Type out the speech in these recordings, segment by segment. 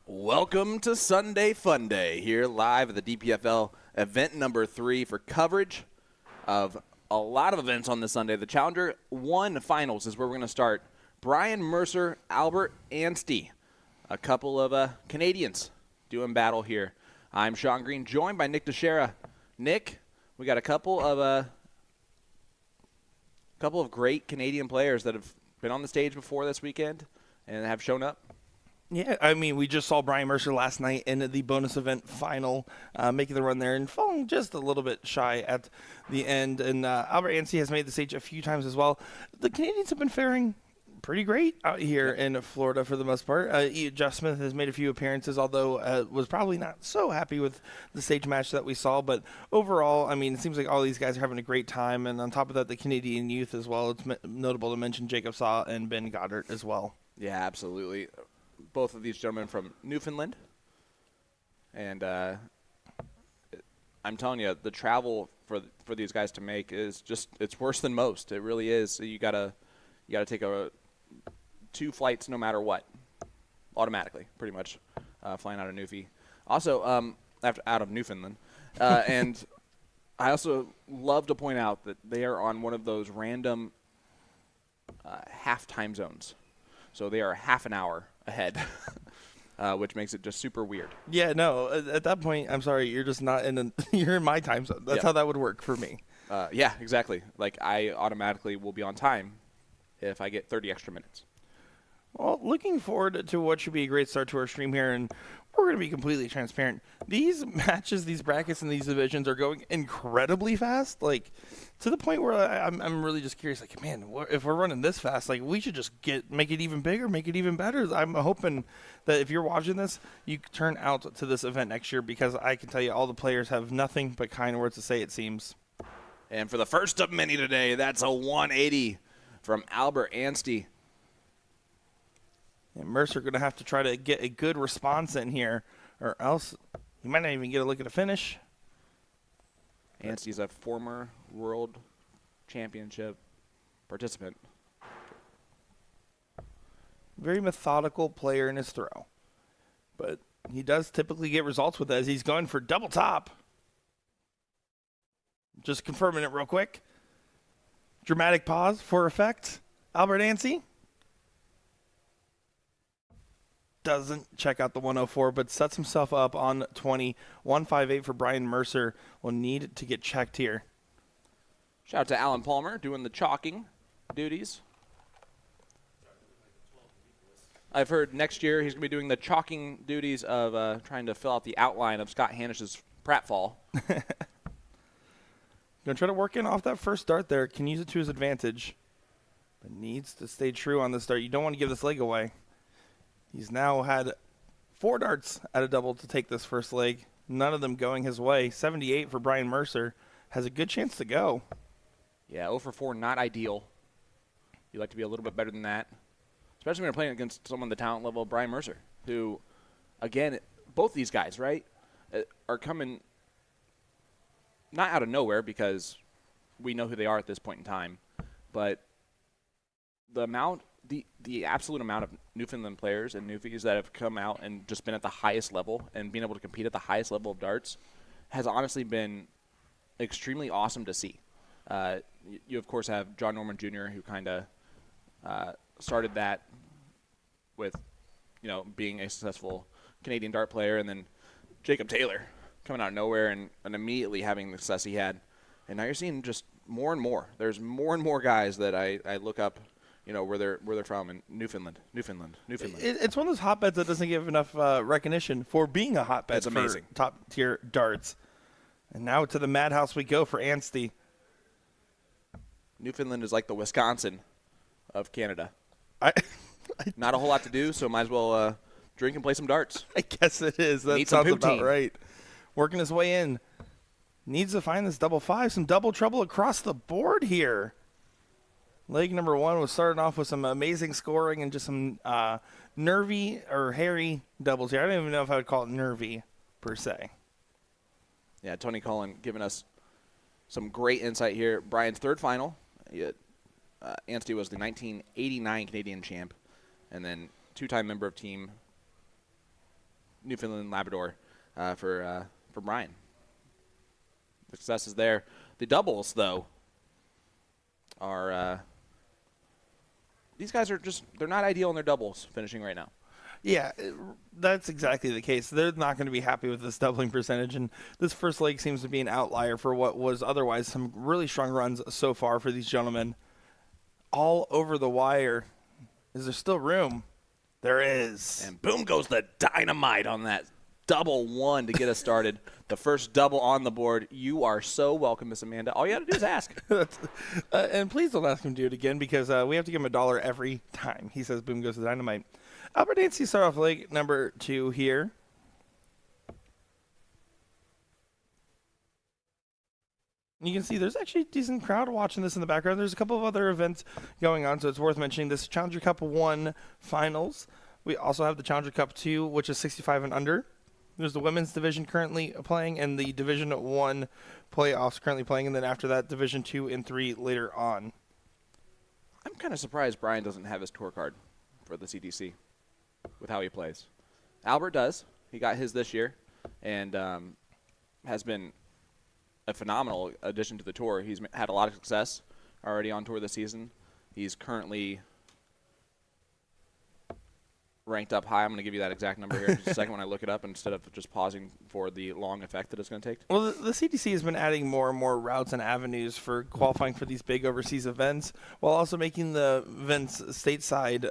Welcome to Sunday Fun Day here live at the DPFL event number 3 for coverage of a lot of events on this Sunday. The Challenger 1 Finals is where we're going to start. Brian Mercer, Albert Anstey, a couple of Canadians doing battle here. I'm Sean Green, joined by Nick Dichiria. Nick, we got a couple of great Canadian players that have been on the stage before this weekend and have shown up. Yeah, I mean, we just saw Brian Mercer last night in the bonus event final, making the run there and falling just a little bit shy at the end. And Albert Anstey has made the stage a few times as well. The Canadians have been faring pretty great out here in Florida for the most part. Jeff Smith has made a few appearances, although was probably not so happy with the stage match that we saw. But overall, I mean, it seems like all these guys are having a great time. And on top of that, the Canadian youth as well. It's notable to mention Jacob Saw and Ben Goddard as well. Yeah, absolutely. both of these gentlemen from Newfoundland. And I'm telling you, the travel for these guys to make is just, it's worse than most. It really is. So you gotta take 2 flights no matter what, automatically, pretty much, flying out of Newfie. Also, out of Newfoundland. And I also love to point out that they are on one of those random half time zones. So they are half an hour ahead, which makes it just super weird. Yeah, no, at that point, I'm sorry, you're just not you're in my time zone. That's how that would work for me. Yeah, exactly. Like, I automatically will be on time if I get 30 extra minutes. Well, looking forward to what should be a great start to our stream here, and we're going to be completely transparent. These matches, these brackets, and these divisions are going incredibly fast, like, to the point where I'm really just curious, like, man, if we're running this fast, like, we should just make it even bigger, make it even better. I'm hoping that if you're watching this, you turn out to this event next year, because I can tell you all the players have nothing but kind words to say, it seems. And for the first of many today, that's a 180 from Albert Anstey. And Mercer going to have to try to get a good response in here, or else he might not even get a look at a finish. Anstey's a former World Championship participant. Very methodical player in his throw. But he does typically get results with it as he's going for double top. Just confirming it real quick. Dramatic pause for effect. Albert Anstey doesn't check out the 104, but sets himself up on 20. 158 for Brian Mercer. Will need to get checked here. Shout out to Alan Palmer doing the chalking duties. I've heard next year he's going to be doing the chalking duties of trying to fill out the outline of Scott Hanish's pratfall. Going to try to work in off that first dart there. Can use it to his advantage, but needs to stay true on this dart. You don't want to give this leg away. He's now had 4 darts at a double to take this first leg. None of them going his way. 78 for Brian Mercer. Has a good chance to go. Yeah, 0 for 4, not ideal. You'd like to be a little bit better than that. Especially when you're playing against someone the talent level of Brian Mercer, who, again, both these guys, right, are coming not out of nowhere because we know who they are at this point in time, but the absolute amount of Newfoundland players and Newfies that have come out and just been at the highest level and being able to compete at the highest level of darts has honestly been extremely awesome to see. You of course have John Norman Jr., who kind of started that with, being a successful Canadian dart player, and then Jacob Taylor coming out of nowhere and immediately having the success he had. And now you're seeing just more and more. There's more and more guys that I look up, where they're from in Newfoundland. It's one of those hotbeds that doesn't give enough recognition for being a hotbed. It's amazing. For top-tier darts. And now to the madhouse we go for Anstey. Newfoundland is like the Wisconsin of Canada. Not a whole lot to do, so might as well drink and play some darts. I guess it is. That sounds about right. Working his way in. Needs to find this double 5. Some double trouble across the board here. Leg number 1 was starting off with some amazing scoring and just some nervy or hairy doubles here. I don't even know if I would call it nervy per se. Yeah, Tony Cullen giving us some great insight here. Brian's third final. Anstey was the 1989 Canadian champ, and then 2-time member of Team Newfoundland Labrador for Brian. The success is there. The doubles, though, are these guys are they're not ideal in their doubles finishing right now. Yeah, that's exactly the case. They're not going to be happy with this doubling percentage, and this first leg seems to be an outlier for what was otherwise some really strong runs so far for these gentlemen. All over the wire. Is there still room? There is. And boom goes the dynamite on that double 1 to get us started. The first double on the board. You are so welcome, Miss Amanda. All you have to do is ask. And please don't ask him to do it again, because we have to give him $1 every time he says boom goes the dynamite. Albert Anstey start off leg number 2 here. You can see there's actually a decent crowd watching this in the background. There's a couple of other events going on, so it's worth mentioning. This Challenger Cup 1 finals. We also have the Challenger Cup 2, which is 65 and under. There's the women's division currently playing, and the Division 1 playoffs currently playing, and then after that, Division 2 and 3 later on. I'm kind of surprised Brian doesn't have his tour card for the CDC with how he plays. Albert does. He got his this year and has been a phenomenal addition to the tour. He's had a lot of success already on tour this season. He's currently ranked up high. I'm going to give you that exact number here in just a second when I look it up instead of just pausing for the long effect that it's going to take. Well, the CDC has been adding more and more routes and avenues for qualifying for these big overseas events, while also making the events stateside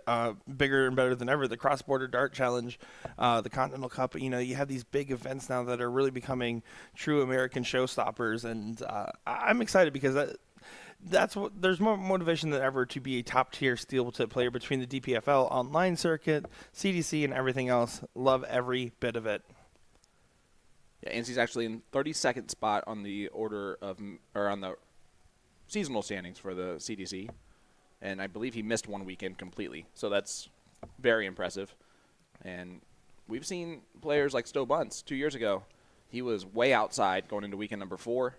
bigger and better than ever. The Cross-Border Dart Challenge, the Continental Cup, you have these big events now that are really becoming true American showstoppers, and I'm excited because there's more motivation than ever to be a top-tier steel tip player between the DPFL online circuit, CDC, and everything else. Love every bit of it. Yeah, Anstey's actually in 32nd spot on the on the seasonal standings for the CDC, and I believe he missed one weekend completely. So that's very impressive. And we've seen players like Stowe Bunce 2 years ago. He was way outside going into weekend number 4.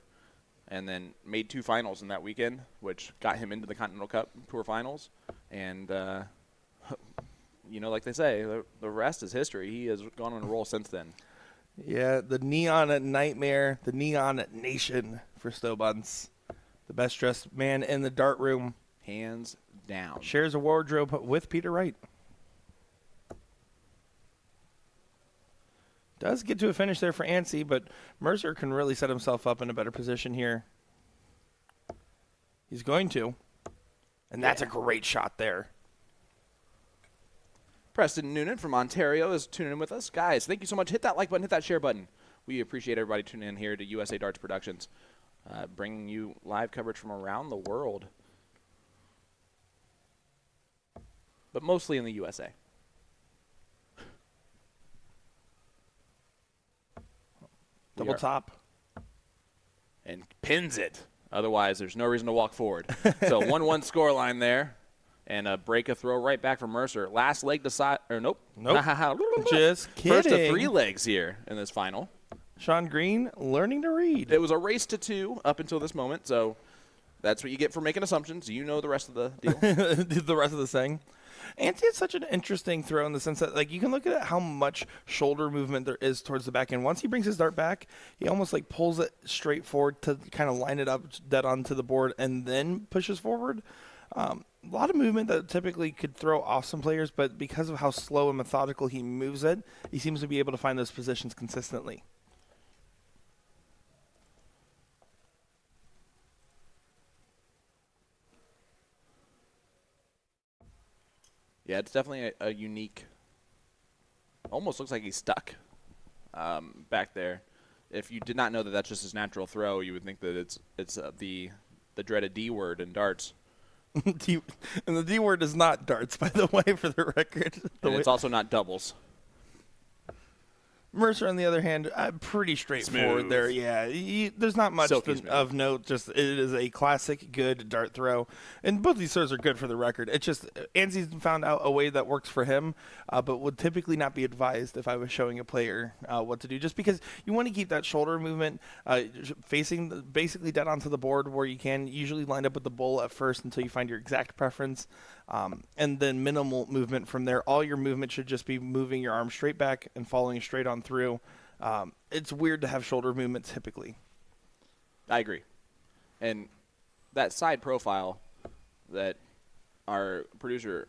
And then made 2 finals in that weekend, which got him into the Continental Cup Tour Finals. And, like they say, the rest is history. He has gone on a roll since then. Yeah, the Neon Nightmare, the Neon Nation for Stowe Bunce. The best-dressed man in the dart room. Hands down. Shares a wardrobe with Peter Wright. Does get to a finish there for Anstey, but Mercer can really set himself up in a better position here. He's going to. And that's a great shot there. Preston Noonan from Ontario is tuning in with us. Guys, thank you so much. Hit that like button, hit that share button. We appreciate everybody tuning in here to USA Darts Productions, bringing you live coverage from around the world, but mostly in the USA. Double top. And pins it. Otherwise, there's no reason to walk forward. So 1-1 scoreline there. And a break a throw right back from Mercer. Last leg to side. Or nope. Just kidding. First of 3 legs here in this final. Sean Green learning to read. It was a race to 2 up until this moment. So that's what you get for making assumptions. You know the rest of the deal. The rest of the thing. Anstey has such an interesting throw in the sense that, you can look at how much shoulder movement there is towards the back end. Once he brings his dart back, he almost pulls it straight forward to kind of line it up dead onto the board and then pushes forward. A lot of movement that typically could throw off some players, but because of how slow and methodical he moves it, he seems to be able to find those positions consistently. Yeah, it's definitely a unique, almost looks like he's stuck back there. If you did not know that that's just his natural throw, you would think that it's the dreaded D word in darts. And the D word is not darts, by the way, for the record. And it's also not doubles. Mercer, on the other hand, pretty straightforward Smooth. there. Yeah, there's not much of note. Just it is a classic good dart throw, and both these throws are good for the record. It's just Anstey's found out a way that works for him, but would typically not be advised if I was showing a player what to do. Just because you want to keep that shoulder movement facing basically dead onto the board where you can. Usually line up with the bull at first until you find your exact preference. And then minimal movement from there. All your movement should just be moving your arm straight back and following straight on through. It's weird to have shoulder movement typically. I agree. And that side profile that our producer,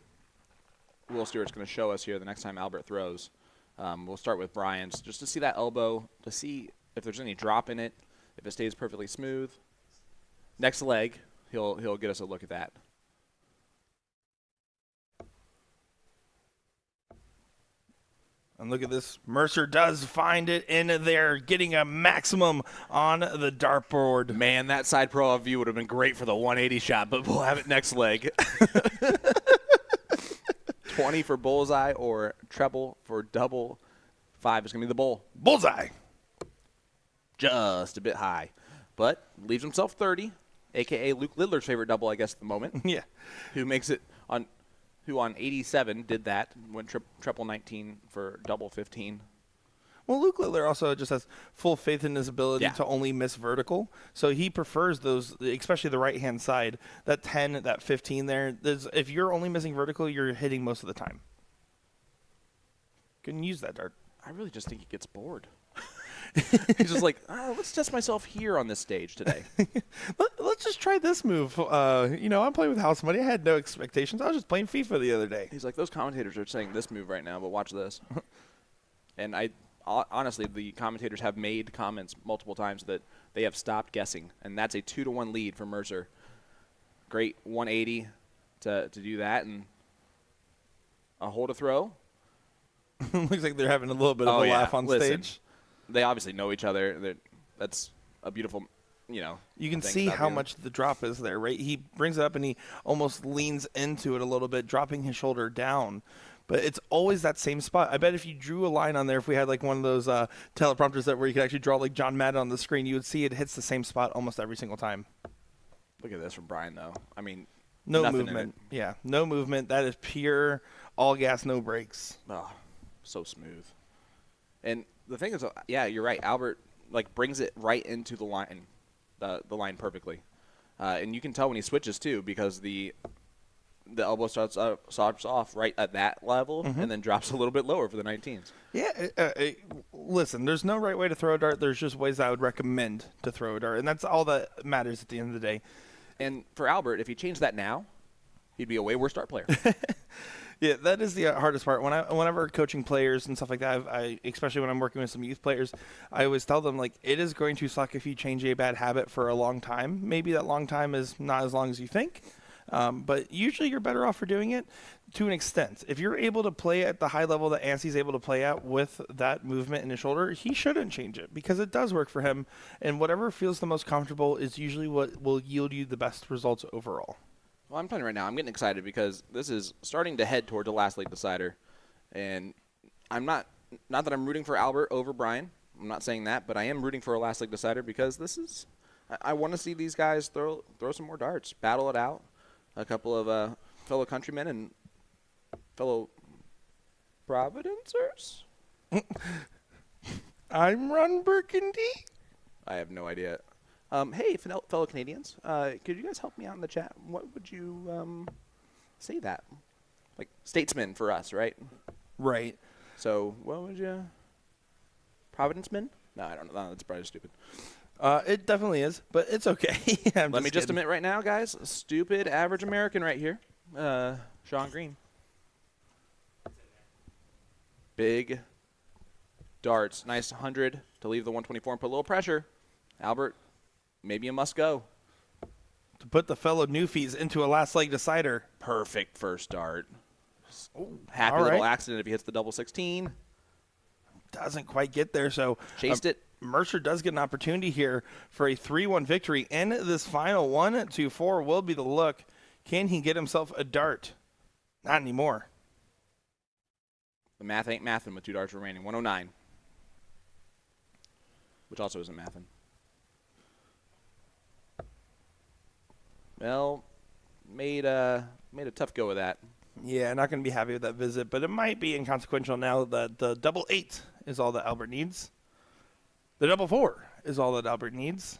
Will Stewart's going to show us here the next time Albert throws, we'll start with Brian's, just to see that elbow, to see if there's any drop in it, if it stays perfectly smooth. Next leg, he'll get us a look at that. And look at this. Mercer does find it in there, getting a maximum on the dartboard. Man, that side profile view would have been great for the 180 shot, but we'll have it next leg. 20 for bullseye or treble for double. 5 is going to be the bull. Bullseye. Just a bit high. But leaves himself 30, a.k.a. Luke Lidler's favorite double, I guess, at the moment. Yeah. Who makes it on who on 87 did that, went triple 19 for double 15. Well, Luke Littler also just has full faith in his ability to only miss vertical. So he prefers those, especially the right-hand side. That 10, that 15 there. If you're only missing vertical, you're hitting most of the time. Couldn't use that dart. I really just think he gets bored. He's just like, let's test myself here on this stage today. Let's just try this move. I'm playing with house money. I had no expectations. I was just playing FIFA the other day. He's like, those commentators are saying this move right now, but watch this. And honestly, the commentators have made comments multiple times that they have stopped guessing, and that's a 2-1 lead for Mercer. Great 180 to do that, and a hole to throw. Looks like they're having a little bit of a laugh on stage. They obviously know each other. That's a beautiful, You can see how much the drop is there, right? He brings it up and he almost leans into it a little bit, dropping his shoulder down. But it's always that same spot. I bet if you drew a line on there, if we had like one of those teleprompters where you could actually draw like John Madden on the screen, you would see it hits the same spot almost every single time. Look at this from Brian, though. I mean, no movement. Yeah, no movement. That is pure all gas, no brakes. Oh, so smooth. And the thing is, you're right. Albert brings it right into the line, the line perfectly, and you can tell when he switches too because the elbow starts off right at that level and then drops a little bit lower for the 19s. Yeah, listen, there's no right way to throw a dart. There's just ways I would recommend to throw a dart, and that's all that matters at the end of the day. And for Albert, if he changed that now, he'd be a way worse dart player. Yeah, that is the hardest part. Whenever coaching players and stuff like that, especially when I'm working with some youth players, I always tell them, it is going to suck if you change a bad habit for a long time. Maybe that long time is not as long as you think, but usually you're better off for doing it to an extent. If you're able to play at the high level that Ansie's able to play at with that movement in his shoulder, he shouldn't change it because it does work for him, and whatever feels the most comfortable is usually what will yield you the best results overall. Well, I'm telling you right now, I'm getting excited because this is starting to head toward the last league decider. And I'm not that I'm rooting for Albert over Brian. I'm not saying that, but I am rooting for a last league decider because I want to see these guys throw some more darts, battle it out. A couple of fellow countrymen and fellow Providencers. I'm Ron Burgundy. I have no idea. Hey, fellow Canadians, could you guys help me out in the chat? What would you say that? Like statesman for us, right? Right. So what would you? Providenceman? No, I don't know. No, that's probably stupid. It definitely is, but it's okay. Let me just admit right now, guys, stupid average American right here. Sean Green. Big darts. Nice 100 to leave the 124 and put a little pressure. Albert, maybe a must go. To put the fellow newfies into a last leg decider. Perfect first dart. Ooh, happy little accident if he hits the double 16. Doesn't quite get there, so chased it. Mercer does get an opportunity here for a 3-1 victory, and this final 1-2-4 will be the look. Can he get himself a dart? Not anymore. The math ain't mathin' with 2 darts remaining. 109. Which also isn't mathin'. Well, made a tough go of that. Yeah, not going to be happy with that visit, but it might be inconsequential now that the double 8 is all that Albert needs. The double 4 is all that Albert needs.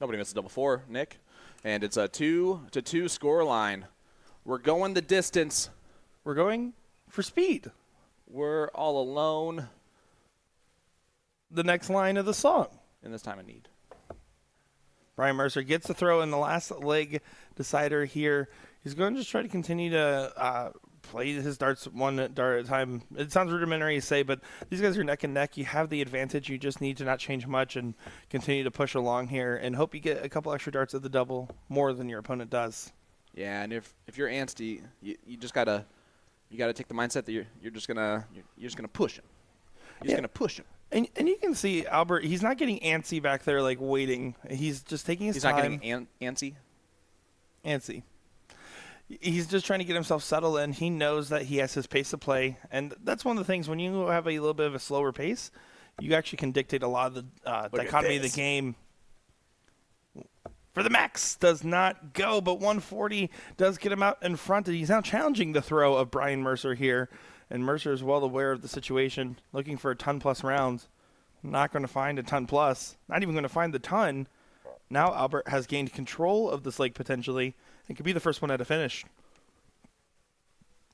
Nobody misses double 4, Nick. And it's a 2-2 score line. We're going the distance. We're going for speed. We're all alone. The next line of the song. In this time of need. Brian Mercer gets the throw in the last leg decider here. He's going to just try to continue to play his darts one dart at a time. It sounds rudimentary to say, but these guys are neck and neck. You have the advantage. You just need to not change much and continue to push along here and hope you get a couple extra darts at the double more than your opponent does. Yeah, and if you're antsy, you just gotta take the mindset that you're just gonna push him. You're just gonna push him. And you can see Albert, he's not getting antsy back there like waiting. He's just taking his time. He's not getting antsy? Antsy. He's just trying to get himself settled in. He knows that he has his pace to play. And that's one of the things, when you have a little bit of a slower pace, you actually can dictate a lot of the dichotomy of the game. for the max. Does not go, but 140 does get him out in front. And he's now challenging the throw of Brian Mercer here. And Mercer is well aware of the situation, looking for a ton-plus rounds. Not going to find a ton-plus. Not even going to find the ton. Now Albert has gained control of this leg potentially and could be the first one at a finish.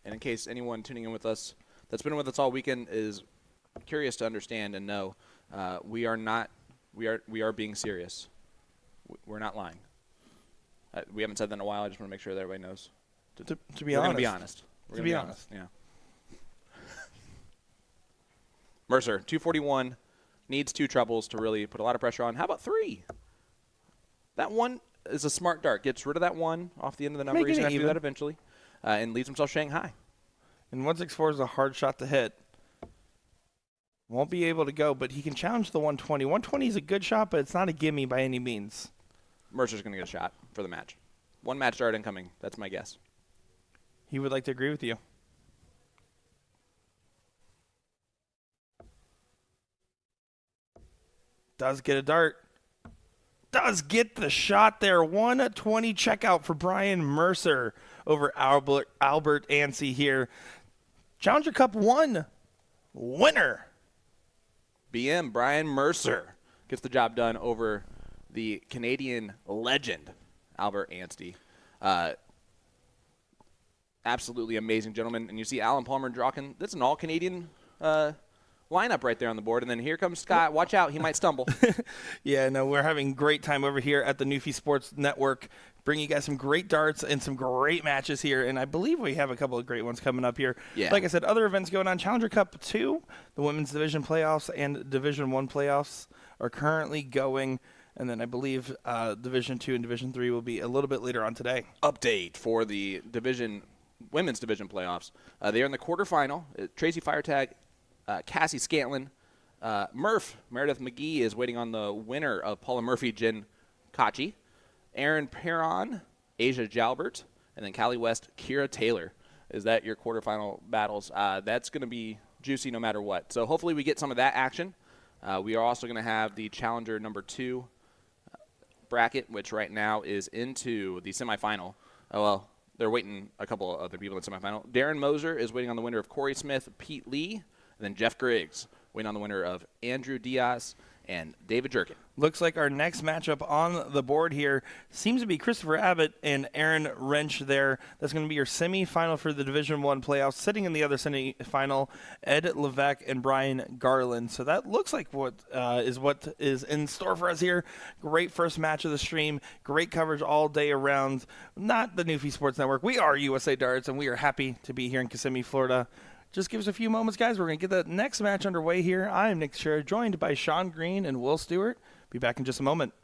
And in case anyone tuning in with us that's been with us all weekend is curious to understand and know, we are being serious. We're not lying. We haven't said that in a while. I just want to make sure that everybody knows. To be we're honest. Gonna be honest. We're going to be honest. Yeah. Mercer, 241, needs 2 trebles to really put a lot of pressure on. How about 3? That one is a smart dart. Gets rid of that 1 off the end of the number. He's going to have to do that eventually. And leaves himself Shanghai. And 164 is a hard shot to hit. Won't be able to go, but he can challenge the 120. 120 is a good shot, but it's not a gimme by any means. Mercer's going to get a shot for the match. 1 match dart incoming. That's my guess. He would like to agree with you. Does get a dart. Does get the shot there. 120 checkout for Brian Mercer over Albert Ansey here. Challenger Cup 1 winner. BM Brian Mercer gets the job done over the Canadian legend, Albert Ansty. Absolutely amazing gentleman. And you see Alan Palmer and Drawkin. That's an all-Canadian lineup right there on the board. And then here comes Scott. Watch out. He might stumble. Yeah, no, we're having great time over here at the Newfie Sports Network, bringing you guys some great darts and some great matches here. And I believe we have a couple of great ones coming up here. Yeah. Like I said, other events going on. Challenger Cup 2, the Women's Division playoffs and Division 1 playoffs are currently going. And then I believe Division 2 and Division 3 will be a little bit later on today. Update for the women's division playoffs. They are in the quarterfinal. Tracy Firetag, Cassie Scantlin, Meredith McGee is waiting on the winner of Paula Murphy, Jen Kachi, Aaron Perron, Asia Jalbert, and then Callie West, Kira Taylor. Is that your quarterfinal battles? That's going to be juicy no matter what. So hopefully we get some of that action. We are also going to have the Challenger number 2 bracket, which right now is into the semifinal. Oh, well, they're waiting a couple of other people in the semifinal. Darren Moser is waiting on the winner of Corey Smith, Pete Lee, and then Jeff Griggs waiting on the winner of Andrew Diaz and David Jerkin. Looks like our next matchup on the board here seems to be Christopher Abbott and Aaron Wrench there. That's going to be your semifinal for the Division 1 playoffs. Sitting in the other semifinal, Ed Levesque and Brian Garland. So that looks like what is in store for us here. Great first match of the stream. Great coverage all day around. Not the Newfie Sports Network. We are USA Darts, and we are happy to be here in Kissimmee, Florida. Just give us a few moments, guys. We're going to get the next match underway here. I am Nick Dichiria, joined by Sean Green and Will Stewart. Be back in just a moment.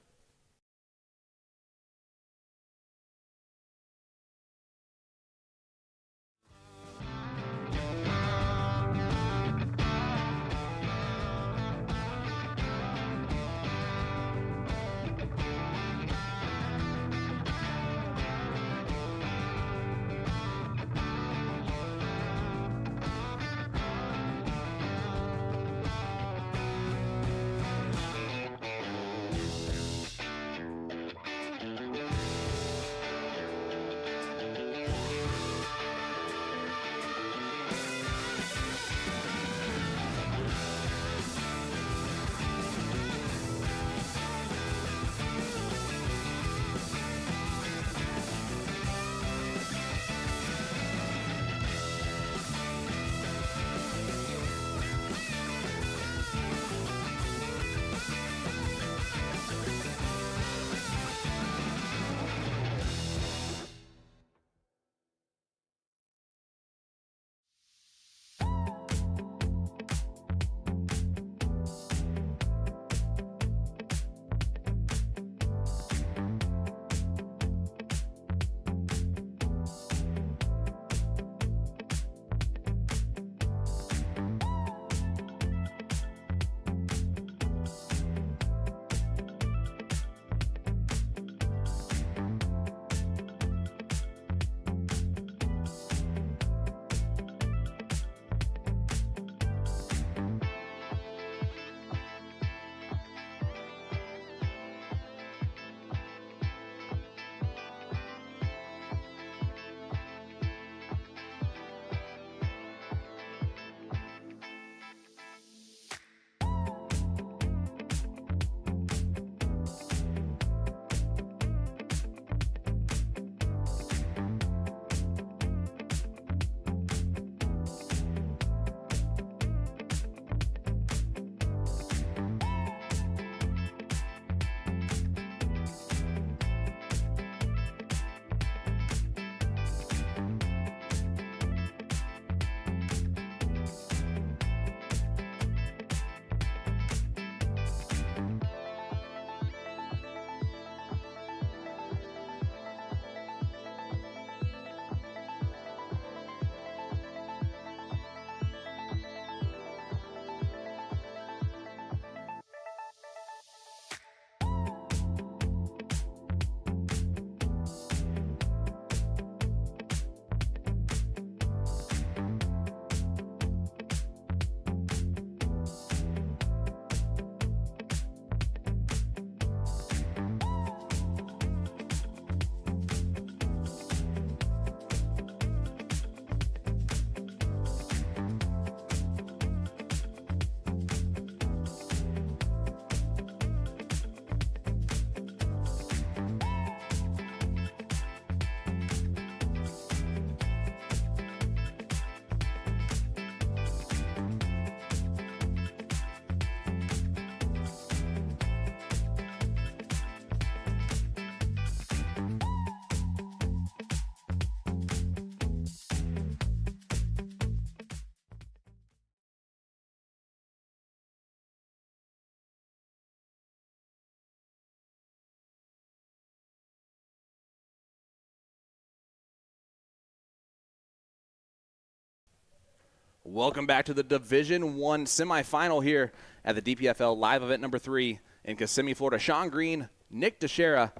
Welcome back to the Division I semifinal here at the DPFL Live Event number 3 in Kissimmee, Florida. Sean Green, Nick Dichiria,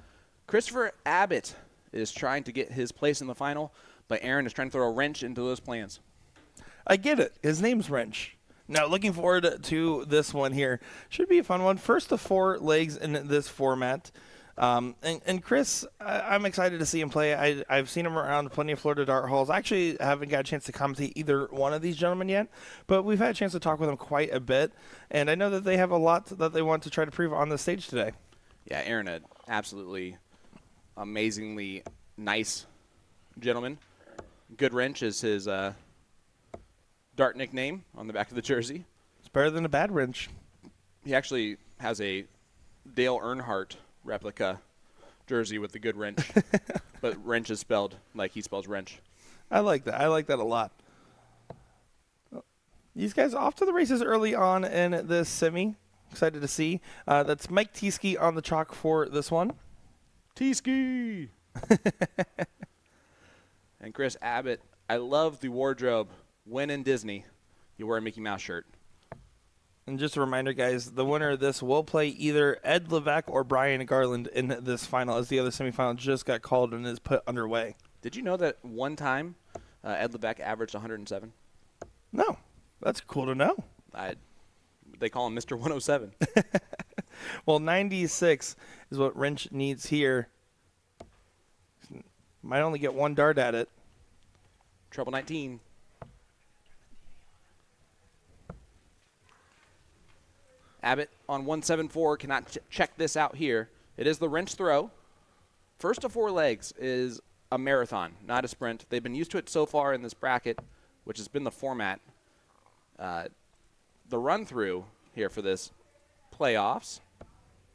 Christopher Abbott is trying to get his place in the final, but Aaron is trying to throw a wrench into those plans. I get it. His name's Wrench. Now, looking forward to this one here. Should be a fun one. First of 4 legs in this format. And Chris, I'm excited to see him play. I've seen him around plenty of Florida dart halls. I actually haven't got a chance to commentate either one of these gentlemen yet, but we've had a chance to talk with them quite a bit, and I know that they have a lot that they want to try to prove on the stage today. Yeah, Aaron, an absolutely amazingly nice gentleman. Good Wrench is his dart nickname on the back of the jersey. It's better than a bad wrench. He actually has a Dale Earnhardt replica jersey with the Good Wrench, but wrench is spelled like he spells wrench. I like that. I like that a lot. These guys off to the races early on in this semi. Excited to see. That's Mike Tieske on the chalk for this one. Tieske! And Chris Abbott, I love the wardrobe. When in Disney, you wear a Mickey Mouse shirt. And just a reminder, guys, the winner of this will play either Ed Levesque or Brian Garland in this final, as the other semifinal just got called and is put underway. Did you know that one time Ed Levesque averaged 107? No. That's cool to know. They call him Mr. 107. Well, 96 is what Wrench needs here. Might only get 1 dart at it. Treble 19. Abbott on 174 cannot check this out here. It is the wrench throw. First of 4 legs is a marathon, not a sprint. They've been used to it so far in this bracket, which has been the format. The run-through here for this playoffs.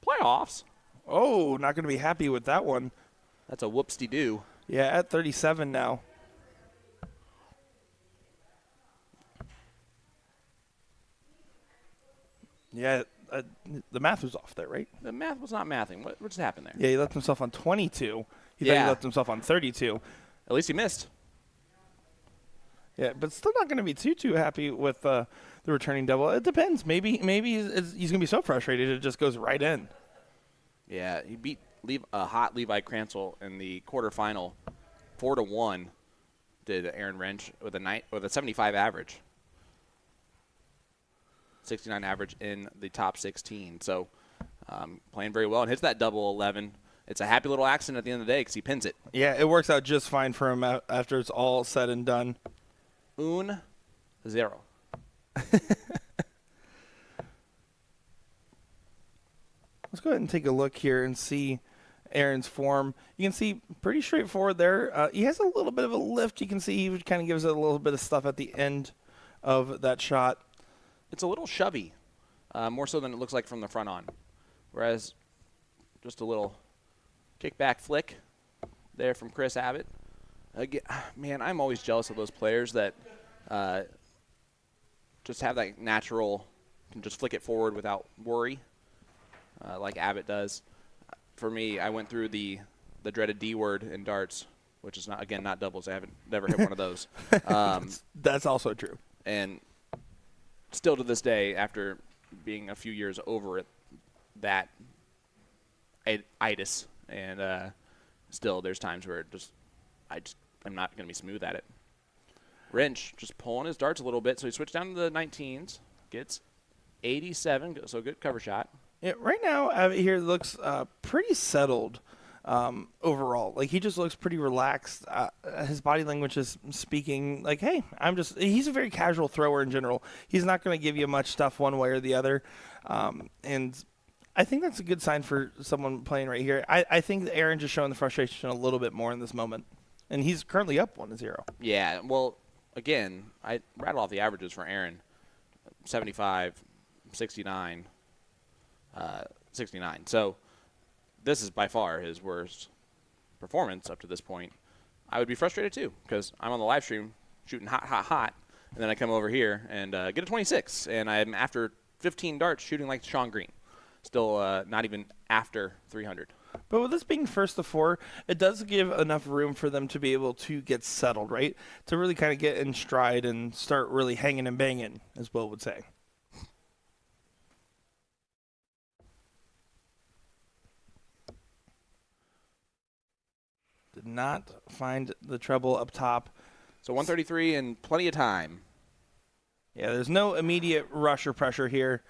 Playoffs? Oh, not going to be happy with that one. That's a whoopsie-doo. Yeah, at 37 now. Yeah, the math was off there, right? The math was not mathing. What just happened there? Yeah, he left himself on 22. He thought he left himself on 32. At least he missed. Yeah, but still not going to be too happy with the returning double. It depends. Maybe he's going to be so frustrated it just goes right in. Yeah, he beat a hot Levi Cransel in the quarterfinal, 4-1. Did Aaron Wrench with a 75 average. 69 average in the top 16. So playing very well and hits that double 11. It's a happy little accident at the end of the day because he pins it. Yeah, it works out just fine for him after it's all said and done. 1-0. Let's go ahead and take a look here and see Aaron's form. You can see pretty straightforward there. He has a little bit of a lift. You can see he kind of gives it a little bit of stuff at the end of that shot. It's a little shovey, more so than it looks like from the front on. Whereas just a little kickback flick there from Chris Abbott. Again, man, I'm always jealous of those players that just have that natural, can just flick it forward without worry, like Abbott does. For me, I went through the dreaded D word in darts, which is not doubles. I haven't never hit one of those. That's also true. And still to this day, after being a few years over it, that itis, and still there's times where I'm not going to be smooth at it. Wrench just pulling his darts a little bit, so he switched down to the 19s, gets 87, so good cover shot. Yeah, right now, Abbott here looks pretty settled overall. Like, he just looks pretty relaxed. His body language is speaking like, hey, he's a very casual thrower in general. He's not going to give you much stuff one way or the other. And I think that's a good sign for someone playing right here. I think that Aaron just showing the frustration a little bit more in this moment. And he's currently up 1-0. Yeah, well, again, I rattle off the averages for Aaron. 75, 69, 69. So this is by far his worst performance up to this point. I would be frustrated too because I'm on the live stream shooting hot, and then I come over here and get a 26, and I'm after 15 darts shooting like Sean Green. Still not even after 300. But with this being first to 4, it does give enough room for them to be able to get settled, right? To really kind of get in stride and start really hanging and banging, as Will would say. Did not find the treble up top. So 133 and plenty of time. Yeah, there's no immediate rush or pressure here.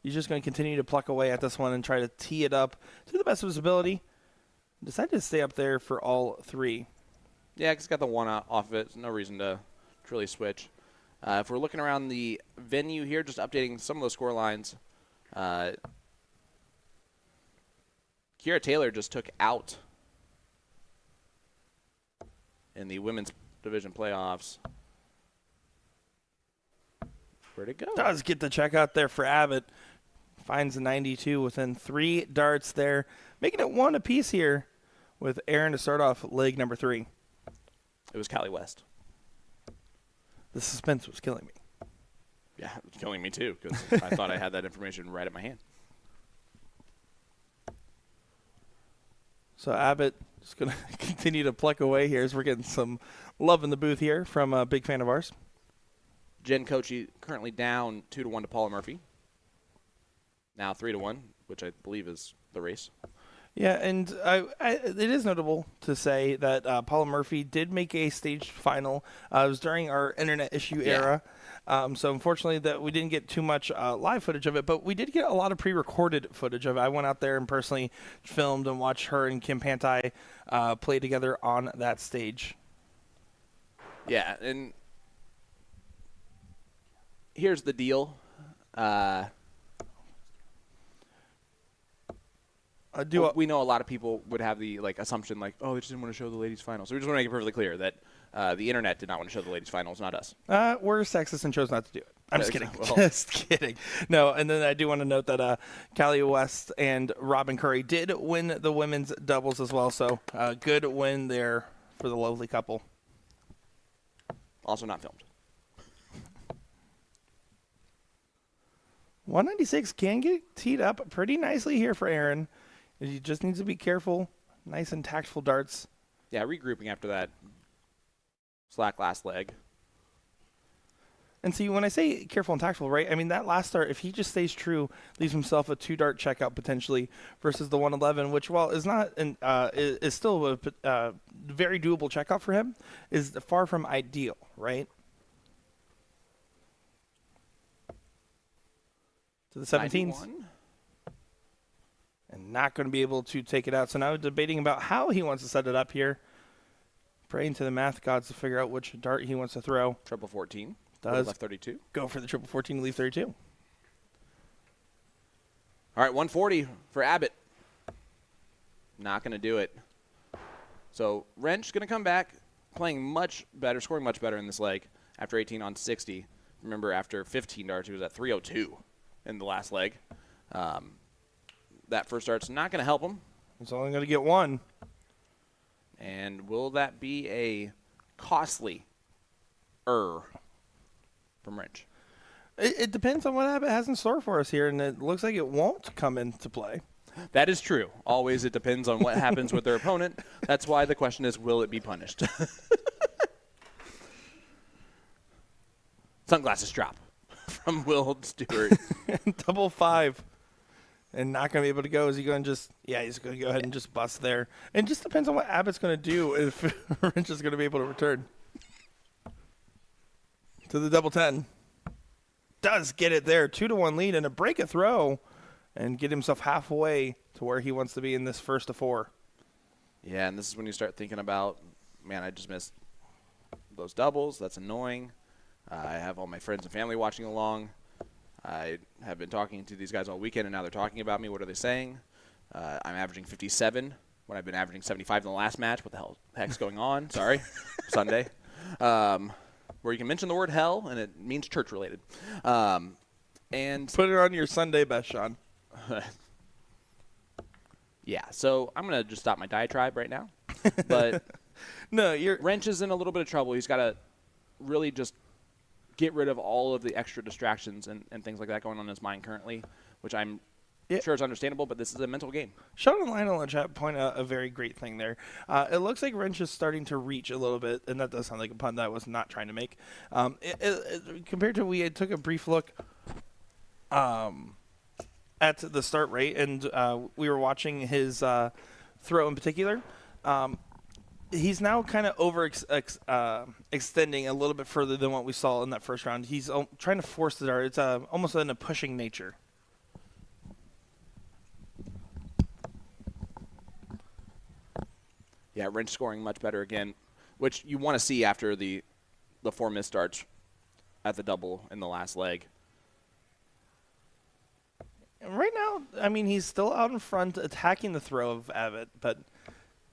He's just going to continue to pluck away at this one and try to tee it up to the best of his ability. Decided to stay up there for all 3. Yeah, because got the one off of it. There's no reason to truly switch. If we're looking around the venue here, just updating some of those score lines. Kiera Taylor just took out in the women's division playoffs. Where'd it go? Does get the check out there for Abbott. Finds the 92 within 3 darts there. Making it 1 apiece here with Aaron to start off leg number 3. It was Callie West. The suspense was killing me. Yeah, it was killing me too, because I thought I had that information right at my hand. So Abbott is going to continue to pluck away here as we're getting some love in the booth here from a big fan of ours. Jen Kochi currently down 2-1 to Paula Murphy. Now 3-1, which I believe is the race. Yeah, and it is notable to say that Paula Murphy did make a staged final. It was during our internet issue era. So unfortunately that we didn't get too much live footage of it, but we did get a lot of pre-recorded footage of it. I went out there and personally filmed and watched her and Kim Pantai play together on that stage. Yeah, and here's the deal. We know a lot of people would have the assumption oh, they just didn't want to show the ladies' finals. So we just want to make it perfectly clear that the internet did not want to show the ladies' finals, not us. We're sexist and chose not to do it. I'm just kidding. Well, just kidding. No, and then I do want to note that Callie West and Robin Curry did win the women's doubles as well. So good win there for the lovely couple. Also not filmed. 196 can get teed up pretty nicely here for Aaron. He just needs to be careful. Nice and tactful darts. Yeah, regrouping after that slack last leg. And see, when I say careful and tactful, right, I mean that last dart, if he just stays true, leaves himself a 2-dart checkout potentially versus the 111, which while is not is still a very doable checkout for him, is far from ideal, right? To the 17s. 91. And not going to be able to take it out. So now debating about how he wants to set it up here. Praying to the math gods to figure out which dart he wants to throw. Triple 14. Does left 32. Go for the triple 14 to leave 32. All right, 140 for Abbott. Not going to do it. So Wrench going to come back, playing much better, scoring much better in this leg after 18 on 60. Remember, after 15 darts, he was at 302 in the last leg. That first dart's not going to help him. He's only going to get 1. And will that be a costly from Wrench? It depends on what Abbott has in store for us here, and it looks like it won't come into play. That is true. Always it depends on what happens with their opponent. That's why the question is, will it be punished? Sunglasses drop from Will Stuart. Double 5. And not going to be able to go. Is he going to just, he's going to go ahead and just bust there. It just depends on what Abbott's going to do if Wrench is going to be able to return. To the double 10. Does get it there. 2-1 lead and a break a throw. And get himself halfway to where he wants to be in this first of 4. Yeah, and this is when you start thinking about, man, I just missed those doubles. That's annoying. I have all my friends and family watching along. I have been talking to these guys all weekend, and now they're talking about me. What are they saying? I'm averaging 57 when I've been averaging 75 in the last match. What the heck's going on? Sorry. Sunday. Where you can mention the word hell, and it means church-related. And put it on your Sunday best, Sean. Yeah, so I'm going to just stop my diatribe right now. But no, Wrench is in a little bit of trouble. He's got to really just get rid of all of the extra distractions and things like that going on in his mind currently, which I'm I'm sure it's understandable, but this is a mental game. Sheldon Lionel in chat point out a very great thing there. It looks like Wrench is starting to reach a little bit, and that does sound like a pun that I was not trying to make. Compared to we had took a brief look at the start rate, and we were watching his throw in particular. He's now kind of extending a little bit further than what we saw in that first round. He's trying to force the dart. It's almost in a pushing nature. Yeah, Wrench scoring much better again, which you want to see after the 4 missed darts at the double in the last leg. Right now, I mean, he's still out in front attacking the throw of Abbott, but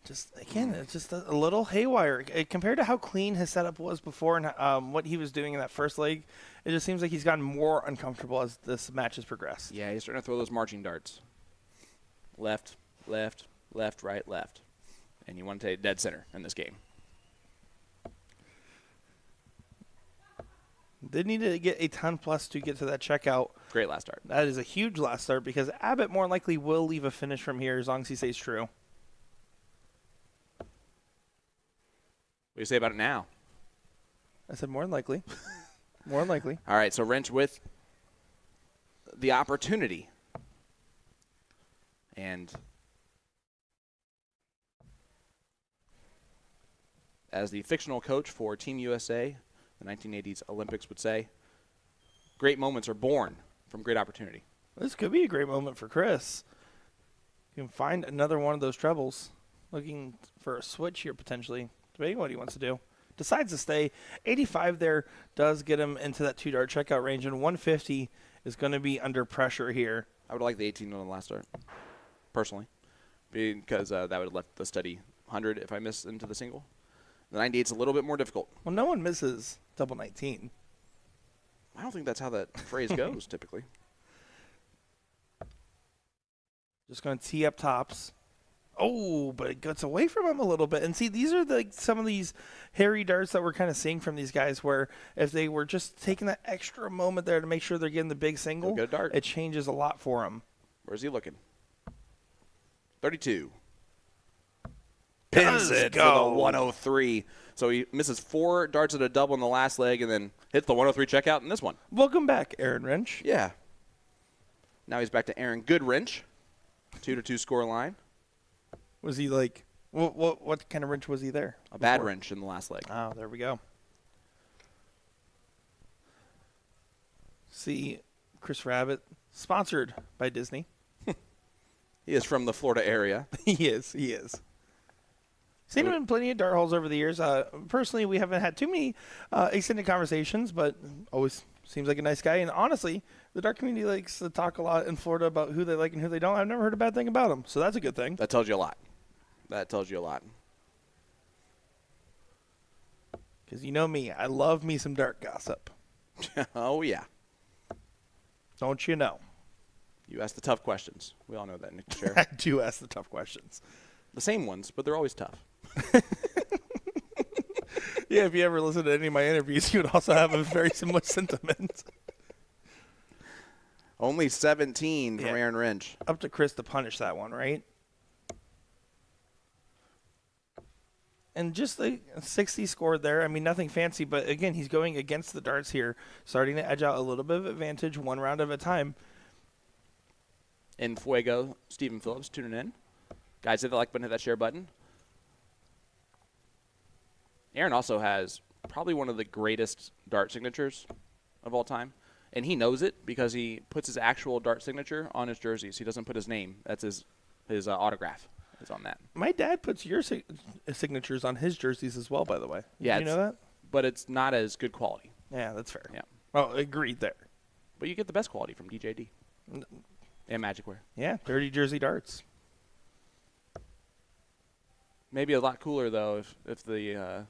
just, again, it's just a little haywire. Compared to how clean his setup was before and what he was doing in that first leg, it just seems like he's gotten more uncomfortable as this match has progressed. Yeah, he's starting to throw those marching darts. Left, left, left, right, left. And you want to take dead center in this game. Did need to get a ton plus to get to that checkout. Great last start. That is a huge last start because Abbott more likely will leave a finish from here as long as he stays true. What do you say about it now? I said more than likely. More than likely. All right, so Wrench with the opportunity. And as the fictional coach for Team USA, the 1980s Olympics would say, great moments are born from great opportunity. This could be a great moment for Chris. You can find another one of those trebles. Looking for a switch here potentially, debating what he wants to do. Decides to stay. 85 there does get him into that 2-dart checkout range, and 150 is going to be under pressure here. I would like the 18 on the last start, personally, because that would have left the steady 100 if I miss into the single. The 98's a little bit more difficult. Well, no one misses double 19. I don't think that's how that phrase goes, typically. Just going to tee up tops. Oh, but it gets away from him a little bit. And see, these are some of these hairy darts that we're kind of seeing from these guys where if they were just taking that extra moment there to make sure they're getting the big single, Good dart. it changes a lot for them. Where's he looking? 32. Pins Pins it go. for the 103. So he misses 4 darts at a double in the last leg and then hits the 103 checkout in this one. Welcome back, Aaron Wrench. Yeah. Now he's back to Aaron Goodwrench. 2-2 score line. Was he like, what kind of wrench was he there? A bad wrench in the last leg. Oh, there we go. See, Chris Rabbit, sponsored by Disney. He is from the Florida area. He is. Seen him in plenty of dart holes over the years. Personally, we haven't had too many extended conversations, but always seems like a nice guy. And honestly, the dart community likes to talk a lot in Florida about who they like and who they don't. I've never heard a bad thing about him, so that's a good thing. That tells you a lot. Because you know me, I love me some dart gossip. Oh, yeah. Don't you know? You ask the tough questions. We all know that, Nick Chair. I do ask the tough questions. The same ones, but they're always tough. Yeah, if you ever listen to any of my interviews, you would also have a very similar sentiment. Only 17 from Yeah. Aaron Wrench. Up to Chris to punish that one, right? And just the 60 scored there. I mean, nothing fancy, but again, he's going against the darts here, starting to edge out a little bit of advantage one round at a time. In Fuego, Stephen Phillips tuning in. Guys, hit the like button, hit that share button. Aaron also has probably one of the greatest dart signatures of all time. And he knows it because he puts his actual dart signature on his jerseys. He doesn't put his name. That's his autograph is on that. My dad puts your signatures on his jerseys as well, by the way. Yeah, Did you know that? But it's not as good quality. Yeah, that's fair. Yeah. Oh, agreed there. But you get the best quality from DJD and Magic Wear. Yeah, dirty jersey darts. Maybe a lot cooler, though, if the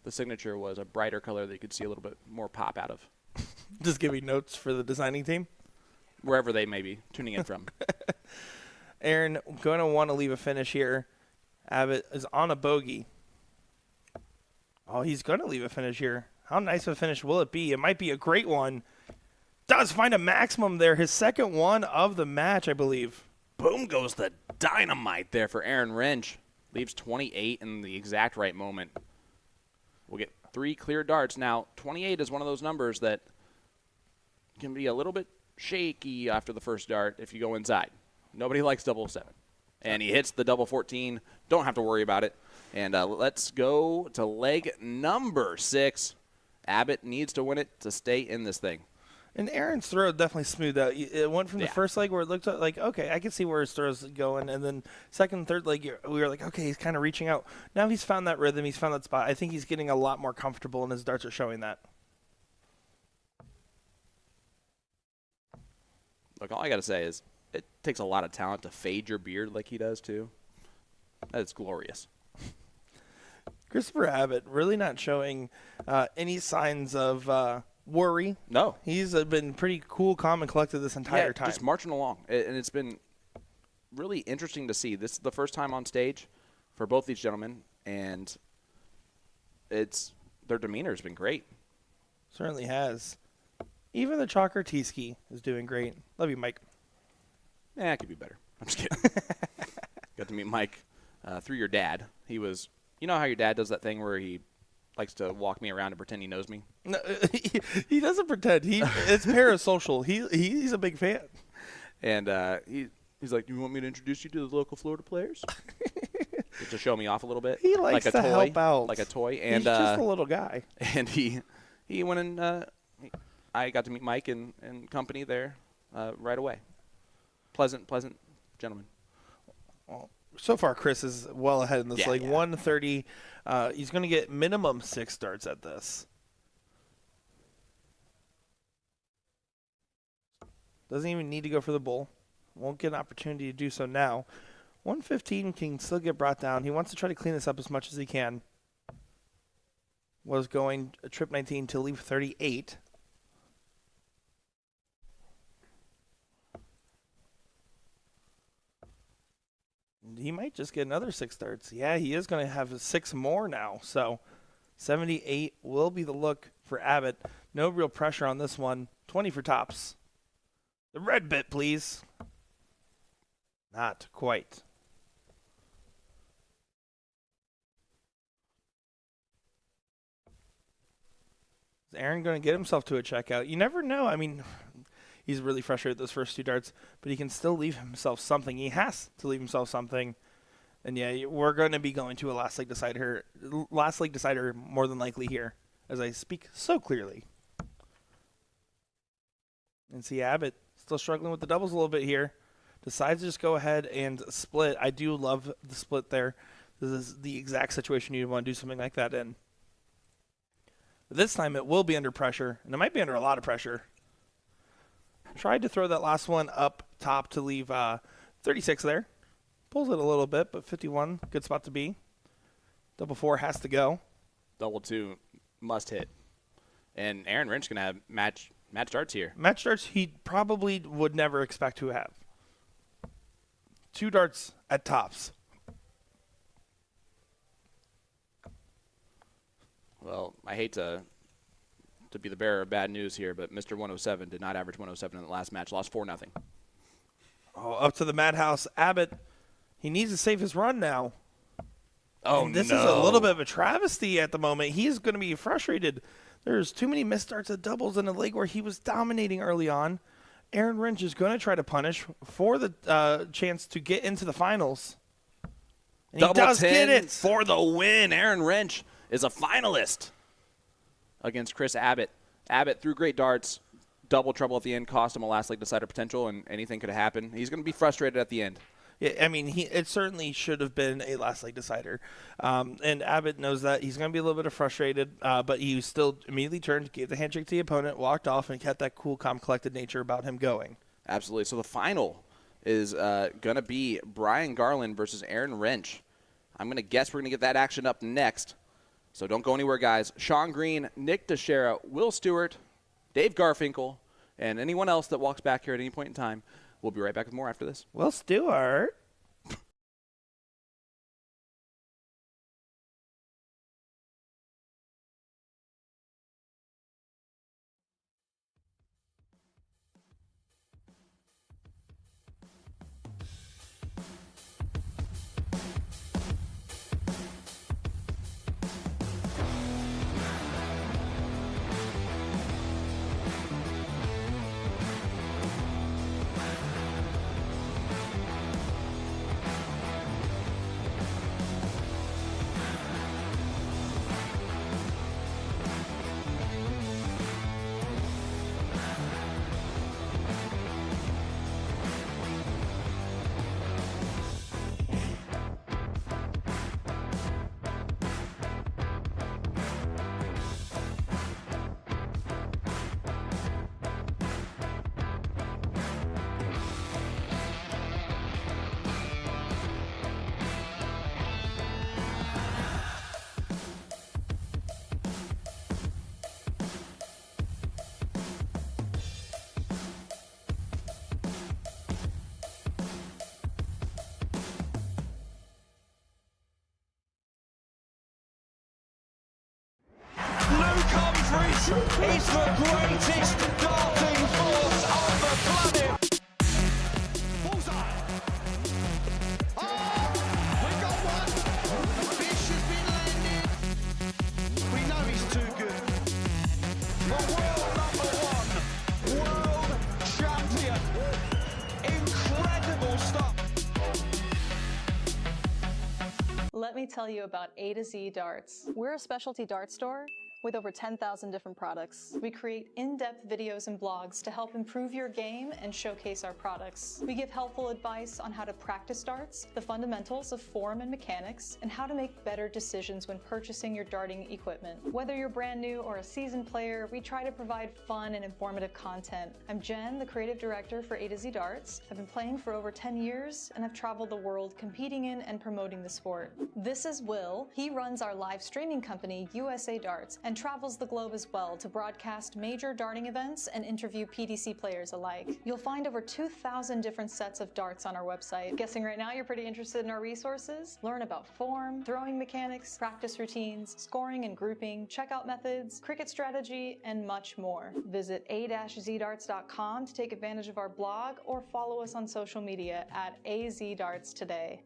signature was a brighter color that you could see a little bit more pop out of. Just giving notes for the designing team. Wherever they may be tuning in from. Aaron going to want to leave a finish here. Abbott is on a bogey. Oh, he's going to leave a finish here. How nice of a finish will it be? It might be a great one. Does find a maximum there. His second one of the match, I believe. Boom goes the dynamite there for Aaron Wrench. Leaves 28 in the exact right moment. We'll get 3 clear darts. Now, 28 is one of those numbers that can be a little bit shaky after the first dart if you go inside. Nobody likes 007. And he hits the double 14. Don't have to worry about it. And let's go to leg number 6. Abbott needs to win it to stay in this thing. And Aaron's throw definitely smoothed out. It went from the first leg where it looked like, okay, I can see where his throw's going. And then second and third leg, we were like, okay, he's kind of reaching out. Now he's found that rhythm. He's found that spot. I think he's getting a lot more comfortable, and his darts are showing that. Look, all I got to say is it takes a lot of talent to fade your beard like he does, too. That's glorious. Christopher Abbott really not showing any signs of worry. No. He's been pretty cool, calm, and collected this entire time. Just marching along. And it's been really interesting to see. This is the first time on stage for both these gentlemen, and their demeanor has been great. Certainly has. Even the Chalker T-Ski is doing great. Love you, Mike. It could be better. I'm just kidding. Got to meet Mike through your dad. He was, you know how your dad does that thing where he likes to walk me around and pretend he knows me? No, he doesn't pretend. It's parasocial. He's a big fan. And he's like, "Do you want me to introduce you to the local Florida players?" Just to show me off a little bit. He likes like a to toy, help out. like a toy. And he's just a little guy. And he went and I got to meet Mike and company there right away. Pleasant gentleman. Well, so far, Chris is well ahead in this leg. 130. He's going to get minimum 6 starts at this. Doesn't even need to go for the bull. Won't get an opportunity to do so now. 115 can still get brought down. He wants to try to clean this up as much as he can. Was going trip 19 to leave 38. He might just get another 6 starts. Yeah, he is going to have 6 more now. So 78 will be the look for Abbott. No real pressure on this one. 20 for tops. The red bit, please. Not quite. Is Aaron going to get himself to a checkout? You never know. I mean, he's really frustrated with those first 2 darts, but he can still leave himself something. He has to leave himself something. And yeah, we're going to be going to a last leg decider more than likely here, as I speak so clearly. And see Abbott still struggling with the doubles a little bit here. Decides to just go ahead and split. I do love the split there. This is the exact situation you'd want to do something like that in. But this time it will be under pressure, and it might be under a lot of pressure. Tried to throw that last one up top to leave 36 there. Pulls it a little bit, but 51, good spot to be. Double 4 has to go. Double 2 must hit. And Aaron Wrench going to have match darts here. Match darts he probably would never expect to have. 2 darts at tops. Well, I hate to be the bearer of bad news here, but Mr. 107 did not average 107 in the last match. Lost 4-0. Oh, up to the madhouse. Abbott, he needs to save his run now. Oh, and this is a little bit of a travesty at the moment. He's going to be frustrated. There's too many missed starts at doubles in a leg where he was dominating early on. Aaron Wrench is going to try to punish for the chance to get into the finals. And Double he does 10 get it. for the win. Aaron Wrench is a finalist against Chris Abbott. Abbott threw great darts. Double trouble at the end cost him a last leg decider potential, and anything could have happened. He's going to be frustrated at the end. Yeah, I mean, it certainly should have been a last leg decider. And Abbott knows that. He's going to be a little bit frustrated, but he still immediately turned, gave the handshake to the opponent, walked off, and kept that cool, calm, collected nature about him going. Absolutely. So the final is going to be Brian Garland versus Aaron Wrench. I'm going to guess we're going to get that action up next. So don't go anywhere, guys. Sean Green, Nick Dichiria, Will Stewart, Dave Garfinkel, and anyone else that walks back here at any point in time. We'll be right back with more after this. Will Stewart. He's the greatest darting force on the planet. Bullseye. Oh, we got one. Fish has been landed. We know he's too good. The world number 1, world champion. Incredible stuff. Let me tell you about A to Z Darts. We're a specialty dart store with over 10,000 different products. We create in-depth videos and blogs to help improve your game and showcase our products. We give helpful advice on how to practice darts, the fundamentals of form and mechanics, and how to make better decisions when purchasing your darting equipment. Whether you're brand new or a seasoned player, we try to provide fun and informative content. I'm Jen, the creative director for A to Z Darts. I've been playing for over 10 years and I've traveled the world competing in and promoting the sport. This is Will. He runs our live streaming company, USA Darts, and travels the globe as well to broadcast major darting events and interview PDC players alike. You'll find over 2,000 different sets of darts on our website. Guessing right now you're pretty interested in our resources? Learn about form, throwing mechanics, practice routines, scoring and grouping, checkout methods, cricket strategy, and much more. Visit a-zdarts.com to take advantage of our blog or follow us on social media at AZDarts today.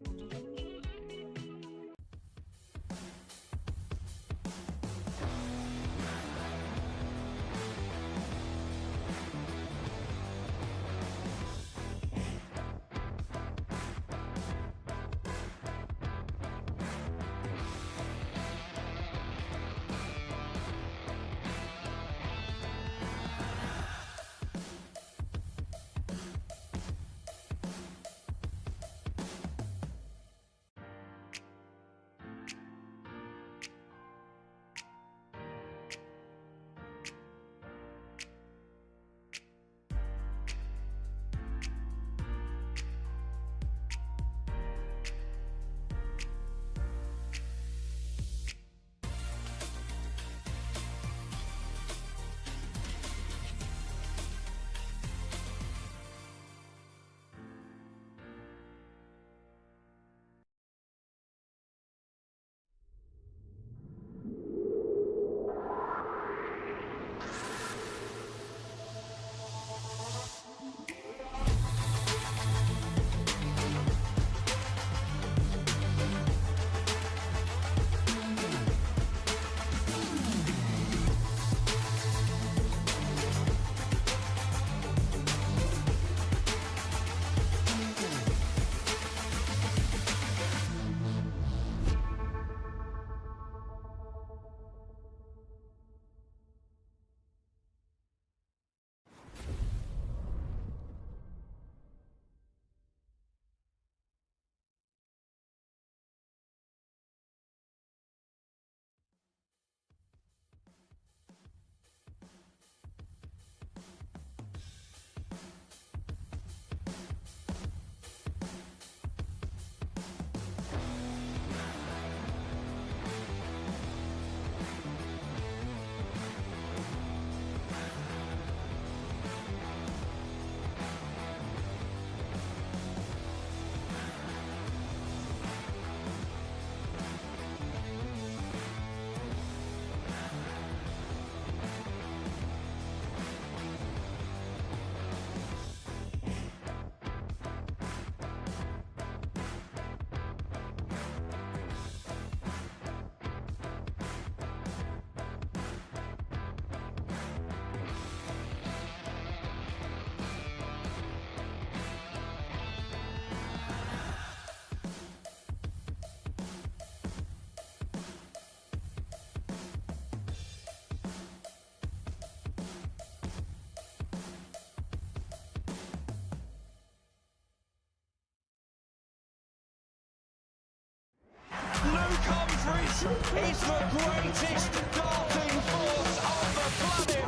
He's the greatest darting force on the planet.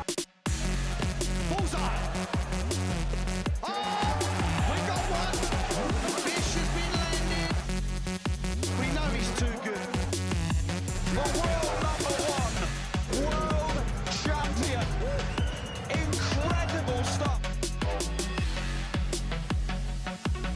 Bullseye. Oh, we got one. Fish has been landed. We know he's too good. The world number 1, world champion. Incredible stuff.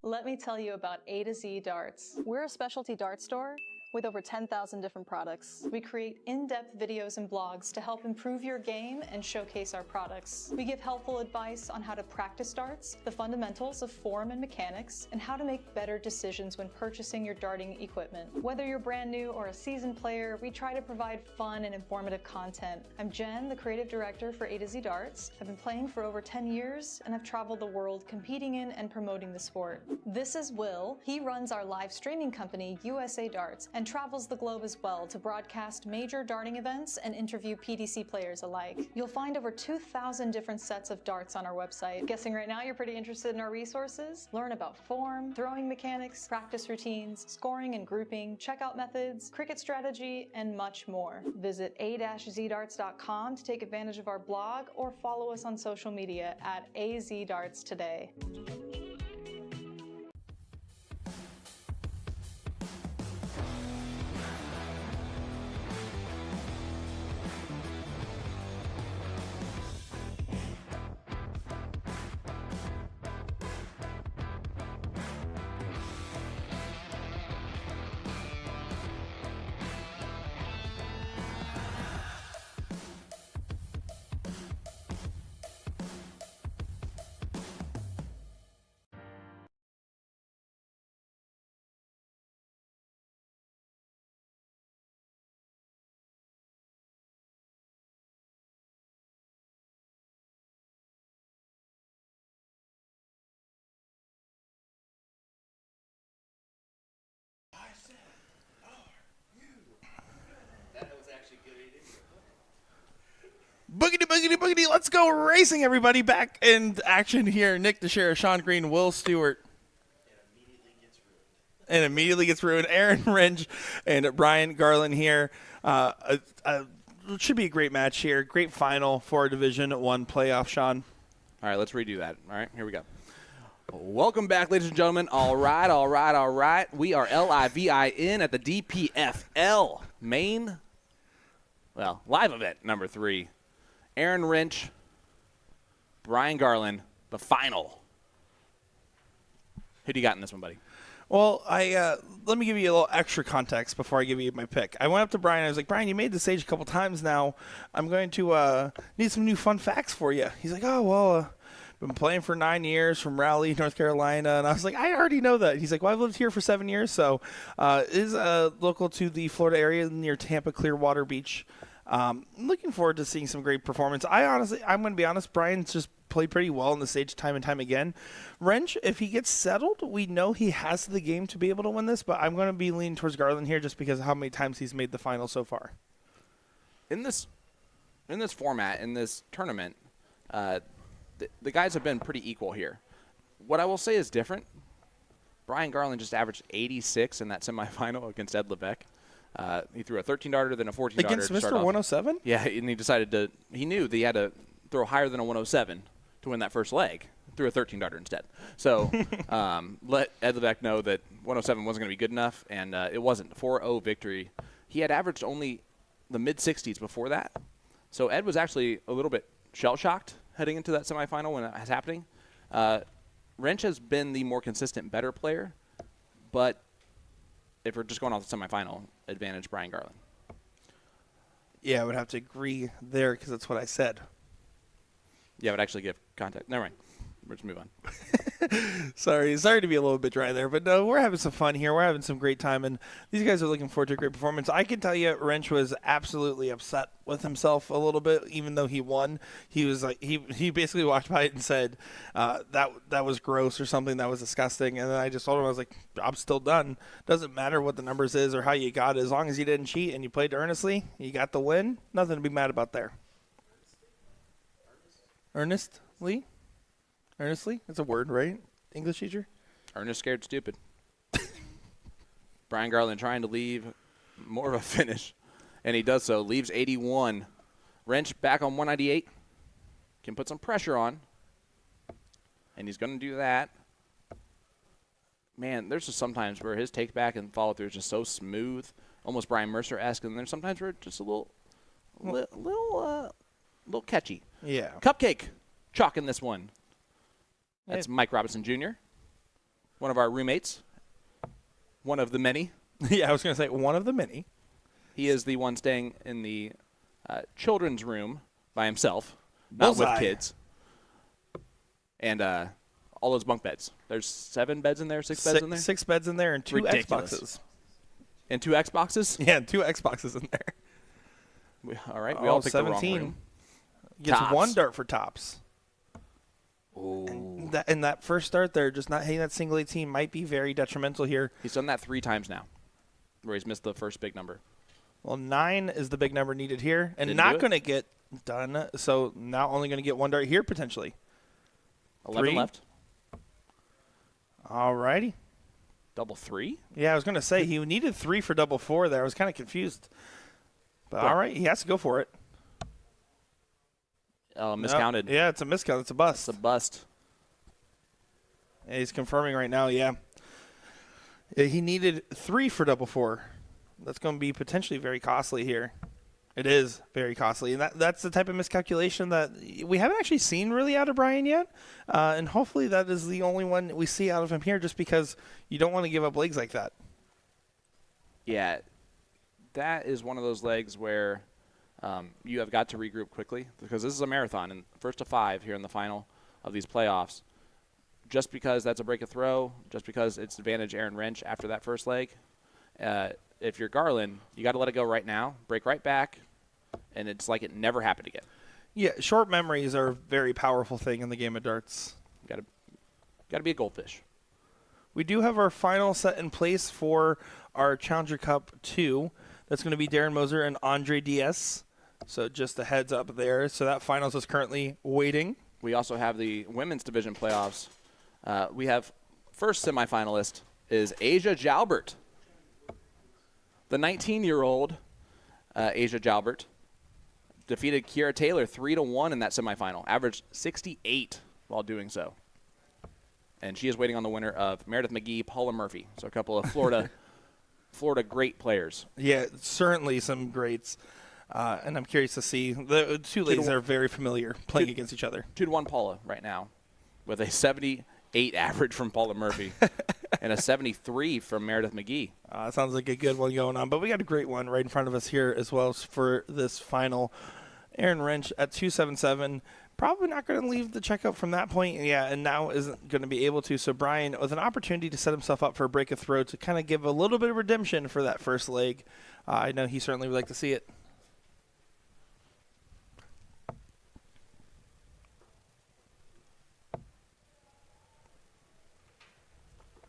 Let me tell you about A to Z Darts. We're a specialty dart store With over 10,000 different products, we create in-depth videos and blogs to help improve your game and showcase our products. We give helpful advice on how to practice darts, the fundamentals of form and mechanics, and how to make better decisions when purchasing your darting equipment. Whether you're brand new or a seasoned player, we try to provide fun and informative content. I'm Jen, the creative director for A to Z Darts. I've been playing for over 10 years, and I've traveled the world competing in and promoting the sport. This is Will. He runs our live streaming company, USA Darts, and travels the globe as well to broadcast major darting events and interview PDC players alike. You'll find over 2,000 different sets of darts on our website. Guessing right now you're pretty interested in our resources? Learn about form, throwing mechanics, practice routines, scoring and grouping, checkout methods, cricket strategy, and much more. Visit a-zdarts.com to take advantage of our blog or follow us on social media at AZDarts today. Boogity, boogity, boogity. Let's go racing, everybody. Back in action here. Nick Dichiria, Sean Green, Will Stuart. And immediately gets ruined. Aaron Wrench and Brian Garland here. It should be a great match here. Great final for Division 1 playoff, Sean. All right, let's redo that. All right, here we go. Welcome back, ladies and gentlemen. All right. We are LIVIN at the DPFL live event number 3. Aaron Wrench, Brian Garland, the final. Who do you got in this one, buddy? Well, let me give you a little extra context before I give you my pick. I went up to Brian. I was like, Brian, you made the stage a couple times now. I'm going to need some new fun facts for you. He's like, oh, well, been playing for 9 years from Raleigh, North Carolina. And I was like, I already know that. He's like, well, I've lived here for 7 years. So is local to the Florida area near Tampa, Clearwater Beach. I'm looking forward to seeing some great performance. I'm going to be honest, Brian's just played pretty well on the stage time and time again. Wrench, if he gets settled, we know he has the game to be able to win this, but I'm going to be leaning towards Garland here just because of how many times he's made the final so far. In this format, in this tournament, the guys have been pretty equal here. What I will say is different. Brian Garland just averaged 86 in that semifinal against Ed Levesque. He threw a 13-darter, then a 14-darter. Against Mr. 107? Yeah, and he decided he knew that he had to throw higher than a 107 to win that first leg. Threw a 13-darter instead. So let Ed Levesque know that 107 wasn't going to be good enough, and it wasn't. 4-0 victory. He had averaged only the mid-60s before that. So Ed was actually a little bit shell-shocked heading into that semifinal when it was happening. Wrench has been the more consistent, better player, but if we're just going off the semifinal, advantage Brian Garland. Yeah, I would have to agree there because that's what I said. Yeah, I would actually give context. Never mind. Let's move on. Sorry to be a little bit dry there, but no, we're having some fun here. We're having some great time, and these guys are looking forward to a great performance. I can tell you, Wrench was absolutely upset with himself a little bit, even though he won. He was like, he basically walked by it and said that was gross or something, that was disgusting. And then I just told him, I was like, job's still done. Doesn't matter what the numbers is or how you got it, as long as you didn't cheat and you played earnestly, you got the win. Nothing to be mad about there. Earnestly? Earnestly? That's a word, right? English teacher? Ernest scared stupid. Brian Garland trying to leave more of a finish, and he does so. Leaves 81. Wrench back on 198. Can put some pressure on, and he's going to do that. Man, there's just sometimes where his take back and follow through is just so smooth, almost Brian Mercer-esque, and there's sometimes where it's just a little catchy. Yeah. Cupcake chalking this one. That's Mike Robinson Jr., one of our roommates, one of the many Yeah, I was going to say one of the many. He is the one staying in the children's room by himself, not with kids. And all those bunk beds. There's 7 beds in there, 6 beds in there? 6 beds in there and 2 Ridiculous. Xboxes. And 2 Xboxes? Yeah, 2 Xboxes in there. All right, we all picked the wrong 17. room. Gets Tops. 1 dart for tops. Ooh. And that first start there, just not hitting that single 18 might be very detrimental here. He's done that 3 times now, where he's missed the first big number. Well, 9 is the big number needed here, and Didn't not do it. going to get done. So now only going to get 1 dart here potentially. 11 3. left. All righty. Double 3? Yeah, I was going to say he needed 3 for double 4 there. I was kind of confused. But all right, he has to go for it. Miscounted. Yeah, it's a miscount. It's a bust. It's a bust. Yeah, he's confirming right now, yeah. He needed 3 for double 4. That's going to be potentially very costly here. It is very costly. And that's the type of miscalculation that we haven't actually seen really out of Brian yet. And hopefully that is the only one we see out of him here, just because you don't want to give up legs like that. Yeah, that is one of those legs where you have got to regroup quickly, because this is a marathon, and first to 5 here in the final of these playoffs. Just because that's a break of throw, just because it's advantage Aaron Wrench after that first leg, if you're Garland, you got to let it go right now, break right back, and it's like it never happened again. Yeah, short memories are a very powerful thing in the game of darts. Got to be a goldfish. We do have our final set in place for our Challenger Cup 2. That's going to be Darren Moser and Andre Diaz. So just a heads up there. So that finals is currently waiting. We also have the women's division playoffs. We have first semifinalist is Asia Jalbert. The 19-year-old Asia Jalbert defeated Kiera Taylor 3-1 in that semifinal, averaged 68 while doing so. And she is waiting on the winner of Meredith McGee, Paula Murphy. So a couple of Florida great players. Yeah, certainly some greats. And I'm curious to see. The 2 ladies are very familiar playing against each other. 2-1 Paula right now with a 78 average from Paula Murphy and a 73 from Meredith McGee. Sounds like a good one going on. But we got a great one right in front of us here as well for this final. Aaron Wrench at 277. Probably not going to leave the checkout from that point. Yeah, and now isn't going to be able to. So Brian, with an opportunity to set himself up for a break of throw to kind of give a little bit of redemption for that first leg. I know he certainly would like to see it.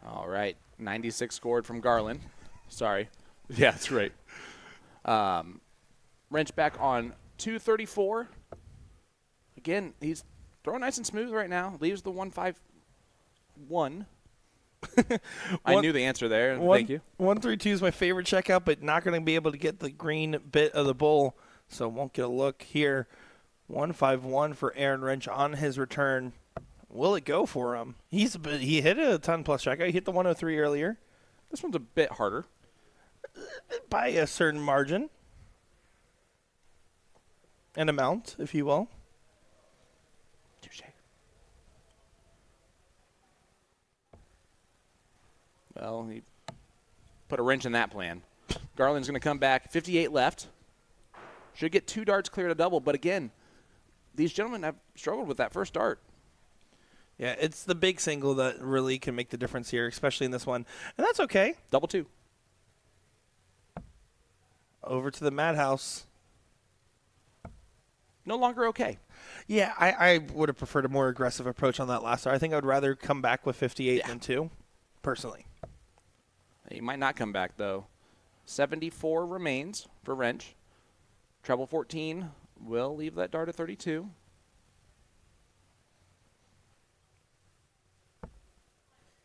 All right, 96 scored from Garland. Sorry. Yeah, that's right. Wrench back on 234. Again, he's throwing nice and smooth right now. Leaves the 151. I knew the answer there. Thank you. 132 is my favorite checkout, but not going to be able to get the green bit of the bowl, so won't get a look here. 151 for Aaron Wrench on his return. Will it go for him? He hit a ton plus checkout. He hit the 103 earlier. This one's a bit harder. By a certain margin. An amount, if you will. Touche. Well, he put a wrench in that plan. Garland's going to come back. 58 left. Should get 2 darts clear to double, but again, these gentlemen have struggled with that first dart. Yeah, it's the big single that really can make the difference here, especially in this one. And that's okay. Double 2. Over to the Madhouse. No longer okay. Yeah, I would have preferred a more aggressive approach on that last dart. I think I would rather come back with 58 than 2, personally. He might not come back, though. 74 remains for Wrench. Treble 14 will leave that dart at 32.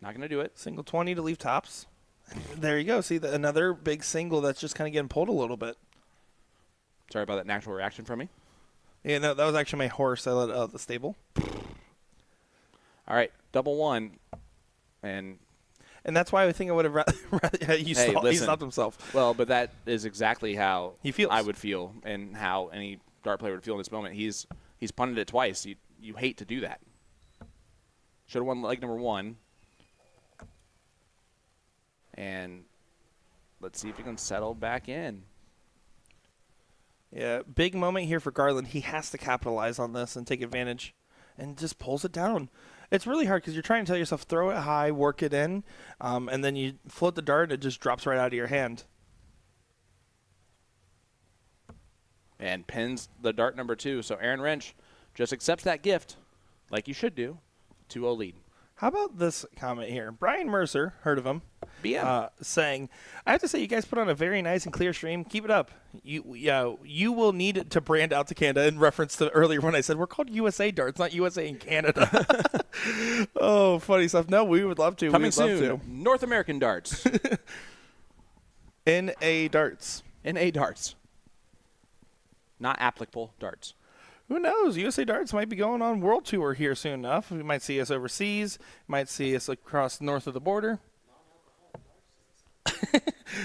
Not going to do it. Single 20 to leave tops. There you go. See, another big single that's just kind of getting pulled a little bit. Sorry about that natural reaction from me. Yeah, no, that was actually my horse I let out of the stable. All right, double 1. And that's why I think I would have rather he stopped himself. Well, but that is exactly how he feels. I would feel and how any dart player would feel in this moment. He's punted it twice. You hate to do that. Should have won leg number 1. And let's see if he can settle back in. Yeah, big moment here for Garland. He has to capitalize on this and take advantage, and just pulls it down. It's really hard because you're trying to tell yourself, throw it high, work it in, and then you float the dart, and it just drops right out of your hand. And pins the dart number 2. So Aaron Wrench just accepts that gift, like you should do. 2-0 lead. How about this comment here? Brian Mercer, heard of him, BM. saying, I have to say you guys put on a very nice and clear stream. Keep it up. You will need it to brand out to Canada, in reference to earlier when I said we're called USA Darts, not USA in Canada. Oh, funny stuff. No, we would love to. Coming we would soon, love to. North American Darts. NA Darts. NA Darts. Not applicable darts. Who knows? USA Darts might be going on world tour here soon enough. We might see us overseas. Might see us across north of the border.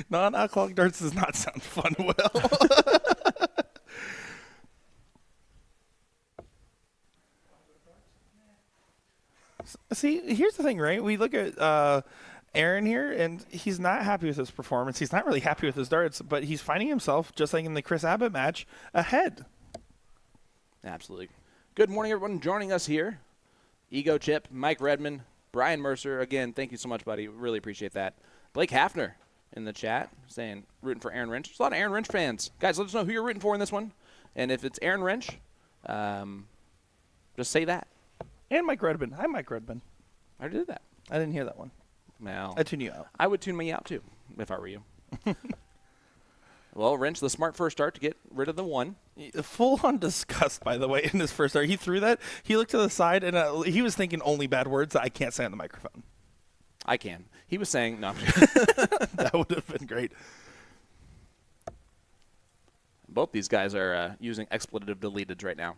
Non-alcoholic darts does not sound fun, Will. See, here's the thing, right? We look at Aaron here, and he's not happy with his performance. He's not really happy with his darts, but he's finding himself, just like in the Chris Abbott match, ahead. Absolutely. Good morning, everyone joining us here. Ego Chip, Mike Redmond, Brian Mercer. Again, thank you so much, buddy. Really appreciate that. Blake Hafner in the chat saying rooting for Aaron Wrench. There's a lot of Aaron Wrench fans. Guys, let us know who you're rooting for in this one. And if it's Aaron Wrench, just say that. And Mike Redmond. Hi, Mike Redmond. I already did that. I didn't hear that one. Well, I tune you out. I would tune me out, too, if I were you. Well, Wrench, the smart first start to get rid of the 1. Full-on disgust, by the way, in his first start. He threw that. He looked to the side, and he was thinking only bad words that I can't say on the microphone. I can. He was saying, no. That would have been great. Both these guys are using expletive deleteds right now.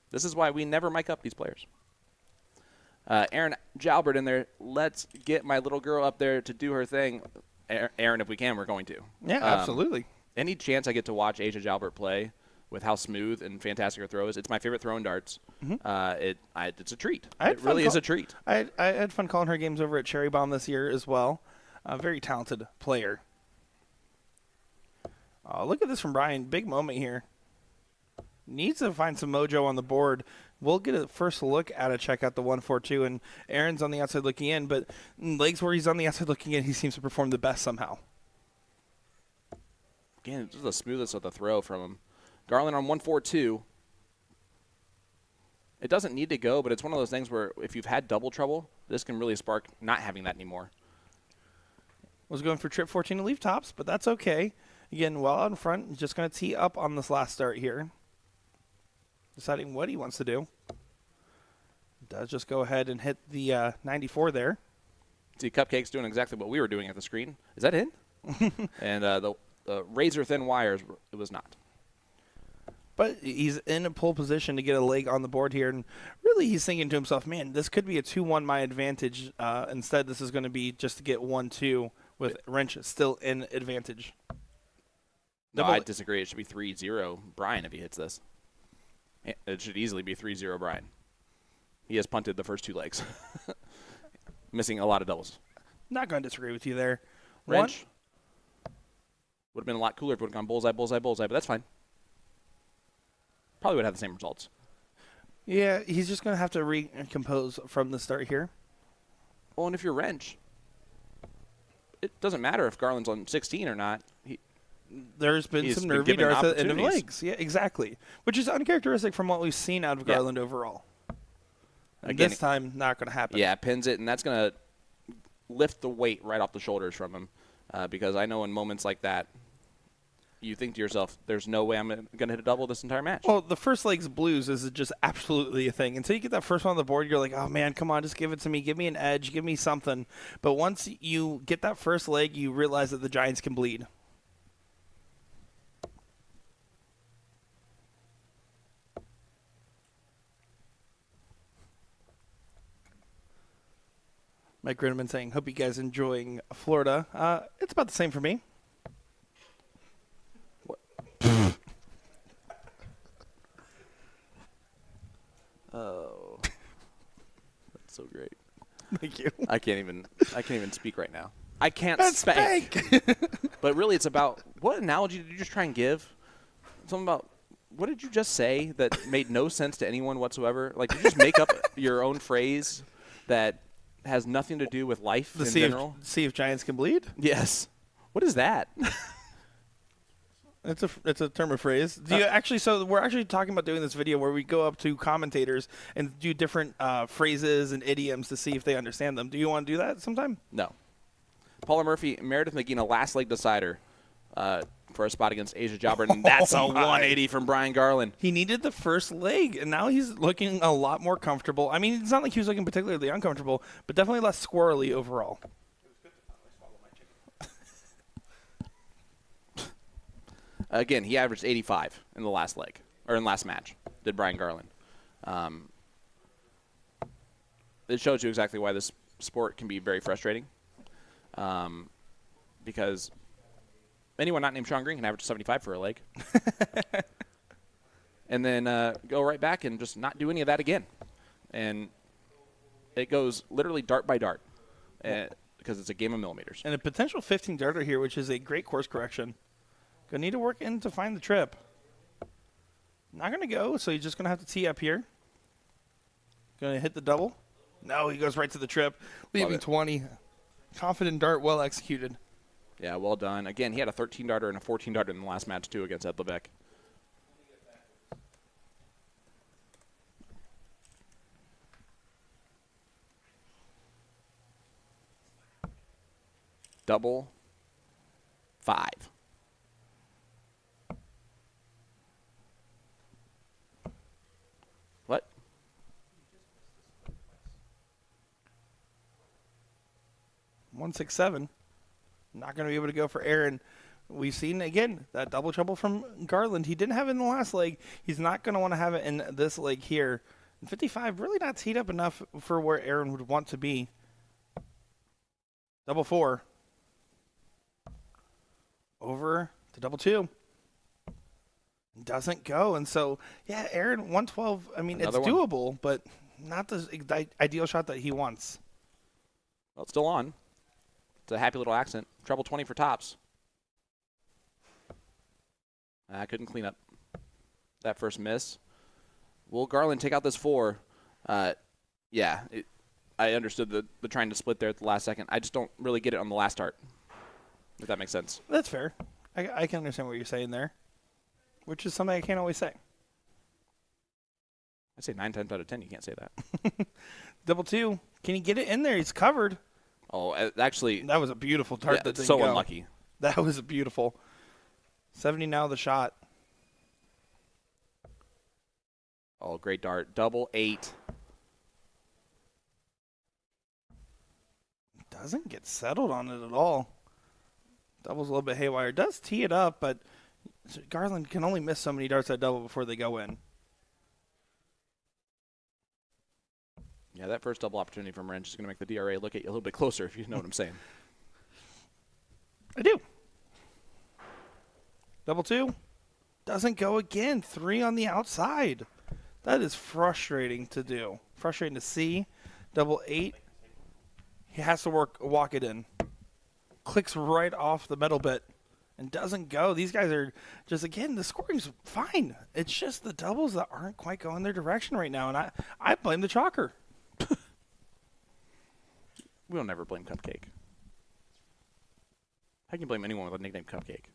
This is why we never mic up these players. Aaron Jalbert in there. Let's get my little girl up there to do her thing. Aaron, if we can, we're going to. Yeah, absolutely. Any chance I get to watch Asia Jalbert play with how smooth and fantastic her throw is, it's my favorite throw in darts. It's a treat. It really is a treat. I had fun calling her games over at Cherry Bomb this year as well. A very talented player. Look at this from Brian. Big moment here. Needs to find some mojo on the board. We'll get a first look at it, check out the 1-4-2, and Aaron's on the outside looking in, but in legs where he's on the outside looking in, he seems to perform the best somehow. Again, just the smoothest of the throw from him. Garland on 1-4-2. It doesn't need to go, but it's one of those things where if you've had double trouble, this can really spark not having that anymore. Was going for trip 14 to leave tops, but that's okay. Again, well out in front, just going to tee up on this last start here. Deciding what he wants to do. Does just go ahead and hit the 94 there. See, Cupcake's doing exactly what we were doing at the screen. Is that in? And the razor-thin wires, it was not. But he's in a pole position to get a leg on the board here. And really, he's thinking to himself, man, this could be a 2-1 my advantage. Instead, this is going to be just to get 1-2 with Wrench still in advantage. No, I disagree. It should be 3-0 Brian if he hits this. It should easily be 3-0 Brian. He has punted the first 2 legs. Missing a lot of doubles. Not going to disagree with you there. Wrench. Would have been a lot cooler if it would have gone bullseye, bullseye, bullseye, but that's fine. Probably would have the same results. Yeah, he's just going to have to recompose from the start here. Well, and if you're Wrench, it doesn't matter if Garland's on 16 or not. There's been some nervy darts at the end of legs. Yeah, exactly. Which is uncharacteristic from what we've seen out of Garland overall. And Again, this time, not going to happen. Yeah, pins it, and that's going to lift the weight right off the shoulders from him. Because I know in moments like that, you think to yourself, there's no way I'm going to hit a double this entire match. Well, the first legs blues is just absolutely a thing. Until you get that first one on the board, you're like, oh, man, come on, just give it to me. Give me an edge. Give me something. But once you get that first leg, you realize that the Giants can bleed. Mike Grinneman saying, hope you guys enjoying Florida. It's about the same for me. What? Oh, that's so great. Thank you. I can't even speak right now. I can't That's spank. But really, it's about what analogy did you just try and give? Something about what did you just say that made no sense to anyone whatsoever? Like, you just make up your own phrase that has nothing to do with life in general. See if giants can bleed? Yes. What is that? It's a term of phrase. Do you actually? So we're actually talking about doing this video where we go up to commentators and do different phrases and idioms to see if they understand them. Do you want to do that sometime? No. Paula Murphy, Meredith McGeena, last leg decider for a spot against Asia Jobber, and that's a 180 from Brian Garland. He needed the first leg, and now he's looking a lot more comfortable. I mean, it's not like he was looking particularly uncomfortable, but definitely less squirrely overall. Again, he averaged 85 in the last leg, or in last match, did Brian Garland. It shows you exactly why this sport can be very frustrating. Because anyone not named Sean Green can average 75 for a leg. And then go right back and just not do any of that again. And it goes literally dart by dart because it's a game of millimeters. And a potential 15 darter here, which is a great course correction. Gonna need to work in to find the trip. Not gonna go, so he's just gonna have to tee up here. Gonna hit the double. No, he goes right to the trip, leaving 20. Confident dart, well executed. Yeah, well done. Again, he had a 13 darter and a 14 darter in the last match too against Ed Levesque. Double 5. What? One 6-7. Not going to be able to go for Aaron. We've seen, again, that double trouble from Garland. He didn't have it in the last leg. He's not going to want to have it in this leg here. And 55, really not teed up enough for where Aaron would want to be. Double 4. Over to double 2. Doesn't go. And so, yeah, Aaron, 112, I mean, Another it's one. doable, but not the ideal shot that he wants. Well, it's still on. It's a happy little accident. Treble 20 for tops. I couldn't clean up that first miss. Will Garland take out this 4? Yeah, I understood the trying to split there at the last second. I just don't really get it on the last start, if that makes sense. That's fair. I can understand what you're saying there, which is something I can't always say. I say 9 times out of 10 you can't say that. Double 2. Can he get it in there? He's covered. Oh, actually, That was a beautiful dart. yeah, That didn't so go. unlucky. That was a beautiful. 70 now the shot. Oh, great dart. Double 8. Doesn't get settled on it at all. Double's a little bit haywire. Does tee it up, but Garland can only miss so many darts at double before they go in. Yeah, that first double opportunity from Wrench is going to make the DRA look at you a little bit closer, if you know what I'm saying. I do. Double 2. Doesn't go again. 3 on the outside. That is frustrating to do. Frustrating to see. Double 8. He has to walk it in. Clicks right off the metal bit and doesn't go. These guys are just, again, the scoring's fine. It's just the doubles that aren't quite going their direction right now, and I blame the chalker. We don't ever blame Cupcake. How can you blame anyone with a nickname Cupcake?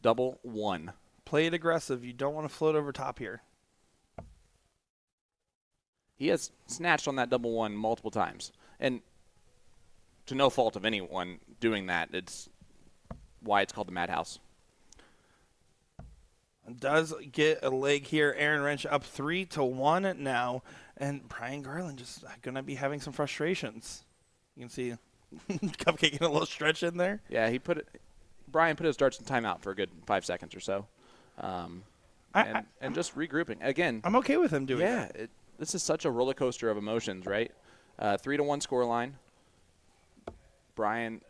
Double 1. Play it aggressive. You don't want to float over top here. He has snatched on that double 1 multiple times. And to no fault of anyone doing that, it's why it's called the Madhouse. Does get a leg here. Aaron Wrench up 3-1 now. And Brian Garland just going to be having some frustrations. You can see Cupcake getting a little stretch in there. Yeah, Brian put his darts in timeout for a good 5 seconds or so. And just regrouping. Again, I'm okay with him doing that. Yeah, this is such a roller coaster of emotions, right? 3-1 scoreline. Brian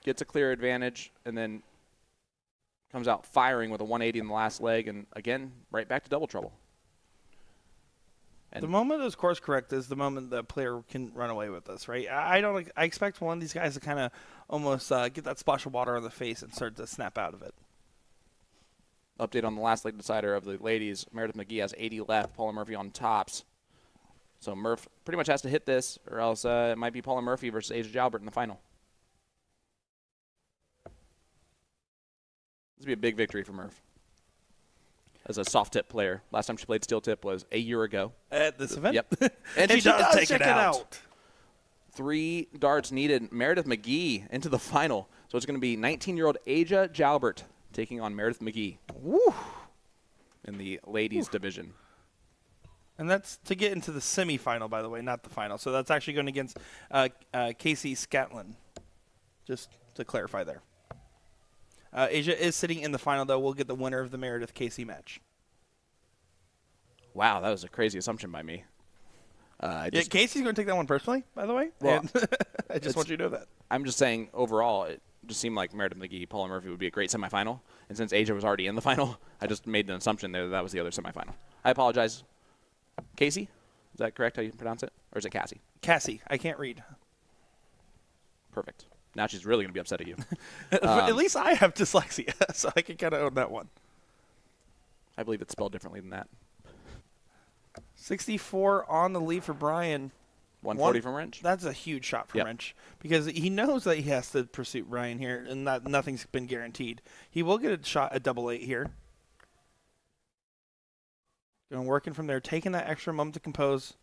gets a clear advantage and then comes out firing with a 180 in the last leg, and again, right back to double trouble. And the moment those course correct is the moment the player can run away with this, right? I expect one of these guys to kind of almost get that splash of water on the face and start to snap out of it. update on the last leg decider of the ladies. Meredith McGee has 80 left. Paula Murphy on tops. So Murph pretty much has to hit this, or else it might be Paula Murphy versus Asia Jalbert in the final. This would be a big victory for Murph as a soft tip player. Last time she played steel tip was a year ago. At this event? Yep. And she does take it out. 3 darts needed. Meredith McGee into the final. So it's going to be 19-year-old Asia Jalbert taking on Meredith McGee. Woo. In the ladies division. And that's to get into the semifinal, by the way, not the final. So that's actually going against Casey Scatlin, just to clarify there. Asia is sitting in the final, though. We'll get the winner of the Meredith Casey match. Wow, that was a crazy assumption by me. Casey's going to take that one personally, by the way. Well, I just want you to know that. I'm just saying, overall, it just seemed like Meredith McGee, Paula Murphy would be a great semifinal. And since Asia was already in the final, I just made an assumption there that was the other semifinal. I apologize. Casey? Is that correct how you pronounce it? Or is it Cassie? Cassie. I can't read. Perfect. Now she's really going to be upset at you. At least I have dyslexia, so I can kind of own that one. I believe it's spelled differently than that. 64 on the lead for Brian. 140 from Wrench? That's a huge shot from Wrench because he knows that he has to pursue Brian here, and that nothing's been guaranteed. He will get a shot at double 8 here. Going working from there, taking that extra moment to compose,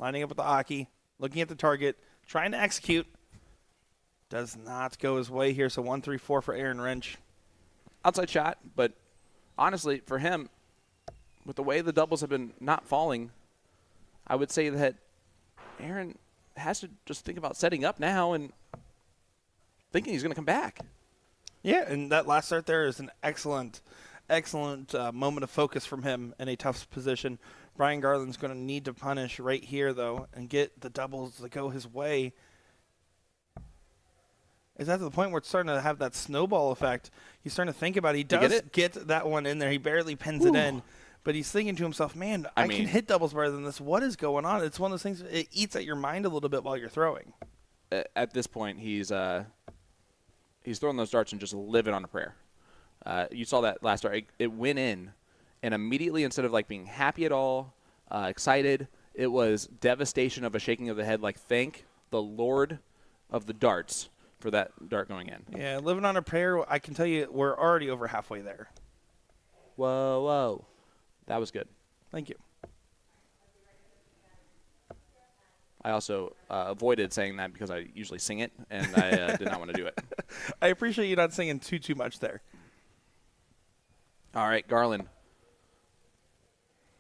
lining up with the Aki, looking at the target, trying to execute. Does not go his way here, so 1-3-4 for Aaron Wrench. Outside shot, but honestly, for him, with the way the doubles have been not falling, I would say that Aaron has to just think about setting up now and thinking he's going to come back. Yeah, and that last start there is an excellent moment of focus from him in a tough position. Brian Garland's going to need to punish right here, though, and get the doubles to go his way. Is that to the point where it's starting to have that snowball effect? He's starting to think about it. He does get that one in there. He barely pins it in. But he's thinking to himself, man, I can hit doubles better than this. What is going on? It's one of those things, it eats at your mind a little bit while you're throwing. At this point, he's throwing those darts and just living on a prayer. You saw that last dart. It went in, and immediately, instead of like being happy at all, excited, it was devastation of a shaking of the head, like thank the Lord of the darts for that dart going in. Yeah, living on a prayer, I can tell you we're already over halfway there. Whoa. That was good. Thank you. I also avoided saying that because I usually sing it, and I did not want to do it. I appreciate you not singing too much there. All right, Garland.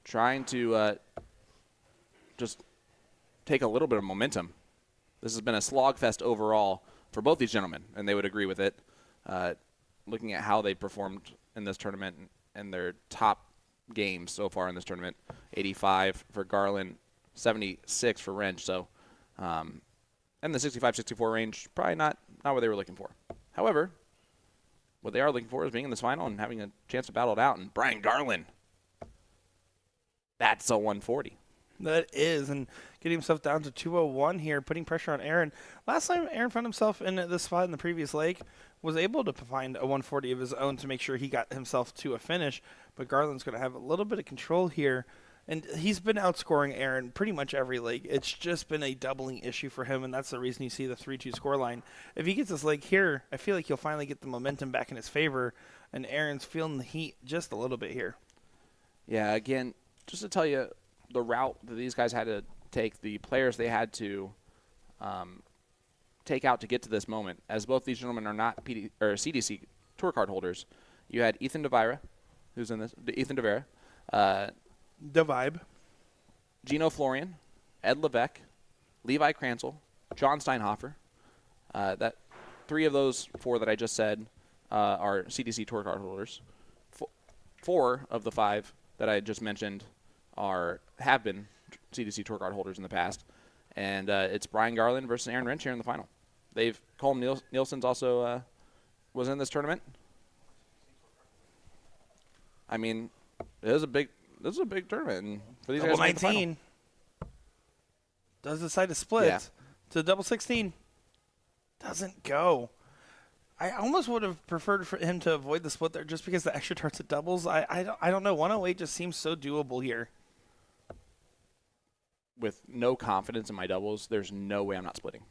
Trying to just take a little bit of momentum. This has been a slogfest overall for both these gentlemen, and they would agree with it. Looking at how they performed in this tournament and their top games so far in this tournament, 85 for Garland, 76 for Wrench. So, and the 65-64 range, probably not what they were looking for. However, what they are looking for is being in this final and having a chance to battle it out. And Brian Garland, that's a 140. That is, and getting himself down to 201 here, putting pressure on Aaron. Last time Aaron found himself in this spot in the previous leg, was able to find a 140 of his own to make sure he got himself to a finish. But Garland's going to have a little bit of control here, and he's been outscoring Aaron pretty much every leg. It's just been a doubling issue for him, and that's the reason you see the 3-2 scoreline. If he gets this leg here, I feel like he'll finally get the momentum back in his favor, and Aaron's feeling the heat just a little bit here. Yeah, again, just to tell you the route that these guys had to take, the players they had to take out to get to this moment, as both these gentlemen are not CDC tour card holders. You had Ethan DeVira, who's in this, Ethan DeVira, The Vibe, Gino Florian, Ed Levesque, Levi Kransel, John Steinhofer. That 3 of those 4 that I just said are CDC tour card holders. 4 of the 5 that I just mentioned have been CDC tour card holders in the past, and it's Brian Garland versus Aaron Wrench here in the final. Colm Nielsen's also was in this tournament. I mean, this is a big tournament and for these guys. 19. Does decide to split to double 16. Doesn't go. I almost would have preferred for him to avoid the split there just because the extra darts at doubles. I don't know. 108 just seems so doable here. With no confidence in my doubles, there's no way I'm not splitting.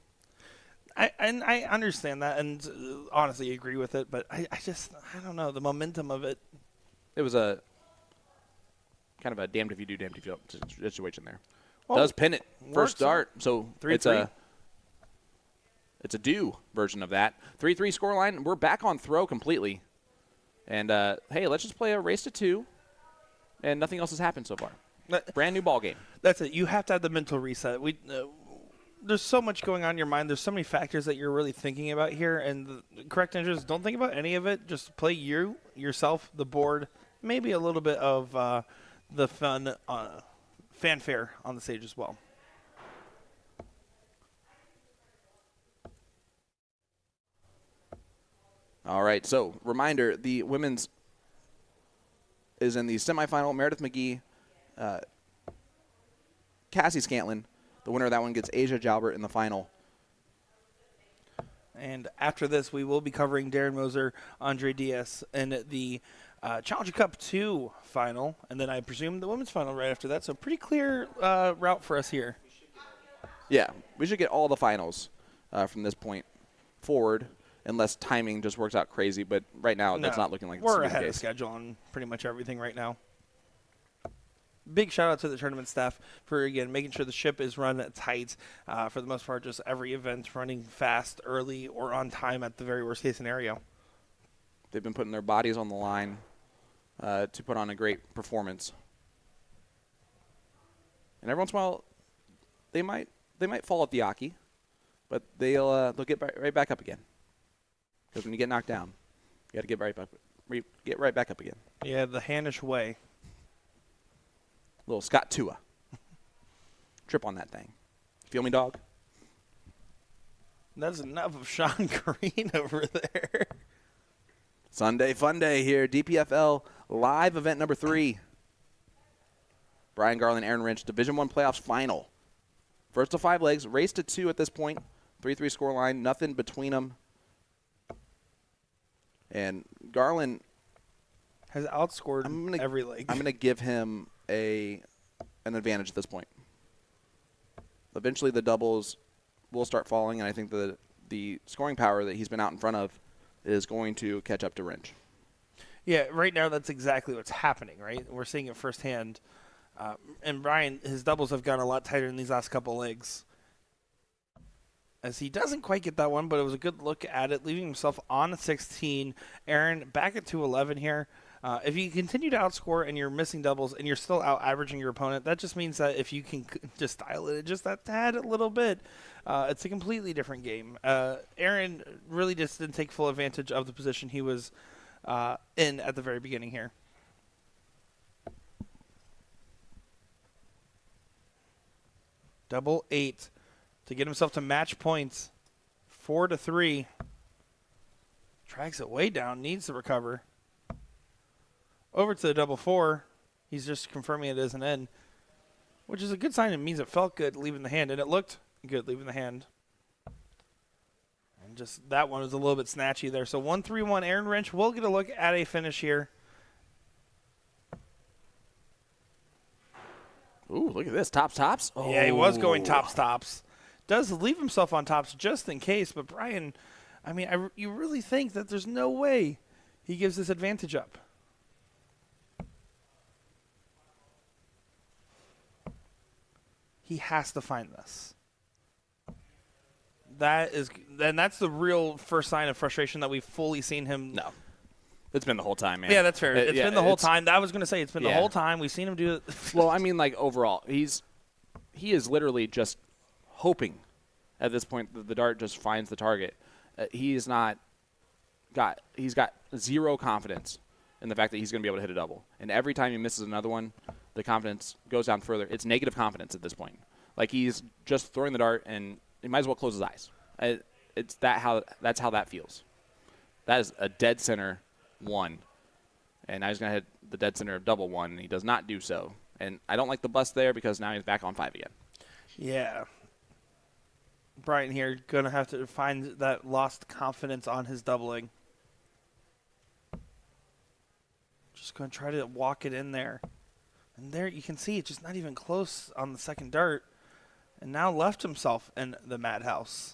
I understand that and honestly agree with it, but I don't know. The momentum of it. It was a kind of a damned if you do, damned if you don't situation there. Well, Does pin it first dart, so 3-3. It's a do version of that. 3-3 scoreline. We're back on throw completely. And, hey, let's just play a race to 2. And nothing else has happened so far. Brand new ball game. That's it. You have to have the mental reset. There's so much going on in your mind. There's so many factors that you're really thinking about here. And the correct answer is don't think about any of it. Just play yourself, the board, maybe a little bit of the fun fanfare on the stage as well. All right, so reminder, the women's is in the semifinal. Meredith McGee, Cassie Scantlin. The winner of that one gets Asia Jalbert in the final. And after this, we will be covering Darren Moser, Andre Diaz, and the Challenger Cup 2 final. And then I presume the women's final right after that. So pretty clear route for us here. Yeah, we should get all the finals from this point forward. Unless timing just works out crazy, but right now that's not looking like it's we're ahead the of case. schedule on pretty much everything right now. Big shout out to the tournament staff for, again, making sure the ship is run tight. For the most part, just every event running fast, early, or on time at the very worst case scenario. They've been putting their bodies on the line to put on a great performance. And every once in a while, they might fall at the Aki, but they'll get right back up again. Because when you get knocked down, you got to get right back up again. Yeah, the Hanish way. Little Scott Tua. Trip on that thing. Feel me, dog? That's enough of Sean Green over there. Sunday fun day here. DPFL Live Event number 3. Brian Garland, Aaron Wrench, Division I playoffs final. First of 5 legs, race to 2 at this point. 3-3 scoreline, nothing between them. And Garland has outscored every leg. I'm going to give him an advantage at this point. Eventually the doubles will start falling, and I think the scoring power that he's been out in front of is going to catch up to Wrench. Yeah, right now that's exactly what's happening, right? We're seeing it firsthand. And Brian, his doubles have gone a lot tighter in these last couple legs. As he doesn't quite get that one, but it was a good look at it, leaving himself on 16. Aaron back at 211 here. If you continue to outscore and you're missing doubles and you're still out-averaging your opponent, that just means that if you can just dial it just that tad a little bit, it's a completely different game. Aaron really just didn't take full advantage of the position he was in at the very beginning here. Double 8 to get himself to match points. 4-3. Drags it way down. Needs to recover. Over to the double 4. He's just confirming it as an end, which is a good sign. It means it felt good leaving the hand, and it looked good leaving the hand. And just that one was a little bit snatchy there. So 1-3-1. Aaron Wrench will get a look at a finish here. Ooh, look at this. Tops. Oh. Yeah, he was going tops. Does leave himself on tops just in case, but Brian, I mean, you really think that there's no way he gives this advantage up? He has to find this. That's the real first sign of frustration that we've fully seen him. No. It's been the whole time, man. Yeah, that's fair. It's been the whole time. I was going to say it's been the whole time. We've seen him do it. Well, I mean, like, overall, he is literally just hoping at this point that the dart just finds the target. He's got zero confidence in the fact that he's going to be able to hit a double. And every time he misses another one, the confidence goes down further. It's negative confidence at this point. Like, he's just throwing the dart, and he might as well close his eyes. That's how that feels. That is a dead center 1. And now he's going to hit the dead center of double 1, and he does not do so. And I don't like the bust there because now he's back on 5 again. Yeah. Brian here going to have to find that lost confidence on his doubling. Just going to try to walk it in there. And there you can see it's just not even close on the second dart. And now left himself in the madhouse.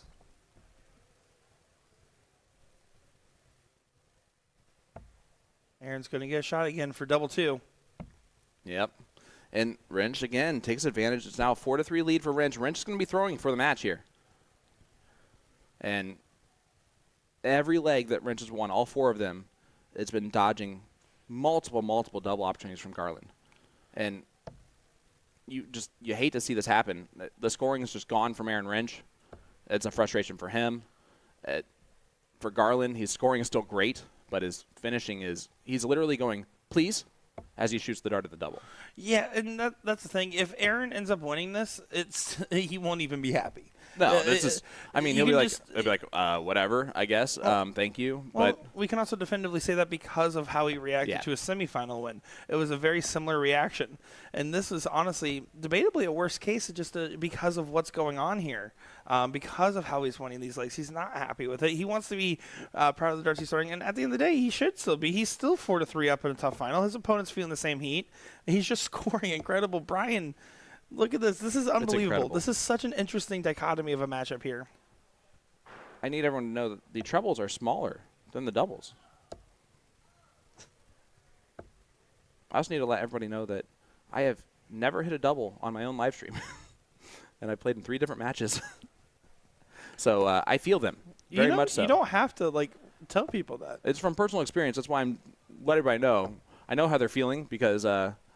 Aaron's going to get a shot again for double two. Yep. And Wrench, again, takes advantage. It's now a 4-3 lead for Wrench. Wrench is going to be throwing for the match here. And every leg that Wrench has won, all 4 of them, it's been dodging multiple double opportunities from Garland. And you hate to see this happen. The scoring is just gone from Aaron Wrench. It's a frustration for him. For Garland, his scoring is still great, but his finishing is, he's literally going, please, as he shoots the dart at the double. Yeah, and that's the thing. If Aaron ends up winning this, he won't even be happy. No, this is. I mean, he'll be like, whatever, I guess. Thank you. Well, but we can also definitively say that because of how he reacted to a semifinal win. It was a very similar reaction. And this is honestly, debatably a worst case just because of what's going on here. Because of how he's winning these legs. He's not happy with it. He wants to be proud of the darts he's throwing. And at the end of the day, he should still be. He's still 4-3 up in a tough final. His opponent's feeling the same heat. He's just scoring incredible. Brian, look at this. This is unbelievable. This is such an interesting dichotomy of a matchup here. I need everyone to know that the trebles are smaller than the doubles. I also need to let everybody know that I have never hit a double on my own live stream. And I played in 3 different matches. So I feel them very much so. You don't have to, tell people that. It's from personal experience. That's why I'm letting everybody know. I know how they're feeling because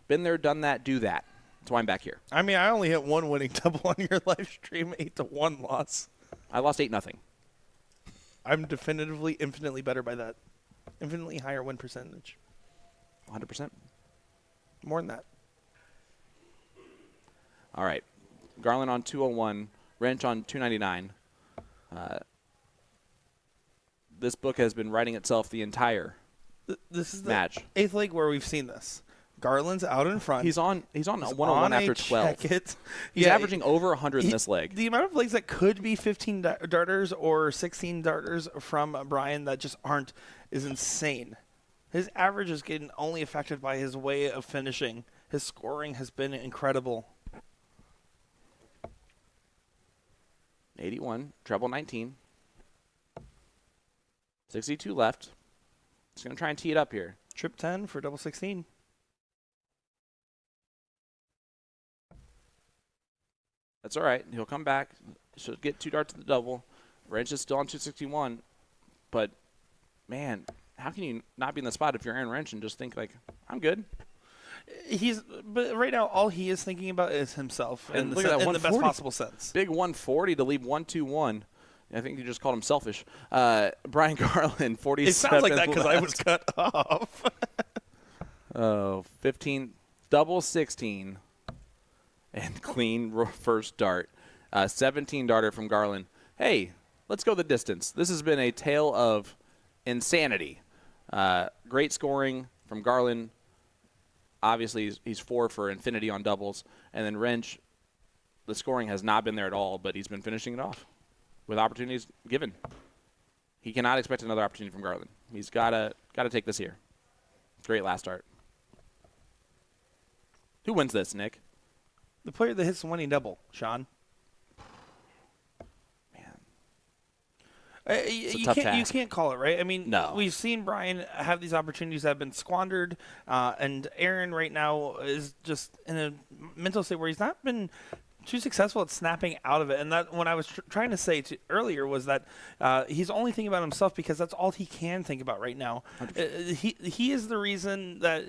been there, done that, do that. That's why I'm back here. I mean, I only hit 1 winning double on your live stream, 8-1 loss. I lost 8-0. I'm definitively infinitely better by that. Infinitely higher win percentage. 100%. More than that. All right. Garland on 201. Wrench on 299. This book has been writing itself the entire this is the match. 8th leg where we've seen this. Garland's out in front. He's on 101 after 12. He's averaging over 100 in this leg. The amount of legs that could be 15 darters or 16 darters from Brian that just aren't is insane. His average is getting only affected by his way of finishing. His scoring has been incredible. 81, treble 19. 62 left. Just going to try and tee it up here. Trip 10 for double 16. That's all right. He'll come back. She'll get 2 darts at the double. Wrench is still on 261. But, man, how can you not be in the spot if you're Aaron Wrench and just think, I'm good? But right now, all he is thinking about is himself and in look at that, in the best possible sense. Big 140 to leave 1-2-1. I think you just called him selfish. Brian Garland, 47. It sounds like that because I was cut off. 15, double 16, and clean first dart. 17 darter from Garland. Hey, let's go the distance. This has been a tale of insanity. Great scoring from Garland. Obviously, he's 4 for infinity on doubles. And then Wrench, the scoring has not been there at all, but he's been finishing it off with opportunities given. He cannot expect another opportunity from Garland. He's got to take this here. Great last start. Who wins this, Nick? The player that hits the winning double, Sean. You can't call it, right? I mean, no. We've seen Brian have these opportunities that have been squandered, and Aaron right now is just in a mental state where he's not been too successful at snapping out of it. And that what I was trying to say earlier was that he's only thinking about himself because that's all he can think about right now. He is the reason that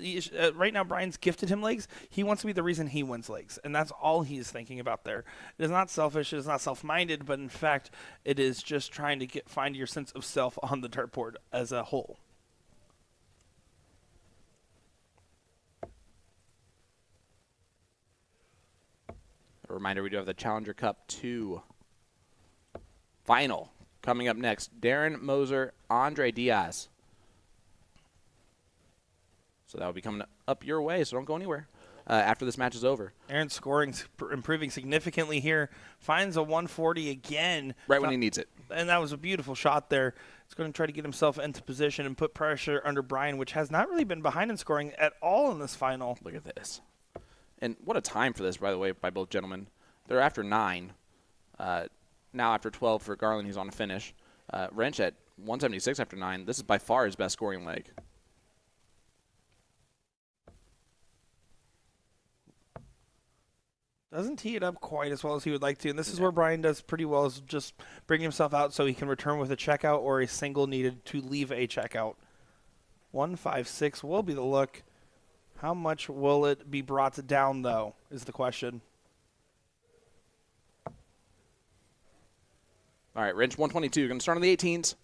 right now Brian's gifted him legs. He wants to be the reason he wins legs, and that's all he's thinking about there. It is not selfish. It is not self-minded, but in fact, it is just trying to find your sense of self on the dartboard as a whole. A reminder, we do have the Challenger Cup 2 final coming up next. Darren Moser, Andre Diaz. So that will be coming up your way, so don't go anywhere. after this match is over. Aaron's scoring improving significantly here. Finds a 140 again. Right when he needs it. And that was a beautiful shot there. He's going to try to get himself into position and put pressure under Brian, which has not really been behind in scoring at all in this final. Look at this. And what a time for this, by the way, by both gentlemen. They're after 9. Now after 12 for Garland, he's on a finish. Wrench at 176 after 9. This is by far his best scoring leg. Doesn't tee it up quite as well as he would like to. And this is where Brian does pretty well, is just bring himself out so he can return with a checkout or a single needed to leave a checkout. 156 will be the look. How much will it be brought down, though, is the question. All right, Wrench 122. Going to start on the 18s.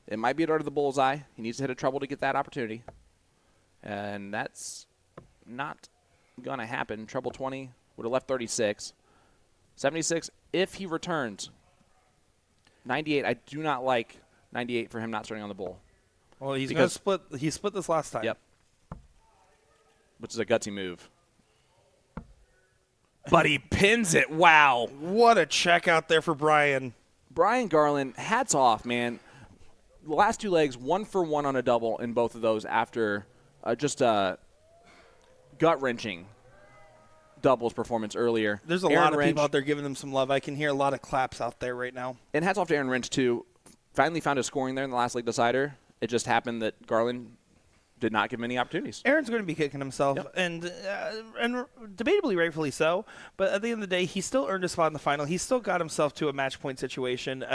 It might be a dart of the bullseye. He needs to hit a treble to get that opportunity. And that's not going to happen. Treble 20 would have left 36. 76 if he returns. 98, I do not like 98 for him not starting on the bull. Well, he's going to split. He split this last time. Yep. Which is a gutsy move. But he pins it. Wow. What a check out there for Brian. Brian Garland, hats off, man. The last 2 legs, 1 for 1 on a double in both of those after just a gut-wrenching doubles performance earlier. There's a lot of people out there giving them some love. I can hear a lot of claps out there right now. And hats off to Aaron Wrench, too. Finally found his scoring there in the last leg decider. It just happened that Garland did not give him any opportunities. Aaron's going to be kicking himself, and debatably rightfully so. But at the end of the day, he still earned a spot in the final. He still got himself to a match point situation.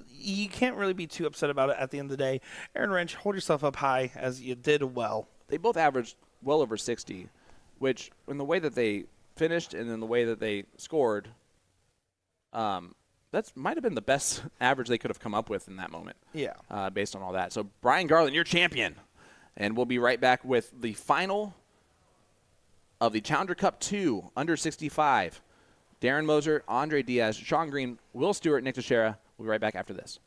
You can't really be too upset about it at the end of the day. Aaron Wrench, hold yourself up high, as you did well. They both averaged well over 60, which in the way that they finished and in the way that they scored, that might have been the best average they could have come up with in that moment. Yeah. Based on all that. So Brian Garland, you're champion. And we'll be right back with the final of the Challenger Cup 2 under 65. Darren Moser, Andre Diaz, Sean Green, Will Stewart, Nick Dichiria. We'll be right back after this.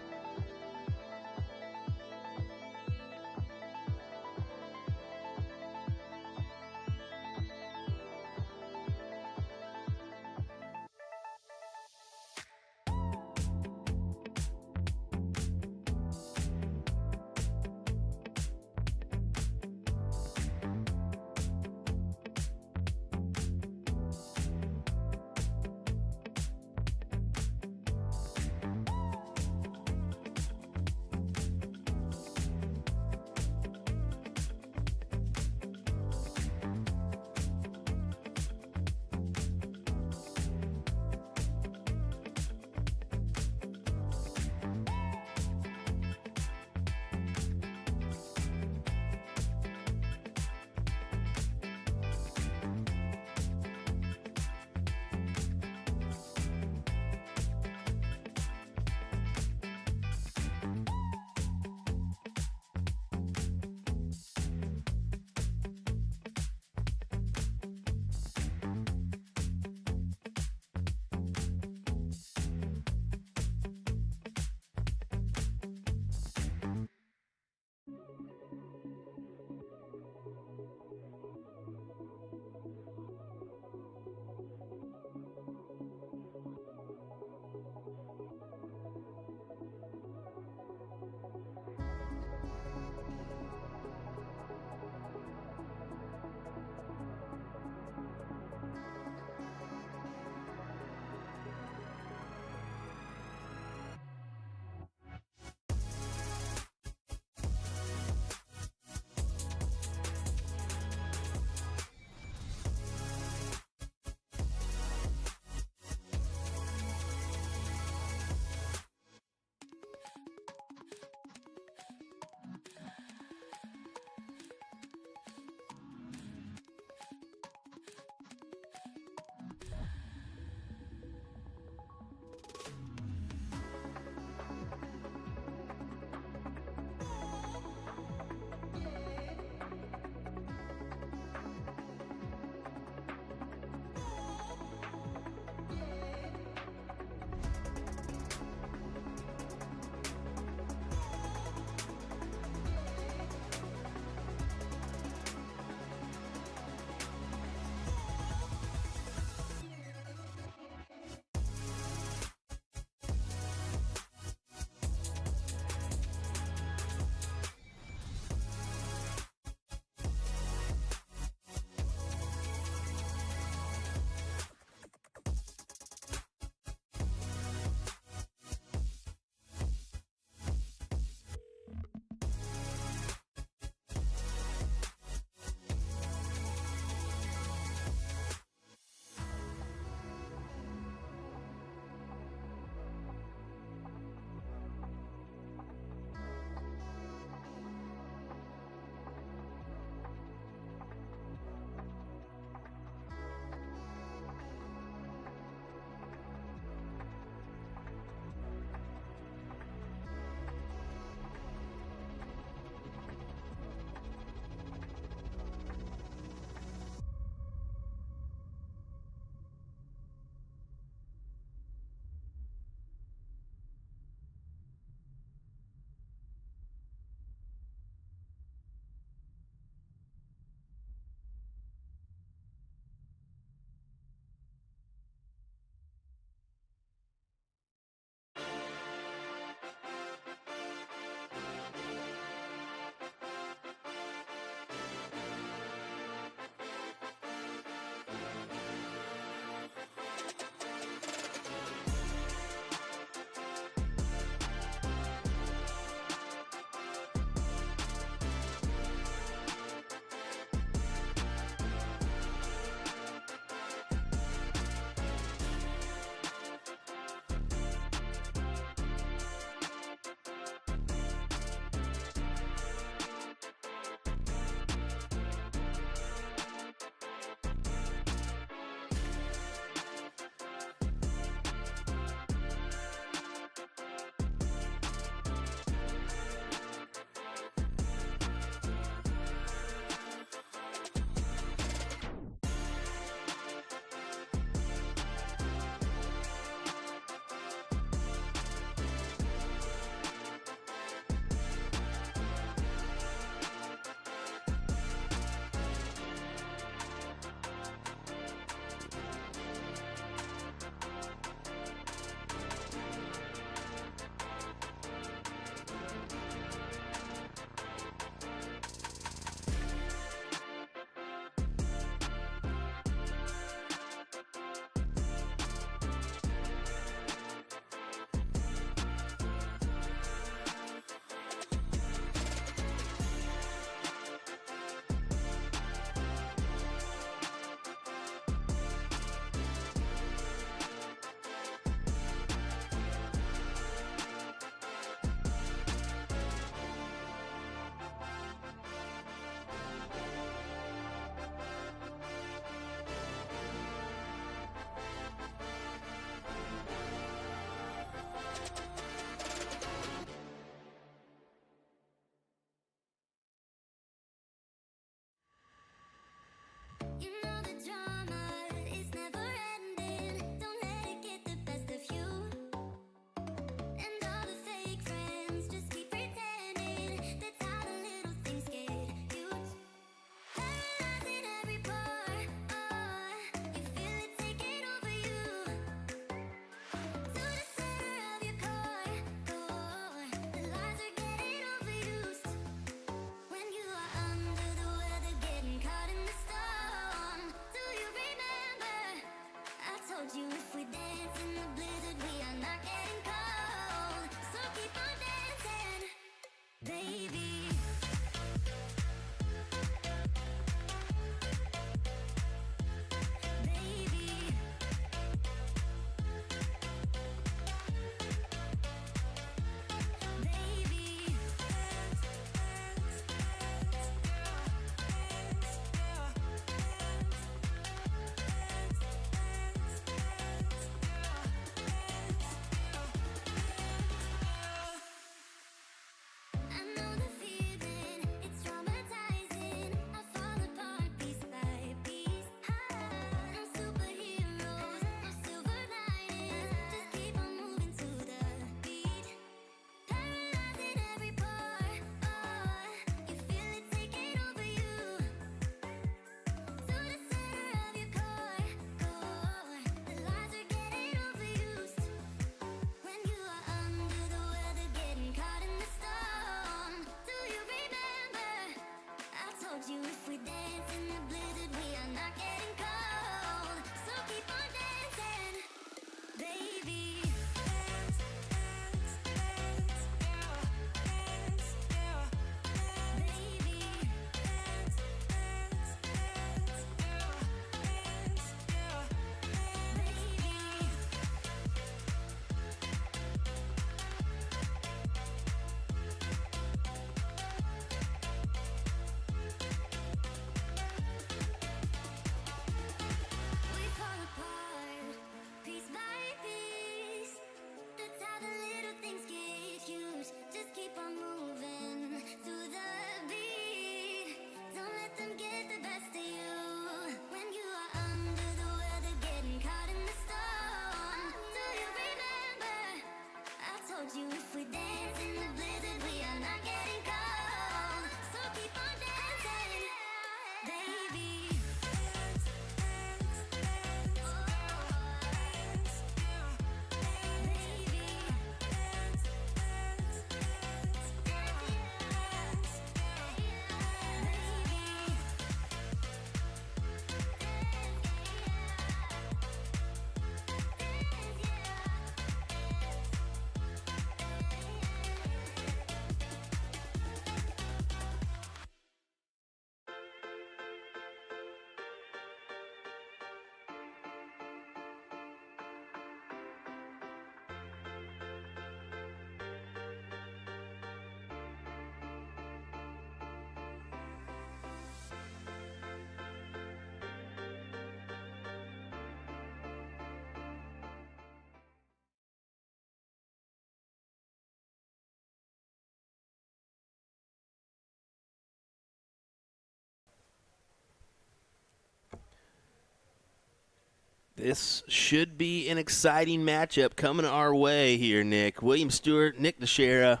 This should be an exciting matchup coming our way here, Nick. William Stuart, Nick Dichiria,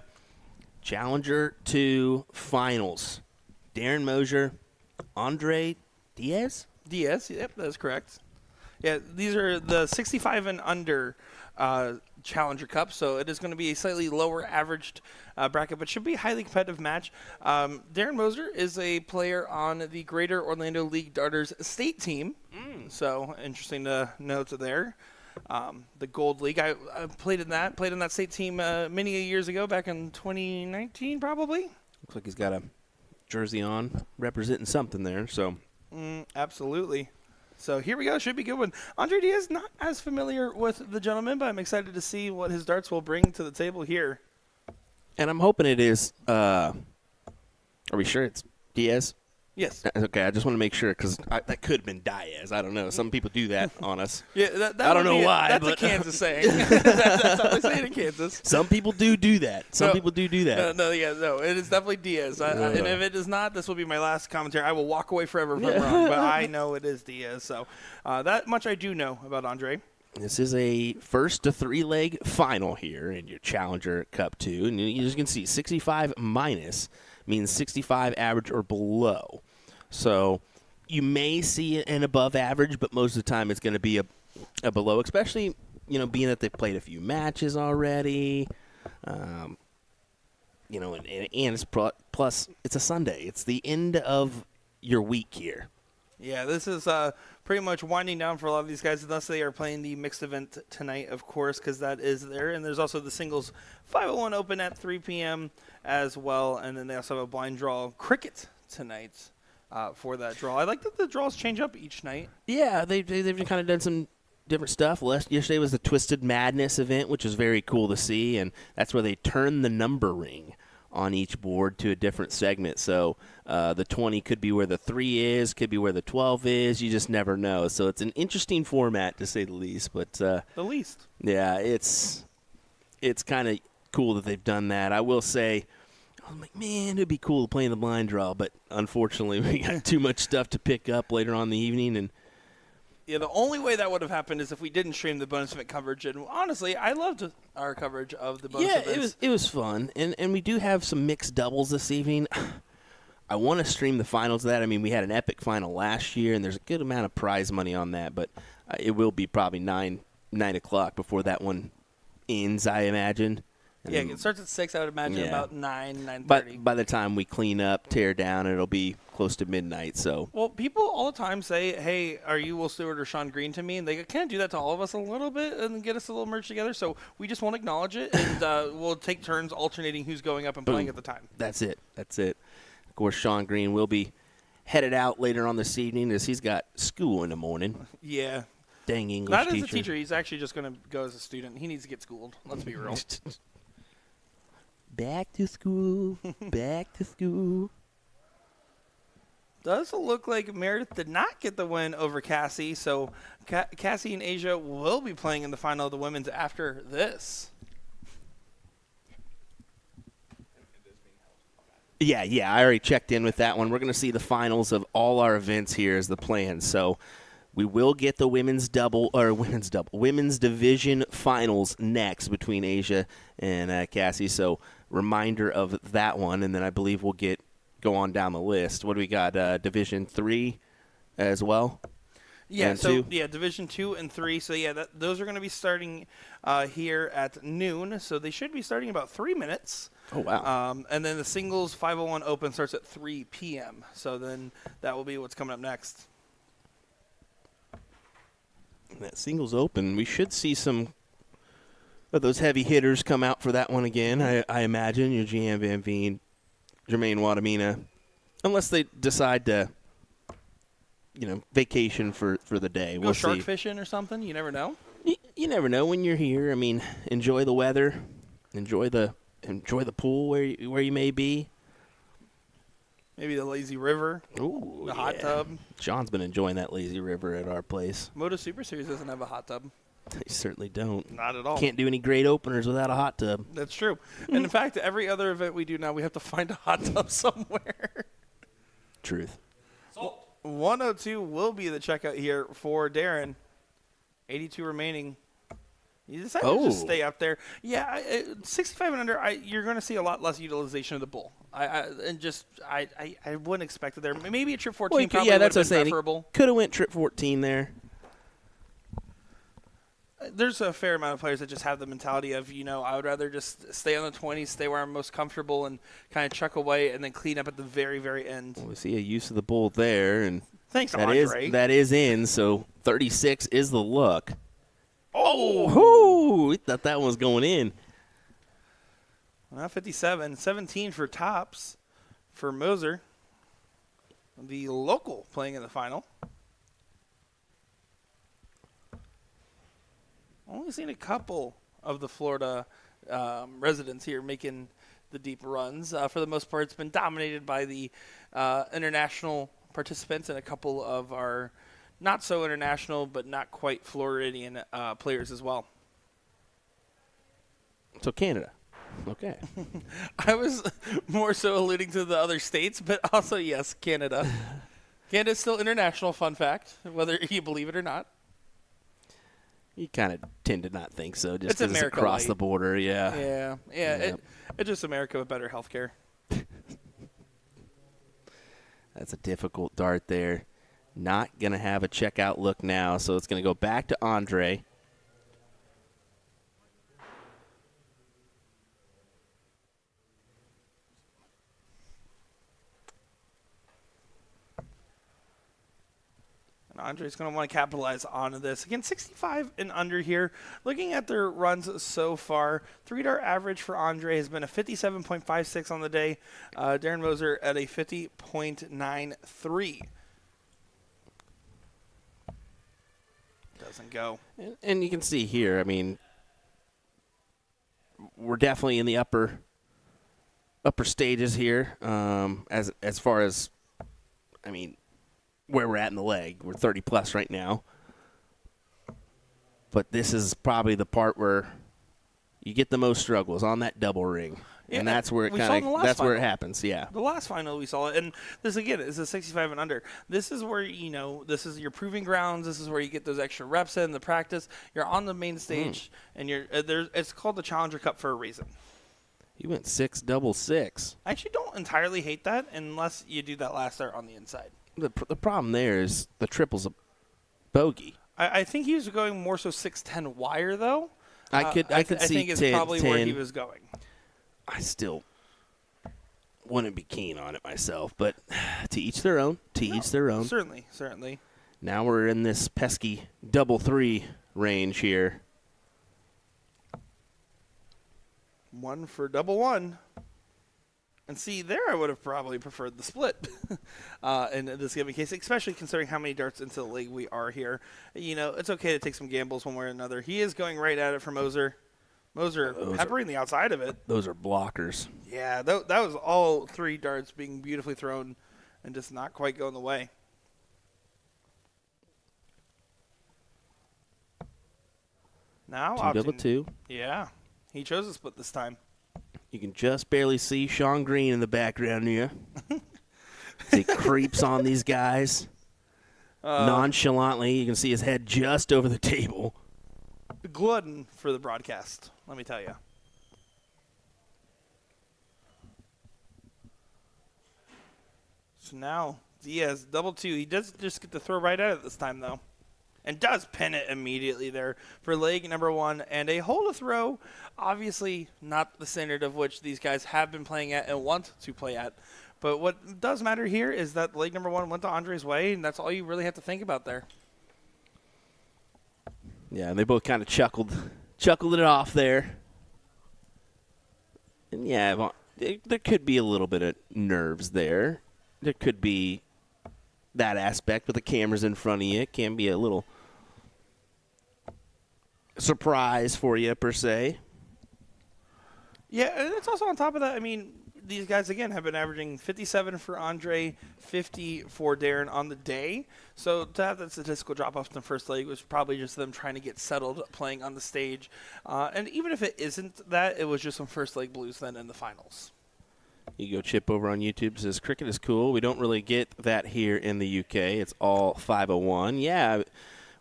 Challenger 2 Finals. Darren Mosier, Andre Diaz? Diaz, yep, that's correct. Yeah, these are the 65 and under Challenger Cup, so it is going to be a slightly lower averaged bracket, but should be a highly competitive match. Darren Mosier is a player on the Greater Orlando League Darters state team, so interesting to note there. The Gold League, I played in that state team many years ago, back in 2019 probably. Looks like he's got a jersey on representing something there, so. Absolutely. So here we go. Should be a good one. Andre Diaz, not as familiar with the gentleman, but I'm excited to see what his darts will bring to the table here. And I'm hoping it is, are we sure it's Diaz? Yes. Okay, I just want to make sure because that could have been Diaz. I don't know. Some people do that on us. Yeah, that I don't know why. That's but a Kansas saying. that's how they say it in Kansas. Some people do that. Some people do that. No, it is definitely Diaz. And if it is not, this will be my last commentary. I will walk away forever if I'm wrong, but I know it is Diaz. So that much I do know about Andre. This is a first to 3-leg final here in your Challenger Cup 2. And you can see 65 minus means 65 average or below. So you may see an above average, but most of the time it's going to be a below, especially, being that they've played a few matches already. And it's plus it's a Sunday. It's the end of your week here. Yeah, this is pretty much winding down for a lot of these guys, unless they are playing the mixed event tonight, of course, because that is there. And there's also the singles 501 Open at 3 p.m. as well. And then they also have a blind draw cricket tonight for that draw. I like that the draws change up each night. Yeah, they've kind of done some different stuff. Yesterday was the Twisted Madness event, which was very cool to see. And that's where they turn the number ring on each board to a different segment. So the 20 could be where the 3 is, could be where the 12 is. You just never know. So it's an interesting format, to say the least. But the least. Yeah, it's kind of cool that they've done that. I will say, I'm like, man, it'd be cool to play in the blind draw. But unfortunately, we got too much stuff to pick up later on in the evening. And yeah, the only way that would have happened is if we didn't stream the bonus event coverage. And honestly, I loved our coverage of the bonus events. It was fun. And we do have some mixed doubles this evening. I want to stream the finals of that. I mean, we had an epic final last year, and there's a good amount of prize money on that. But it will be probably 9 o'clock before that one ends, I imagine. Yeah, it starts at 6, I would imagine, about 9:30. But by the time we clean up, tear down, it'll be close to midnight. So, well, people all the time say, hey, are you Will Stewart or Sean Green to me? And they kind of do that to all of us a little bit and get us a little merch together. So we just won't acknowledge it, and we'll take turns alternating who's going up and playing at the time. That's it. Of course, Sean Green will be headed out later on this evening as he's got school in the morning. Yeah. Dang English Not teacher. as a teacher. He's actually just going to go as a student. He needs to get schooled. Let's be real. Back to school. Back to school. Does look like Meredith did not get the win over Cassie, so Cassie and Asia will be playing in the final of the women's after this. Yeah, I already checked in with that one. We're going to see the finals of all our events here as the plan. So we will get the women's division finals next between Asia and Cassie. So reminder of that one, and then I believe we'll go on down the list. What do we got? Division 3 as well? Yeah, and so 2? yeah, Division 2 and 3. So yeah, those are going to be starting here at noon. So they should be starting in about 3 minutes. Oh, wow. And then the singles 501 Open starts at 3 p.m. So then that will be what's coming up next. That singles open, we should see some of those heavy hitters come out for that one again. I imagine your Jan Van Veen, Jermaine Wadamina, unless they decide to, vacation for the day. Go shark fishing or something. You never know. You never know when you're here. I mean, enjoy the weather, enjoy the pool where you may be. Maybe the lazy river. Ooh, the hot tub. John's been enjoying that lazy river at our place. Moto Super Series doesn't have a hot tub. They certainly don't. Not at all. Can't do any great openers without a hot tub. That's true. And in fact, every other event we do now, we have to find a hot tub somewhere. Truth. 102 will be the checkout here for Darren. 82 remaining. You decided to just stay up there. Yeah, 65 and under, you're going to see a lot less utilization of the bull. I wouldn't expect it there. Maybe a trip 14 probably would have been preferable. Could have went trip 14 there. There's a fair amount of players that just have the mentality of, I would rather just stay on the 20s, stay where I'm most comfortable, and kind of chuck away and then clean up at the very, very end. Well, we see a use of the bull there, and thanks, Andre. That is in, so 36 is the look. Oh, we thought that one was going in. Well, 57, 17 for tops for Moser, the local playing in the final. Only seen a couple of the Florida residents here making the deep runs. For the most part, it's been dominated by the international participants and a couple of our not so international but not quite Floridian players as well. So Canada. Okay. I was more so alluding to the other states, but also, yes, Canada. Canada's still international, fun fact, whether you believe it or not. You kind of tend to not think so, just because it's across the border, Yeah. It's just America with better health care. That's a difficult dart there. Not going to have a checkout look now, so it's going to go back to Andre. And Andre's going to want to capitalize on this. Again, 65 and under here. Looking at their runs so far, 3-dart average for Andre has been a 57.56 on the day. Darren Moser at a 50.93. Doesn't go. And you can see here, I mean, we're definitely in the upper stages here as far as, I mean, where we're at in the leg. We're 30 plus right now. But this is probably the part where you get the most struggles on that double ring. Yeah, and that's where it where it happens, yeah. The last final we saw it, and this again is a 65 and under. This is where, this is your proving grounds. This is where you get those extra reps in the practice. You're on the main stage, and you're it's called the Challenger Cup for a reason. You went 6-6. I actually don't entirely hate that unless you do that last start on the inside. The problem there is the triple's a bogey. I think he was going more so 6-10 wire, though. I could see think it's probably 10. Where he was going. I still wouldn't be keen on it myself, but to each their own. Certainly. Now we're in this pesky double 3 range here. 1 for double 1. And see, there I would have probably preferred the split in this given case, especially considering how many darts into the league we are here. It's okay to take some gambles one way or another. He is going right at it for Moser. Moser peppering the outside of it. Those are blockers. Yeah, that was all 3 darts being beautifully thrown and just not quite going the way. Now option 2. Yeah, he chose a split this time. You can just barely see Sean Green in the background here. He creeps on these guys nonchalantly. You can see his head just over the table. Glutton for the broadcast, let me tell you. So now Diaz double 2. He does just get to throw right at it this time, though. And does pin it immediately there for leg number 1. And a hole to throw, obviously not the standard of which these guys have been playing at and want to play at. But what does matter here is that leg number 1 went to Andre's way, and that's all you really have to think about there. Yeah, and they both kind of chuckled it off there. And yeah, there could be a little bit of nerves there. There could be that aspect with the cameras in front of you. It can be a little surprise for you, per se. Yeah, and it's also on top of that, I mean, these guys, again, have been averaging 57 for Andre, 50 for Darren on the day. So to have that statistical drop-off in the first leg was probably just them trying to get settled playing on the stage. And even if it isn't that, it was just some first leg blues then in the finals. You go Chip over on YouTube, says, cricket is cool. We don't really get that here in the UK. It's all 501. Yeah,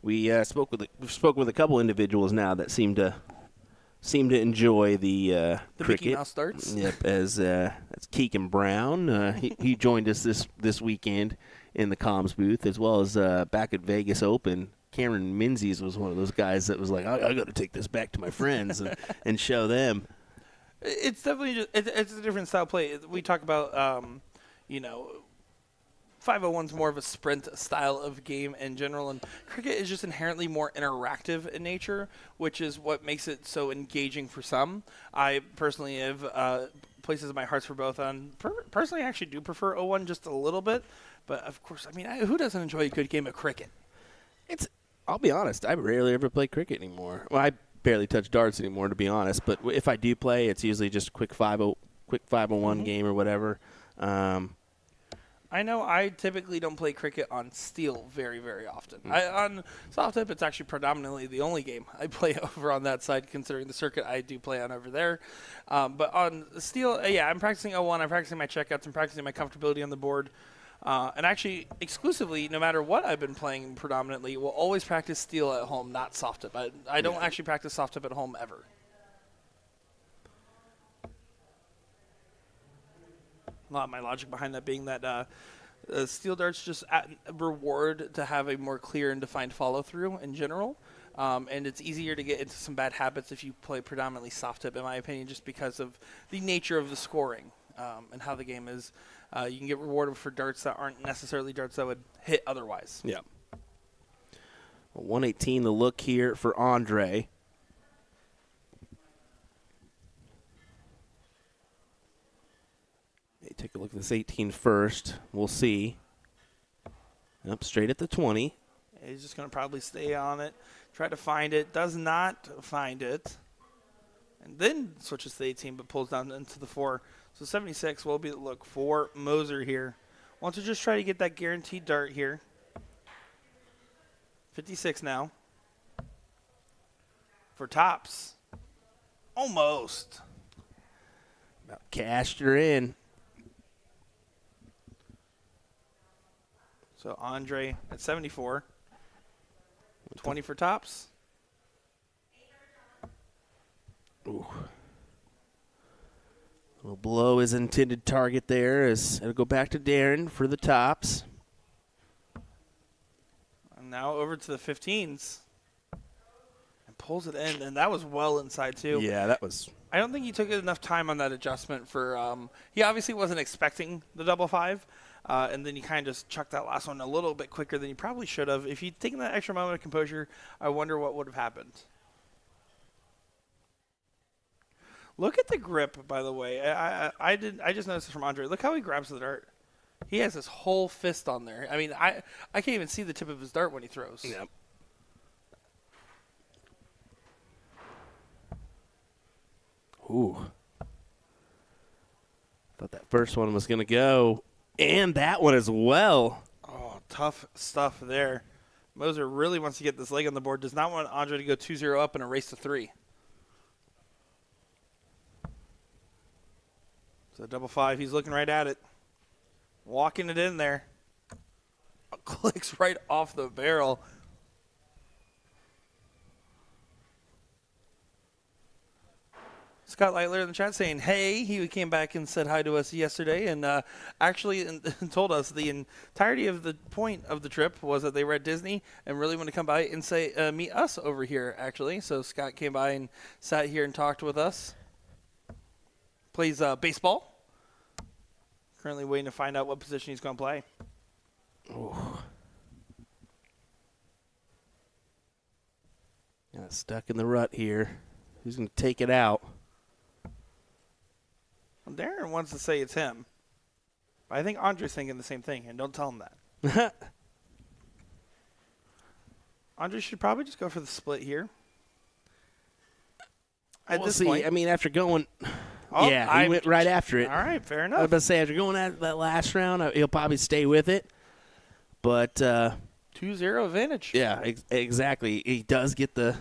we spoke with a couple individuals now that seem to enjoy the cricket. Mickey Mouse darts. Yep, as that's Keegan Brown. He joined us this weekend in the comms booth, as well as back at Vegas Open. Cameron Menzies was one of those guys that was like, I got to take this back to my friends and show them. It's definitely just, it's a different style play. We talk about 501's more of a sprint style of game in general, and cricket is just inherently more interactive in nature, which is what makes it so engaging for some. I personally have places in my hearts for both. Personally, I actually do prefer 01 just a little bit, but of course, I mean, who doesn't enjoy a good game of cricket? I'll be honest, I rarely ever play cricket anymore. Well, I barely touch darts anymore, to be honest. But if I do play, it's usually just a quick 501 game or whatever. I know I typically don't play cricket on steel very, very often. On soft tip, it's actually predominantly the only game I play over on that side, considering the circuit I do play on over there. But on steel, I'm practicing 01. I'm practicing my checkouts. I'm practicing my comfortability on the board. And actually, exclusively, no matter what I've been playing predominantly, we'll always practice steel at home, not soft tip. I don't actually practice soft tip at home ever. A lot of my logic behind that being that steel darts just reward to have a more clear and defined follow-through in general. And it's easier to get into some bad habits if you play predominantly soft tip, in my opinion, just because of the nature of the scoring and how the game is. You can get rewarded for darts that aren't necessarily darts that would hit otherwise. Yeah. 118 the look here for Andre. Hey, take a look at this 18 first. We'll see. Up straight at the 20. He's just going to probably stay on it, try to find it, does not find it, and then switches to 18 but pulls down into the 4. So 76 will be the look for Moser here. Wants to just try to get that guaranteed dart here. 56 now. For tops. Almost. About cashed her in. So Andre at 74. 20 for tops. Ooh. Will blow his intended target there as it'll go back to Darren for the tops. And now over to the 15s. And pulls it in, and that was well inside too. Yeah, that was. I don't think he took enough time on that adjustment for. He obviously wasn't expecting the double 5, and then he kind of just chucked that last one a little bit quicker than he probably should have. If he'd taken that extra moment of composure, I wonder what would have happened. Look at the grip, by the way. I just noticed this from Andre. Look how he grabs the dart. He has his whole fist on there. I mean, I can't even see the tip of his dart when he throws. Yep. Ooh. Thought that first one was going to go. And that one as well. Oh, tough stuff there. Moser really wants to get this leg on the board. Does not want Andre to go 2-0 up and a race to 3. So double 5, he's looking right at it. Walking it in there. Clicks right off the barrel. Scott Lightler in the chat saying, hey, he came back and said hi to us yesterday and actually told us the entirety of the point of the trip was that they were at Disney and really wanted to come by and say meet us over here, actually. So Scott came by and sat here and talked with us. Plays baseball. Currently waiting to find out what position he's going to play. Ooh. Yeah, stuck in the rut here. Who's going to take it out? Well, Darren wants to say it's him. But I think Andre's thinking the same thing, and don't tell him that. Andre should probably just go for the split here. We'll see. I mean, after going... Oh, yeah, he went right after it. All right, fair I enough. was about to say, after going at that last round, he'll probably stay with it. But 2-0 advantage. Yeah, exactly. He does get the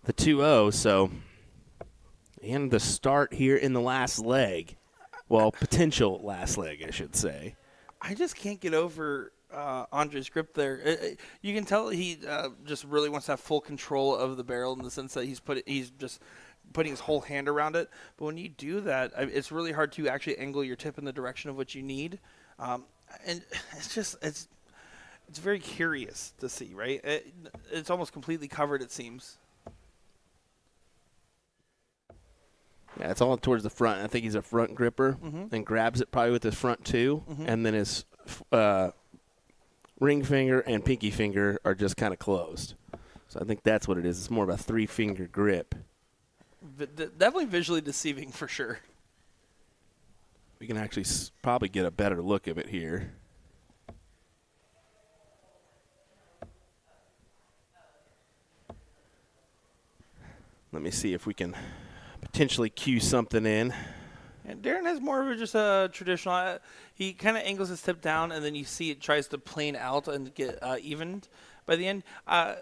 2-0, so and the start here in the last leg. Well, potential last leg, I should say. I just can't get over Andre's grip there. You can tell he just really wants to have full control of the barrel in the sense that he's just putting his whole hand around it. But when you do that, it's really hard to actually angle your tip in the direction of what you need. And it's very curious to see, right? It's almost completely covered, it seems. Yeah, it's all towards the front. I think he's a front gripper and grabs it probably with his front two, and then his ring finger and pinky finger are just kind of closed. So I think that's what it is. It's more of a 3-finger grip. Definitely visually deceiving for sure. We can actually probably get a better look of it here. Let me see if we can potentially cue something in. And Darren has more of just a traditional. He kind of angles his tip down, and then you see it tries to plane out and get evened by the end. The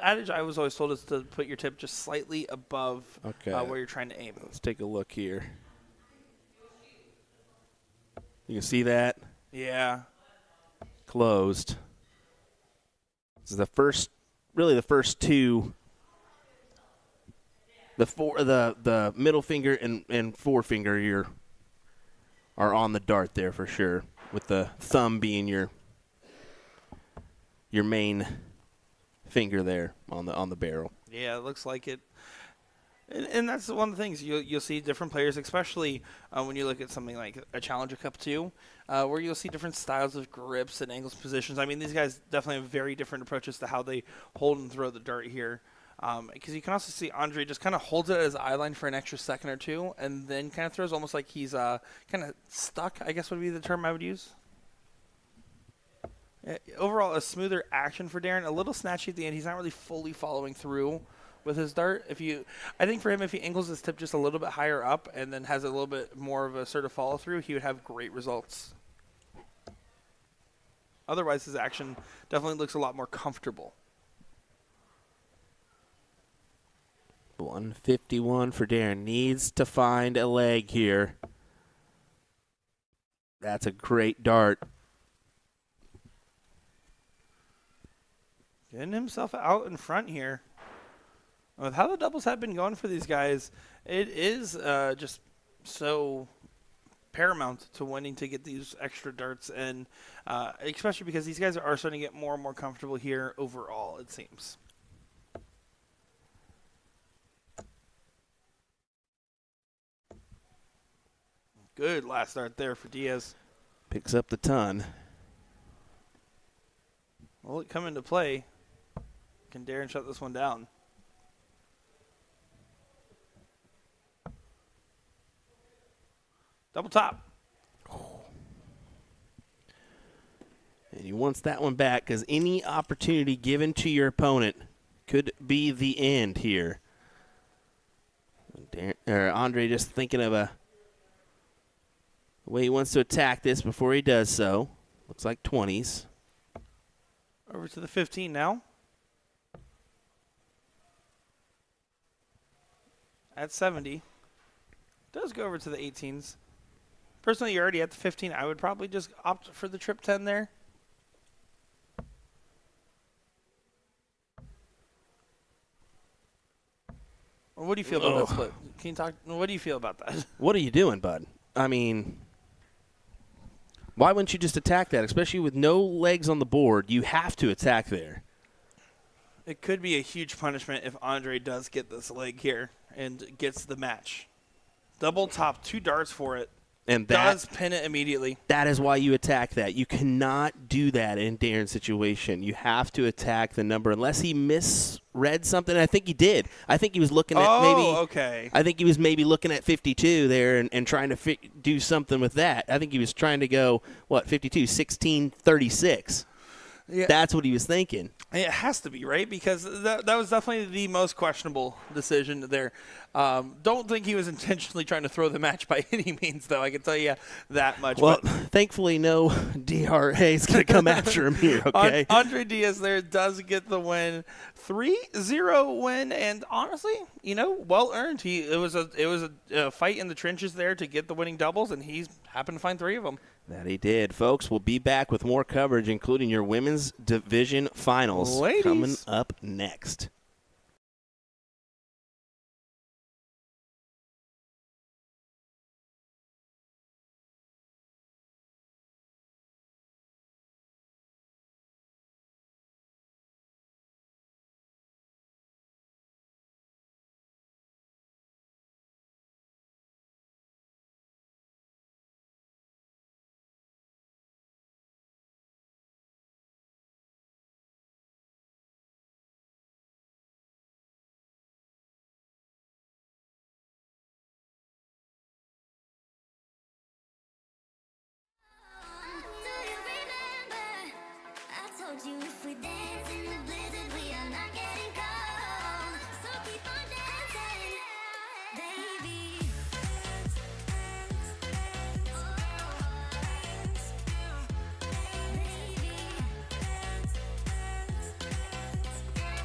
adage I was always told is to put your tip just slightly above where you're trying to aim. Let's take a look here. You can see that? Yeah. Closed. This is the first two. The middle finger and forefinger are on the dart there for sure, with the thumb being your main finger there on the barrel. Yeah, it looks like it. And that's one of the things you'll see different players, especially when you look at something like a Challenger Cup 2, where you'll see different styles of grips and angles, positions. I mean, these guys definitely have very different approaches to how they hold and throw the dart here. Because you can also see Andre just kind of holds it at his eye line for an extra second or two, and then kind of throws almost like he's kind of stuck, I guess would be the term I would use. Overall, a smoother action for Darren, a little snatchy at the end. He's not really fully following through with his dart. I think for him, if he angles his tip just a little bit higher up and then has a little bit more of a sort of follow through, he would have great results. Otherwise, his action definitely looks a lot more comfortable. 151 for Darren. Needs to find a leg here. That's a great dart. Getting himself out in front here. With how the doubles have been going for these guys, it is just so paramount to wanting to get these extra darts, and especially because these guys are starting to get more and more comfortable here overall, it seems. Good last start there for Diaz. Picks up the ton. Will it come into play? Can Darren shut this one down? Double top. And he wants that one back because any opportunity given to your opponent could be the end here. Andre just thinking of a way he wants to attack this before he does so. Looks like 20s. Over to the 15 now. At 70. Does go over to the 18s. Personally, you're already at the 15. I would probably just opt for the trip 10 there. Well, what do you feel about that split? Can you talk? What do you feel about that? What are you doing, bud? I mean, why wouldn't you just attack that? Especially with no legs on the board, you have to attack there. It could be a huge punishment if Andre does get this leg here and gets the match. Double top, 2 darts for it. And does pin it immediately. That is why you attack that. You cannot do that in Darren's situation. You have to attack the number unless he misread something. I think he did. I think he was looking at I think he was maybe looking at 52 there and trying to do something with that. I think he was trying to go, 52, 16, 36. Yeah. That's what he was thinking. It has to be, right? Because that was definitely the most questionable decision there. Don't think he was intentionally trying to throw the match by any means, though. I can tell you that much. Well, But thankfully, no DRA is going to come after him here, okay? Andre Diaz there does get the win. 3-0 win, and honestly, well earned. It was a fight in the trenches there to get the winning doubles, and he's happened to find 3 of them. That he did. Folks, we'll be back with more coverage, including your women's division finals coming up next. You if we dance in the blizzard, we are not getting cold. So keep on dancing, baby. Dance, dance, dance. Oh, dance, baby. Dance, dance, dance. Dance,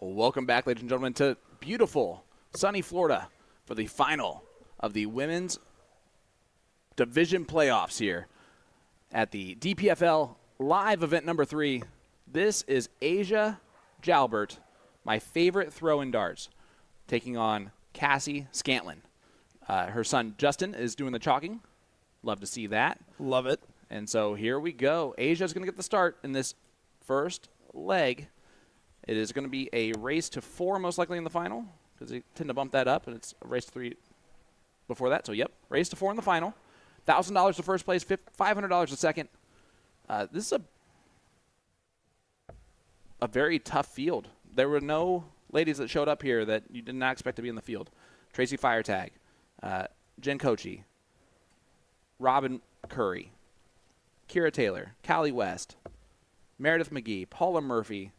Welcome back, ladies and gentlemen, to beautiful, sunny Florida for the final of the women's division playoffs here at the DPFL Live Event number 3. This is Asia Jalbert, my favorite throw-in darts, taking on Cassie Scantlin. Her son Justin is doing the chalking. Love to see that. Love it. And so here we go. Asia's going to get the start in this first leg. It is going to be a race to 4 most likely in the final because they tend to bump that up, and it's a race to 3 before that. So, yep, race to 4 in the final. $1,000 to first place, $500 to second. This is a very tough field. There were no ladies that showed up here that you did not expect to be in the field. Tracy Firetag, Jen Kochi, Robin Curry, Kira Taylor, Callie West, Meredith McGee, Paula Murphy,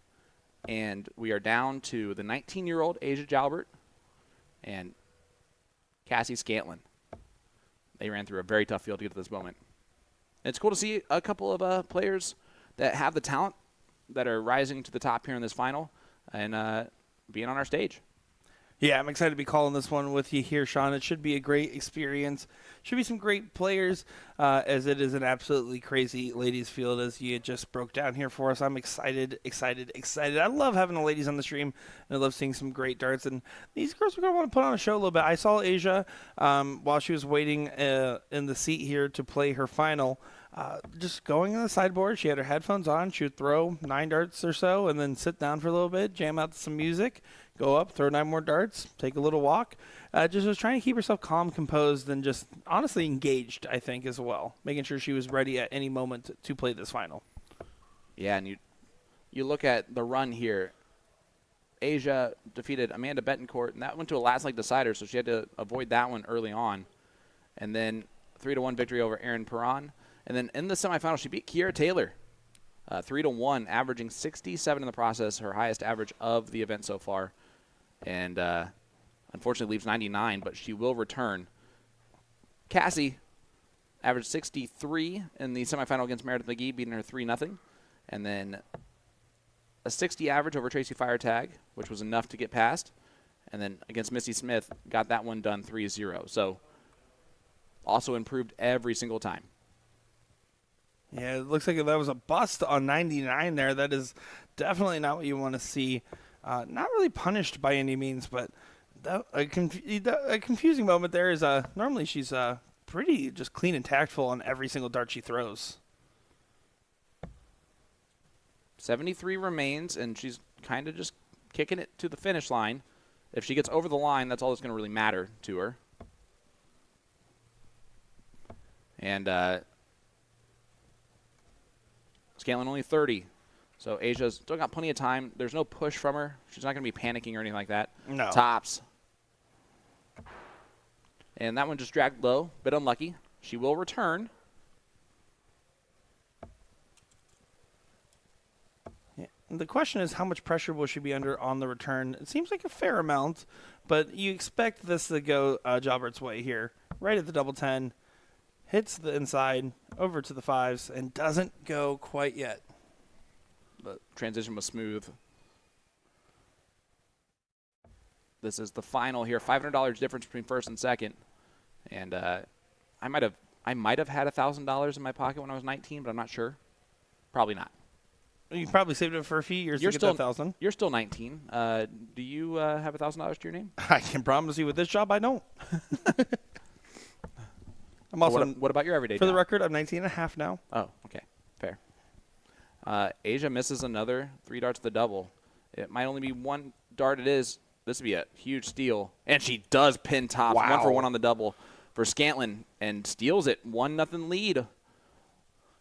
and we are down to the 19-year-old Asia Jalbert and Cassie Scantlin. They ran through a very tough field to get to this moment. And it's cool to see a couple of players that have the talent that are rising to the top here in this final and being on our stage. Yeah, I'm excited to be calling this one with you here, Sean. It should be a great experience. Should be some great players, as it is an absolutely crazy ladies field, as you just broke down here for us. I'm excited. I love having the ladies on the stream, and I love seeing some great darts. And these girls are going to want to put on a show a little bit. I saw Asia while she was waiting in the seat here to play her final. Just going on the sideboard, she had her headphones on. She would throw 9 darts or so and then sit down for a little bit, jam out to some music, go up, throw 9 more darts, take a little walk. Just was trying to keep herself calm, composed, and just honestly engaged, I think, as well, making sure she was ready at any moment to play this final. Yeah, and you look at the run here. Asia defeated Amanda Betancourt, and that went to a last leg decider, so she had to avoid that one early on. And then 3-1 victory over Erin Perron. And then in the semifinal, she beat Kiera Taylor, 3-1, averaging 67 in the process, her highest average of the event so far. And unfortunately leaves 99, but she will return. Cassie averaged 63 in the semifinal against Meredith McGee, beating her 3-0. And then a 60 average over Tracy Firetag, which was enough to get past. And then against Missy Smith, got that one done 3-0. So also improved every single time. Yeah, it looks like that was a bust on 99 there. That is definitely not what you want to see. Not really punished by any means, but a confusing moment there is normally she's pretty just clean and tactful on every single dart she throws. 73 remains, and she's kind of just kicking it to the finish line. If she gets over the line, that's all that's going to really matter to her. And Scantlin only 30. So Asia's still got plenty of time. There's no push from her. She's not going to be panicking or anything like that. No. Tops. And that one just dragged low. Bit unlucky. She will return. Yeah. The question is, how much pressure will she be under on the return? It seems like a fair amount, but you expect this to go Jalbert's way here. Right at the double 10. Hits the inside, over to the 5s, and doesn't go quite yet. The transition was smooth. This is the final here. $500 difference between first and second. And I might have had $1,000 in my pocket when I was 19, but I'm not sure. Probably not. You probably saved it for a few years to get that 1,000. You're still 19. Do you have $1,000 to your name? I can promise you with this job, I don't. I'm also, what about your everyday for the job? record, I'm 19 and a half now. Oh, okay. Fair. Asia misses another 3 darts to the double. It might only be 1 dart. It is. This would be a huge steal. And she does pin top. Wow. 1 for 1 on the double for Scantlin and steals it. 1-0 lead.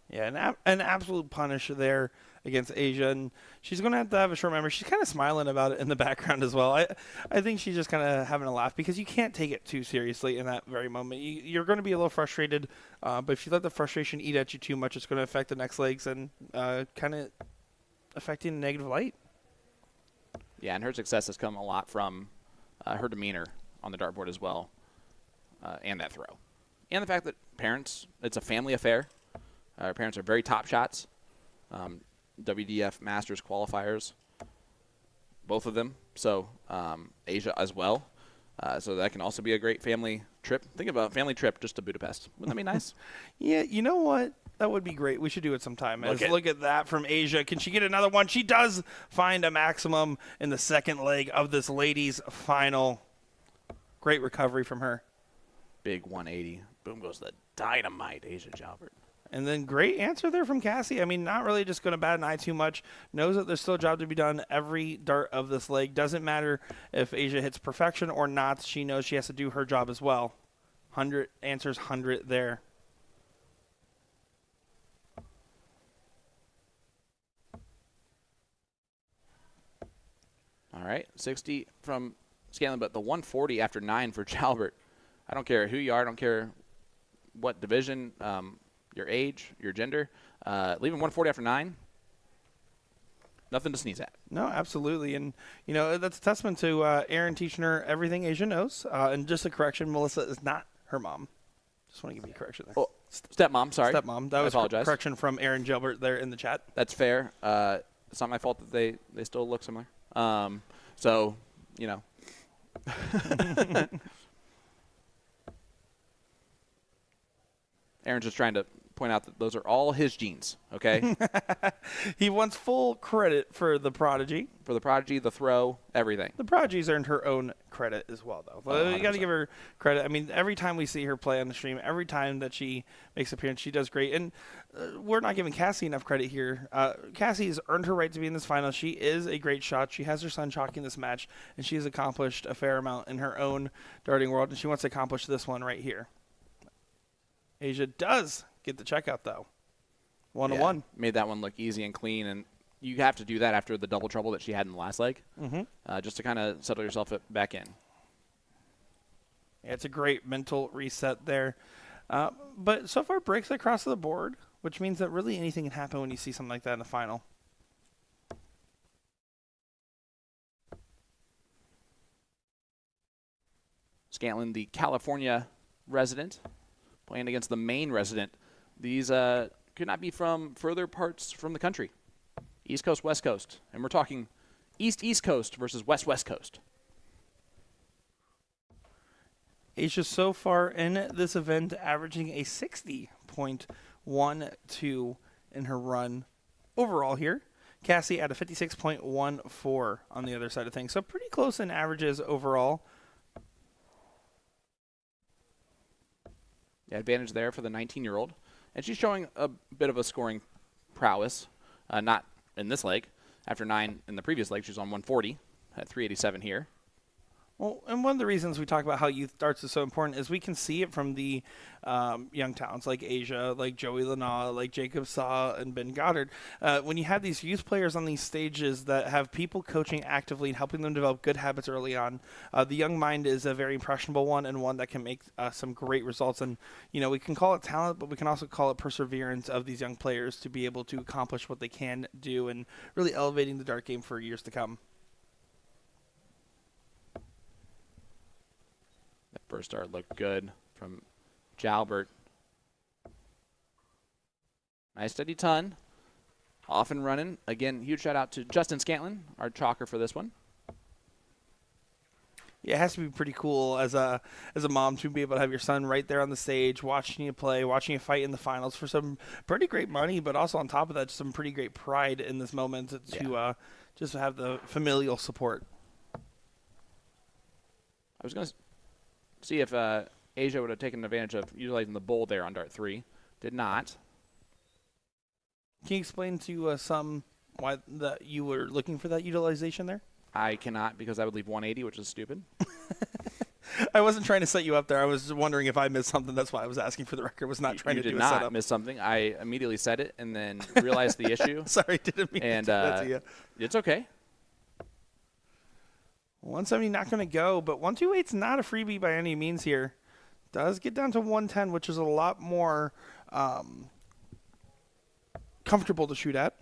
Yeah, an absolute punish there against Asia. And she's going to have a short memory. She's kind of smiling about it in the background as well. I think she's just kind of having a laugh because you can't take it too seriously in that very moment. You're going to be a little frustrated, but if you let the frustration eat at you too much, it's going to affect the next legs and kind of affecting negative light. Yeah, and her success has come a lot from her demeanor on the dartboard as well, and that throw. And the fact that it's a family affair. Her parents are very top shots. WDF Masters qualifiers, both of them. So Asia as well. So that can also be a great family trip. Think about a family trip just to Budapest. Wouldn't that be nice? Yeah, you know what? That would be great. We should do it sometime. Look at that from Asia. Can she get another one? She does find a maximum in the second leg of this ladies' final. Great recovery from her. Big 180. Boom goes the dynamite, Asia Jalbert. And then great answer there from Cassie. I mean, not really just going to bat an eye too much. Knows that there's still a job to be done every dart of this leg. Doesn't matter if Asia hits perfection or not. She knows she has to do her job as well. 100 answers, 100 there. All right, 60 from Scanlon, but the 140 after 9 for Jalbert. I don't care who you are. I don't care what division, your age, your gender. Leaving 140 after 9, nothing to sneeze at. No, absolutely. And, you know, that's a testament to Aaron teaching her everything Asia knows. And just a correction, Melissa is not her mom. Just want to give you a correction there. Oh, stepmom, sorry. Stepmom. That was I apologize. a correction from Aaron Gilbert there in the chat. That's fair. It's not my fault that they still look similar. So, you know. Aaron's just trying to point out that those are all his genes, okay? He wants full credit for the prodigy. For the prodigy, the throw, everything. The prodigy's earned her own credit as well, though. Oh, You got to 100%. give her credit. I mean, every time we see her play on the stream, every time that she makes an appearance, she does great. And we're not giving Cassie enough credit here. Cassie has earned her right to be in this final. She is a great shot. She has her son chalking this match, and she has accomplished a fair amount in her own darting world, and she wants to accomplish this one right here. Asia does get the checkout, though. 1-1. Made that one look easy and clean, and you have to do that after the double trouble that she had in the last leg, just to kind of settle yourself back in. Yeah, it's a great mental reset there. But so far, breaks across the board, which means that really anything can happen when you see something like that in the final. Scantlin, the California resident, playing against the Maine resident. These could not be from further parts from the country. East Coast, West Coast. And we're talking East Coast versus West Coast. Asia so far in this event averaging a 60.12 in her run overall here. Cassie at a 56.14 on the other side of things. So pretty close in averages overall. Yeah, advantage there for the 19-year-old. And she's showing a bit of a scoring prowess, not in this leg. After 9 in the previous leg, she was on 140 at 387 here. Well, and one of the reasons we talk about how youth darts is so important is we can see it from the young talents like Asia, like Joey Lana, like Jacob Saw, and Ben Goddard. When you have these youth players on these stages that have people coaching actively and helping them develop good habits early on, the young mind is a very impressionable one and one that can make some great results. And, you know, we can call it talent, but we can also call it perseverance of these young players to be able to accomplish what they can do and really elevating the dart game for years to come. That first start looked good from Jalbert. Nice steady ton. Off and running. Again, huge shout out to Justin Scantlin, our chalker for this one. Yeah, it has to be pretty cool as a mom to be able to have your son right there on the stage, watching you play, watching you fight in the finals for some pretty great money, but also on top of that, some pretty great pride in this moment to just have the familial support. I was going to see if Asia would have taken advantage of utilizing the bowl there on dart 3. Did not. Can you explain to some why that you were looking for that utilization there? I cannot because I would leave 180, which is stupid. I wasn't trying to set you up there. I was wondering if I missed something. That's why I was asking for the record. Was not trying You to did do a not setup. miss something. I immediately said it and then realized the issue. Sorry, didn't mean And to do that to you. it's okay. 170 not going to go, but 128's not a freebie by any means here. Does get down to 110, which is a lot more comfortable to shoot at.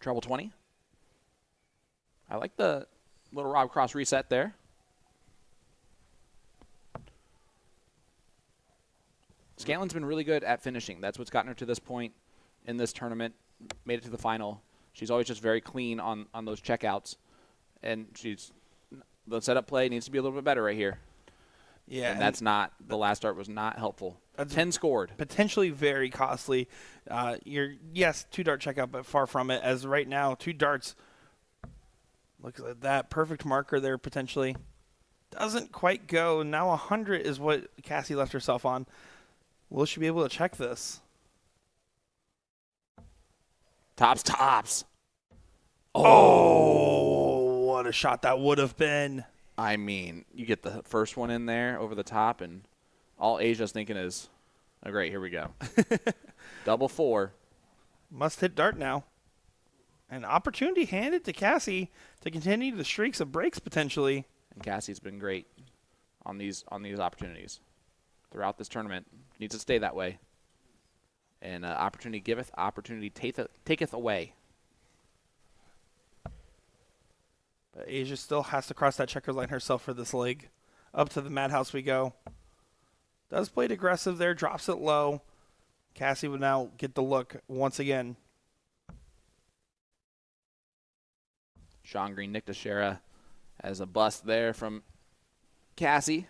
Treble 20. I like the little Rob Cross reset there. Scantlin's been really good at finishing. That's what's gotten her to this point in this tournament. Made it to the final. She's always just very clean on those checkouts. And the setup play needs to be a little bit better right here. Yeah, and that's not – the last dart was not helpful. 10 scored. Potentially very costly. Yes, 2-dart checkout, but far from it. As right now, 2 darts. Look at that perfect marker there. Potentially doesn't quite go. Now 100 is what Cassie left herself on. Will she be able to check this? Tops. Oh, what a shot that would have been. I mean, you get the first one in there over the top, and all Asia's thinking is, oh, great, here we go. Double 4. Must hit dart now. An opportunity handed to Cassie to continue the streaks of breaks potentially. And Cassie's been great on these opportunities throughout this tournament. Needs to stay that way. And opportunity giveth, opportunity taketh away. But Asia still has to cross that checker line herself for this leg. Up to the madhouse we go. Does play it aggressive there, drops it low. Cassie would now get the look once again. Sean Green, Nick Dichiria as a bust there from Cassie.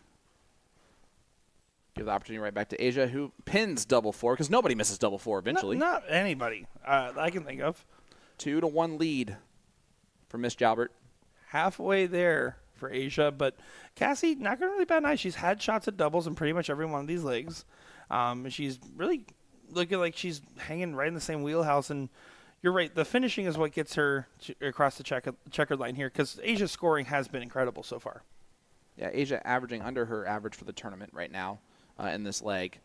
Give the opportunity right back to Asia, who pins double 4, because nobody misses double 4 eventually. Not anybody I can think of. 2-1 lead for Miss Jalbert. Halfway there for Asia, but Cassie not going really bad night. She's had shots at doubles in pretty much every one of these legs. She's really looking like she's hanging right in the same wheelhouse, and you're right. The finishing is what gets her across the checkered line here, because Asia's scoring has been incredible so far. Yeah, Asia averaging under her average for the tournament right now in this leg,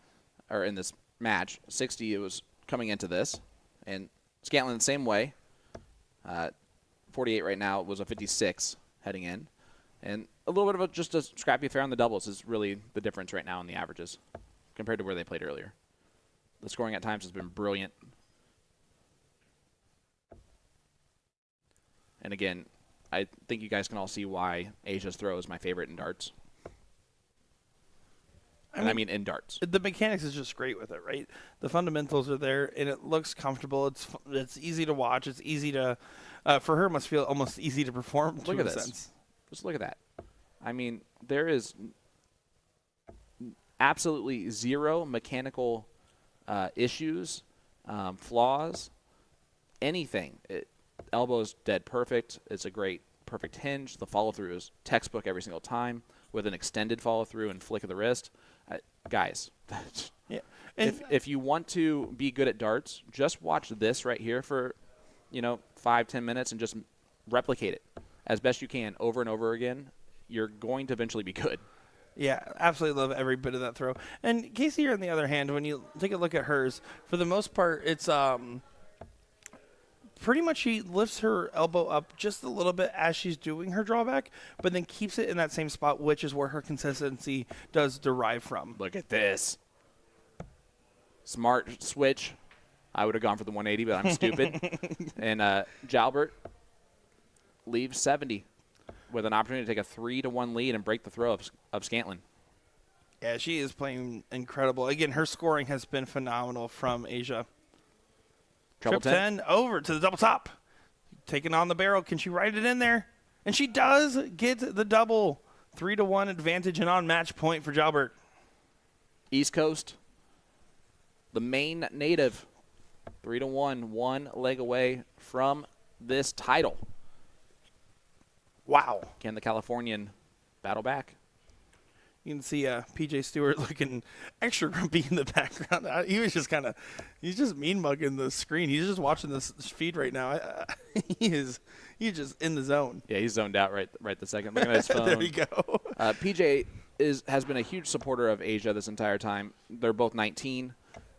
or in this match. 60 it was coming into this, and Scantlin the same way. 48 right now was a 56 heading in, and a little bit of just a scrappy affair on the doubles is really the difference right now in the averages compared to where they played earlier. The scoring at times has been brilliant. And again, I think you guys can all see why Asia's throw is my favorite in darts. I mean in darts. The mechanics is just great with it, right? The fundamentals are there, and it looks comfortable. It's easy to watch. It's easy to, for her, it must feel almost easy to perform. Look at a this. Sense. Just look at that. I mean, there is absolutely zero mechanical issues, flaws, anything. Elbow's dead perfect. It's a great, perfect hinge. The follow-through is textbook every single time with an extended follow-through and flick of the wrist. Guys, Yeah. if you want to be good at darts, just watch this right here for, 5-10 minutes and just replicate it as best you can over and over again. You're going to eventually be good. Yeah, absolutely love every bit of that throw. And Casey, on the other hand, when you take a look at hers, for the most part, it's pretty much she lifts her elbow up just a little bit as she's doing her drawback, but then keeps it in that same spot, which is where her consistency does derive from. Look at this. Smart switch. I would have gone for the 180, but I'm stupid. And Jalbert leaves 70 with an opportunity to take a 3-1 lead and break the throw of Scantlin. Yeah, she is playing incredible. Again, her scoring has been phenomenal from Asia. Treble Trip 10 over to the double top. Taking on the barrel. Can she write it in there? And she does get the double. 3-1 advantage and on match point for Jalbert. East Coast, the main native, 3-1, one leg away from this title. Wow. Can the Californian battle back? You can see PJ Stewart looking extra grumpy in the background. He was just he's just mean mugging the screen. He's just watching this feed right now. He's just in the zone. Yeah, he's zoned out right the second. Looking at his phone. There you go. PJ has been a huge supporter of Asia this entire time. They're both 19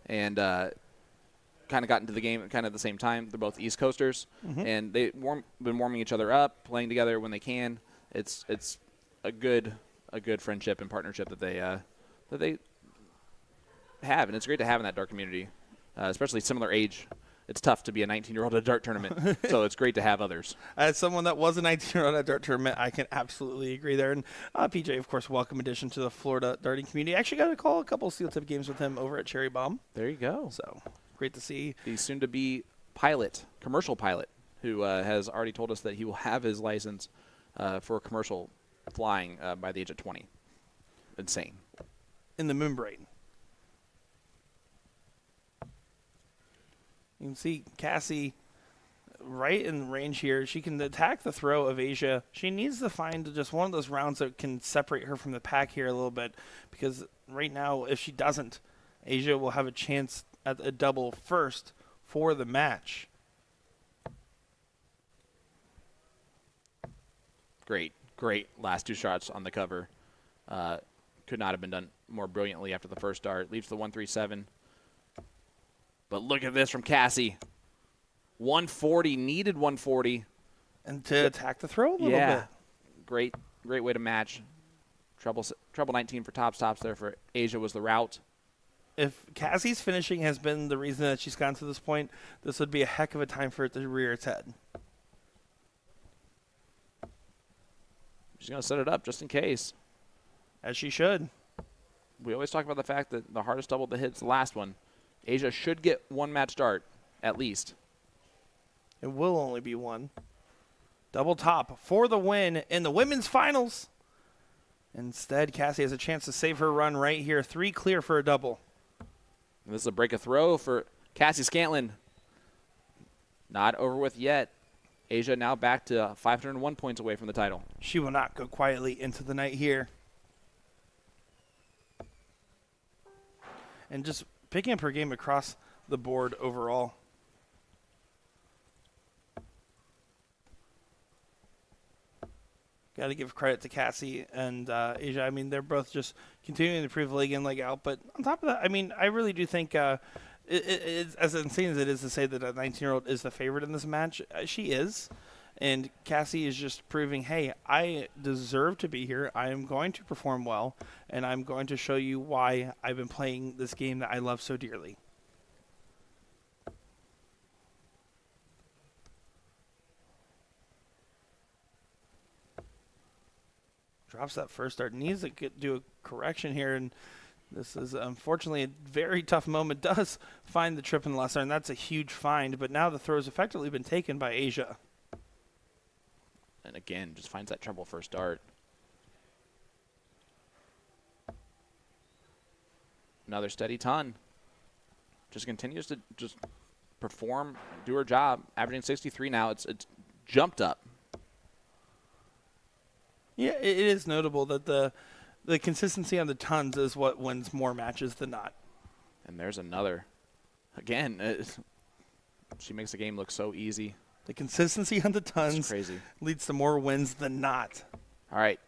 and kind of got into the game kind of at the same time. They're both East Coasters, and they've been warming each other up, playing together when they can. It's a good friendship and partnership that they have, and it's great to have in that dart community, especially similar age. It's tough to be a 19-year-old at a dart tournament, so it's great to have others. As someone that was a 19-year-old at a dart tournament, I can absolutely agree there. And PJ, of course, welcome addition to the Florida darting community. I actually got to call a couple Steel Tip games with him over at Cherry Bomb. There you go. So great to see. The soon-to-be commercial pilot, who has already told us that he will have his license for commercial flying by the age of 20. insane. In the membrane. You can see Cassie right in range here. She can attack the throw of Asia. She needs to find just one of those rounds that can separate her from the pack here a little bit, because right now, if she doesn't, Asia will have a chance at a double first for the match. Great last 2 shots on the cover. Could not have been done more brilliantly after the first dart. Leaves the 137. But look at this from Cassie. 140, needed 140. And to attack the throw a little bit. Great way to match. Treble 19 for tops there for Asia was the route. If Cassie's finishing has been the reason that she's gotten to this point, this would be a heck of a time for it to rear its head. She's going to set it up just in case. As she should. We always talk about the fact that the hardest double to hit is the last one. Asia should get 1 match dart, at least. It will only be 1. Double top for the win in the women's finals. Instead, Cassie has a chance to save her run right here. 3 clear for a double. And this is a break of throw for Cassie Scantlin. Not over with yet. Asia now back to 501 points away from the title. She will not go quietly into the night here. And just picking up her game across the board overall. Got to give credit to Cassie and Asia. I mean, they're both just continuing to prove leg in, leg out. But on top of that, I mean, I really do think, it's, as insane as it is to say that a 19-year-old is the favorite in this match, she is. And Cassie is just proving, hey, I deserve to be here. I am going to perform well, and I'm going to show you why I've been playing this game that I love so dearly. Drops that first dart. Needs to do a correction here, and this is unfortunately a very tough moment. Does find the trip in the lesser, and that's a huge find, but now the throw has effectively been taken by Asia. And again, just finds that treble first dart. Another steady ton. Just continues to just perform, do her job. Averaging 63 now. It's jumped up. Yeah, it is notable that the consistency on the tons is what wins more matches than not. And there's another. Again, she makes the game look so easy. The consistency on the tons crazy. Leads to more wins than not. All right.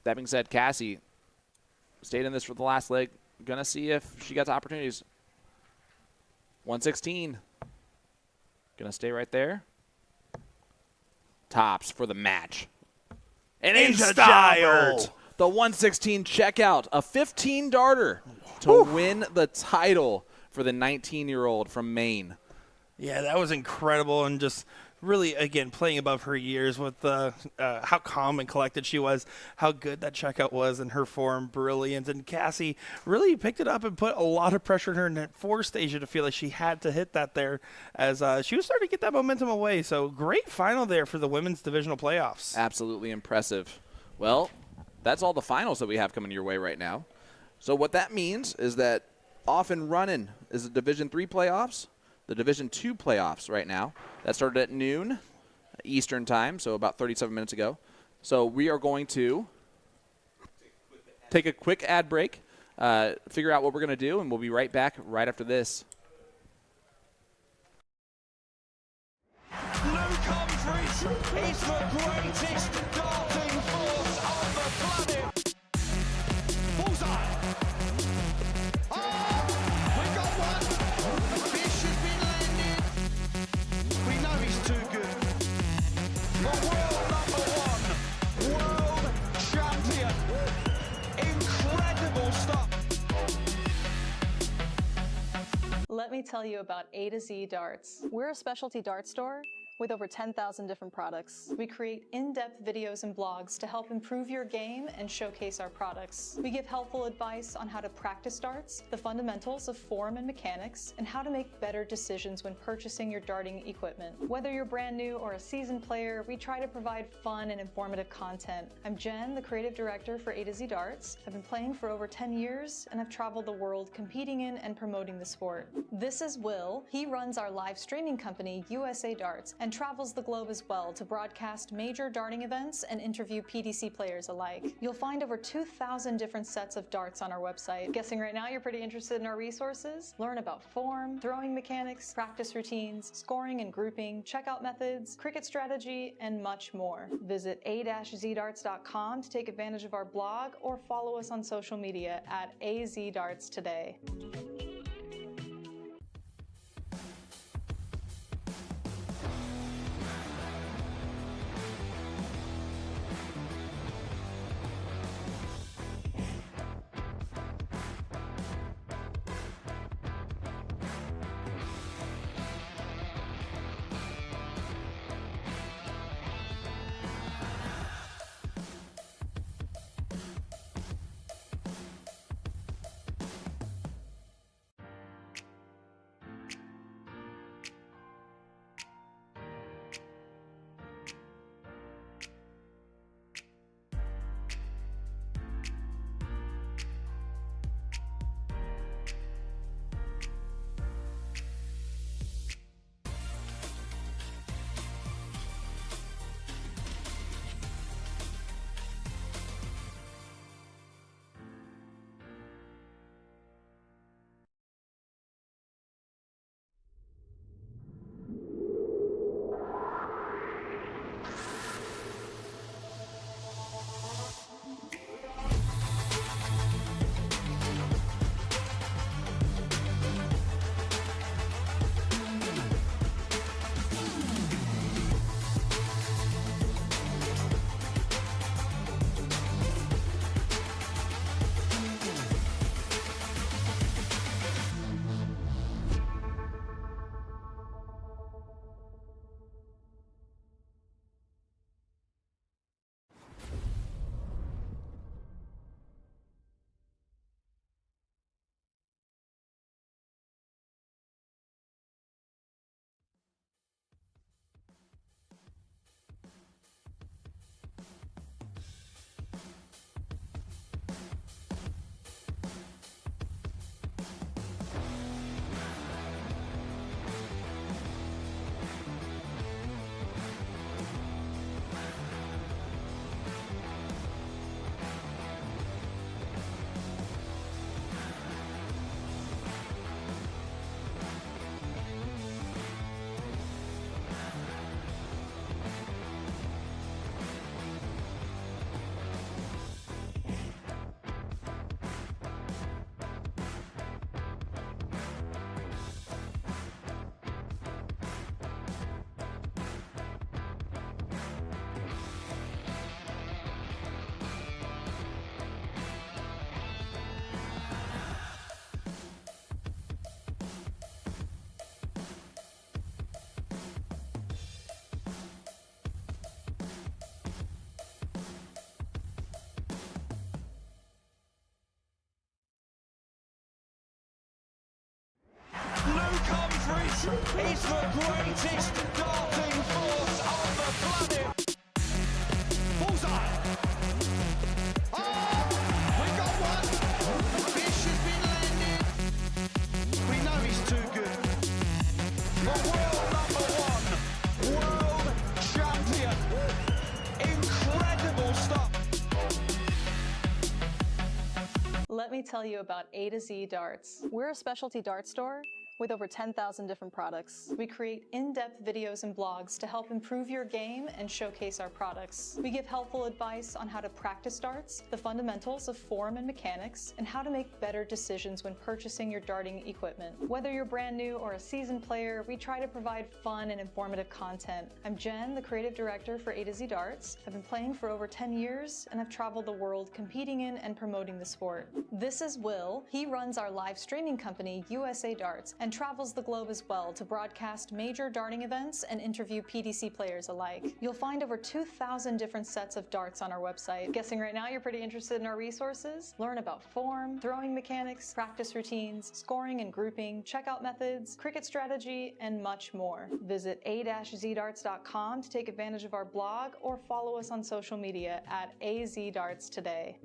That being said, Cassie stayed in this for the last leg. Gonna see if she gets opportunities. 116. Gonna stay right there. Tops for the match. And in style. The 116 checkout. A 15 darter to win the title for the 19-year-old from Maine. Yeah, that was incredible, and just really, again, playing above her years with how calm and collected she was, how good that checkout was, and her form, brilliant. And Cassie really picked it up and put a lot of pressure on her, and it forced Asia to feel like she had to hit that there as she was starting to get that momentum away. So great final there for the women's divisional playoffs. Absolutely impressive. Well, that's all the finals that we have coming your way right now. So what that means is that off and running is the Division III playoffs. The Division II playoffs right now. That started at noon Eastern time, so about 37 minutes ago. So we are going to take a quick ad break, figure out what we're going to do, and we'll be right back right after this. New countries is the greatest darting force on the planet. Bullseye. Oh, we got one. The fish has been landed. We know he's too good. The world #1, world champion. Incredible stuff. Let me tell you about A to Z Darts. We're a specialty dart store With over 10,000 different products, we create in-depth videos and blogs to help improve your game and showcase our products. We give helpful advice on how to practice darts, the fundamentals of form and mechanics, and how to make better decisions when purchasing your darting equipment. Whether you're brand new or a seasoned player, we try to provide fun and informative content. I'm Jen, the creative director for A to Z Darts. I've been playing for over 10 years, and I've traveled the world competing in and promoting the sport. This is Will. He runs our live streaming company, USA Darts, and travels the globe as well to broadcast major darting events and interview PDC players alike. You'll find over 2,000 different sets of darts on our website. Guessing right now you're pretty interested in our resources? Learn about form, throwing mechanics, practice routines, scoring and grouping, checkout methods, cricket strategy, and much more. Visit a-zdarts.com to take advantage of our blog or follow us on social media at AZDarts today. Luke Humphries is the greatest darting force on the planet. Bullseye. Oh, we got one. Fish has been landed. We know he's too good. The world #1, world champion. Incredible stuff. Let me tell you about A to Z Darts. We're a specialty dart store with over 10,000 different products. We create in-depth videos and blogs to help improve your game and showcase our products. We give helpful advice on how to practice darts, the fundamentals of form and mechanics, and how to make better decisions when purchasing your darting equipment. Whether you're brand new or a seasoned player, we try to provide fun and informative content. I'm Jen, the creative director for A to Z Darts. I've been playing for over 10 years, and I've traveled the world competing in and promoting the sport. This is Will. He runs our live streaming company, USA Darts, and and travels the globe as well to broadcast major darting events and interview PDC players alike. You'll find over 2,000 different sets of darts on our website. Guessing right now you're pretty interested in our resources? Learn about form, throwing mechanics, practice routines, scoring and grouping, checkout methods, cricket strategy, and much more. Visit a-zdarts.com to take advantage of our blog or follow us on social media at AZDarts today.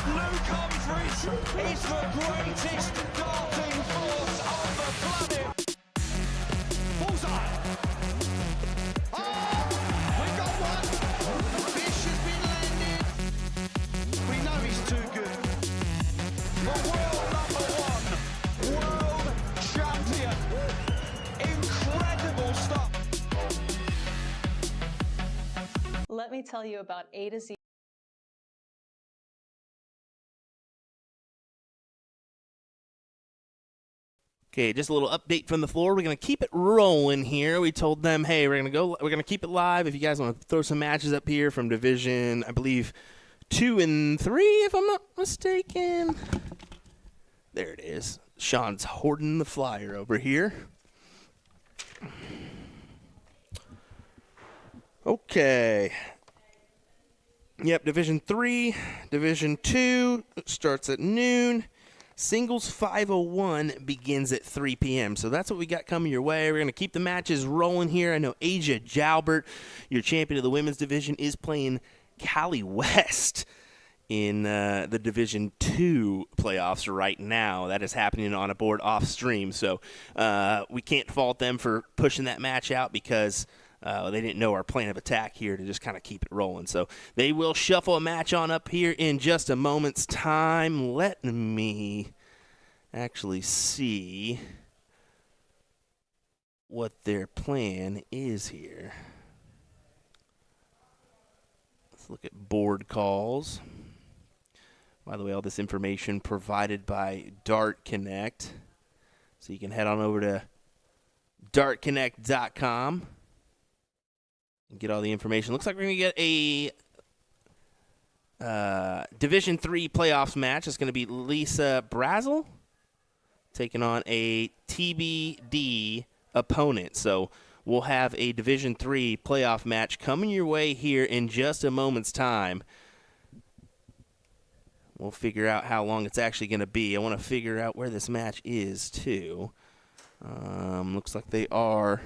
Luke Humphries is the greatest darting force on the planet. Bullseye. Oh, we've got one. Fish has been landed. We know he's too good. The world number 1, world champion. Incredible stuff. Let me tell you about A to Z. Okay, just a little update from the floor. We're gonna keep it rolling here. We told them, hey, we're gonna keep it live. If you guys want to throw some matches up here from Division, I believe 2 and 3, if I'm not mistaken. There it is. Sean's hoarding the flyer over here. Okay. Yep, Division 3, Division 2 starts at noon. Singles 501 begins at 3 p.m. So that's what we got coming your way. We're going to keep the matches rolling here. I know Asia Jalbert, your champion of the women's division, is playing Callie West in the Division 2 playoffs right now. That is happening on a board off stream. So we can't fault them for pushing that match out because they didn't know our plan of attack here to just kind of keep it rolling. So they will shuffle a match on up here in just a moment's time. Let me actually see what their plan is here. Let's look at board calls. By the way, all this information provided by Dart Connect. So you can head on over to dartconnect.com and get all the information. Looks like we're going to get a Division III playoffs match. It's going to be Lisa Brazel taking on a TBD opponent. So we'll have a Division III playoff match coming your way here in just a moment's time. We'll figure out how long it's actually going to be. I want to figure out where this match is, too. Looks like they are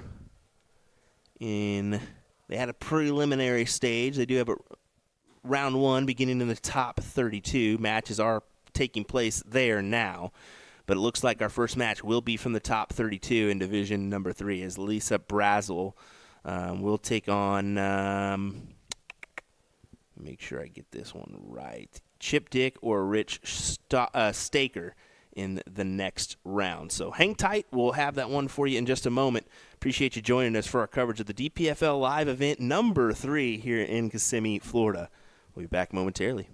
in... They had a preliminary stage. They do have a round one beginning in the top 32. Matches are taking place there now. But it looks like our first match will be from the top 32 in Division number 3 as Lisa Brazel will take on... make sure I get this one right. Chip Dick or Rich Staker in the next round. So hang tight. We'll have that one for you in just a moment. Appreciate you joining us for our coverage of the DPFL Live Event number 3 here in Kissimmee, Florida. We'll be back momentarily.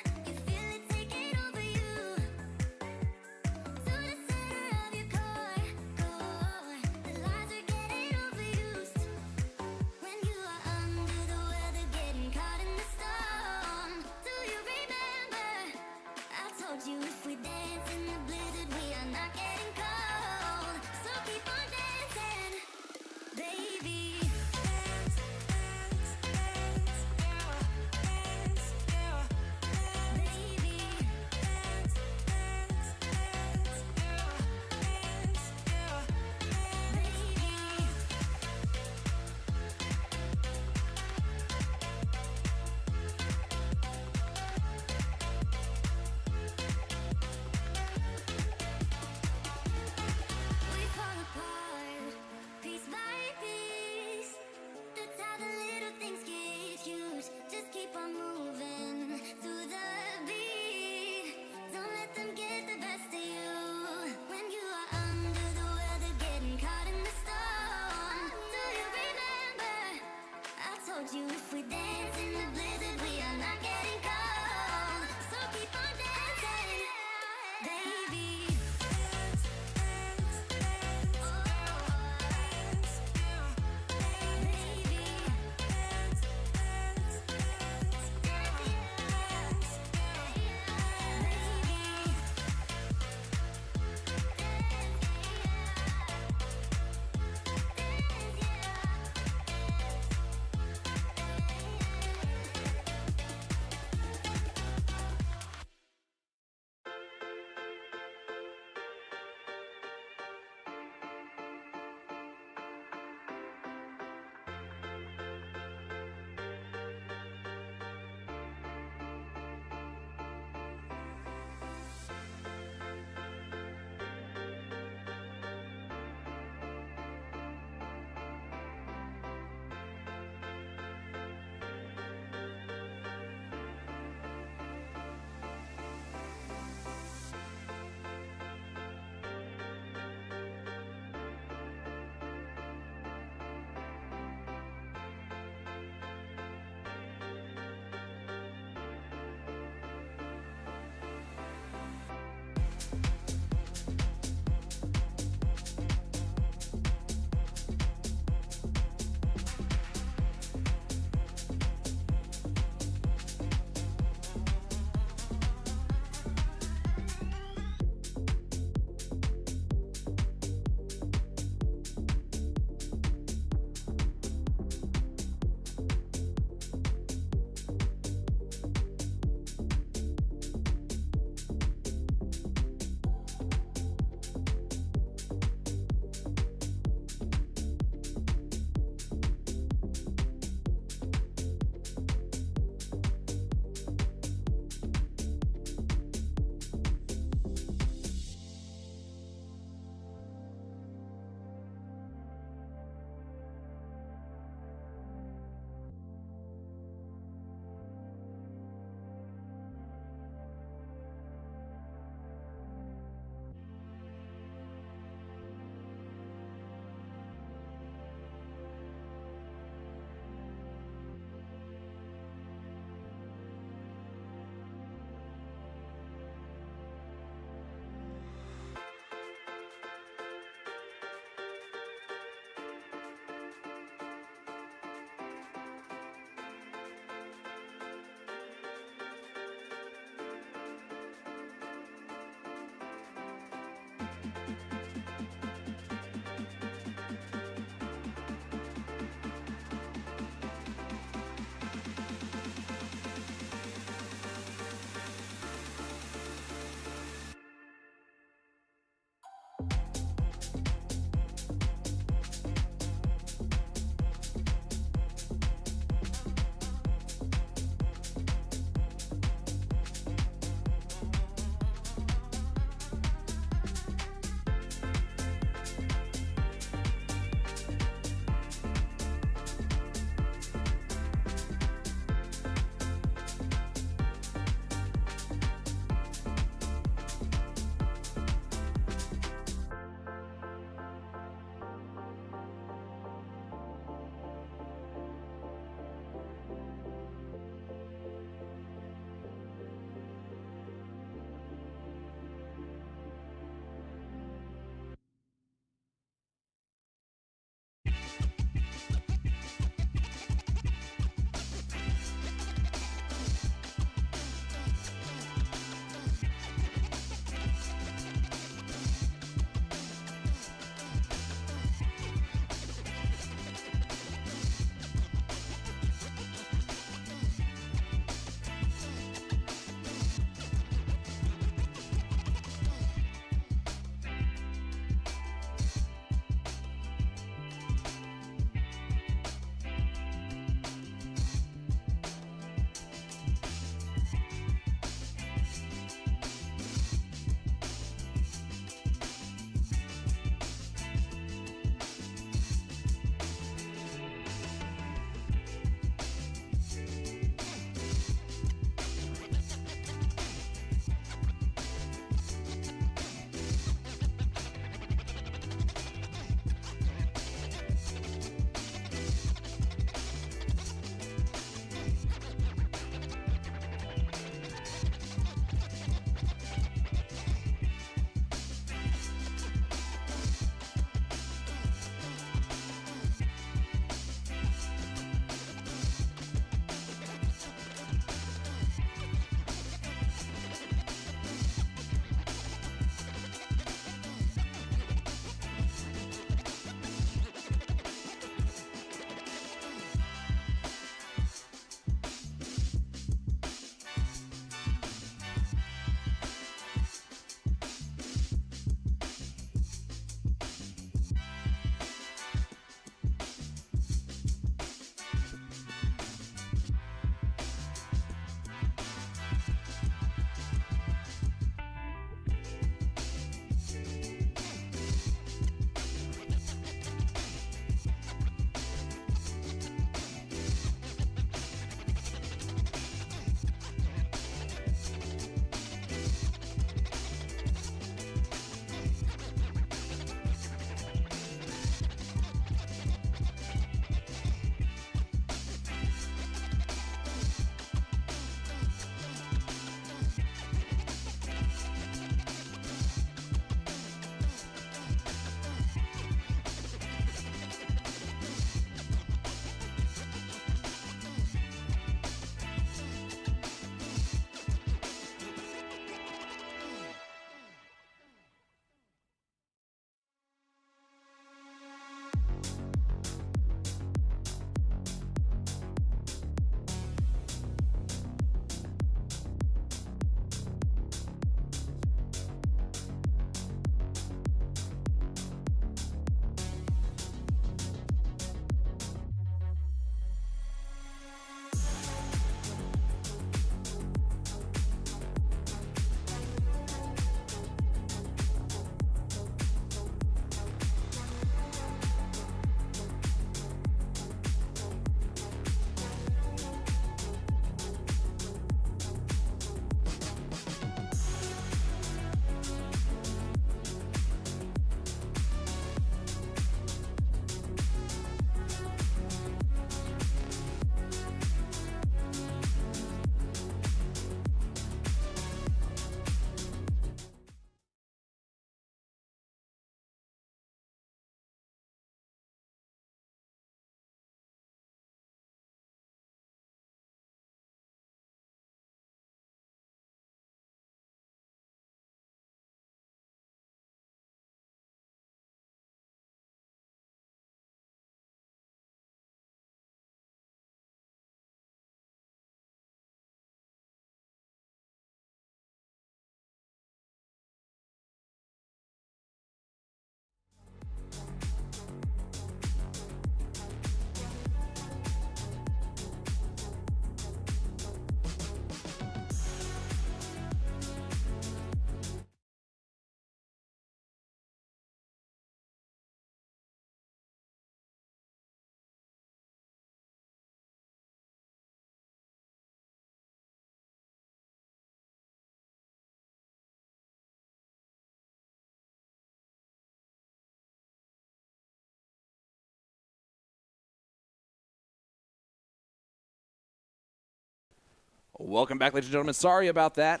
Welcome back, ladies and gentlemen. Sorry about that.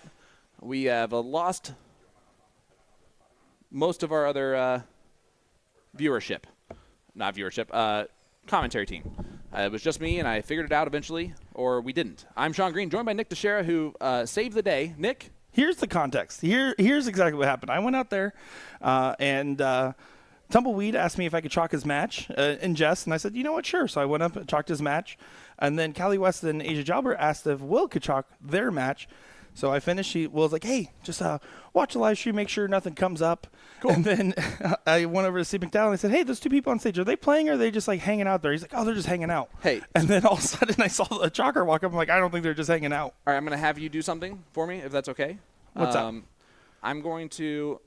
We have lost most of our other viewership. Not viewership, commentary team. It was just me, and I figured it out eventually, or we didn't. I'm Sean Green, joined by Nick Dichiria, who saved the day. Nick? Here's the context. Here's exactly what happened. I went out there, and Tumbleweed asked me if I could chalk his match in jest, and I said, you know what, sure. So I went up and chalked his match. And then Callie West and Asia Jalbert asked if Will could chalk their match. So I finished. Will's like, hey, just watch the live stream, make sure nothing comes up. Cool. And then I went over to Steve McDowell and I said, hey, those two people on stage, are they playing or are they just like hanging out there? He's like, oh, they're just hanging out. Hey. And then all of a sudden I saw a chalker walk up. I'm like, I don't think they're just hanging out. All right, I'm going to have you do something for me, if that's okay. What's up? I'm going to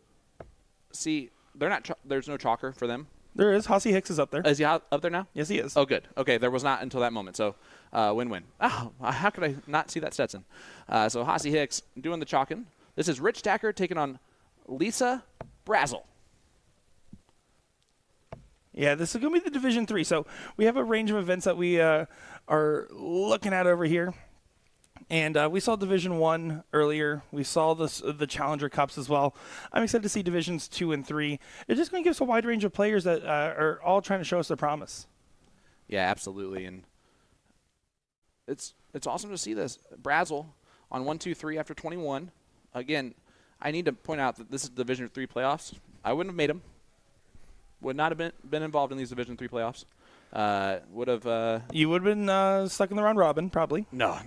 see. They're not. There's no chalker for them. There is. Hossie Hicks is up there. Is he up there now? Yes, he is. Oh, good. Okay, there was not until that moment. So, win-win. Oh, how could I not see that Stetson? So, Hossie Hicks doing the chalking. This is Rich Stacker taking on Lisa Brazel. Yeah, this is going to be the Division 3. So, we have a range of events that we are looking at over here. And we saw Division 1 earlier. We saw the Challenger Cups as well. I'm excited to see Divisions 2 and 3. It's just going to give us a wide range of players that are all trying to show us their promise. Yeah, absolutely. And it's awesome to see this. Brazel on 1-2-3 after 21. Again, I need to point out that this is Division 3 playoffs. I wouldn't have made them. Would not have been involved in these Division 3 playoffs. Would have. You would have been stuck in the round robin, probably. No,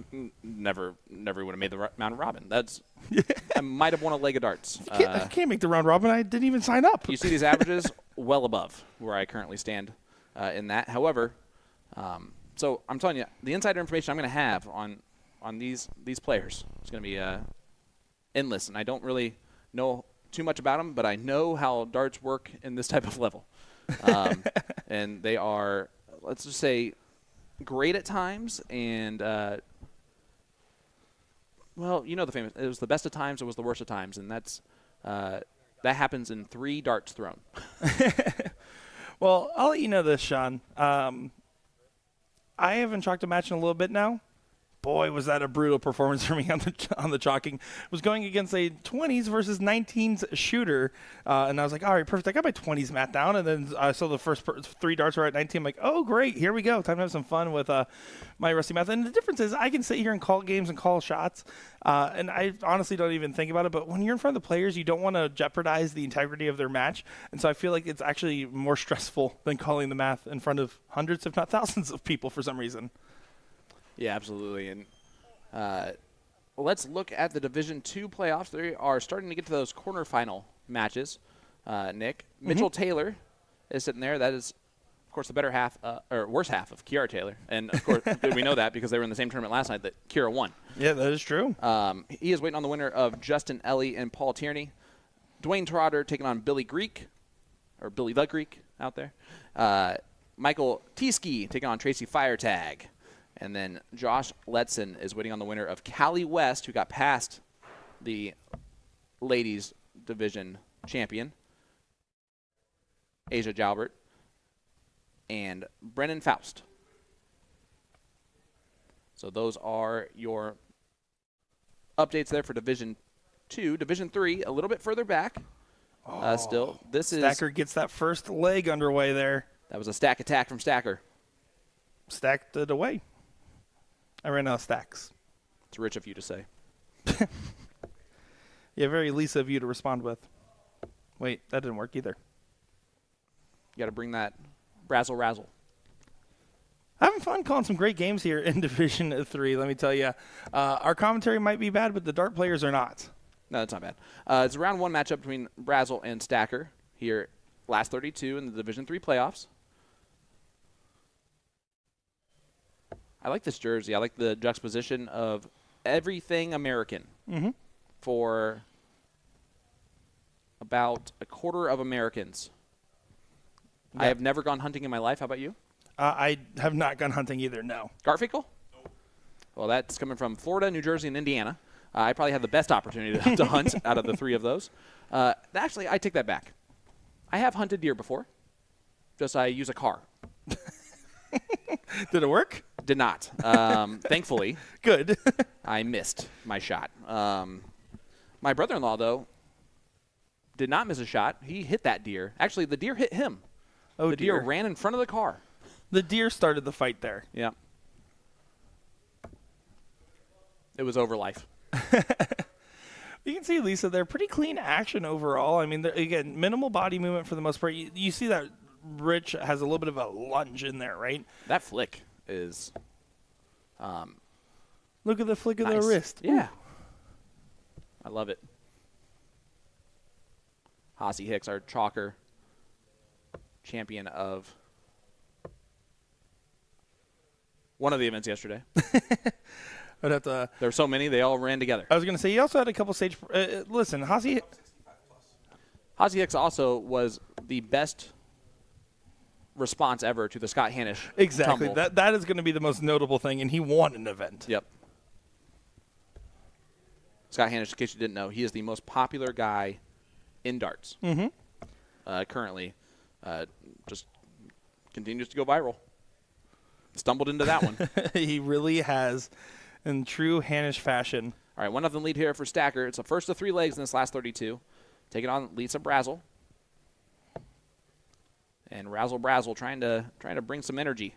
never would have made the round robin. That's. I might have won a leg of darts. I can't make the round robin. I didn't even sign up. You see these averages well above where I currently stand in that. However, so I'm telling you, the insider information I'm going to have on these players is going to be endless, and I don't really know too much about them, but I know how darts work in this type of level. And they are, let's just say, great at times, and well, you know the famous. It was the best of times. It was the worst of times, and that's that happens in 3 darts thrown. Well, I'll let you know this, Sean. I haven't chalked a match in a little bit now. Boy, was that a brutal performance for me on the chalking. Was going against a 20s versus 19s shooter, and I was like, all right, perfect. I got my 20s mat down, and then I saw the first 3 darts were at 19. I'm like, oh, great, here we go. Time to have some fun with my rusty math. And the difference is I can sit here and call games and call shots, and I honestly don't even think about it. But when you're in front of the players, you don't want to jeopardize the integrity of their match, and so I feel like it's actually more stressful than calling the math in front of hundreds, if not thousands, of people for some reason. Yeah, absolutely. And let's look at the Division 2 playoffs. They are starting to get to those quarterfinal matches. Nick, Mitchell Taylor is sitting there. That is, of course, the better half or worse half of Kiara Taylor. And, of course, we know that because they were in the same tournament last night that Kiara won. Yeah, that is true. He is waiting on the winner of Justin Ellie and Paul Tierney. Dwayne Trotter taking on Billy Greek, or Billy the Greek out there. Michael Tieske taking on Tracy Firetag. And then Josh Letson is waiting on the winner of Callie West, who got past the ladies division champion, Asia Jalbert, and Brennan Faust. So those are your updates there for Division 2. Division 3, a little bit further back. Still, this Stacker gets that first leg underway there. That was a stack attack from Stacker. Stacked it away. I ran out of stacks. It's rich of you to say. Yeah, very Lisa of you to respond with. Wait, that didn't work either. You got to bring that razzle razzle. Having fun calling some great games here in Division 3, let me tell you. Our commentary might be bad, but the dart players are not. No, that's not bad. It's a round 1 matchup between Brazel and Stacker here, last 32 in the Division 3 playoffs. I like this jersey. I like the juxtaposition of everything American for about a quarter of Americans. Yeah. I have never gone hunting in my life. How about you? I have not gone hunting either, no. Garfinkel? Well, that's coming from Florida, New Jersey, and Indiana. I probably have the best opportunity to hunt out of the 3 of those. Actually, I take that back. I have hunted deer before. Just I use a car. Did it work? Did not. Thankfully, Good. I missed my shot. My brother-in-law, though, did not miss a shot. He hit that deer. Actually, the deer hit him. Oh, The deer dear. ran in front of the car. The deer started the fight there. Yeah. It was over life. You can see, Lisa, they're pretty clean action overall. I mean, again, minimal body movement for the most part. You see that Rich has a little bit of a lunge in there, right? That flick is Look at the flick of nice. the wrist. Yeah. I love it. Hossie Hicks, our chalker, champion of one of the events yesterday. I'd have to. There were so many, they all ran together. I was going to say, he also had a couple stage. Listen, Hossie. Hossie Hicks also was the best response ever to the Scott Hanish Exactly. tumble. That is going to be the most notable thing, and he won an event. Yep. Scott Hanish, in case you didn't know, he is the most popular guy in darts. Currently. Just continues to go viral. Stumbled into that one. He really has, in true Hanish fashion. All right, 1-0 lead here for Stacker. It's the first of 3 legs in this last 32. Taking on Lisa Brazel. And Razzle Brazel trying to bring some energy.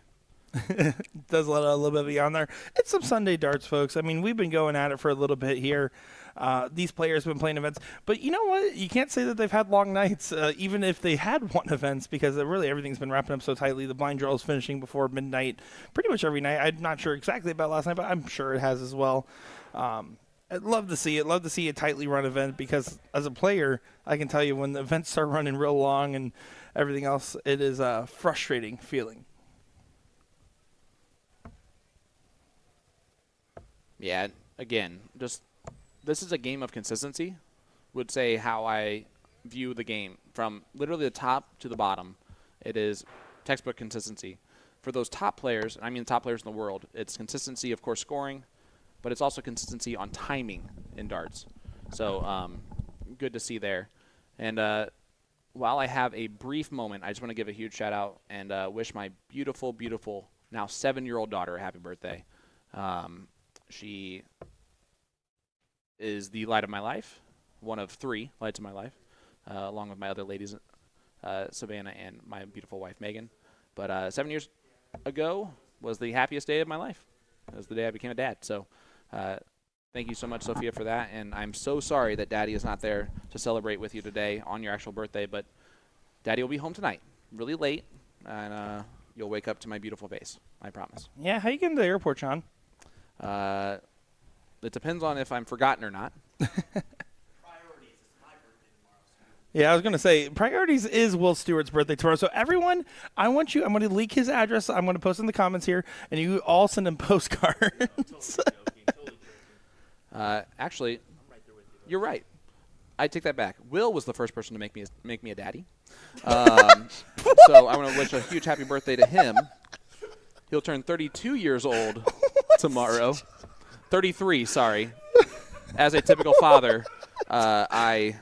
Does let a little bit beyond there. It's some Sunday darts, folks. I mean, we've been going at it for a little bit here. These players have been playing events. But you know what? You can't say that they've had long nights, even if they had won events, because really everything's been wrapping up so tightly. The blind draw is finishing before midnight pretty much every night. I'm not sure exactly about last night, but I'm sure it has as well. I'd love to see it. Love to see a tightly run event, because as a player, I can tell you when the events start running real long and everything else, it is a frustrating feeling. Yeah, again, just this is a game of consistency, would say how I view the game. From literally the top to the bottom, it is textbook consistency. For those top players, and I mean the top players in the world, it's consistency, of course, scoring, but it's also consistency on timing in darts. So good to see there. And while I have a brief moment, I just want to give a huge shout out and wish my beautiful, beautiful, now 7-year-old daughter a happy birthday. She is the light of my life, one of 3 lights of my life, along with my other ladies, Savannah and my beautiful wife, Megan. But 7 years ago was the happiest day of my life. It was the day I became a dad. So thank you so much, Sophia, for that. And I'm so sorry that Daddy is not there to celebrate with you today on your actual birthday. But Daddy will be home tonight, really late, and you'll wake up to my beautiful face. I promise. Yeah, how you getting to the airport, Sean? It depends on if I'm forgotten or not. Yeah, I was going to say, priorities is Will Stewart's birthday tomorrow. So everyone, I'm going to leak his address. I'm going to post in the comments here, and you all send him postcards. Actually, you're right. I take that back. Will was the first person to make me a daddy. So I want to wish a huge happy birthday to him. He'll turn 32 years old tomorrow. 33, sorry. As a typical father, I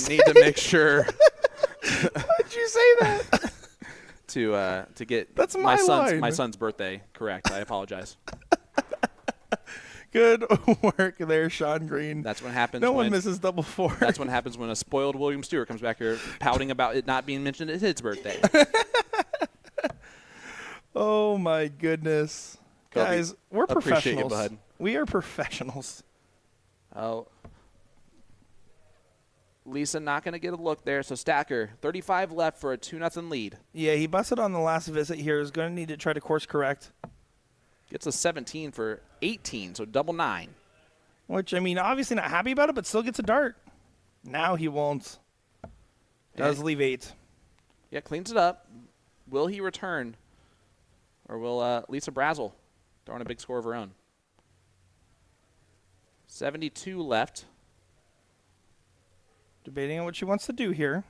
need to make sure Why'd you say that? to get That's my line. my son's birthday correct. I apologize. Good work there, Sean Green. That's what happens. No one when misses double 4. That's what happens when a spoiled William Stewart comes back here pouting about it not being mentioned at his birthday. Oh, my goodness. Kobe, Guys, we're appreciate you, professionals. bud. We are professionals. Oh. Lisa not going to get a look there. So Stacker, 35 left for a 2-0 lead. Yeah, he busted on the last visit here. He's going to need to try to course correct. Gets a 17 for 18, so double 9. Which, I mean, obviously not happy about it, but still gets a dart. Now he won't. Does leave 8. Yeah, cleans it up. Will he return? Or will Lisa Brazel throw in a big score of her own? 72 left. Debating on what she wants to do here.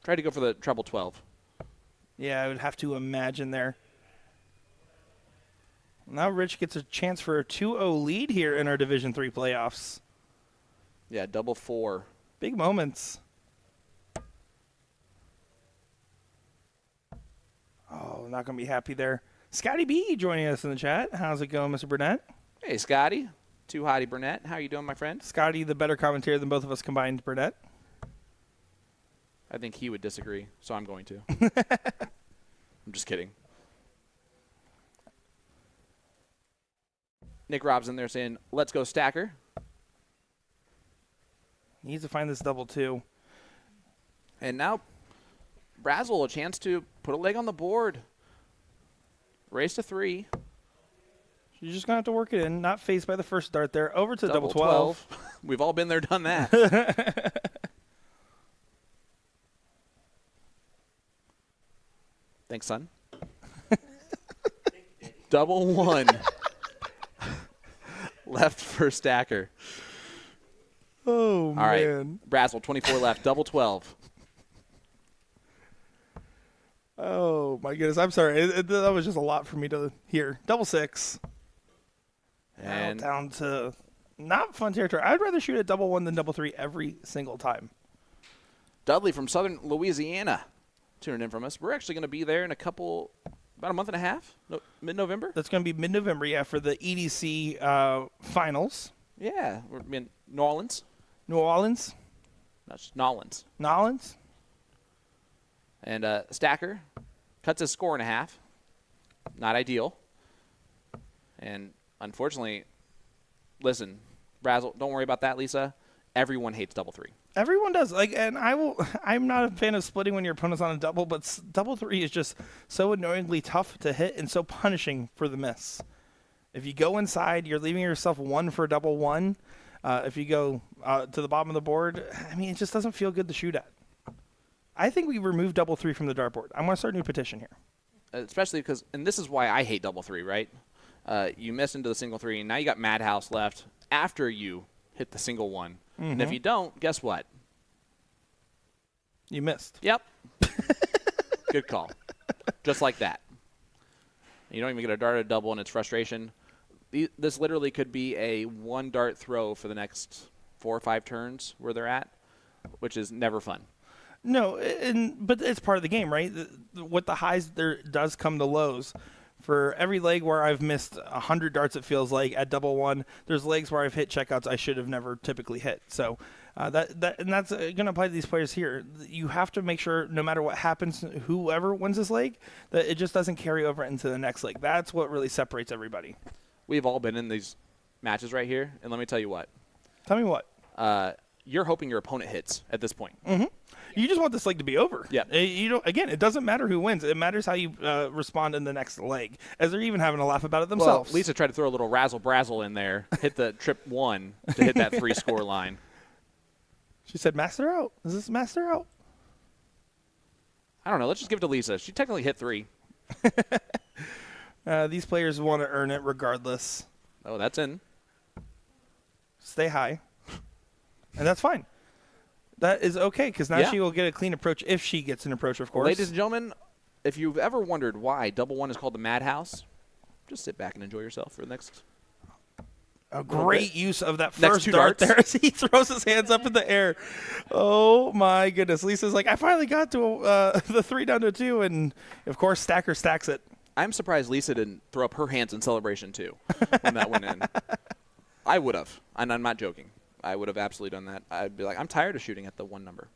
Try to go for the treble 12. Yeah, I would have to imagine there. Now Rich gets a chance for a 2-0 lead here in our Division III playoffs. Yeah, double 4. Big moments. not going to be happy there. Scotty B joining us in the chat. How's it going, Mr. Burnett? Hey, Scotty. Too Hottie Burnett. How you doing, my friend? Scotty, the better commentator than both of us combined, Burnett. I think he would disagree, so I'm going to. I'm just kidding. Nick Rob's in there saying, let's go Stacker. Needs to find this double two. And now Brazel, a chance to put a leg on the board. Race to 3. You're just going to have to work it in, not phased by the first dart there. Over to double 12. We've all been there, done that. Thanks, son. Double 1. Left for Stacker. Oh, All right. man. Brazel, 24 left. Double 12. Oh, my goodness. I'm sorry. That was just a lot for me to hear. Double 6. And Down to not fun territory. I'd rather shoot at double 1 than double 3 every single time. Dudley from Southern Louisiana tuning in from us. We're actually going to be there in about a month and a half, mid-November. That's going to be mid-November, yeah, for the EDC finals. Yeah, we're in New Orleans. New Orleans. That's Nolans. Nolans. And Stacker cuts his score in half. Not ideal. And unfortunately, listen, Brazel, don't worry about that, Lisa. Everyone hates double 3. Everyone does. I'm not a fan of splitting when your opponent's on a double, but double 3 is just so annoyingly tough to hit and so punishing for the miss. If you go inside, you're leaving yourself 1 for double 1. If you go to the bottom of the board, I mean, it just doesn't feel good to shoot at. I think we remove double 3 from the dartboard. I'm going to start a new petition here. Especially because, and this is why I hate double 3, right? You miss into the single 3, and now you got Madhouse left after you hit the single 1. And if you don't, guess what? You missed. Yep. Good call. Just like that. You don't even get a dart at a double, and it's frustration. This literally could be a 1 dart throw for the next 4 or 5 turns where they're at, which is never fun. No, but it's part of the game, right? With the highs, there does come the lows. For every leg where I've missed 100 darts, it feels like at double 1, there's legs where I've hit checkouts I should have never typically hit. So that's going to apply to these players here. You have to make sure, no matter what happens, whoever wins this leg, that it just doesn't carry over into the next leg. That's what really separates everybody. We've all been in these matches right here, and let me tell you what. Tell me what. You're hoping your opponent hits at this point. Mm-hmm. You just want this leg to be over. Yeah. Again, it doesn't matter who wins. It matters how you respond in the next leg, as they're even having a laugh about it themselves. Well, Lisa tried to throw a little razzle-brazzle in there, hit the trip 1 to hit that 3 score line. She said, master out. Is this master out? I don't know. Let's just give it to Lisa. She technically hit 3. These players want to earn it regardless. Oh, that's in. Stay high. And that's fine. That is okay, because now she will get a clean approach if she gets an approach, of course. Ladies and gentlemen, if you've ever wondered why double 1 is called the Madhouse, just sit back and enjoy yourself for the next. A great use of that Next first 2 dart darts. there as he throws his hands up in the air. Oh, my goodness. Lisa's like, I finally got to the 3 down to 2, and, of course, Stacker stacks it. I'm surprised Lisa didn't throw up her hands in celebration, too, when that went in. I would have, and I'm not joking. I would have absolutely done that. I'd be like, I'm tired of shooting at the 1 number.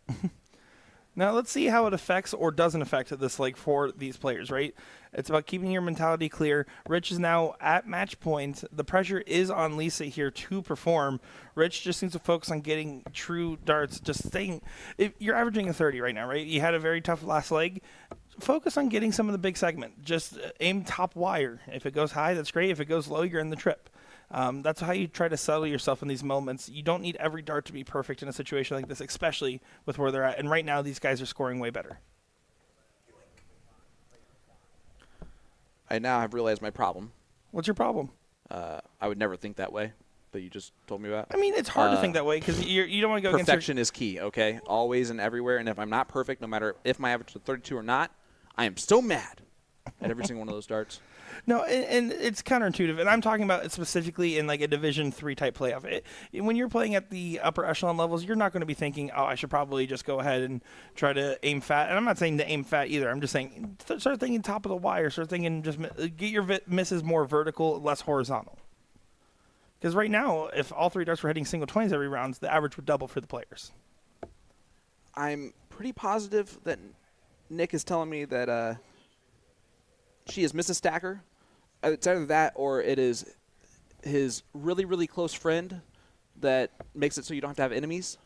Now, let's see how it affects or doesn't affect this leg for these players, right? It's about keeping your mentality clear. Rich is now at match point. The pressure is on Lisa here to perform. Rich just needs to focus on getting true darts, just staying. If you're averaging a 30 right now, right? You had a very tough last leg. Focus on getting some of the big segment. Just aim top wire. If it goes high, that's great. If it goes low, you're in the trip. That's how you try to settle yourself in these moments. You don't need every dart to be perfect in a situation like this, especially with where they're at. And right now, these guys are scoring way better. I now have realized my problem. What's your problem? I would never think that way that you just told me about. I mean, it's hard to think that way because you don't want to go against your... Perfection is key, okay? Always and everywhere. And if I'm not perfect, no matter if my average is 32 or not, I am so mad at every single one of those darts. No, and it's counterintuitive, and I'm talking about it specifically in like a Division 3 type playoff. When you're playing at the upper echelon levels, you're not going to be thinking, "Oh, I should probably just go ahead and try to aim fat." And I'm not saying to aim fat either. I'm just saying start thinking top of the wire. Start thinking just get your misses more vertical, less horizontal. Because right now, if all 3 darts were hitting single 20s every round, the average would double for the players. I'm pretty positive that Nick is telling me that she is Mrs. Stacker. It's either that or it is his really, really close friend that makes it so you don't have to have enemies.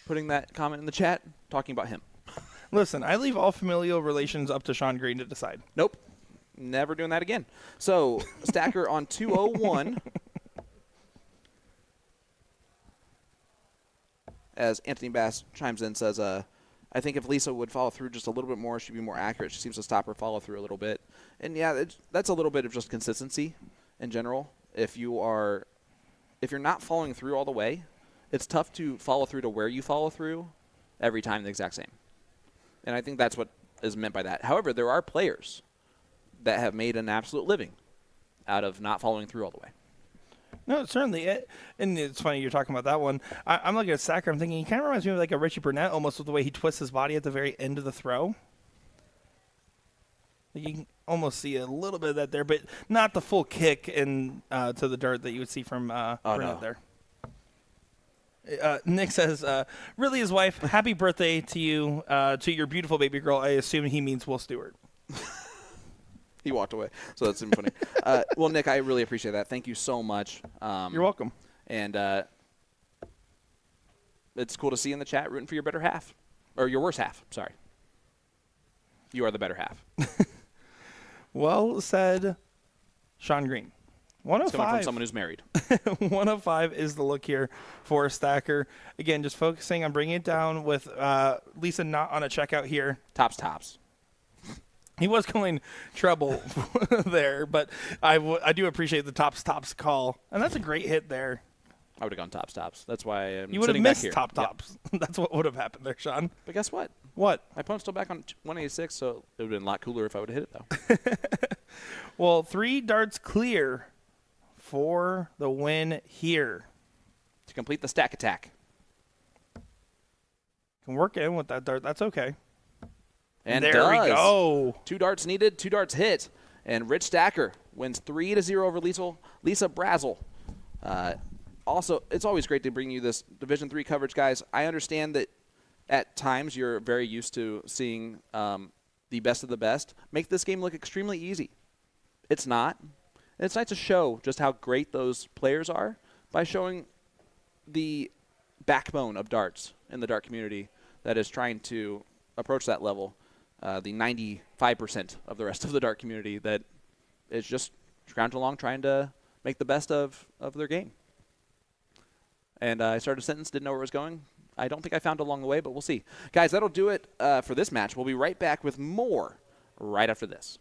Putting that comment in the chat, talking about him. Listen, I leave all familial relations up to Sean Green to decide. Nope. Never doing that again. So, Stacker on 201. As Anthony Bass chimes in, says, I think if Lisa would follow through just a little bit more, she'd be more accurate. She seems to stop her follow through a little bit. And yeah, that's a little bit of just consistency in general. If you're not following through all the way, it's tough to follow through to where you follow through every time the exact same. And I think that's what is meant by that. However, there are players that have made an absolute living out of not following through all the way. No, certainly. And it's funny you're talking about that one. I'm looking at Sacker. I'm thinking he kind of reminds me of like a Richie Burnett almost with the way he twists his body at the very end of the throw. You can almost see a little bit of that there, but not the full kick to the dart that you would see from Burnett there. Nick says, really his wife, happy birthday to you, to your beautiful baby girl. I assume he means Will Stewart. He walked away, so that's super funny. Well, Nick, I really appreciate that. Thank you so much. You're welcome. And it's cool to see you in the chat rooting for your better half. Or your worse half, sorry. You are the better half. Well said, Sean Green. It's coming 105. from someone who's married. 105 is the look here for Stacker. Again, just focusing on bringing it down with Lisa not on a checkout here. Tops. He was going treble there, but I do appreciate the tops call. And that's a great hit there. I would have gone tops. That's why I'm You would have sitting back missed here. tops. Yep. That's what would have happened there, Sean. But guess what? What? My opponent's still back on 186, so it would have been a lot cooler if I would have hit it, though. Well, 3 darts clear for the win here. To complete the stack attack. Can work in with that dart. That's okay. And there we does. go. 2 darts needed, 2 darts hit. And Rich Stacker wins 3-0 over Lisa Brazel. Also, it's always great to bring you this Division III coverage, guys. I understand that at times you're very used to seeing the best of the best make this game look extremely easy. It's not. And it's nice to show just how great those players are by showing the backbone of darts in the dart community that is trying to approach that level. The 95% of the rest of the dart community that is just scrounging along trying to make the best of their game. And I started a sentence, didn't know where it was going. I don't think I found it along the way, but we'll see. Guys, that'll do it for this match. We'll be right back with more right after this.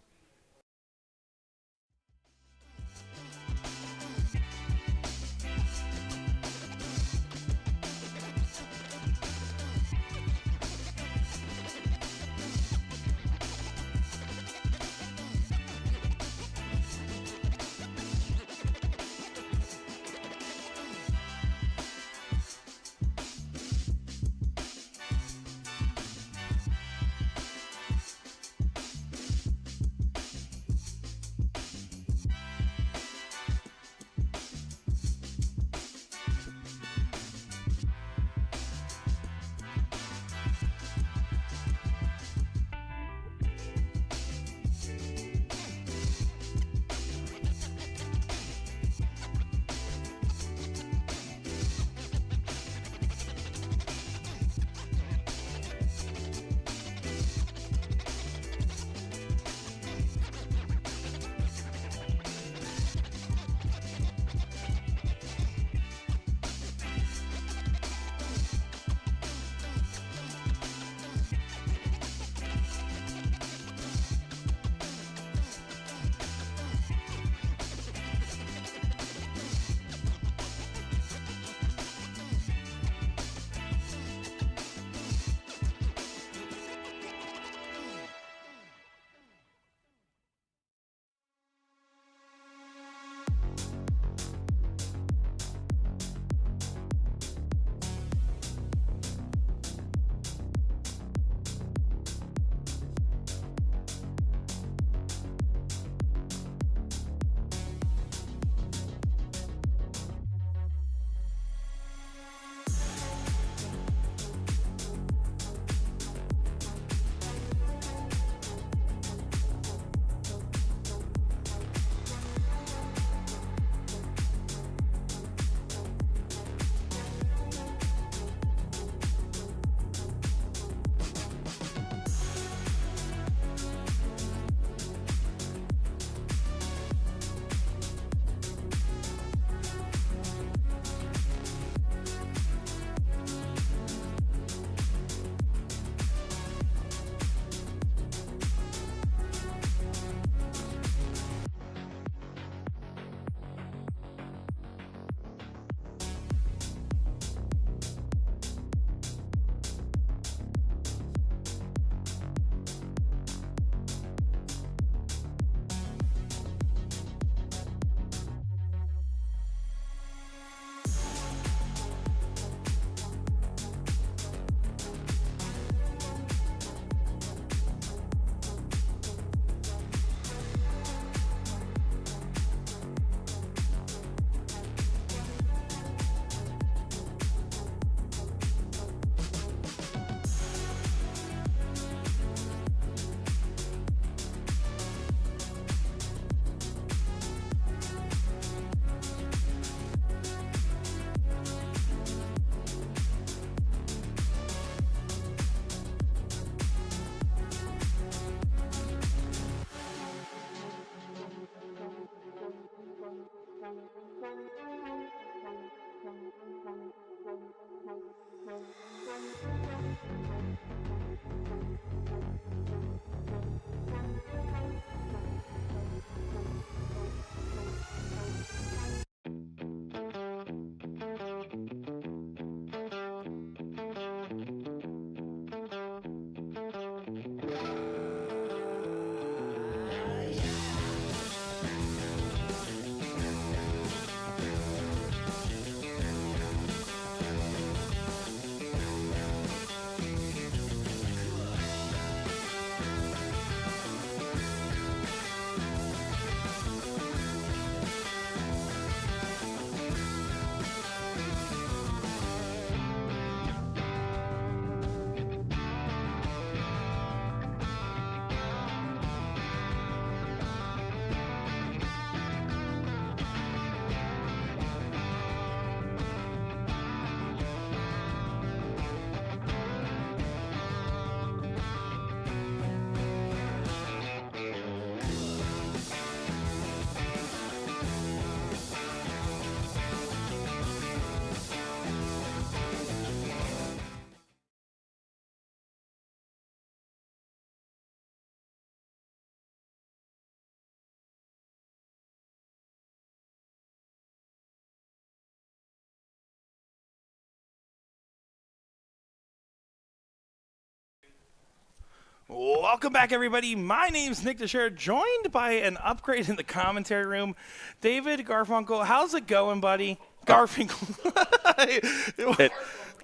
Welcome back, everybody. My name's Nick Dichiria, joined by an upgrade in the commentary room. David Garfunkel, how's it going, buddy? Garfinkel.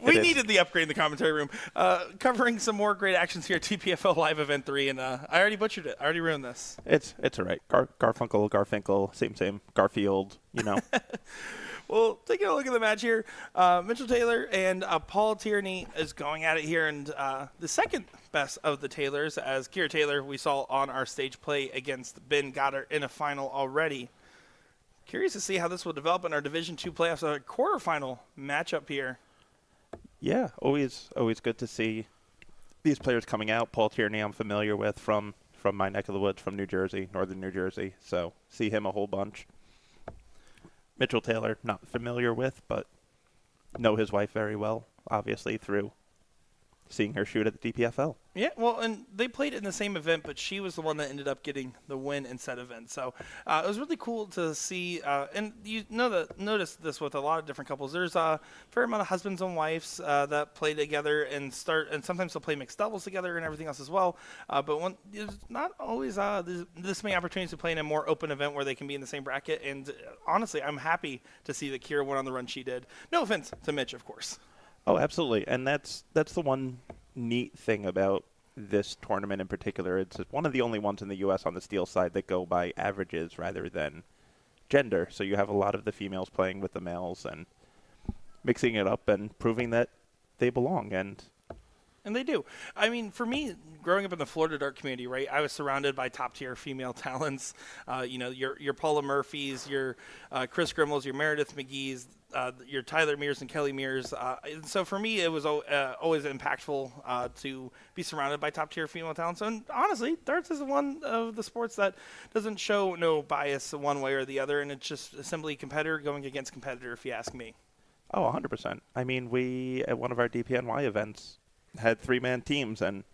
We needed the upgrade in the commentary room. Covering some more great actions here at DPFL Live Event 3, and I already butchered it. I already ruined this. It's all right. Garfunkel, Garfinkel, same. Garfield, you know. Well, taking a look at the match here, Mitchell Taylor and Paul Tierney is going at it here, and the second best of the Taylors, as Kira Taylor we saw on our stage play against Ben Goddard in a final already. Curious to see how this will develop in our Division II playoffs, a quarterfinal matchup here. Yeah, always good to see these players coming out. Paul Tierney I'm familiar with from my neck of the woods, from New Jersey, northern New Jersey, so see him a whole bunch. Mitchell Taylor, not familiar with, but know his wife very well, obviously, through seeing her shoot at the DPFL. Yeah, well, and they played in the same event, but she was the one that ended up getting the win in said event. So it was really cool to see, and you notice this with a lot of different couples. There's a fair amount of husbands and wives that play together and sometimes they'll play mixed doubles together and everything else as well. But there's not always this many opportunities to play in a more open event where they can be in the same bracket. And honestly, I'm happy to see that Kira went on the run she did. No offense to Mitch, of course. Oh, absolutely, and that's the one neat thing about this tournament in particular. It's one of the only ones in the U.S. on the steel side that go by averages rather than gender. So you have a lot of the females playing with the males and mixing it up and proving that they belong. And they do. I mean, for me, growing up in the Florida dart community, right, I was surrounded by top-tier female talents. Your Paula Murphys, your Chris Grimmels, your Meredith McGee's, your Tyler Mears and Kelly Mears. So for me, it was always impactful to be surrounded by top-tier female talents. And honestly, darts is one of the sports that doesn't show no bias one way or the other, and it's just simply competitor going against competitor, if you ask me. Oh, 100%. I mean, we, at one of our DPNY events, had 3-man teams, and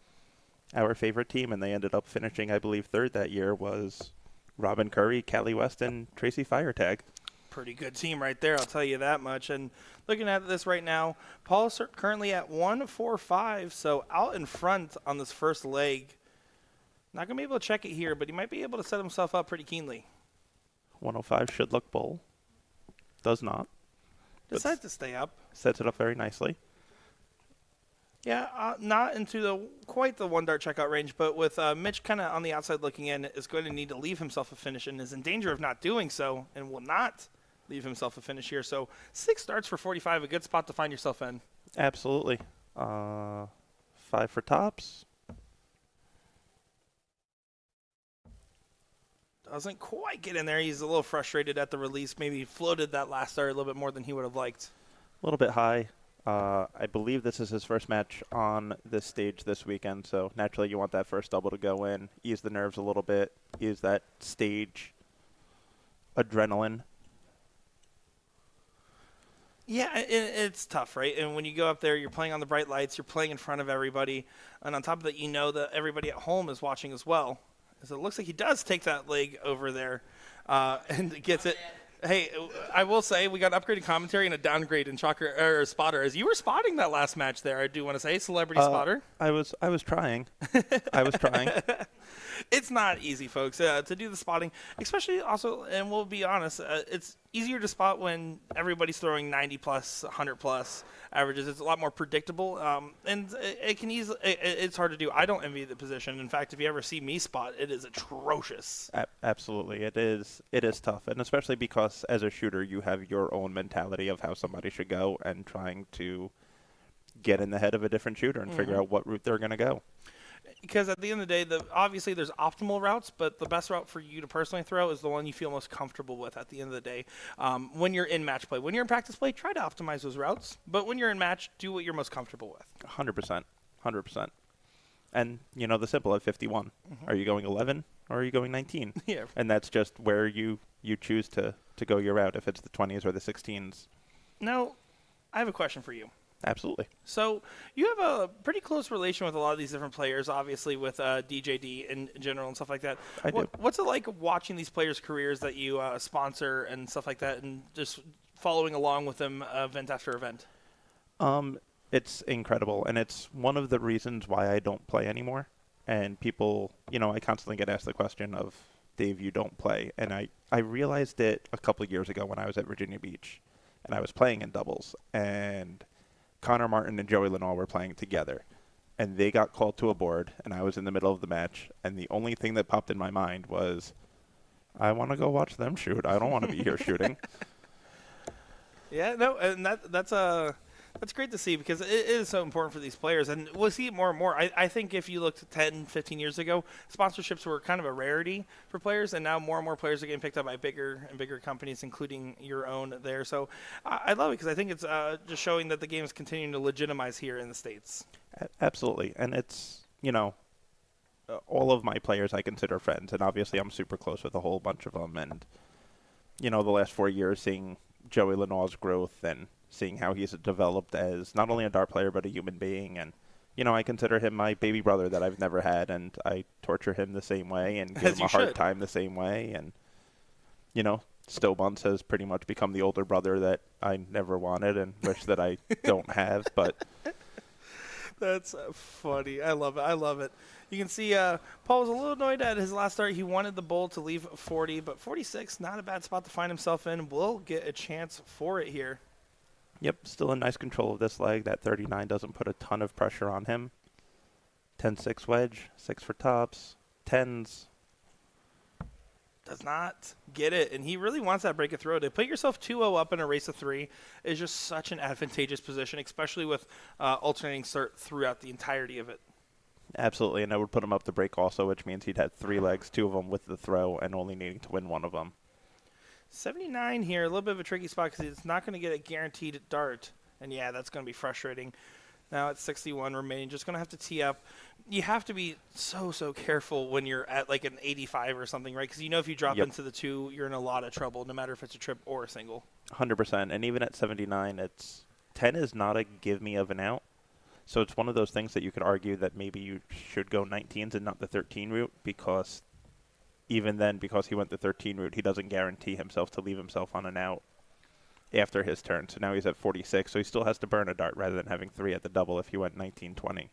our favorite team, and they ended up finishing, I believe, third that year, was Robin Curry, Callie West, and Tracy Firetag. Pretty good team right there, I'll tell you that much. And looking at this right now, Paul's currently at 1-4-5, so out in front on this first leg. Not going to be able to check it here, but he might be able to set himself up pretty keenly. 105 should look bowl. Does not. Decides to stay up. Sets it up very nicely. Yeah, not into quite the one dart checkout range, but with Mitch kind of on the outside looking in, is going to need to leave himself a finish and is in danger of not doing so and will not leave himself a finish here. So 6 darts for 45, a good spot to find yourself in. Absolutely. 5 for tops. Doesn't quite get in there. He's a little frustrated at the release. Maybe floated that last dart a little bit more than he would have liked. A little bit high. I believe this is his first match on this stage this weekend, so naturally you want that first double to go in, ease the nerves a little bit, ease that stage adrenaline. Yeah, it's tough, right? And when you go up there, you're playing on the bright lights, you're playing in front of everybody, and on top of that, you know that everybody at home is watching as well. So it looks like he does take that leg over there and gets it. Hey, I will say we got upgraded commentary and a downgrade in spotter. As you were spotting that last match there, I do want to say, celebrity spotter. I was trying. I was trying. It's not easy, folks, to do the spotting, especially also, and we'll be honest, it's easier to spot when everybody's throwing 90 plus, 100 plus averages. It's a lot more predictable, and it's hard to do. I don't envy the position. In fact, if you ever see me spot, it is atrocious. Absolutely, it is tough, and especially because as a shooter, you have your own mentality of how somebody should go, and trying to get in the head of a different shooter and figure out what route they're going to go. Because at the end of the day, obviously there's optimal routes, but the best route for you to personally throw is the one you feel most comfortable with at the end of the day. When you're in match play. When you're in practice play, try to optimize those routes. But when you're in match, do what you're most comfortable with. 100%. And, the simple at 51. Are you going 11 or are you going 19? Yeah. And that's just where you choose to go your route, if it's the 20s or the 16s. Now, I have a question for you. Absolutely. So you have a pretty close relation with a lot of these different players, obviously with DJD in general and stuff like that. I do. What's it like watching these players' careers that you sponsor and stuff like that, and just following along with them event after event? It's incredible, and it's one of the reasons why I don't play anymore. And people, I constantly get asked the question of, Dave, you don't play. And I realized it a couple of years ago when I was at Virginia Beach, and I was playing in doubles, and Connor Martin and Joey Lenoir were playing together. And they got called to a board, and I was in the middle of the match, and the only thing that popped in my mind was, I want to go watch them shoot. I don't want to be here shooting. Yeah, no, and that's great to see because it is so important for these players, and we'll see it more and more. I think if you looked 10, 15 years ago, sponsorships were kind of a rarity for players, and now more and more players are getting picked up by bigger and bigger companies, including your own there. So I love it because I think it's just showing that the game is continuing to legitimize here in the States. Absolutely. And it's, all of my players I consider friends, and obviously I'm super close with a whole bunch of them. And, the last 4 years, seeing Joey Lenoir's growth and seeing how he's developed as not only a dart player but a human being. And, I consider him my baby brother that I've never had, and I torture him the same way and give him a hard time the same way. And, Stowe Bunce has pretty much become the older brother that I never wanted and wish that I don't have. But That's funny. I love it. I love it. You can see Paul was a little annoyed at his last start. He wanted the bowl to leave 40, but 46, not a bad spot to find himself in. Will get a chance for it here. Yep, still in nice control of this leg. That 39 doesn't put a ton of pressure on him. 10-6 wedge, 6 for tops, 10s. Does not get it, and he really wants that break of throw. To put yourself 2-0 up in a race of 3 is just such an advantageous position, especially with alternating start throughout the entirety of it. Absolutely, and I would put him up the break also, which means he'd had 3 legs, 2 of them with the throw, and only needing to win 1 of them. 79 here, a little bit of a tricky spot because it's not going to get a guaranteed dart, and yeah, that's going to be frustrating. Now it's 61 remaining, just going to have to tee up. You have to be so careful when you're at like an 85 or something, right? Because if you drop into the 2, you're in a lot of trouble, no matter if it's a trip or a single. 100%, and even at 79, 10 is not a give me of an out. So it's one of those things that you could argue that maybe you should go 19s and not the 13 route, because even then, because he went the 13 route, he doesn't guarantee himself to leave himself on an out after his turn. So now he's at 46, so he still has to burn a dart rather than having 3 at the double if he went 19-20.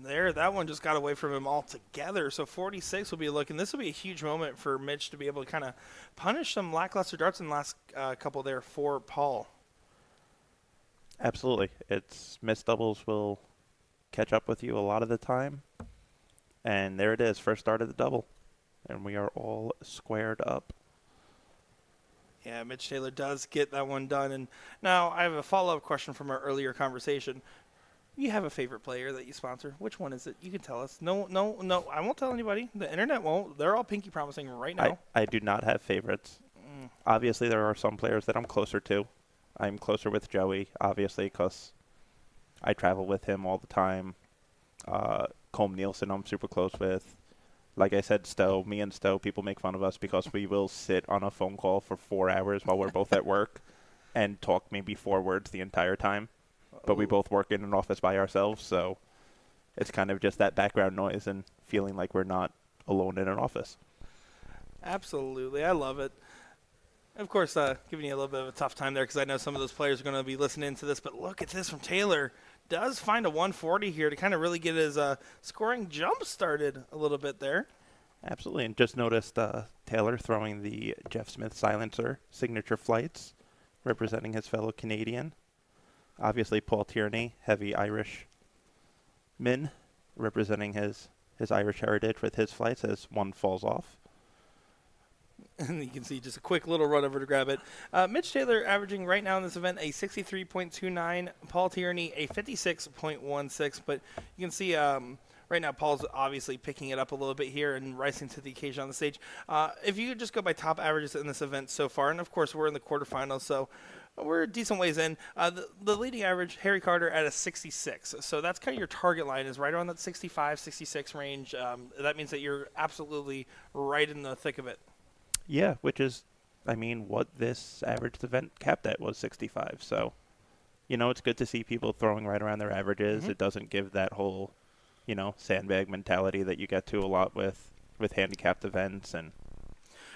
There, that one just got away from him altogether. So 46 will be looking. This will be a huge moment for Mitch to be able to kind of punish some lackluster darts in the last couple there for Paul. Absolutely. It's missed doubles will catch up with you a lot of the time. And there it is, first start of the double. And we are all squared up. Yeah, Mitch Taylor does get that one done. And now I have a follow-up question from our earlier conversation. You have a favorite player that you sponsor. Which one is it? You can tell us. No, I won't tell anybody. The internet won't. They're all pinky promising right now. I do not have favorites. Obviously, there are some players that I'm closer to. I'm closer with Joey, obviously, because I travel with him all the time. Colm Nielsen I'm super close with. Like I said, Stowe, me and Stowe, people make fun of us because we will sit on a phone call for 4 hours while we're both at work and talk maybe 4 words the entire time. But we both work in an office by ourselves, so it's kind of just that background noise and feeling like we're not alone in an office. Absolutely. I love it. Of course, giving you a little bit of a tough time there because I know some of those players are going to be listening to this. But look at this from Taylor. Does find a 140 here to kind of really get his scoring jump started a little bit there. Absolutely. And just noticed Taylor throwing the Jeff Smith silencer signature flights, representing his fellow Canadian. Obviously, Paul Tierney, heavy Irish min, representing his Irish heritage with his flights as one falls off. And you can see just a quick little run over to grab it. Mitch Taylor averaging right now in this event a 63.29. Paul Tierney a 56.16. But you can see right now Paul's obviously picking it up a little bit here and rising to the occasion on the stage. If you could just go by top averages in this event so far, and of course we're in the quarterfinals, so we're a decent ways in. The leading average, Harry Carter, at a 66. So that's kind of your target line, is right around that 65, 66 range. That means that you're absolutely right in the thick of it. Yeah, which is, what this average event capped at was 65. So, it's good to see people throwing right around their averages. Mm-hmm. It doesn't give that whole, sandbag mentality that you get to a lot with handicapped events. And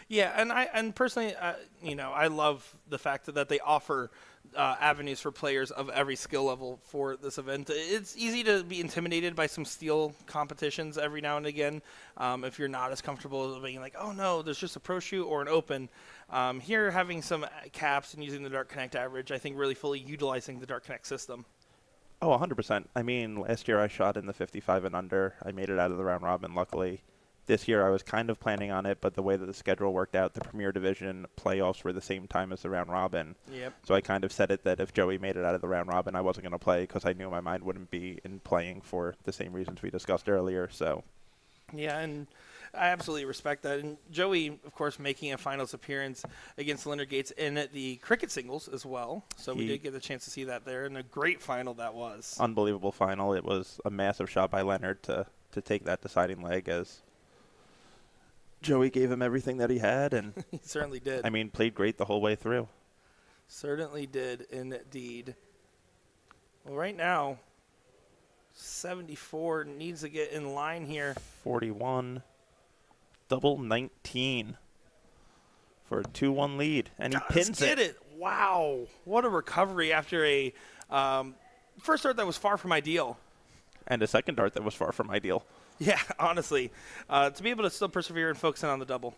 Yeah, and personally, I love the fact that they offer avenues for players of every skill level for this event. It's easy to be intimidated by some steel competitions every now and again if you're not as comfortable being like, oh no, there's just a pro shoot or an open. Here, having some caps and using the Dart Connect average, I think really fully utilizing the Dart Connect system. Oh, 100%. I mean, last year I shot in the 55 and under. I made it out of the round robin, luckily. This year I was kind of planning on it, but the way that the schedule worked out, the Premier Division playoffs were the same time as the round robin. Yep. So I kind of said it that if Joey made it out of the round robin, I wasn't going to play because I knew my mind wouldn't be in playing for the same reasons we discussed earlier. So Yeah, and I absolutely respect that. And Joey, of course, making a finals appearance against Leonard Gates in the cricket singles as well. So we did get the chance to see that there, and a great final that was. unbelievable final. It was a massive shot by Leonard to take that deciding leg as Joey gave him everything that he had, and He certainly did. I mean, played great the whole way through. Certainly did, indeed. Well, right now, 74 needs to get in line here. 41, double 19 for a 2-1 lead, and he pins Get it. Wow. What a recovery after a first start that was far from ideal. And a second dart that was far from ideal. Yeah, honestly. To be able to still persevere and focus in on the double.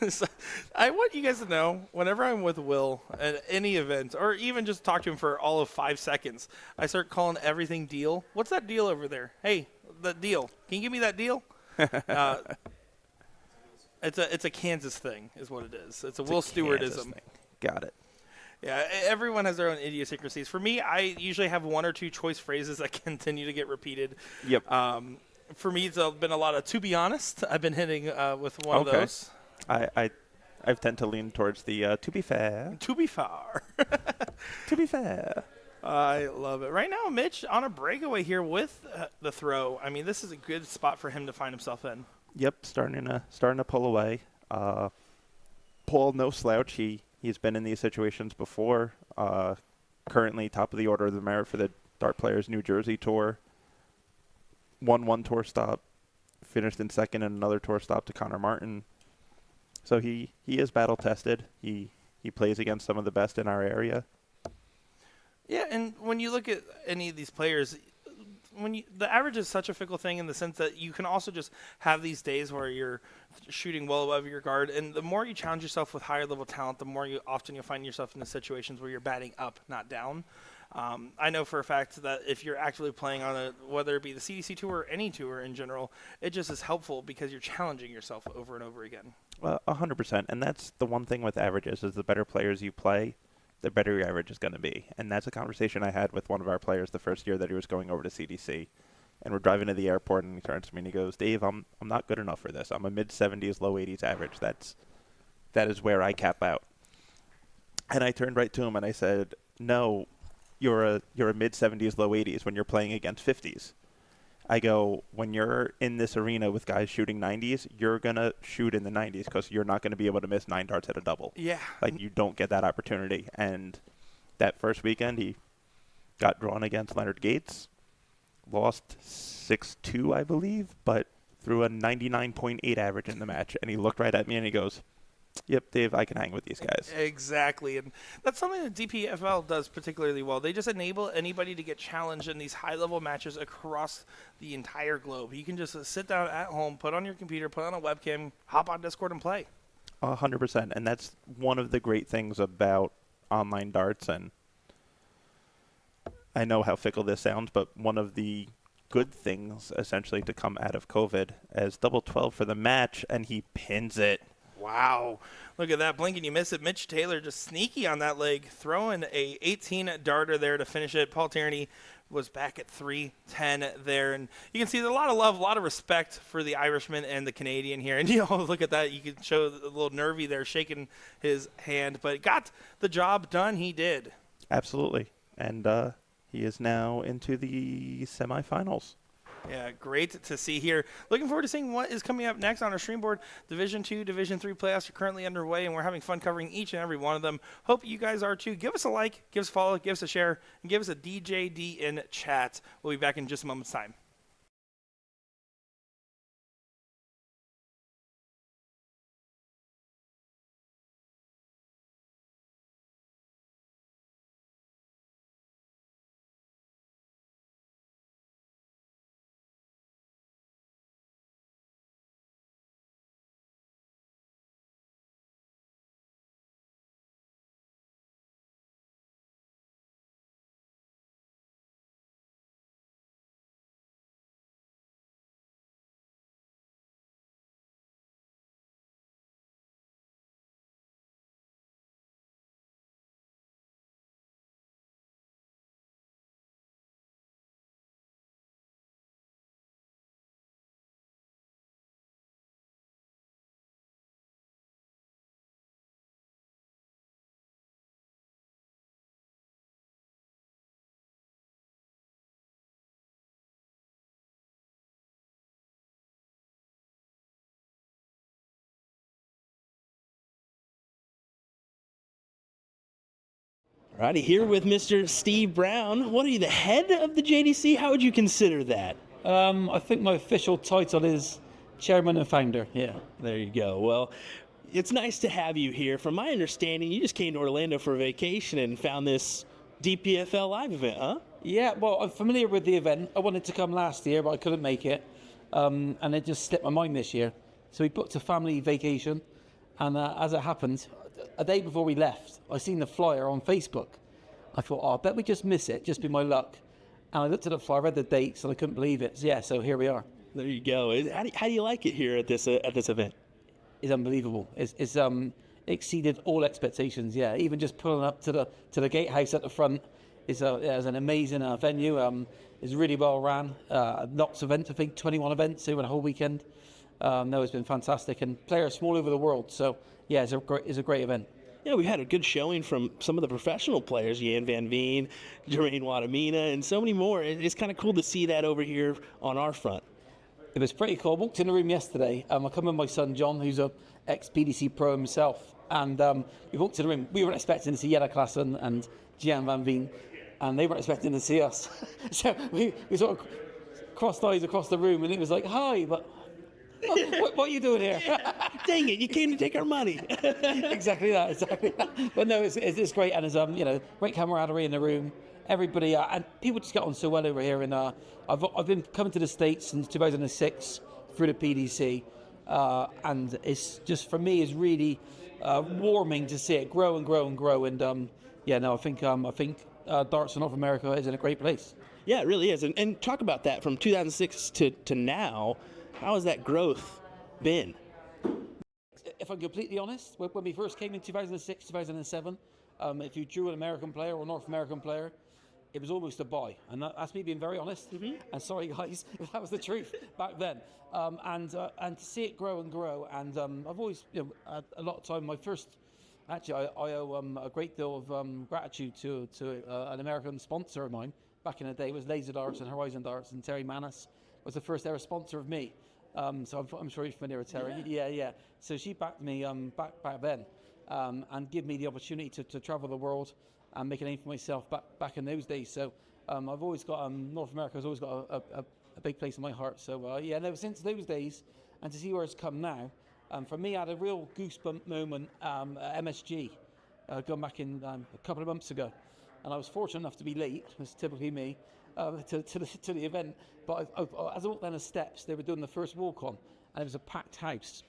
So, I want you guys to know, whenever I'm with Will at any event, or even just talk to him for all of 5 seconds, I start calling everything deal. What's that deal over there? Hey, that deal. Can you give me that deal? It's a Kansas thing, is what it is. It's a Will Stewartism. Got it. Yeah, everyone has their own idiosyncrasies. For me, I usually have 1 or 2 choice phrases that continue to get repeated. Yep. For me, it's been a lot of, to be honest, I've been hitting with one of those. I tend to lean towards the to be fair. To be fair. To be fair. I love it. Right now, Mitch on a breakaway here with the throw. I mean, this is a good spot for him to find himself in. Yep, starting to pull away. Paul, no slouch. He's been in these situations before. Currently top of the order of the merit for the Dart Players New Jersey Tour. Won 1 tour stop, finished in second in another tour stop to Connor Martin. So he is battle tested. He plays against some of the best in our area. Yeah, and when you look at any of these players, the average is such a fickle thing in the sense that you can also just have these days where you're shooting well above your guard, and the more you challenge yourself with higher level talent, the more often you'll find yourself in the situations where you're batting up, not down. I know for a fact that if you're actively playing on whether it be the CDC tour or any tour in general, it just is helpful because you're challenging yourself over and over again. 100%. And that's the one thing with averages is the better players you play, the better your average is going to be. And that's a conversation I had with one of our players the first year that he was going over to CDC. And we're driving to the airport, and he turns to me and he goes, Dave, I'm not good enough for this. I'm a mid-70s, low-80s average. That is where I cap out. And I turned right to him and I said, no, you're a mid-70s, low-80s when you're playing against 50s. I go, when you're in this arena with guys shooting 90s, you're going to shoot in the 90s because you're not going to be able to miss 9 darts at a double. Yeah. Like, you don't get that opportunity. And that first weekend, he got drawn against Leonard Gates, lost 6-2, I believe, but threw a 99.8 average in the match. And he looked right at me and he goes, yep, Dave, I can hang with these guys. Exactly, and that's something that DPFL does particularly well. They just enable anybody to get challenged in these high-level matches across the entire globe. You can just sit down at home, put on your computer, put on a webcam, hop on Discord, and play. 100%, and that's one of the great things about online darts, and I know how fickle this sounds, but one of the good things, essentially, to come out of COVID as double 12 for the match, and he pins it. Wow. Look at that. Blink and you miss it. Mitch Taylor just sneaky on that leg, throwing a 18-darter there to finish it. Paul Tierney was back at 3-10 there. And you can see there's a lot of love, a lot of respect for the Irishman and the Canadian here. And, look at that. You can show a little nervy there, shaking his hand. But got the job done. He did. Absolutely. And he is now into the semifinals. Yeah, great to see here. Looking forward to seeing what is coming up next on our stream board. Division 2, Division 3 playoffs are currently underway, and we're having fun covering each and every one of them. Hope you guys are too. Give us a like, give us a follow, give us a share, and give us a DJD in chat. We'll be back in just a moment's time. Alrighty, here with Mr. Steve Brown. What are you, the head of the JDC? How would you consider that? I think my official title is chairman and founder. Yeah. There you go. Well, it's nice to have you here. From my understanding, you just came to Orlando for a vacation and found this DPFL Live event, huh? Yeah. Well, I'm familiar with the event. I wanted to come last year, but I couldn't make it, and it just slipped my mind this year. So we booked a family vacation, and as it happened, a day before we left, I seen the flyer on Facebook. I thought, oh, I bet we just miss it. Just be my luck. And I looked at the flyer, read the dates, and I couldn't believe it. So, yeah, so here we are. There you go. How do you like it here at this event? It's unbelievable. It's exceeded all expectations. Yeah, even just pulling up to the gatehouse at the front is an amazing venue. It's really well ran. Lots of events, I think 21 events over the whole weekend. No, it's been fantastic, and players from all over the world. So yeah, it's a great event. Yeah, we had a good showing from some of the professional players, Jan Van Veen, Jermaine Wadamina, and so many more. It's kind of cool to see that over here on our front. It was pretty cool. I walked in the room yesterday. I come with my son John, who's a ex-PDC pro himself, and we walked in the room. We weren't expecting to see Jelle Klassen and Jan Van Veen, and they weren't expecting to see us. So we sort of crossed eyes across the room, and it was like, hi, but what are you doing here? Dang it, you came to take our money. Exactly that. But no, it's great, and there's great camaraderie in the room. Everybody and people just get on so well over here. And I've been coming to the States since 2006 through the PDC, and it's just for me is really warming to see it grow and grow and grow. And I think darts in North America is in a great place. Yeah, it really is. And talk about that from 2006 to now. How has that growth been? If I'm completely honest, when we first came in 2006, 2007, if you drew an American player or North American player, it was almost a buy. And that's me being very honest. Mm-hmm. And sorry, guys, if that was the truth back then. And to see it grow and grow. And I've always, had a lot of time, I owe a great deal of gratitude to an American sponsor of mine back in the day. It was Laser Darts and Horizon Darts, and Terry Manis was the first ever sponsor of me. So I'm sure you're familiar with Terry. Yeah. So she backed me back then, and gave me the opportunity to travel the world and make a name for myself back in those days. So I've always got North America has always got a big place in my heart. So since those days, and to see where it's come now, for me, I had a real goosebump moment at MSG, going back in a couple of months ago, and I was fortunate enough to be late. It's typically me. To the event, but as I walked down the steps, they were doing the first walk on, and it was a packed house,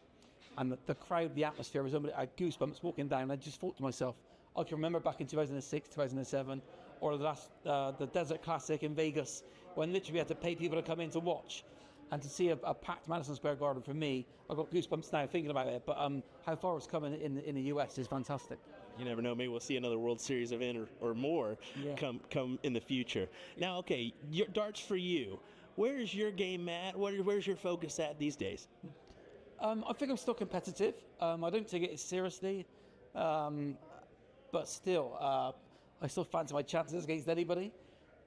and the crowd, the atmosphere was unbelievable. I had goosebumps walking down. I just thought to myself, I can remember back in 2006, 2007, or the Desert Classic in Vegas, when literally we had to pay people to come in to watch, and to see a packed Madison Square Garden. For me, I've got goosebumps now thinking about it. But how far it's coming in the US is fantastic. You never know. Maybe we'll see another World Series event or more come in the future. Now, okay, your darts for you. Where's your game at? Where's your focus at these days? I think I'm still competitive. I don't take it as seriously, but still, I still fancy my chances against anybody.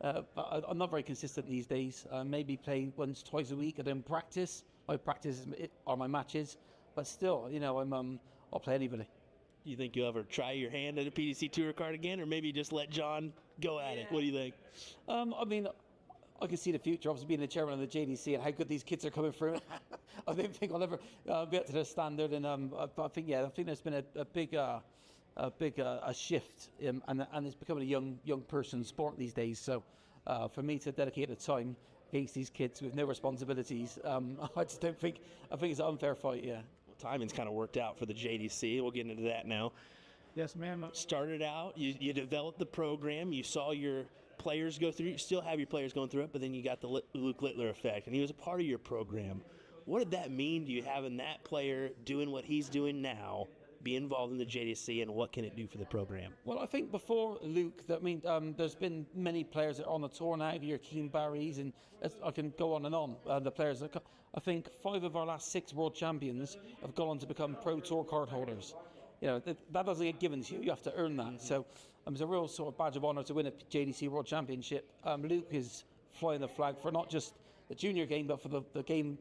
But I'm not very consistent these days. Maybe play once, twice a week. I don't practice. My practice are my matches, but still, I'll play anybody. Do you think you'll ever try your hand at a PDC Tour card again, or maybe just let John go at it? What do you think? I can see the future, obviously being the chairman of the JDC and how good these kids are coming through. I don't think I'll ever be up to their standard, and I think there's been a big shift, and it's becoming a young person's sport these days. So for me to dedicate the time against these kids with no responsibilities, I just don't think. I think it's an unfair fight. Yeah. Timing's kind of worked out for the JDC. We'll get into that now. Yes, ma'am. Started out, you developed the program, you saw your players go through, you still have your players going through it, but then you got the Luke Littler effect, and he was a part of your program. What did that mean to you, having that player doing what he's doing now, be involved in the JDC, and what can it do for the program? Well, I think before Luke, there's been many players that are on the tour now, your Keen Barrys, and I can go on and on. The players, I think 5 of our last 6 world champions have gone on to become pro tour card holders. That doesn't get given to you. You have to earn that. So it's a real sort of badge of honour to win a JDC World Championship. Luke is flying the flag for not just the junior game, but for the game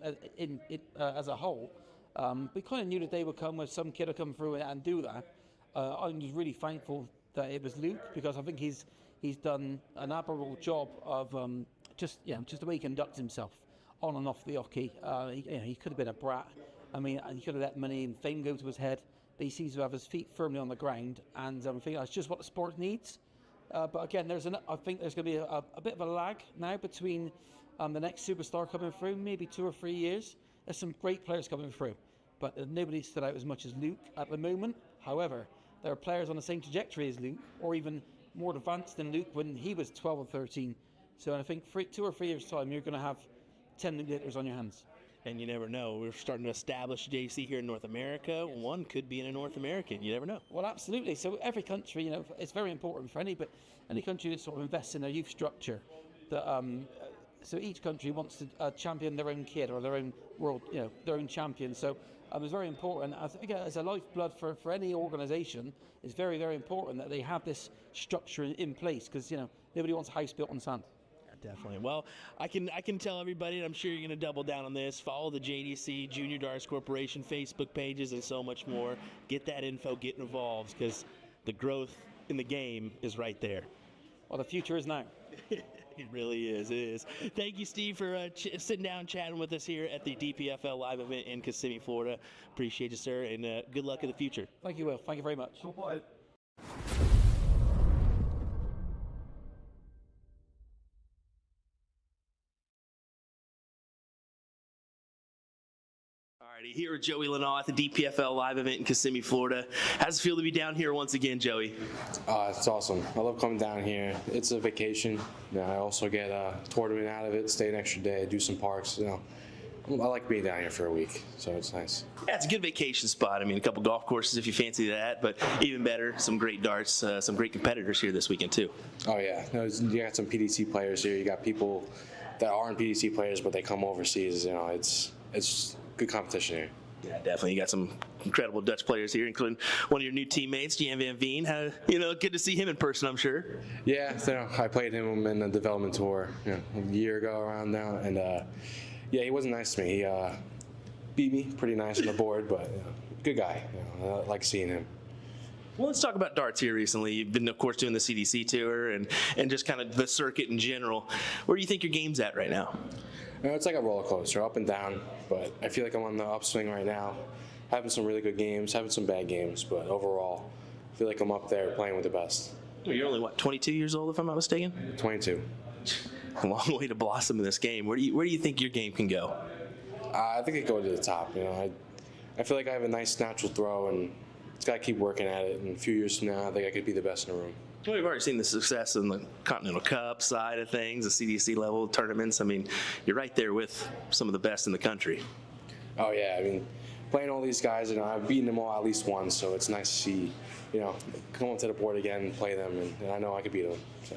as a whole. We kind of knew the day would come where some kid would come through and do that. I'm just really thankful that it was Luke, because I think he's done an admirable job of just the way he conducts himself on and off the hockey. He could have been a brat. I mean, he could have let money and fame go to his head, but he seems to have his feet firmly on the ground, and I think that's just what the sport needs. But again, I think there's going to be a bit of a lag now between the next superstar coming through, maybe 2 or 3 years. There's some great players coming through, but nobody stood out as much as Luke at the moment. However, there are players on the same trajectory as Luke, or even more advanced than Luke when he was 12 or 13. So I think 2 or 3 years' time, you're going to have 10 Luke Litters on your hands. And you never know. We're starting to establish JC here in North America. One could be in a North American. You never know. Well, absolutely. So every country, it's very important for any country that sort of invests in their youth structure. That so each country wants to champion their own kid or their own world, their own champion. So it's very important. I think as a lifeblood for any organisation, it's very, very important that they have this structure in place, because nobody wants a house built on sand. Definitely. Well, I can tell everybody, and I'm sure you're going to double down on this. Follow the JDC Junior Darts Corporation Facebook pages and so much more. Get that info, get involved, because the growth in the game is right there. Well, the future is now. It really is. It is. Thank you, Steve, for sitting down and chatting with us here at the DPFL Live Event in Kissimmee, Florida. Appreciate you, sir, and good luck in the future. Thank you, Will. Thank you very much. Alrighty, here with Joey Lanaugh at the DPFL Live Event in Kissimmee, Florida. How's it feel to be down here once again, Joey? It's awesome. I love coming down here. It's a vacation. I also get a tournament out of it, stay an extra day, do some parks. I like being down here for a week, so it's nice. Yeah, it's a good vacation spot. I mean, a couple golf courses if you fancy that, but even better, some great darts, some great competitors here this weekend too. Oh yeah, you got some PDC players here. You got people that aren't PDC players, but they come overseas. It's good competition here. Yeah, definitely. You got some incredible Dutch players here, including one of your new teammates, Jan Van Veen. Good to see him in person, I'm sure. Yeah, I played him in the development tour a year ago around now, and he wasn't nice to me. He beat me pretty nice on the board, but good guy. I like seeing him. Well, let's talk about darts here recently. You've been, of course, doing the CDC tour and just kind of the circuit in general. Where do you think your game's at right now? It's like a roller coaster, up and down, but I feel like I'm on the upswing right now. Having some really good games, having some bad games, but overall, I feel like I'm up there playing with the best. You're only, 22 years old, if I'm not mistaken? 22. A long way to blossom in this game. Where do you think your game can go? I think it go to the top. I feel like I have a nice natural throw, and just got to keep working at it. And a few years from now, I think I could be the best in the room. Well, we've already seen the success in the Continental Cup side of things, the CDC level tournaments. I mean, you're right there with some of the best in the country. Oh, yeah. I mean, playing all these guys, I've beaten them all at least once, so it's nice to see, come onto the board again and play them, and I know I could beat them. So.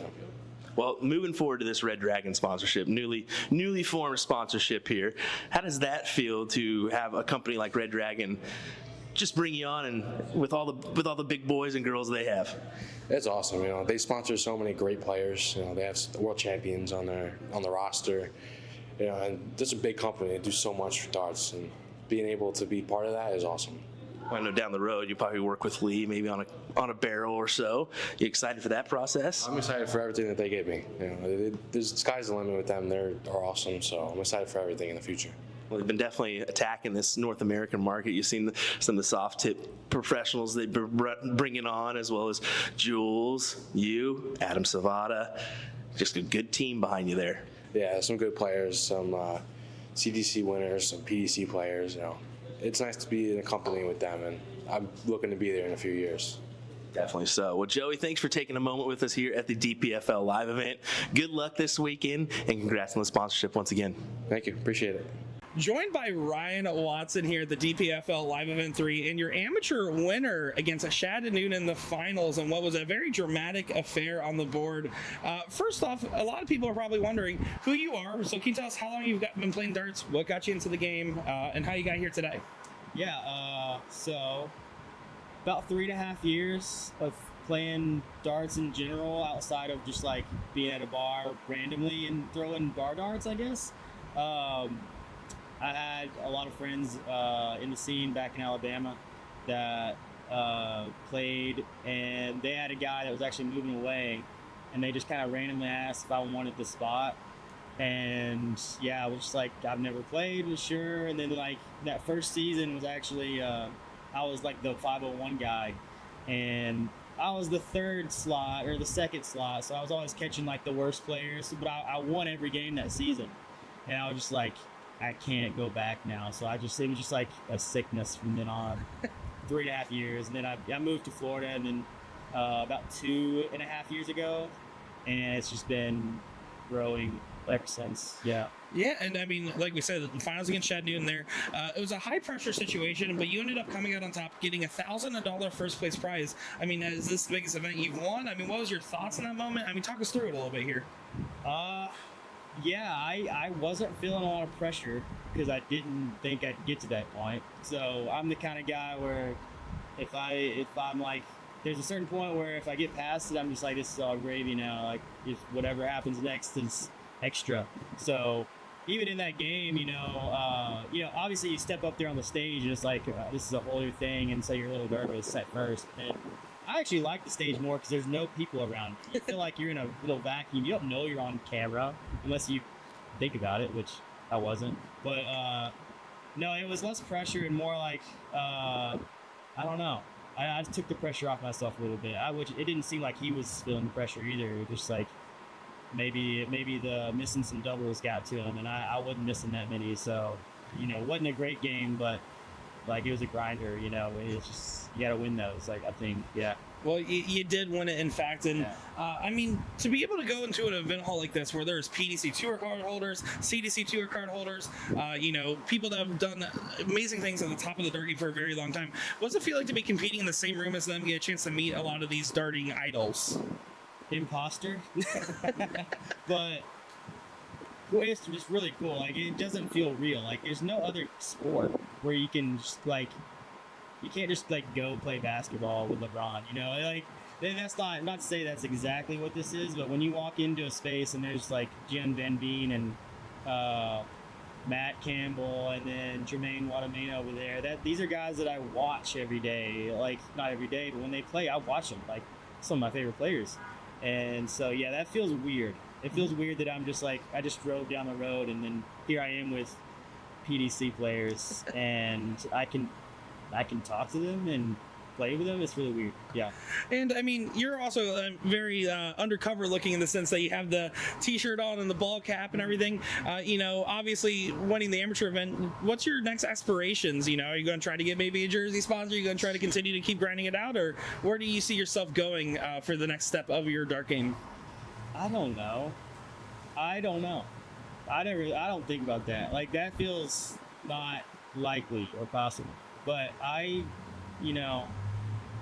Well, moving forward to this Red Dragon sponsorship, newly formed sponsorship here, how does that feel to have a company like Red Dragon just bring you on and with all the big boys and girls they have? It's awesome. They sponsor so many great players. They have world champions on the roster. And this is a big company. They do so much for darts, and being able to be part of that is awesome. I know down the road you probably work with Lee, maybe on a barrel or so. You excited for that process? I'm excited for everything that they give me. There's sky's the limit with them. They're awesome. So I'm excited for everything in the future. Well, they've been definitely attacking this North American market. You've seen some of the soft tip professionals they've been bringing on, as well as Jules, you, Adam Savada. Just a good team behind you there. Yeah, some good players, some CDC winners, some PDC players. It's nice to be in a company with them, and I'm looking to be there in a few years. Definitely so. Well, Joey, thanks for taking a moment with us here at the DPFL Live Event. Good luck this weekend, and congrats on the sponsorship once again. Thank you. Appreciate it. Joined by Ryan Watson here at the DPFL Live Event 3, and your amateur winner against Shad Noonan in the finals, and what was a very dramatic affair on the board. First off, a lot of people are probably wondering who you are. So can you tell us how long you've been playing darts, what got you into the game, and how you got here today? Yeah, so about 3.5 years of playing darts in general, outside of just like being at a bar randomly and throwing bar darts, I guess. I had a lot of friends in the scene back in Alabama that played, and they had a guy that was actually moving away, and they just kind of randomly asked if I wanted the spot. And yeah, I was just like, I've never played, was sure. And then like that first season was actually, I was like the 501 guy, and I was the third slot or the second slot, so I was always catching like the worst players. But I won every game that season, and I was just like, I can't go back now. So it was just like a sickness from then on. 3.5 years, and then I moved to Florida, and then about 2.5 years ago, and it's just been growing ever since. Yeah. Yeah, and I mean, like we said, the finals against Chad Newton there, it was a high-pressure situation, but you ended up coming out on top, getting $1,000 first-place prize. I mean, is this the biggest event you've won? I mean, what was your thoughts in that moment? I mean, talk us through it a little bit here. Yeah, I wasn't feeling a lot of pressure because I didn't think I'd get to that point. So I'm the kind of guy where if I'm like, there's a certain point where if I get past it, I'm just like, this is all gravy now. Like, if whatever happens next is extra. So even in that game, obviously you step up there on the stage and it's like, this is a whole new thing, and so you're a little nervous at first. And I actually like the stage more because there's no people around. You feel like you're in a little vacuum. You don't know you're on camera unless you think about it, which I wasn't. But no, it was less pressure and more like, I don't know. I took the pressure off myself a little bit. It didn't seem like he was feeling the pressure either. It was just like maybe the missing some doubles got to him, and I wasn't missing that many. So, it wasn't a great game, but like it was a grinder. It's just you got to win those. Like I think, yeah. Well, you did win it, in fact, and Yeah. I mean, to be able to go into an event hall like this where there's PDC Tour card holders, CDC Tour card holders, people that have done amazing things at the top of the dart game for a very long time, what does it feel like to be competing in the same room as them, get a chance to meet a lot of these darting idols? Imposter. But it's just really cool. Like it doesn't feel real. Like there's no other sport where you can just like, you can't just like go play basketball with LeBron, like that's not to say that's exactly what this is, but when you walk into a space and there's like Jim Van Veen and Matt Campbell and then Jermaine Watamena over there, these are guys that I watch every day. Like not every day, but when they play, I watch them. Like some of my favorite players. And so yeah, that feels weird. It feels weird that I'm just like, I just drove down the road and then here I am with PDC players and I can talk to them and play with them. It's really weird. Yeah. And I mean, you're also very undercover looking in the sense that you have the t-shirt on and the ball cap and everything. Obviously winning the amateur event, what's your next aspirations? Are you going to try to get maybe a jersey sponsor? Are you going to try to continue to keep grinding it out, or where do you see yourself going for the next step of your dart game? I don't know. I don't think about that. Like that feels not likely or possible. But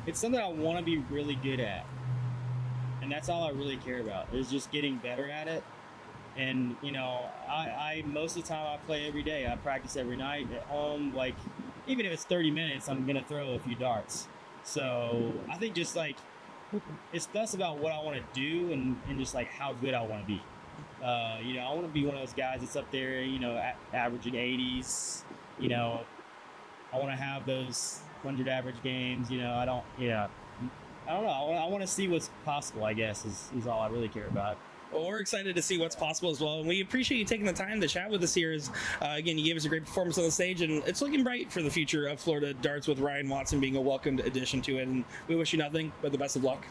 it's something I want to be really good at. And that's all I really care about, is just getting better at it. And, I most of the time I play every day. I practice every night at home. Like, even if it's 30 minutes, I'm going to throw a few darts. So I think just like, it's less about what I want to do and just like how good I want to be. I want to be one of those guys that's up there, averaging 80s, I want to have those 100 average games. I don't know. I want to see what's possible, I guess, is all I really care about. Well, we're excited to see what's possible as well, and we appreciate you taking the time to chat with us here. Again, you gave us a great performance on the stage, and it's looking bright for the future of Florida darts, with Ryan Watson being a welcomed addition to it, and we wish you nothing but the best of luck.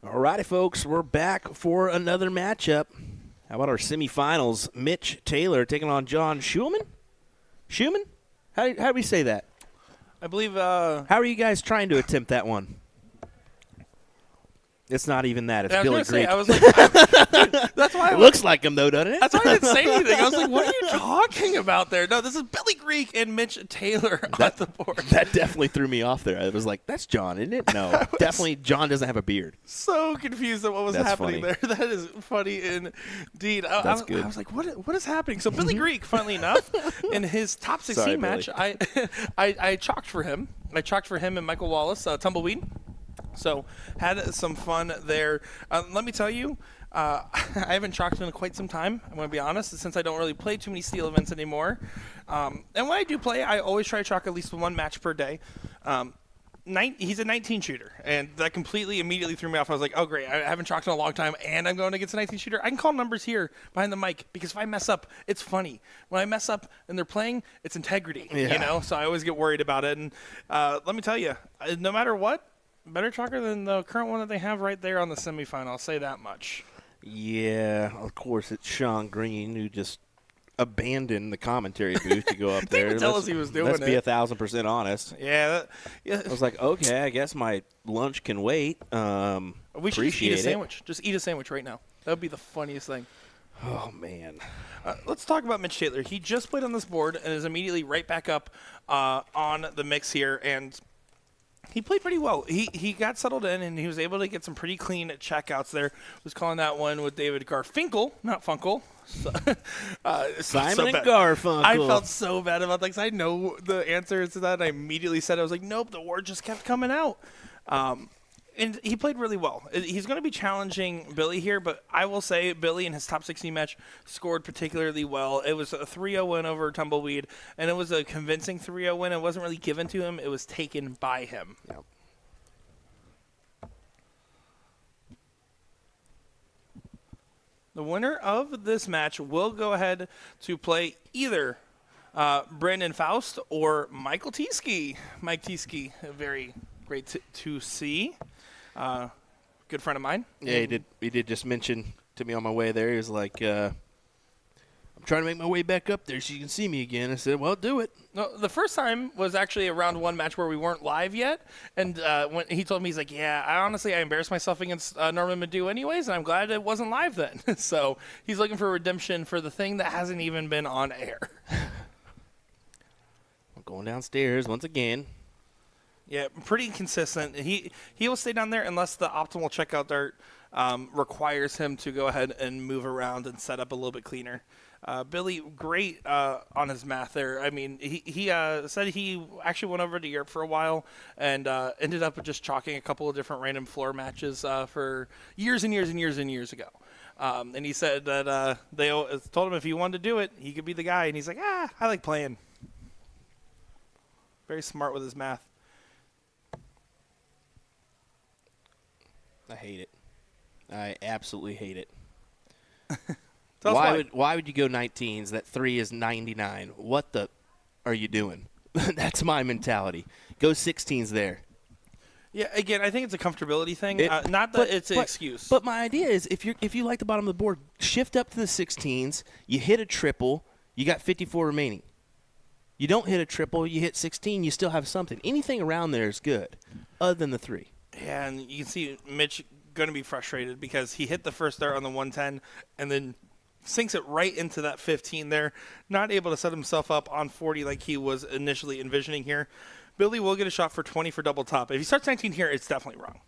Alrighty, folks, we're back for another matchup. How about our semifinals? Mitch Taylor taking on John Schulman? Schumann? How do we say that? I believe. How are you guys trying to attempt that one? It's not even that. It's I was Billy gonna say, Greek. I was like, that's why It looks like him, though, doesn't it? That's why I didn't say anything. I was like, what are you talking about there? No, this is Billy Greek and Mitch Taylor on the board. That definitely threw me off there. I was like, that's John, isn't it? No, definitely John doesn't have a beard. So confused at what was That's happening funny. there. That is funny indeed. That's good. I was like, what is happening? So Billy Greek, funnily enough, in his top 16 Sorry, match, I chalked for him. I chalked for him and Michael Wallace, Tumbleweed. So had some fun there. Let me tell you, I haven't chalked in quite some time. I'm going to be honest, since I don't really play too many steel events anymore. And when I do play, I always try to chalk at least one match per day. He's a 19 shooter, and that completely immediately threw me off. I was like, oh, great, I haven't chalked in a long time, and I'm going against a 19 shooter. I can call numbers here behind the mic, because if I mess up, it's funny. When I mess up and they're playing, it's integrity, you know? So I always get worried about it. And let me tell you, no matter what, better chalker than the current one that they have right there on the semifinal. I'll say that much. Yeah, of course, it's Sean Green who just abandoned the commentary booth to go up there. Didn't tell us he was doing Let's be it. 1,000% honest. Yeah. I was like, okay, I guess my lunch can wait. We should just eat appreciate a it. sandwich. Just eat a sandwich right now. That would be the funniest thing. Oh, man. Let's talk about Mitch Taylor. He just played on this board and is immediately right back up on the mix here, and he played pretty well. He got settled in, and he was able to get some pretty clean checkouts there. Was calling that one with David Garfinkel, not Funkel. So, Simon and bad. Garfunkel. I felt so bad about that because I know the answer to that, and I immediately said, I was like, nope, the word just kept coming out. And he played really well. He's going to be challenging Billy here, but I will say Billy in his top 16 match scored particularly well. It was a 3-0 win over Tumbleweed, and it was a convincing 3-0 win. It wasn't really given to him. It was taken by him. Yep. The winner of this match will go ahead to play either Brandon Faust or Michael Tieske. Mike Tieske, very great to see. Good friend of mine. Yeah, he did just mention to me on my way there. He was like, I'm trying to make my way back up there so you can see me again. I said, well, do it. No, the first time was actually a round one match where we weren't live yet. And when he told me, he's like, yeah, I embarrassed myself against Norman Madu anyways, and I'm glad it wasn't live then. So he's looking for redemption for the thing that hasn't even been on air. I'm going downstairs once again. Yeah, pretty consistent. He will stay down there unless the optimal checkout dart requires him to go ahead and move around and set up a little bit cleaner. Billy, great on his math there. I mean, he said he actually went over to Europe for a while and ended up just chalking a couple of different random floor matches for years and years and years and years ago. And he said that they told him if he wanted to do it, he could be the guy. And he's like, I like playing. Very smart with his math. I hate it. I absolutely hate it. Tell us Why would you go 19s? That 3 is 99. What the are you doing? That's my mentality. Go 16s there. Yeah, again, I think it's a comfortability thing. Not that But- it's an but- excuse. But my idea is if you like the bottom of the board, shift up to the 16s. You hit a triple. You got 54 remaining. You don't hit a triple. You hit 16. You still have something. Anything around there is good, other than the 3. Yeah, and you can see Mitch going to be frustrated because he hit the first dart on the 110 and then sinks it right into that 15 there. Not able to set himself up on 40 like he was initially envisioning here. Billy will get a shot for 20 for double top. If he starts 19 here, it's definitely wrong.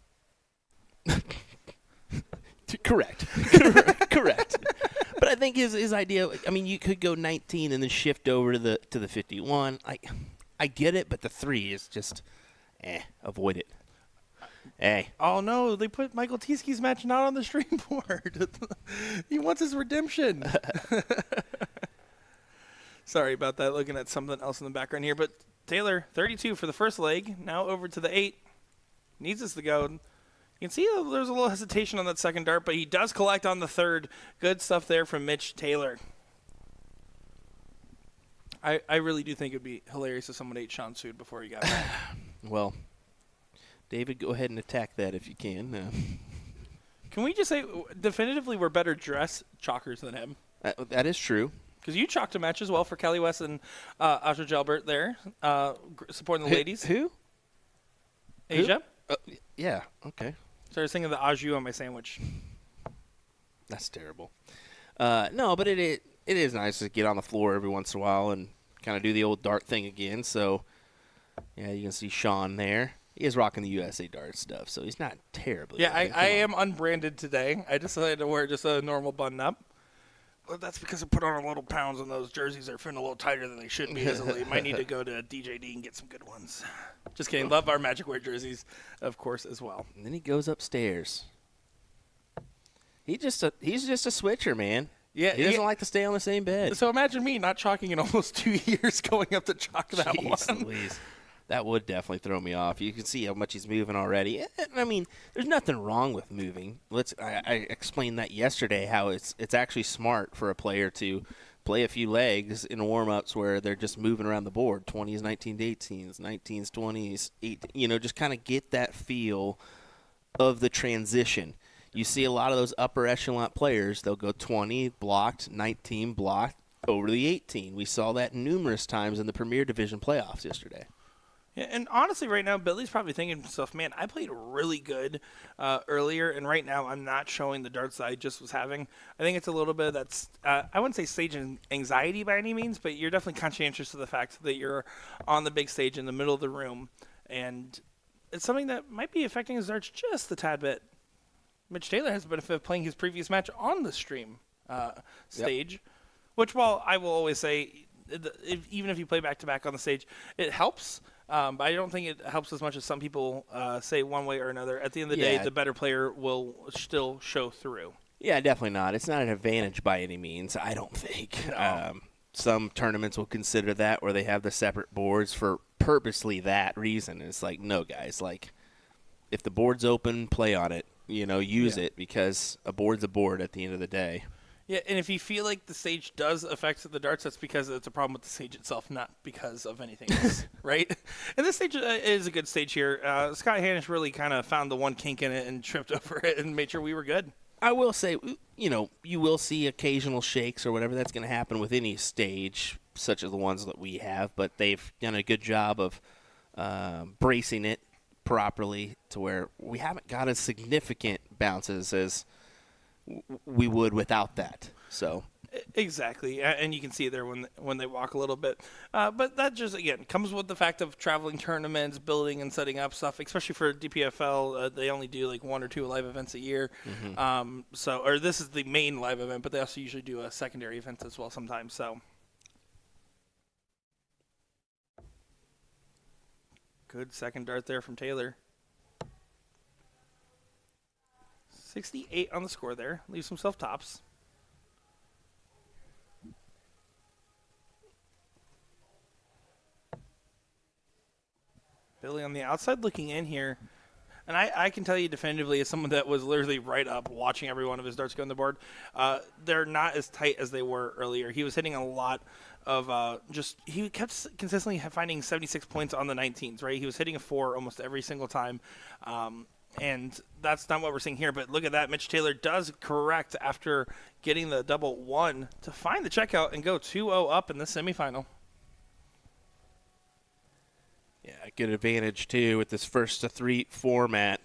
Correct. Correct. But I think his idea, I mean, you could go 19 and then shift over to the 51. I get it, but the 3 is just, avoid it. Hey. Oh, no, they put Michael Tieske's match not on the stream board. He wants his redemption. Sorry about that, looking at something else in the background here. But Taylor, 32 for the first leg, now over to the 8. Needs us to go. You can see there's a little hesitation on that second dart, but he does collect on the third. Good stuff there from Mitch Taylor. I really do think it would be hilarious if someone ate Sean Sood before he got back. Well, David, go ahead and attack that if you can. Can we just say definitively we're better dressed chalkers than him? That is true. Because you chalked a match as well for Kelly West and Aja Jalbert there, supporting the ladies. Who? Asia? Yeah, okay. Started singing the Aju on my sandwich. That's terrible. No, but it is nice to get on the floor every once in a while and kind of do the old dart thing again. So, yeah, you can see Sean there. He is rocking the USA Dart stuff, so he's not terribly. Yeah, looking. I am unbranded today. I decided to wear just a normal button-up. Well, that's because I put on a little pounds and those jerseys are fitting a little tighter than they should be as of late. Might need to go to DJD and get some good ones. Just kidding. Love our Magic Wear jerseys, of course, as well. And then he goes upstairs. He's just a switcher, man. Yeah, he doesn't like to stay on the same bed. So imagine me not chalking in almost 2 years going up to chalk that Jeez one. Louise. That would definitely throw me off. You can see how much he's moving already. I mean, there's nothing wrong with moving. I explained that yesterday, how it's actually smart for a player to play a few legs in warm-ups where they're just moving around the board, 20s, 19s, 18s, 19s, 20s, 8, just kind of get that feel of the transition. You see a lot of those upper echelon players, they'll go 20 blocked, 19 blocked, over the 18. We saw that numerous times in the Premier Division playoffs yesterday. Yeah, and honestly, right now, Billy's probably thinking to himself, man, I played really good earlier, and right now I'm not showing the darts that I just was having. I think it's a little bit of that's, I wouldn't say stage anxiety by any means, but you're definitely conscientious of the fact that you're on the big stage in the middle of the room, and it's something that might be affecting his darts just a tad bit. Mitch Taylor has the benefit of playing his previous match on the stream stage, which, while I will always say, even if you play back-to-back on the stage, it helps. But I don't think it helps as much as some people say one way or another. At the end of the day, the better player will still show through. Yeah, definitely not. It's not an advantage by any means, I don't think. No. Some tournaments will consider that where they have the separate boards for purposely that reason. It's like, no, guys. Like, if the board's open, play on it. Use it, because a board's a board at the end of the day. Yeah, and if you feel like the stage does affect the darts, that's because it's a problem with the stage itself, not because of anything else, right? And this stage is a good stage here. Scott Hanish really kind of found the one kink in it and tripped over it and made sure we were good. I will say, you will see occasional shakes or whatever. That's going to happen with any stage, such as the ones that we have, but they've done a good job of bracing it properly to where we haven't got as significant bounces as we would without that. So exactly, and you can see it there when they walk a little bit. But that just, again, comes with the fact of traveling tournaments, building and setting up stuff, especially for DPFL. They only do like 1 or 2 live events a year. Mm-hmm. Or this is the main live event, but they also usually do a secondary event as well sometimes. So good second dart there from Taylor. 68 on the score there. Leaves himself tops. Billy on the outside looking in here. And I can tell you definitively, as someone that was literally right up watching every one of his darts go on the board, they're not as tight as they were earlier. He was hitting a lot of he kept consistently finding 76 points on the 19s, right? He was hitting a 4 almost every single time. And that's not what we're seeing here. But look at that. Mitch Taylor does correct after getting the double 1 to find the checkout and go 2-0 up in the semifinal. yeah, good advantage too with this first to 3 format.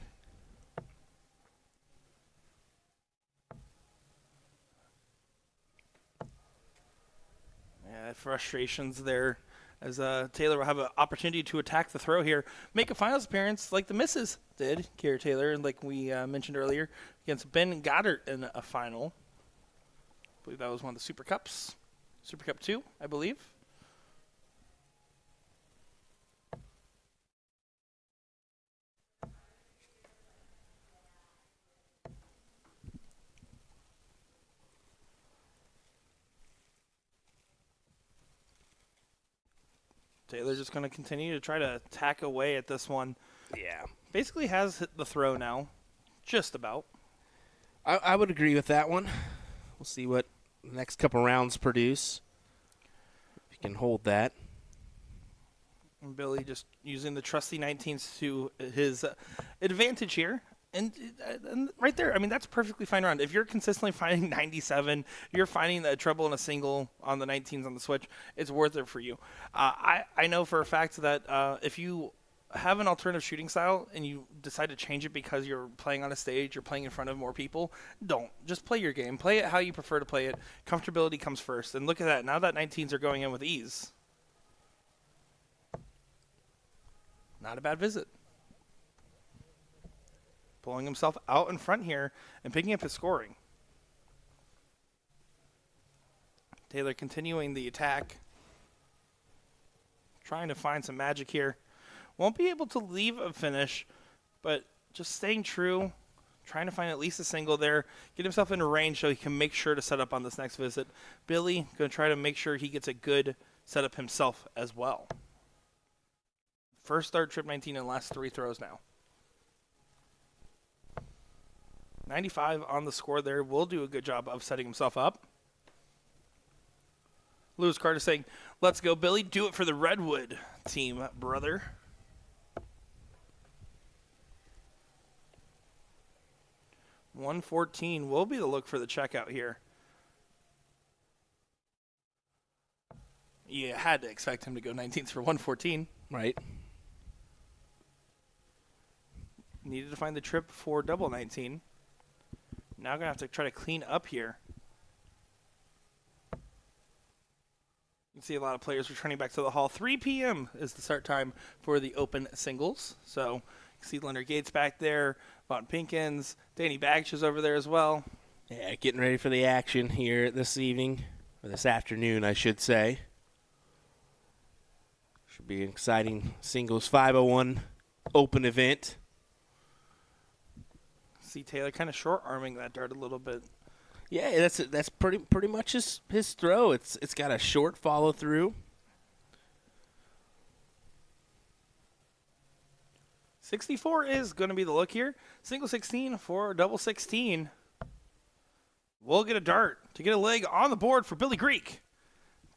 Yeah, frustrations there, as Taylor will have an opportunity to attack the throw here, make a finals appearance like the misses did, Kiera Taylor, and like we mentioned earlier, against Ben Goddard in a final. I believe that was one of the Super Cups. Super Cup 2, I believe. Taylor's just going to continue to try to tack away at this one. Yeah. Basically has hit the throw now, just about. I would agree with that one. We'll see what the next couple rounds produce. If you can hold that. And Billy just using the trusty 19s to his advantage here. And right there, I mean, that's a perfectly fine round. If you're consistently finding 97, you're finding a treble and a single on the 19s on the switch, it's worth it for you. I know for a fact that if you have an alternative shooting style and you decide to change it because you're playing on a stage, you're playing in front of more people, don't. Just play your game. Play it how you prefer to play it. Comfortability comes first. And look at that. Now that 19s are going in with ease. Not a bad visit. Pulling himself out in front here and picking up his scoring. Taylor continuing the attack. Trying to find some magic here. Won't be able to leave a finish, but just staying true. Trying to find at least a single there. Get himself into range so he can make sure to set up on this next visit. Billy going to try to make sure he gets a good setup himself as well. First start trip 19 and last 3 throws now. 95 on the score there. Will do a good job of setting himself up. Lewis Carter saying, let's go, Billy. Do it for the Redwood team, brother. $114 will be the look for the checkout here. You had to expect him to go 19s for $114. Right. Needed to find the trip for double 19. Now going to have to try to clean up here. You can see a lot of players returning back to the hall. 3 p.m. is the start time for the open singles. So you can see Leonard Gates back there, Von Pinkins, Danny Bagsh is over there as well. Yeah, getting ready for the action here this evening, or this afternoon, I should say. Should be an exciting singles 501 open event. See Taylor kind of short-arming that dart a little bit. Yeah, that's pretty much his throw. It's got a short follow-through. 64 is going to be the look here. Single 16 for double 16. We'll get a dart to get a leg on the board for Billy Greek.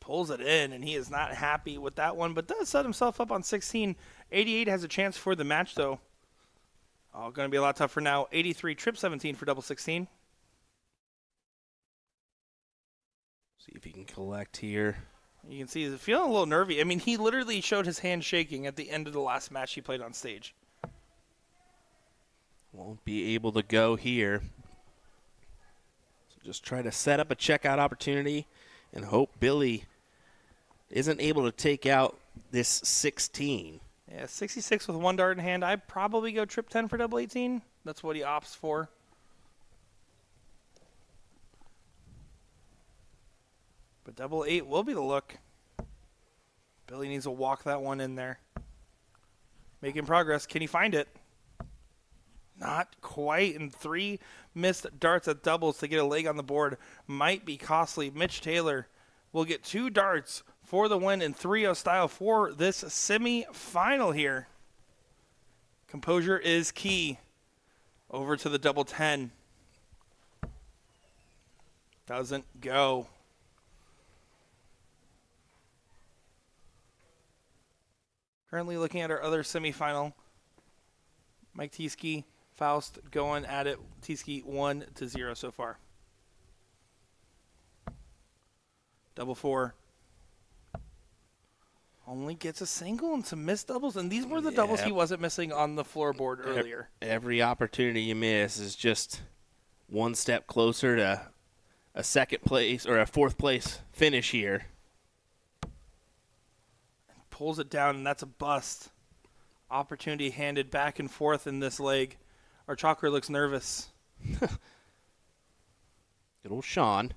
Pulls it in, and he is not happy with that one, but does set himself up on 16. 88 has a chance for the match, though. Oh, going to be a lot tougher now. 83, trip 17 for double 16. See if he can collect here. You can see he's feeling a little nervy. I mean, he literally showed his hand shaking at the end of the last match he played on stage. Won't be able to go here. So just try to set up a checkout opportunity and hope Billy isn't able to take out this 16. Yeah, 66 with one dart in hand. I'd probably go trip 10 for double 18. That's what he opts for. But double 8 will be the look. Billy needs to walk that one in there. Making progress. Can he find it? Not quite. And 3 missed darts at doubles to get a leg on the board might be costly. Mitch Taylor will get 2 darts for the win in 3-0 style for this semi-final here. Composure is key. Over to the double 10. Doesn't go. Currently looking at our other semifinal. Mike Tieske, Faust going at it. Tieske 1-0 so far. Double 4. Only gets a single and some missed doubles. And these were the doubles he wasn't missing on the floorboard earlier. Every opportunity you miss is just one step closer to a second place or a fourth place finish here. Pulls it down, and that's a bust. Opportunity handed back and forth in this leg. Our Chalker looks nervous. Good old Sean.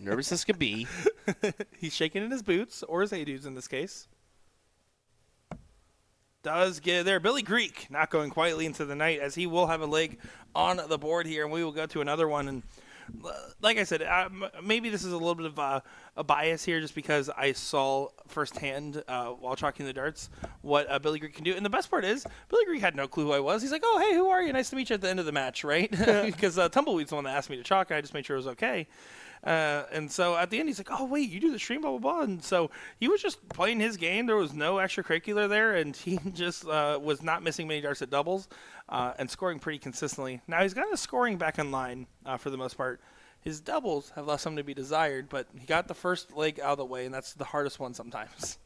Nervous as could be. He's shaking in his boots, or his A-dudes in this case. Does get there. Billy Greek not going quietly into the night, as he will have a leg on the board here, and we will go to another one. And like I said, maybe this is a little bit of a bias here just because I saw firsthand while chalking the darts what Billy Greek can do. And the best part is Billy Greek had no clue who I was. He's like, oh, hey, who are you? Nice to meet you at the end of the match, right? Because Tumbleweed's the one that asked me to chalk, and I just made sure it was okay. And so at the end, he's like, oh, wait, you do the stream, blah, blah, blah. And so he was just playing his game. There was no extracurricular there, and he just was not missing many darts at doubles and scoring pretty consistently. Now, he's got his scoring back in line for the most part. His doubles have left some to be desired, but he got the first leg out of the way, and that's the hardest one sometimes.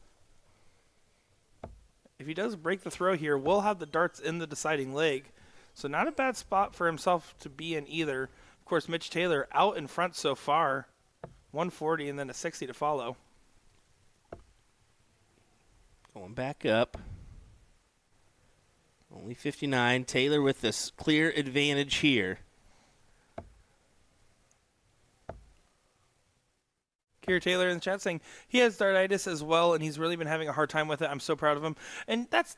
If he does break the throw here, we'll have the darts in the deciding leg. So not a bad spot for himself to be in either. Of course, Mitch Taylor out in front so far. 140 and then a 60 to follow. Going back up. Only 59. Taylor with this clear advantage here. Kier Taylor in the chat saying he has dartitis as well, and he's really been having a hard time with it. I'm so proud of him. And that's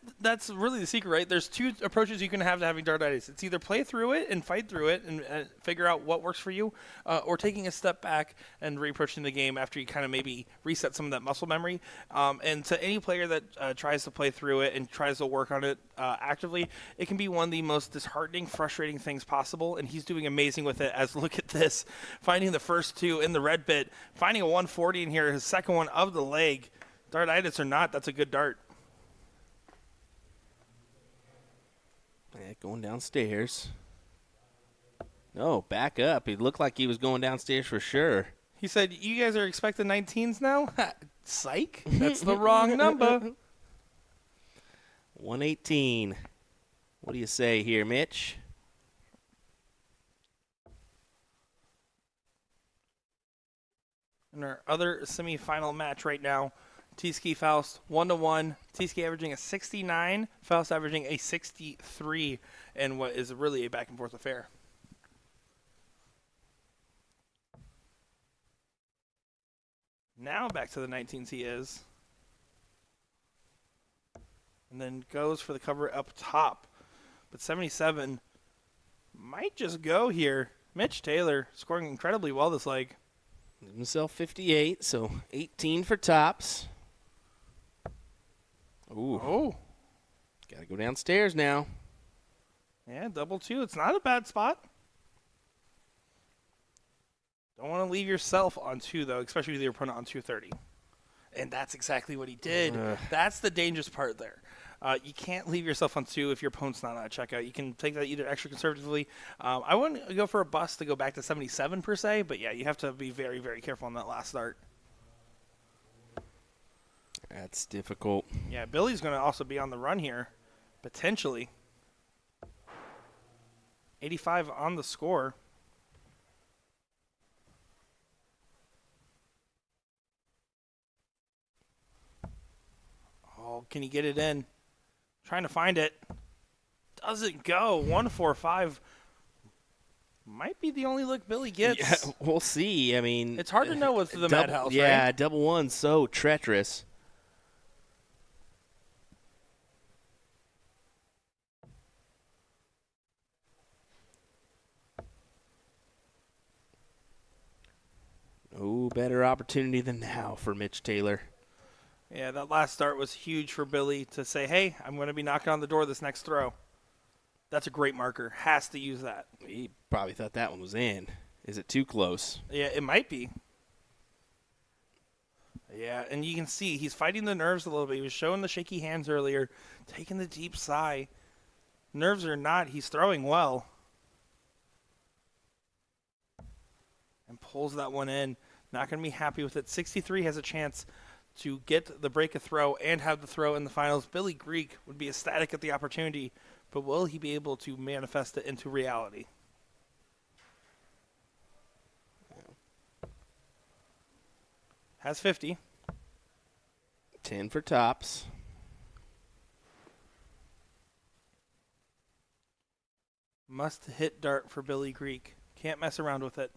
really the secret, right? There's two approaches you can have to having dartitis. It's either play through it and fight through it and figure out what works for you, or taking a step back and reapproaching the game after you kind of maybe reset some of that muscle memory. And to any player that tries to play through it and tries to work on it actively, it can be one of the most disheartening, frustrating things possible, and he's doing amazing with it. As look at this, finding the first two in the red bit, finding a 140 in here, his second one of the leg. Dartitis or not, that's a good dart. Yeah, going downstairs. No, back up. He looked like he was going downstairs for sure. He said, you guys are expecting 19s now? Psych. That's the wrong number. 118. What do you say here, Mitch? In our other semifinal match right now, T-Ski Faust 1-1. T-Ski averaging a 69, Faust averaging a 63 in what is really a back and forth affair. Now back to the 19s he is. And then goes for the cover up top. But 77 might just go here. Mitch Taylor scoring incredibly well this leg. Himself 58, so 18 for tops. Ooh. Oh. Got to go downstairs now. Yeah, double two. It's not a bad spot. Don't want to leave yourself on two, though, especially with your opponent on 230. And that's exactly what he did. That's the dangerous part there. You can't leave yourself on two if your opponent's not on a checkout. You can take that either extra conservatively. I wouldn't go for a bust to go back to 77 per se, but yeah, you have to be very, very careful on that last start. That's difficult. Yeah, Billy's going to also be on the run here, potentially. 85 on the score. Oh, can he get it in? Trying to find it. Doesn't go. 145 might be the only look Billy gets. Yeah, we'll see. I mean, it's hard to know with the Madhouse, yeah, right? double one, so treacherous. Oh, better opportunity than now for Mitch Taylor. Yeah, that last start was huge for Billy to say, hey, I'm going to be knocking on the door this next throw. That's a great marker. Has to use that. He probably thought that one was in. Is it too close? Yeah, it might be. Yeah, and you can see he's fighting the nerves a little bit. He was showing the shaky hands earlier, taking the deep sigh. Nerves or not, he's throwing well. And pulls that one in. Not going to be happy with it. 63 has a chance to get the break a throw and have the throw in the finals. Billy Greek would be ecstatic at the opportunity, but will he be able to manifest it into reality? Has 50. 10 for tops. Must hit dart for Billy Greek. Can't mess around with it.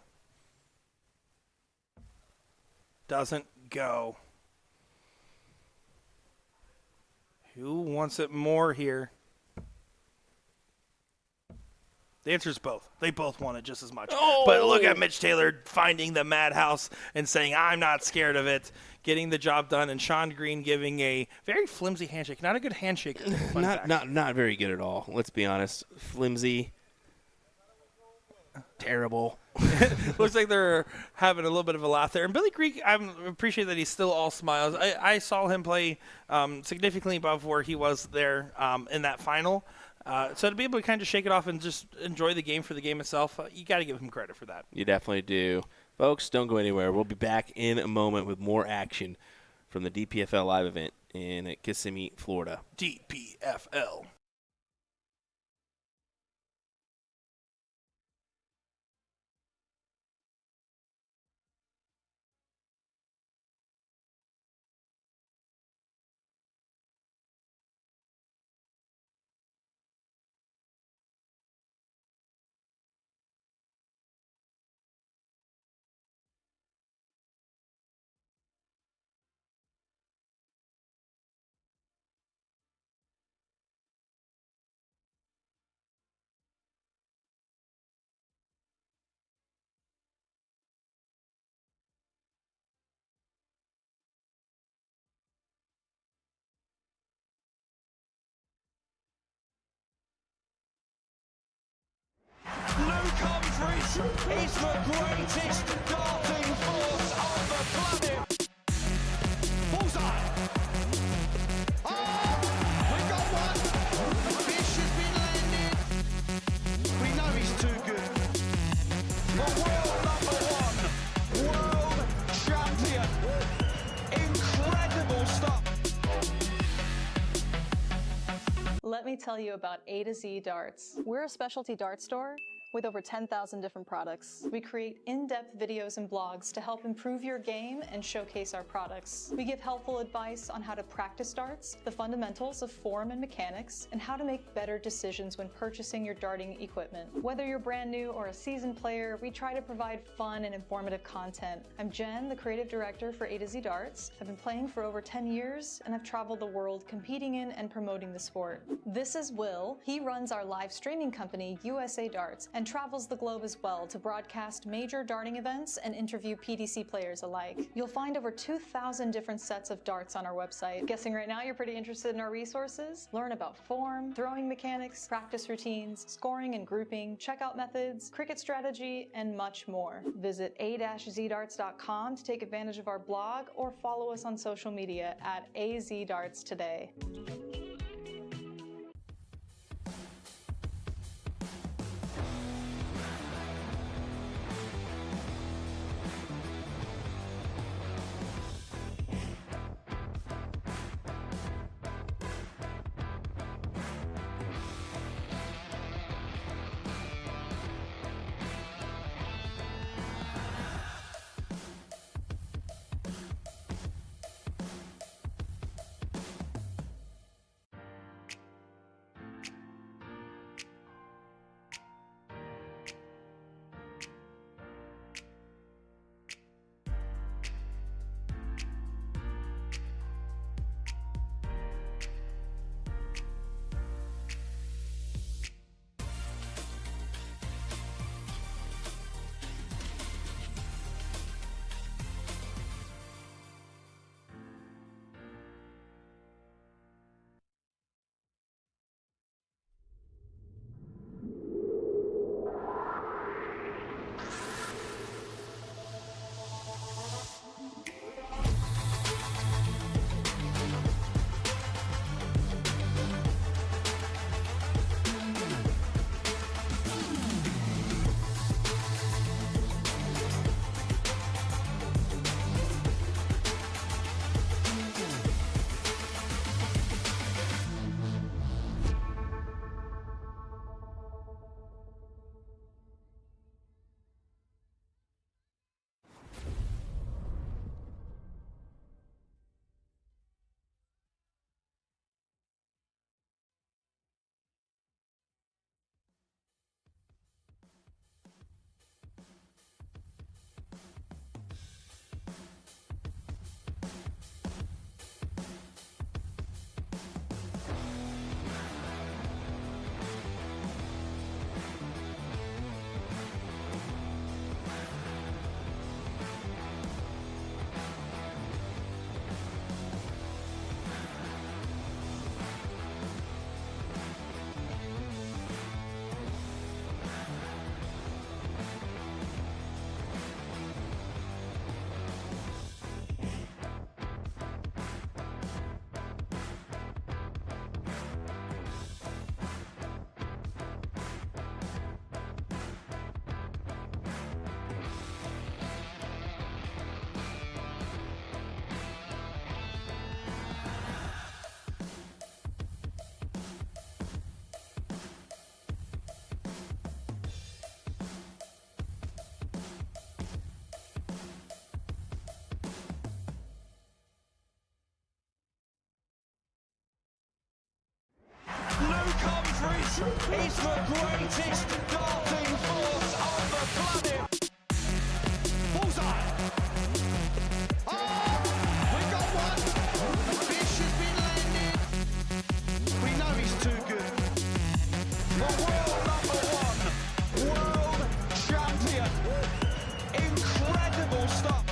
Doesn't go. Who wants it more here? The answer is both. They both want it just as much. But look at Mitch Taylor finding the madhouse and saying, I'm not scared of it, getting the job done, and Sean Green giving a very flimsy handshake. Not a good handshake. Not very good at all. Let's be honest. Flimsy. Terrible. Looks like they're having a little bit of a laugh there. And Billy Greek, I appreciate that he's still all smiles. I saw him play significantly above where he was there in that final. So to be able to kind of shake it off and just enjoy the game for the game itself, you got to give him credit for that. You definitely do. Folks, don't go anywhere. We'll be back in a moment with more action from the DPFL Live Event in Kissimmee, Florida. DPFL. Luke Humphries is the greatest darting force on the planet. Bullseye. Oh, we got one. The fish has been landed. We know he's too good. The world number 1, world champion. Incredible stuff. Let me tell you about A to Z Darts. We're a specialty dart store with over 10,000 different products. We create in-depth videos and blogs to help improve your game and showcase our products. We give helpful advice on how to practice darts, the fundamentals of form and mechanics, and how to make better decisions when purchasing your darting equipment. Whether you're brand new or a seasoned player, we try to provide fun and informative content. I'm Jen, the creative director for A to Z Darts. I've been playing for over 10 years, and I've traveled the world competing in and promoting the sport. This is Will. He runs our live streaming company, USA Darts, and travels the globe as well to broadcast major darting events and interview PDC players alike. You'll find over 2,000 different sets of darts on our website. Guessing right now you're pretty interested in our resources? Learn about form, throwing mechanics, practice routines, scoring and grouping, checkout methods, cricket strategy, and much more. Visit a-zdarts.com to take advantage of our blog or follow us on social media at AZDarts today. countries. He's the greatest darting force on the planet. Bullseye. Oh, we got one. A fish has been landed. We know he's too good. The world number one. World champion. Incredible stuff.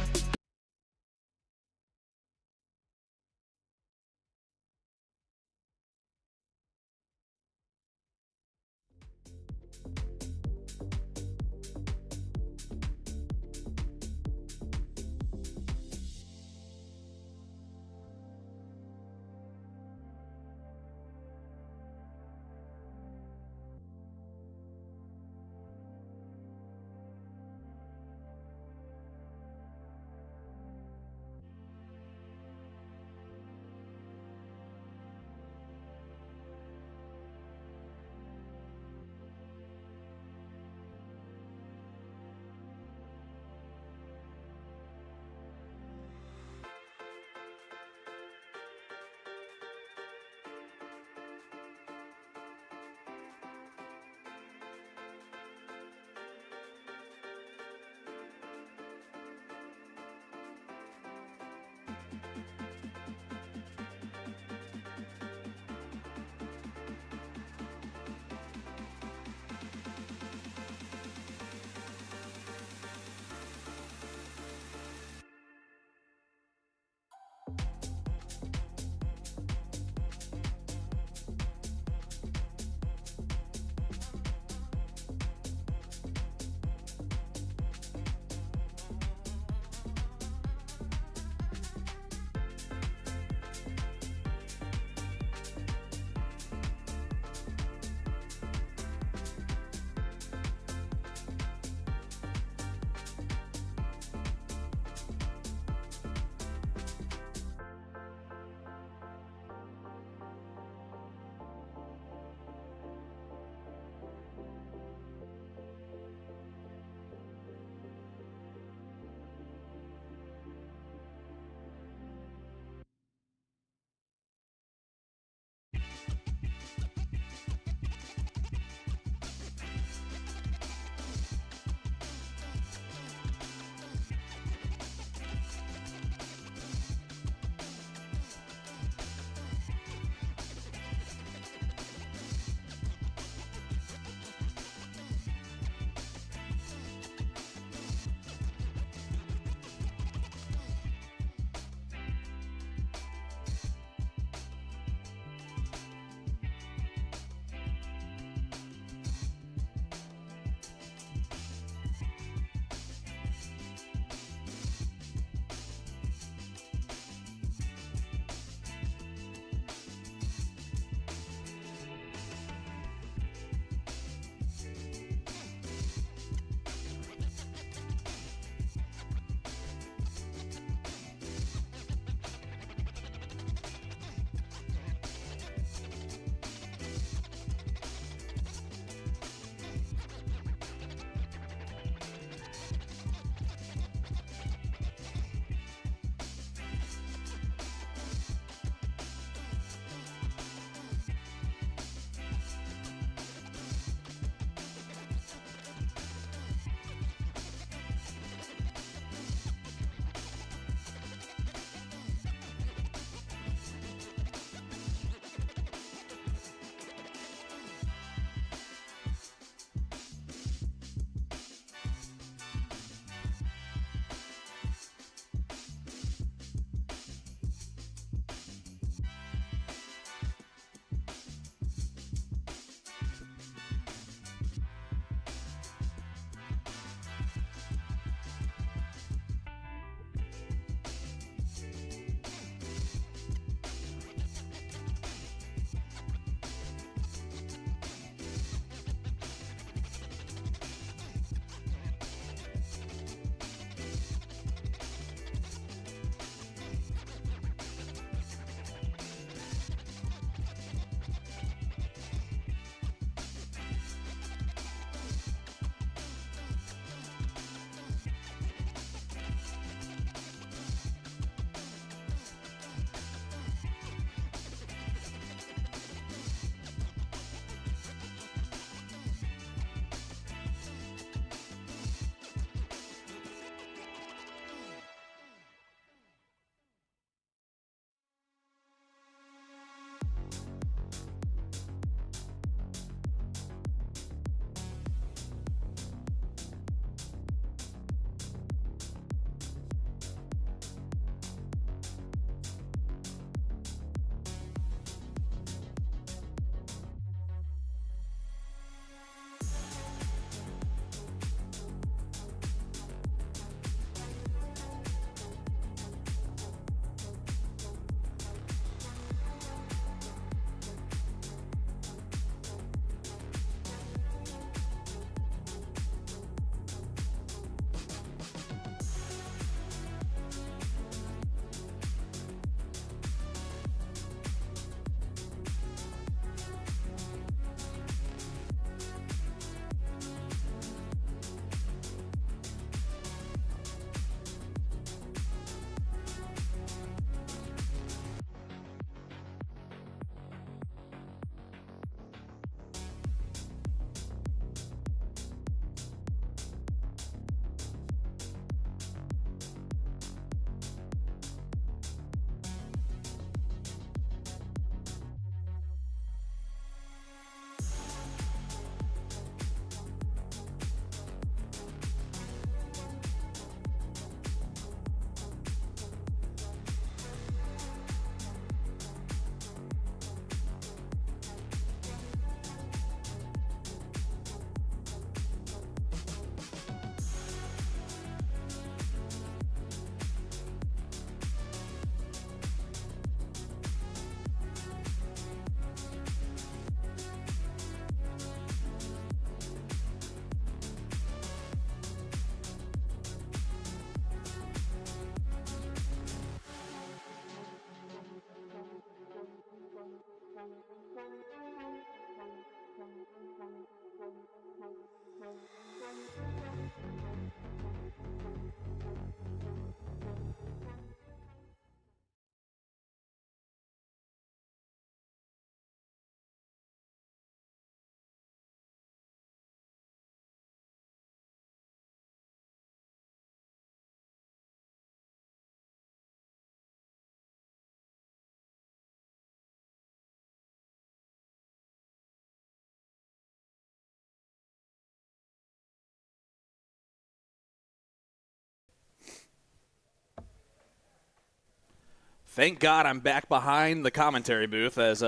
Thank God I'm back behind the commentary booth as,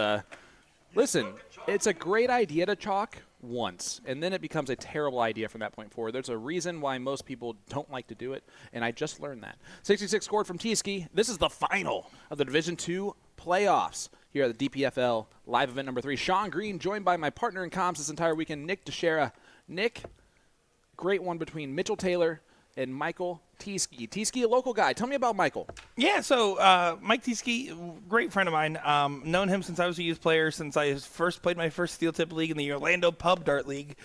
listen, it's a great idea to chalk once, and then it becomes a terrible idea from that point forward. There's a reason why most people don't like to do it, and I just learned that. 66 scored from T-Ski. This is the final of the Division II playoffs here at the DPFL Live Event number 3. Sean Green joined by my partner in comms this entire weekend, Nick Dichiria. Nick, great one between Mitchell Taylor and Michael T-Ski. T-Ski, a local guy. Tell me about Michael. Yeah, so Mike T-Ski, great friend of mine. Known him since I was a youth player, since I first played my first Steel Tip League in the Orlando Pub Dart League.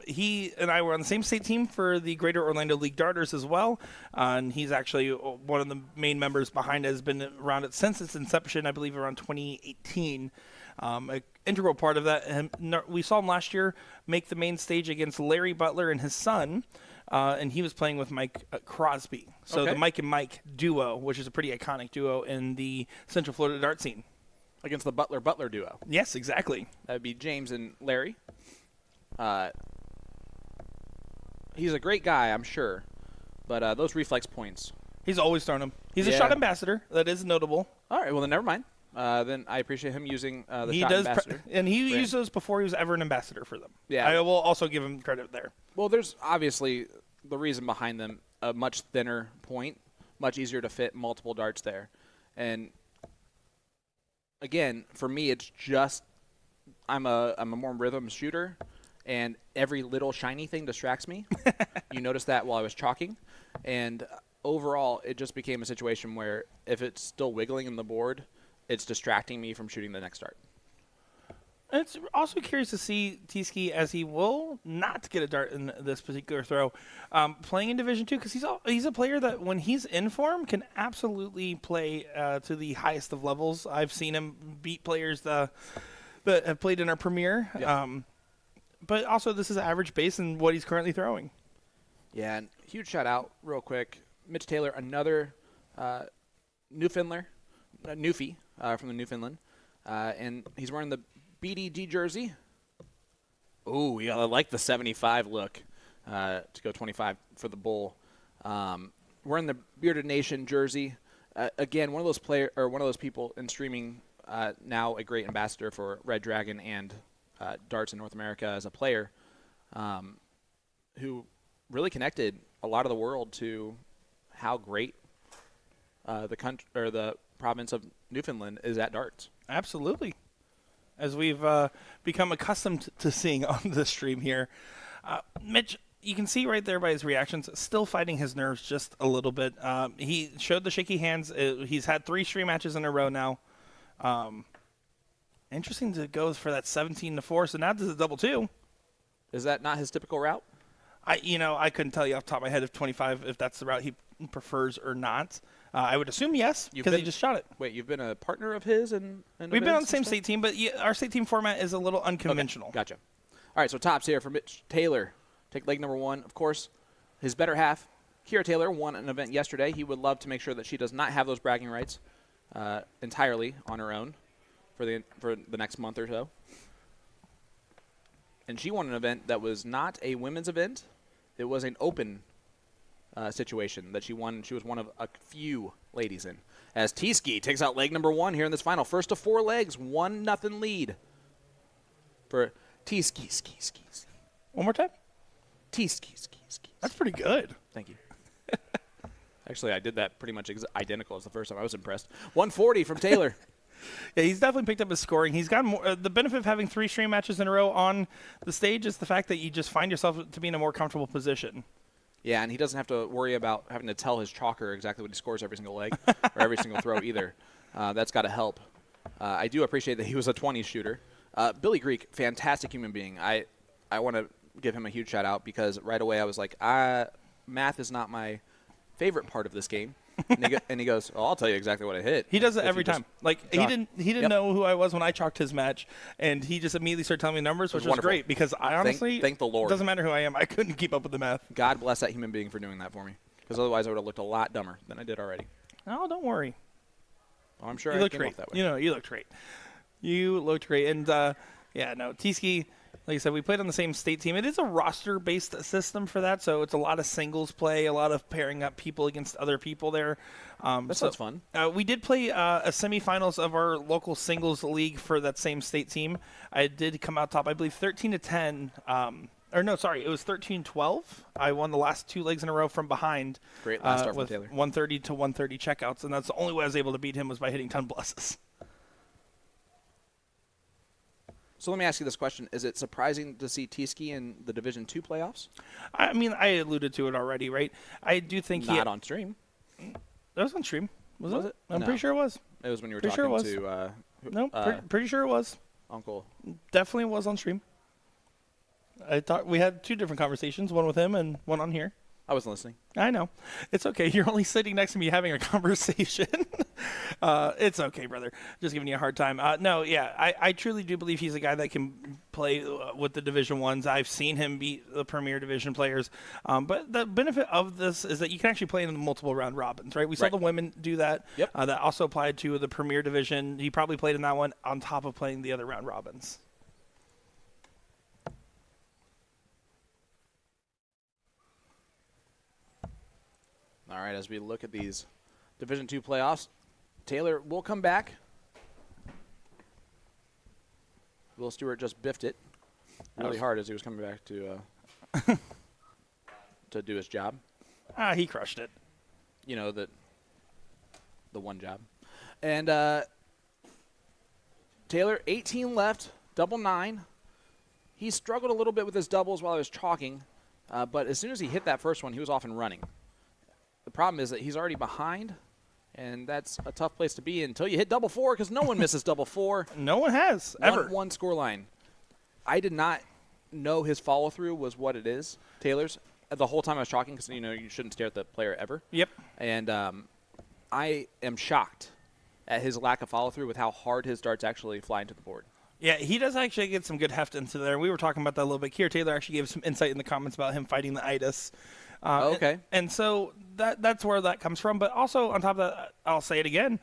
He and I were on the same state team for the Greater Orlando League Darters as well. And he's actually one of the main members behind it, has been around it since its inception, I believe around 2018. An integral part of that. We saw him last year make the main stage against Larry Butler and his son. And he was playing with Mike Crosby. So Okay. the Mike and Mike duo, which is a pretty iconic duo in the Central Florida dart scene. Against the Butler-Butler duo. Yes, exactly. That would be James and Larry. He's a great guy, I'm sure. But those reflex points. He's always thrown them. He's a Yeah. shot ambassador. That is notable. All right, well, then never mind. Then I appreciate him using the He shot does, ambassador. and he brand. used those before he was ever an ambassador for them. Yeah. I will also give him credit there. Well, there's obviously the reason behind them, a much thinner point, much easier to fit multiple darts there. And again, for me, it's just I'm a more rhythm shooter, and every little shiny thing distracts me. You noticed that while I was chalking. And overall, it just became a situation where if it's still wiggling in the board, it's distracting me from shooting the next dart. And it's also curious to see T-Ski, as he will not get a dart in this particular throw, playing in Division II, because he's a player that when he's in form can absolutely play to the highest of levels. I've seen him beat players that have played in our Premier. Yeah. But also this is average base in what he's currently throwing. Yeah, and huge shout out real quick. Mitch Taylor, another Newfoundlander, Newfie from the Newfoundland. And he's wearing the BDG jersey. Ooh, yeah, I like the 75 look to go 25 for the bull. Wearing the Bearded Nation jersey. Again, one of those people in streaming now a great ambassador for Red Dragon and darts in North America as a player, who really connected a lot of the world to how great the country or the province of Newfoundland is at darts. Absolutely. As we've become accustomed to seeing on the stream here. Mitch, you can see right there by his reactions, still fighting his nerves just a little bit. He showed the shaky hands. He's had 3 stream matches in a row now. Interesting to go for that 17-4, so now this is a double 2. Is that not his typical route? I couldn't tell you off the top of my head if 25, if that's the route he prefers or not. I would assume yes, because he just shot it. Wait, you've been a partner of his? We've been on the same state team, but our state team format is a little unconventional. Okay, gotcha. All right, so tops here for Mitch Taylor. Take leg number 1, of course. His better half, Kira Taylor, won an event yesterday. He would love to make sure that she does not have those bragging rights entirely on her own for the next month or so. And she won an event that was not a women's event. It was an open situation that she won. She was one of a few ladies in. As T-Ski takes out leg number 1 here in this final. First of 4 legs, 1-0 lead for T-Ski, ski. One more time? T-Ski. That's pretty good. Thank you. Actually, I did that pretty much identical as the first time. I was impressed. 140 from Taylor. Yeah, he's definitely picked up his scoring. He's got more. The benefit of having 3 stream matches in a row on the stage is the fact that you just find yourself to be in a more comfortable position. Yeah, and he doesn't have to worry about having to tell his chalker exactly what he scores every single leg or every single throw either. That's got to help. I do appreciate that he was a 20 shooter. Billy Greek, fantastic human being. I want to give him a huge shout out because right away I was like, math is not my favorite part of this game. And he goes, I'll tell you exactly what I hit. He does it every time. Like he chalk. didn't know who I was when I chalked his match, and he just immediately started telling me numbers, which was wonderful. great because I honestly thank the Lord. Doesn't matter who I am, I couldn't keep up with the math. God bless that human being for doing that for me because otherwise I would have looked a lot dumber than I did already. Oh, don't worry. I'm sure You I looked came great. off that way. You looked great. You looked great, and T-Ski. Like I said, we played on the same state team. It is a roster-based system for that, so it's a lot of singles play, a lot of pairing up people against other people there. That sounds fun. We did play a semifinals of our local singles league for that same state team. I did come out top, I believe, 13-10. Or no, sorry, it was 13-12. I won the last 2 legs in a row from behind. Great last start from with Taylor. 130 to 130 checkouts, and that's the only way I was able to beat him was by hitting ton blesses. So let me ask you this question. Is it surprising to see T-Ski in the Division II playoffs? I mean, I alluded to it already, right? I do think Not on stream. That was on stream. Was it? I'm No. pretty sure it was. It was when you were Pretty sure talking it to No, pretty sure it was. Uncle. Definitely was on stream. I thought we had 2 different conversations, one with him and one on here. I wasn't listening. I know. It's okay. You're only sitting next to me having a conversation. It's okay, brother. Just giving you a hard time. No, yeah, I truly do believe he's a guy that can play with the Division Ones. I've seen him beat the Premier Division players. But the benefit of this is that you can actually play in the multiple round robins, right? We saw the women do that. Yep. That also applied to the Premier Division. He probably played in that one on top of playing the other round robins. All right, as we look at these Division II playoffs, Taylor will come back. Will Stuart just biffed it really hard as he was coming back to to do his job. He crushed it. You know, the one job. And Taylor, 18 left, double 9. He struggled a little bit with his doubles while I was chalking, but as soon as he hit that first one, he was off and running. The problem is that he's already behind, and that's a tough place to be until you hit double 4, because no one misses double 4. No one has, ever. 1-1 score line. I did not know his follow-through was what it is, Taylor's, the whole time I was talking, because, you know, you shouldn't stare at the player ever. Yep. And I am shocked at his lack of follow-through with how hard his darts actually fly into the board. Yeah, he does actually get some good heft into there. We were talking about that a little bit here. Taylor actually gave some insight in the comments about him fighting the itis. Okay. And so that's where that comes from. But also, on top of that, I'll say it again,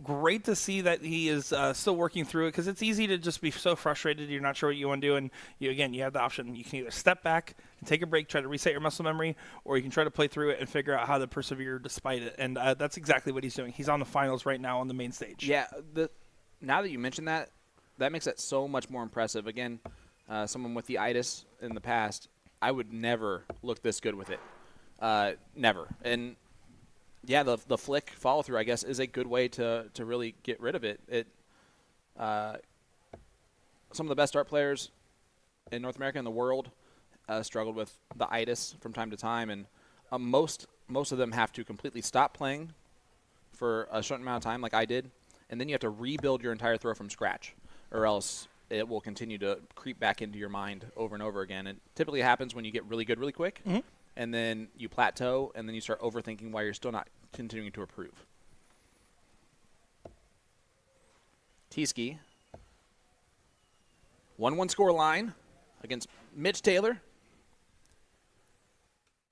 great to see that he is still working through it, because it's easy to just be so frustrated you're not sure what you want to do. And, you have the option. You can either step back and take a break, try to reset your muscle memory, or you can try to play through it and figure out how to persevere despite it. And that's exactly what he's doing. He's on the finals right now on the main stage. Yeah, now that you mention that, that makes it so much more impressive. Again, someone with the itis in the past, I would never look this good with it. Never. And, yeah, the flick follow-through, I guess, is a good way to really get rid of it. Some of the best dart players in North America and the world struggled with the itis from time to time, and most of them have to completely stop playing for a certain amount of time, like I did, and then you have to rebuild your entire throw from scratch, or else it will continue to creep back into your mind over and over again. It typically happens when you get really good really quick, and then you plateau, and then you start overthinking why you're still not continuing to improve. T-Ski, 1-1 score line against Mitch Taylor.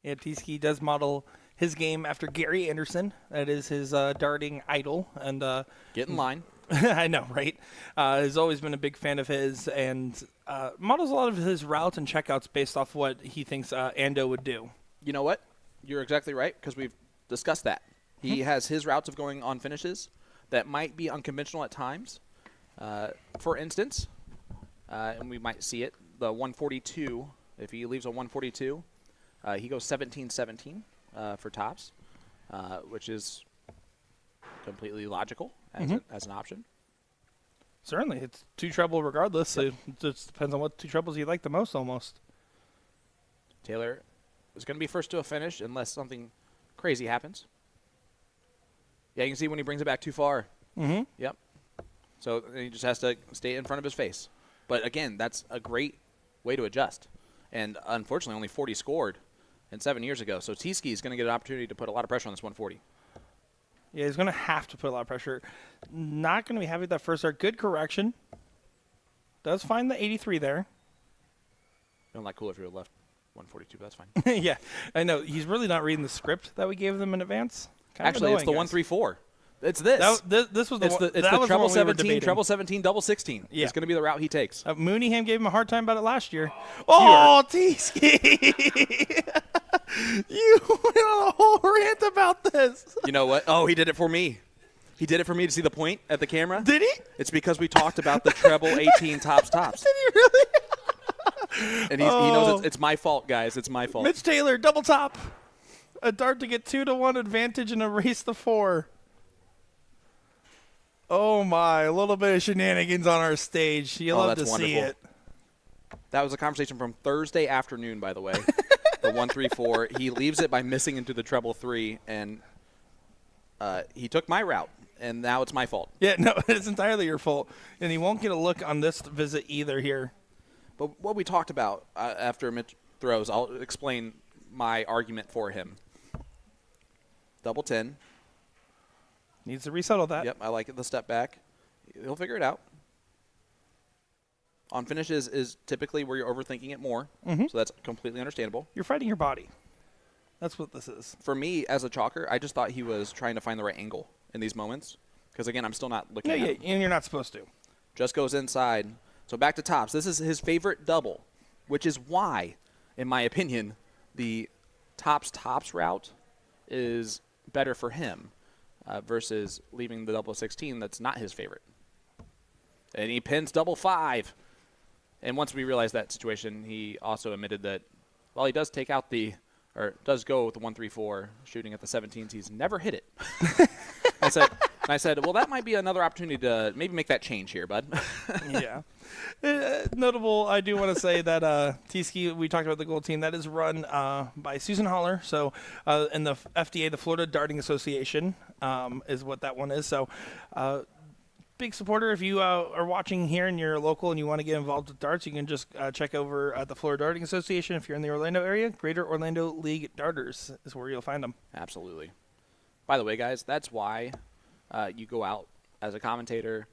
Yeah, T-Ski does model his game after Gary Anderson. That is his darting idol. And get in line. I know, right? Has always been a big fan of his, and models a lot of his routes and checkouts based off what he thinks Ando would do. You know what? You're exactly right, because we've discussed that. He has his routes of going on finishes that might be unconventional at times. For instance, and we might see it, the 142, if he leaves a 142, he goes 17-17 for tops, which is completely logical as an option. Certainly. It's 2 treble regardless. It just depends on what 2 trebles you like the most almost. Taylor is going to be first to a finish unless something crazy happens. Yeah, you can see when he brings it back too far. Yep. So he just has to stay in front of his face. But, again, that's a great way to adjust. And, unfortunately, only 40 scored and 7 years ago. So T-Ski is going to get an opportunity to put a lot of pressure on this 140. Yeah, he's going to have to put a lot of pressure. Not going to be happy with that first start. Good correction. Does find the 83 there. Don't like cool if you're left 142, but that's fine. Yeah, I know. He's really not reading the script that we gave them in advance. Actually, it's the 134. It's this. This was the it's one. the, it's that the was treble one we were 17, debating. treble 17, double 16. Yeah. It's going to be the route he takes. Mooneyham gave him a hard time about it last year. Oh, T-Ski! You went on a whole rant about this. You know what? Oh, he did it for me. He did it for me to see the point at the camera. Did he? It's because we talked about the treble 18 tops. Did he really? And he knows it's my fault, guys. It's my fault. Mitch Taylor, double top. A dart to get 2-1 advantage and erase the 4. Oh, my. A little bit of shenanigans on our stage. You love to that's see wonderful. it. That was a conversation from Thursday afternoon, by the way. The 1-3-4. He leaves it by missing into the treble 3, and he took my route, and now it's my fault. Yeah, no, it's entirely your fault. And he won't get a look on this visit either here. But what we talked about after Mitch throws, I'll explain my argument for him. Double 10. Needs to resettle that. Yep, I like it. The step back. He'll figure it out. On finishes is typically where you're overthinking it more, so that's completely understandable. You're fighting your body. That's what this is. For me, as a chalker, I just thought he was trying to find the right angle in these moments. Because, again, I'm still not looking No, at yeah, him. and you're not supposed to. Just goes inside. So back to tops. This is his favorite double, which is why, in my opinion, the tops route is better for him versus leaving the double 16 that's not his favorite. And he pins double 5. And once we realized that situation, he also admitted that while he does take out does go with the 1-3-4 shooting at the 17s, he's never hit it. I said, well, that might be another opportunity to maybe make that change here, bud. Yeah. Notable, I do want to say that T-Ski, we talked about the gold team, that is run by Susan Holler. So, in the FDA, the Florida Darting Association, is what that one is. So, big supporter. If you are watching here and you're local and you want to get involved with darts, you can just check over at the Florida Darting Association. If you're in the Orlando area, Greater Orlando League Darters is where you'll find them. Absolutely. By the way, guys, that's why you go out as a commentator,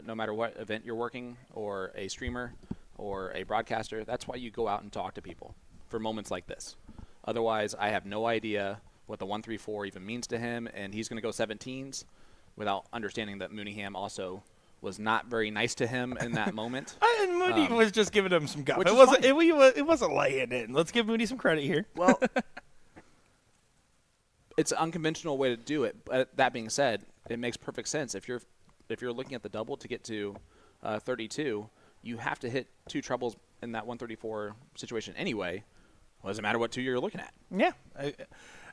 no matter what event you're working, or a streamer, or a broadcaster. That's why you go out and talk to people for moments like this. Otherwise, I have no idea what the 1-3-4 even means to him, and he's going to go 17s without understanding that Mooneyham also was not very nice to him in that moment. And Mooney was just giving him some guff. Which It is wasn't. fine. It wasn't laying in. Let's give Mooney some credit here. Well, it's an unconventional way to do it. But that being said, it makes perfect sense. If you're looking at the double to get to 32, you have to hit 2 trebles in that 1-3-4 situation anyway. Well, doesn't matter what 2 you're looking at. Yeah,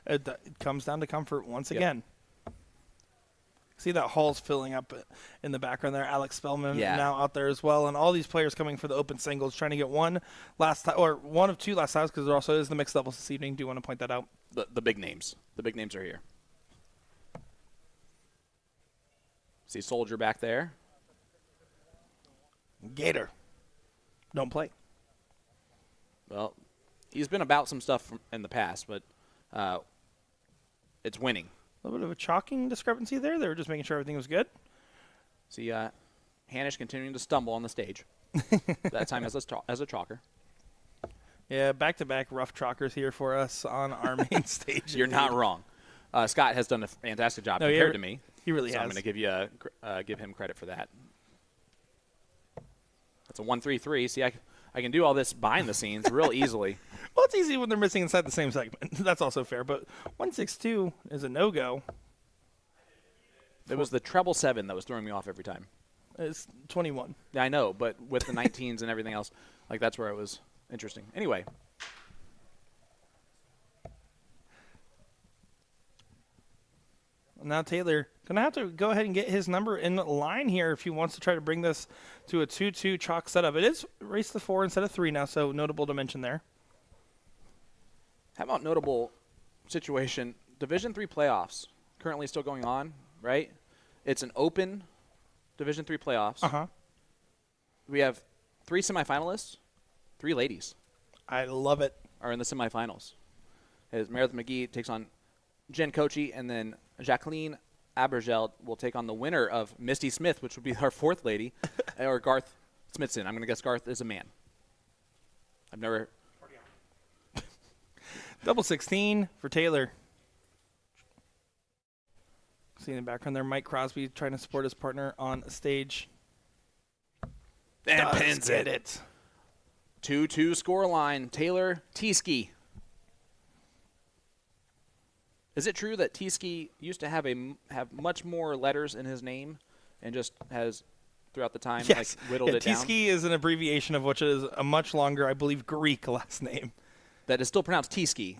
it comes down to comfort once again. See that Hall's filling up in the background there. Alex Spellman now out there as well, and all these players coming for the open singles, trying to get one of 2 last times because there also is the mixed doubles this evening. Do you want to point that out? The big names. The big names are here. See Soldier back there. Gator, don't play. Well, he's been about some stuff in the past, but it's winning. A little bit of a chalking discrepancy there. They were just making sure everything was good. See Hanish continuing to stumble on the stage. That time as a chalker. Yeah, back-to-back rough chalkers here for us on our main stage. You're not wrong. Scott has done a fantastic job No, compared to me. He really so has. I'm going to give him credit for that. That's a 1-3-3. See, I can do all this behind the scenes real easily. Well, it's easy when they're missing inside the same segment. That's also fair. But 1-6-2 is a no-go. It was the treble 7 that was throwing me off every time. It's 21. Yeah, I know, but with the 19s and everything else, like that's where it was interesting. Anyway. Now Taylor going to have to go ahead and get his number in line here if he wants to try to bring this to a 2-2 chalk setup. It is race to 4 instead of 3 now, so notable to mention there. How about notable situation? Division III playoffs currently still going on, right? It's an open Division III playoffs. Uh-huh. We have 3 semifinalists, 3 ladies I love it. are in the semifinals. As Meredith McGee takes on Jen Kochi, and then Jacqueline Abergel will take on the winner of Misty Smith, which would be our 4th lady, or Garth Smithson. I'm going to guess Garth is a man. I've never... Double 16 for Taylor. See in the background there, Mike Crosby trying to support his partner on stage. And Does pins get it. 2-2 score line. Taylor Tieske. Is it true that Tieske used to have much more letters in his name and just has throughout the time Yes. whittled it down? Tieske is an abbreviation of which is a much longer, I believe, Greek last name. That is still pronounced Tieske.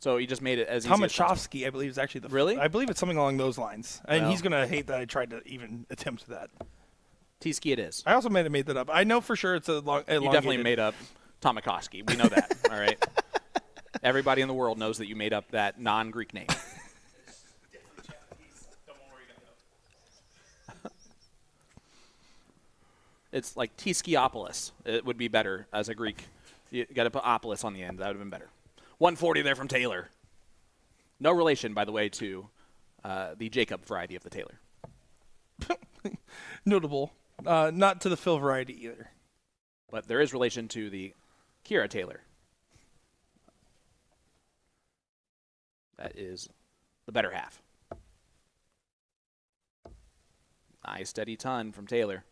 So he just made it as easy as possible. Tomaszowski, I believe, is actually the Really? I believe it's something along those lines. And Well. he's going to hate that I tried to even attempt that. Tieske it is. I also may have made that up. I know for sure it's a long. You definitely made up Tomaszowski. We know that. All right. Everybody in the world knows that you made up that non-Greek name. It's like Tiskiopoulos. It would be better as a Greek. You got to put Opolis on the end. That would have been better. 140 there from Taylor. No relation, by the way, to the Jacob variety of the Taylor. Notable. Not to the Phil variety either. But there is relation to the Kira Taylor. That is the better half. Nice steady ton from Taylor.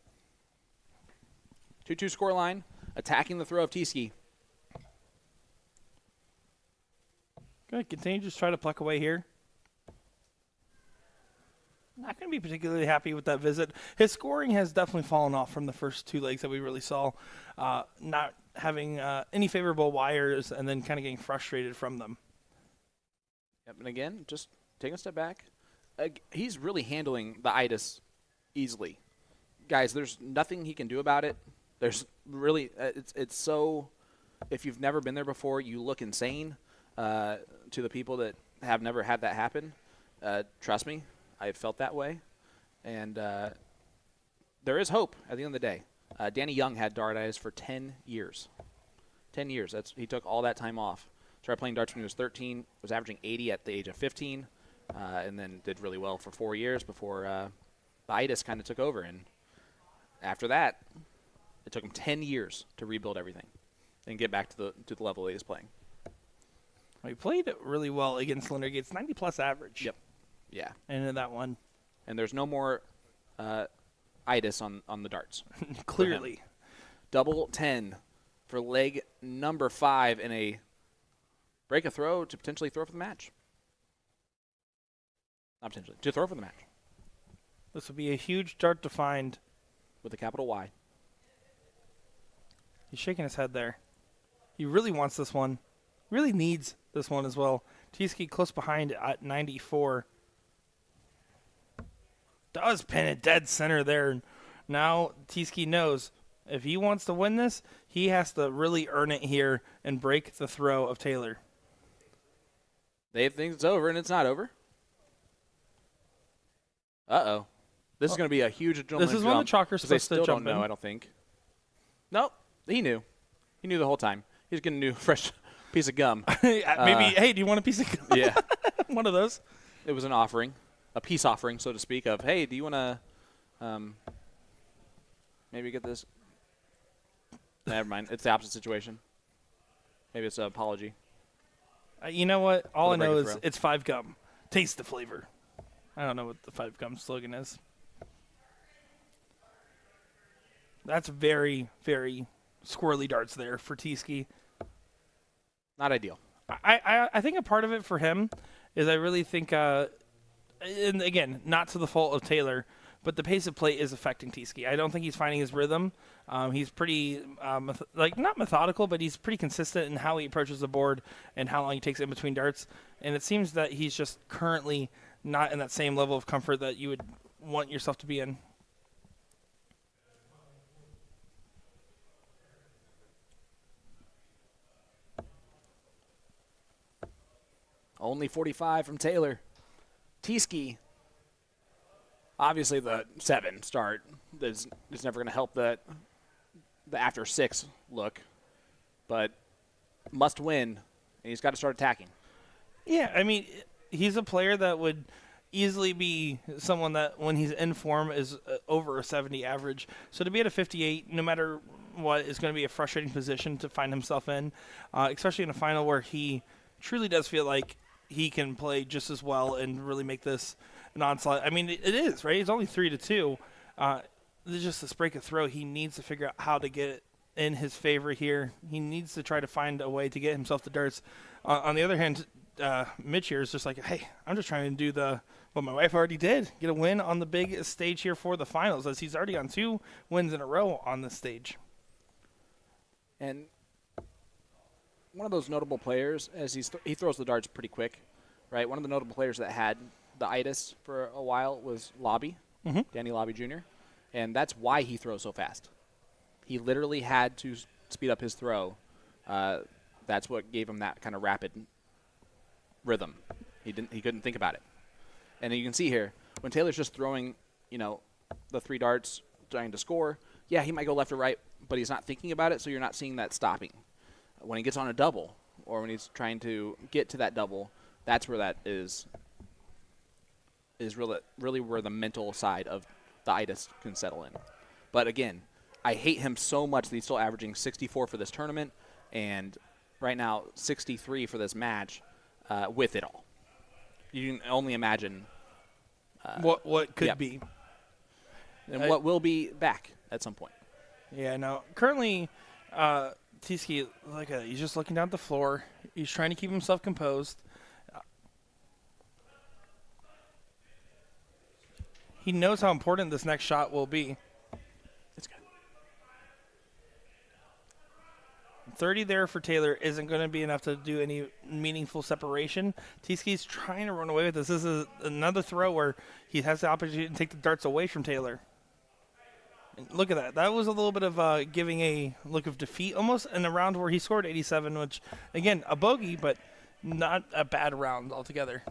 2-2 scoreline. Attacking the throw of Tieske. Good. Continue to just try to pluck away here. Not going to be particularly happy with that visit. His scoring has definitely fallen off from the first two legs that we really saw. Not having any favorable wires and then kind of getting frustrated from them. Yep, and again, just taking a step back. He's really handling the itis easily. Guys, there's nothing he can do about it. There's really, it's so, if you've never been there before, you look insane to the people that have never had that happen. Trust me, I've felt that way. And there is hope at the end of the day. Danny Young had dartitis for 10 years. 10 years. He took all that time off. Started playing darts when he was 13, was averaging 80 at the age of 15, and then did really well for 4 years before the itis kind of took over. And after that, it took him 10 years to rebuild everything and get back to the level he was playing. Well, he played really well against Lindergate's 90-plus average. Yep. Yeah. And in that one. And there's no more itis on the darts. Clearly. Double 10 for leg number 5 in a break a throw to potentially throw for the match. Not potentially, to throw for the match. This would be a huge dart to find. With a capital Y. He's shaking his head there. He really wants this one. Really needs this one as well. Tieske close behind at 94. Does pin it dead center there. Now Tieske knows if he wants to win this, he has to really earn it here and break the throw of Taylor. They think it's over, and it's not over. Uh-oh. This is going to be a huge adrenaline This is when the chalker's 'cause they supposed to still jump don't know, in. I don't think. Nope. He knew. He knew the whole time. He's getting a new fresh piece of gum. Maybe, hey, do you want a piece of gum? Yeah. One of those. It was an offering, a peace offering, so to speak, of, hey, do you want to maybe get this? Never mind. It's the opposite situation. Maybe it's an apology. You know what? All I For the know break is throw. it's 5 gum. Taste the flavor. I don't know what the 5 gum slogan is. That's very, very squirrely darts there for Tieske. Not ideal. I think a part of it for him is I really think, and again, not to the fault of Taylor, but the pace of play is affecting Tieske. I don't think he's finding his rhythm. He's pretty, not methodical, but he's pretty consistent in how he approaches the board and how long he takes in between darts. And it seems that he's just currently not in that same level of comfort that you would want yourself to be in. Only 45 from Taylor. Tieske, obviously the 7 start is never going to help the after 6 look, but must win, and he's got to start attacking. Yeah, I mean, he's a player that would easily be someone that when he's in form is over a 70 average. So to be at a 58, no matter what, is going to be a frustrating position to find himself in, especially in a final where he truly does feel like he can play just as well and really make this an onslaught. I mean, it is, right? It's only 3-2. There's just this break of throw. He needs to figure out how to get it in his favor here. He needs to try to find a way to get himself the darts. On the other hand, Mitch here is just like, hey, I'm just trying to do what my wife already did, get a win on the big stage here for the finals, as he's already on 2 wins in a row on this stage. And one of those notable players, as he throws the darts pretty quick, right? One of the notable players that had the itis for a while was Lobby, Danny Lobby Jr., and that's why he throws so fast. He literally had to speed up his throw. That's what gave him that kind of rapid rhythm. He couldn't think about it. And you can see here, when Taylor's just throwing, the 3 darts, trying to score, yeah, he might go left or right, but he's not thinking about it, so you're not seeing that stopping. When he gets on a double, or when he's trying to get to that double, that's where that is really where the mental side of the itis can settle in. But again, I hate him so much that he's still averaging 64 for this tournament, and right now 63 for this match with it all. You can only imagine what could be. And what will be back at some point. Yeah, no. Currently, Tiski, he's just looking down at the floor. He's trying to keep himself composed. He knows how important this next shot will be. It's good. 30 there for Taylor isn't going to be enough to do any meaningful separation. Tiski's trying to run away with this. This is another throw where he has the opportunity to take the darts away from Taylor. And look at that. That was a little bit of giving a look of defeat almost in a round where he scored 87, which, again, a bogey, but not a bad round altogether.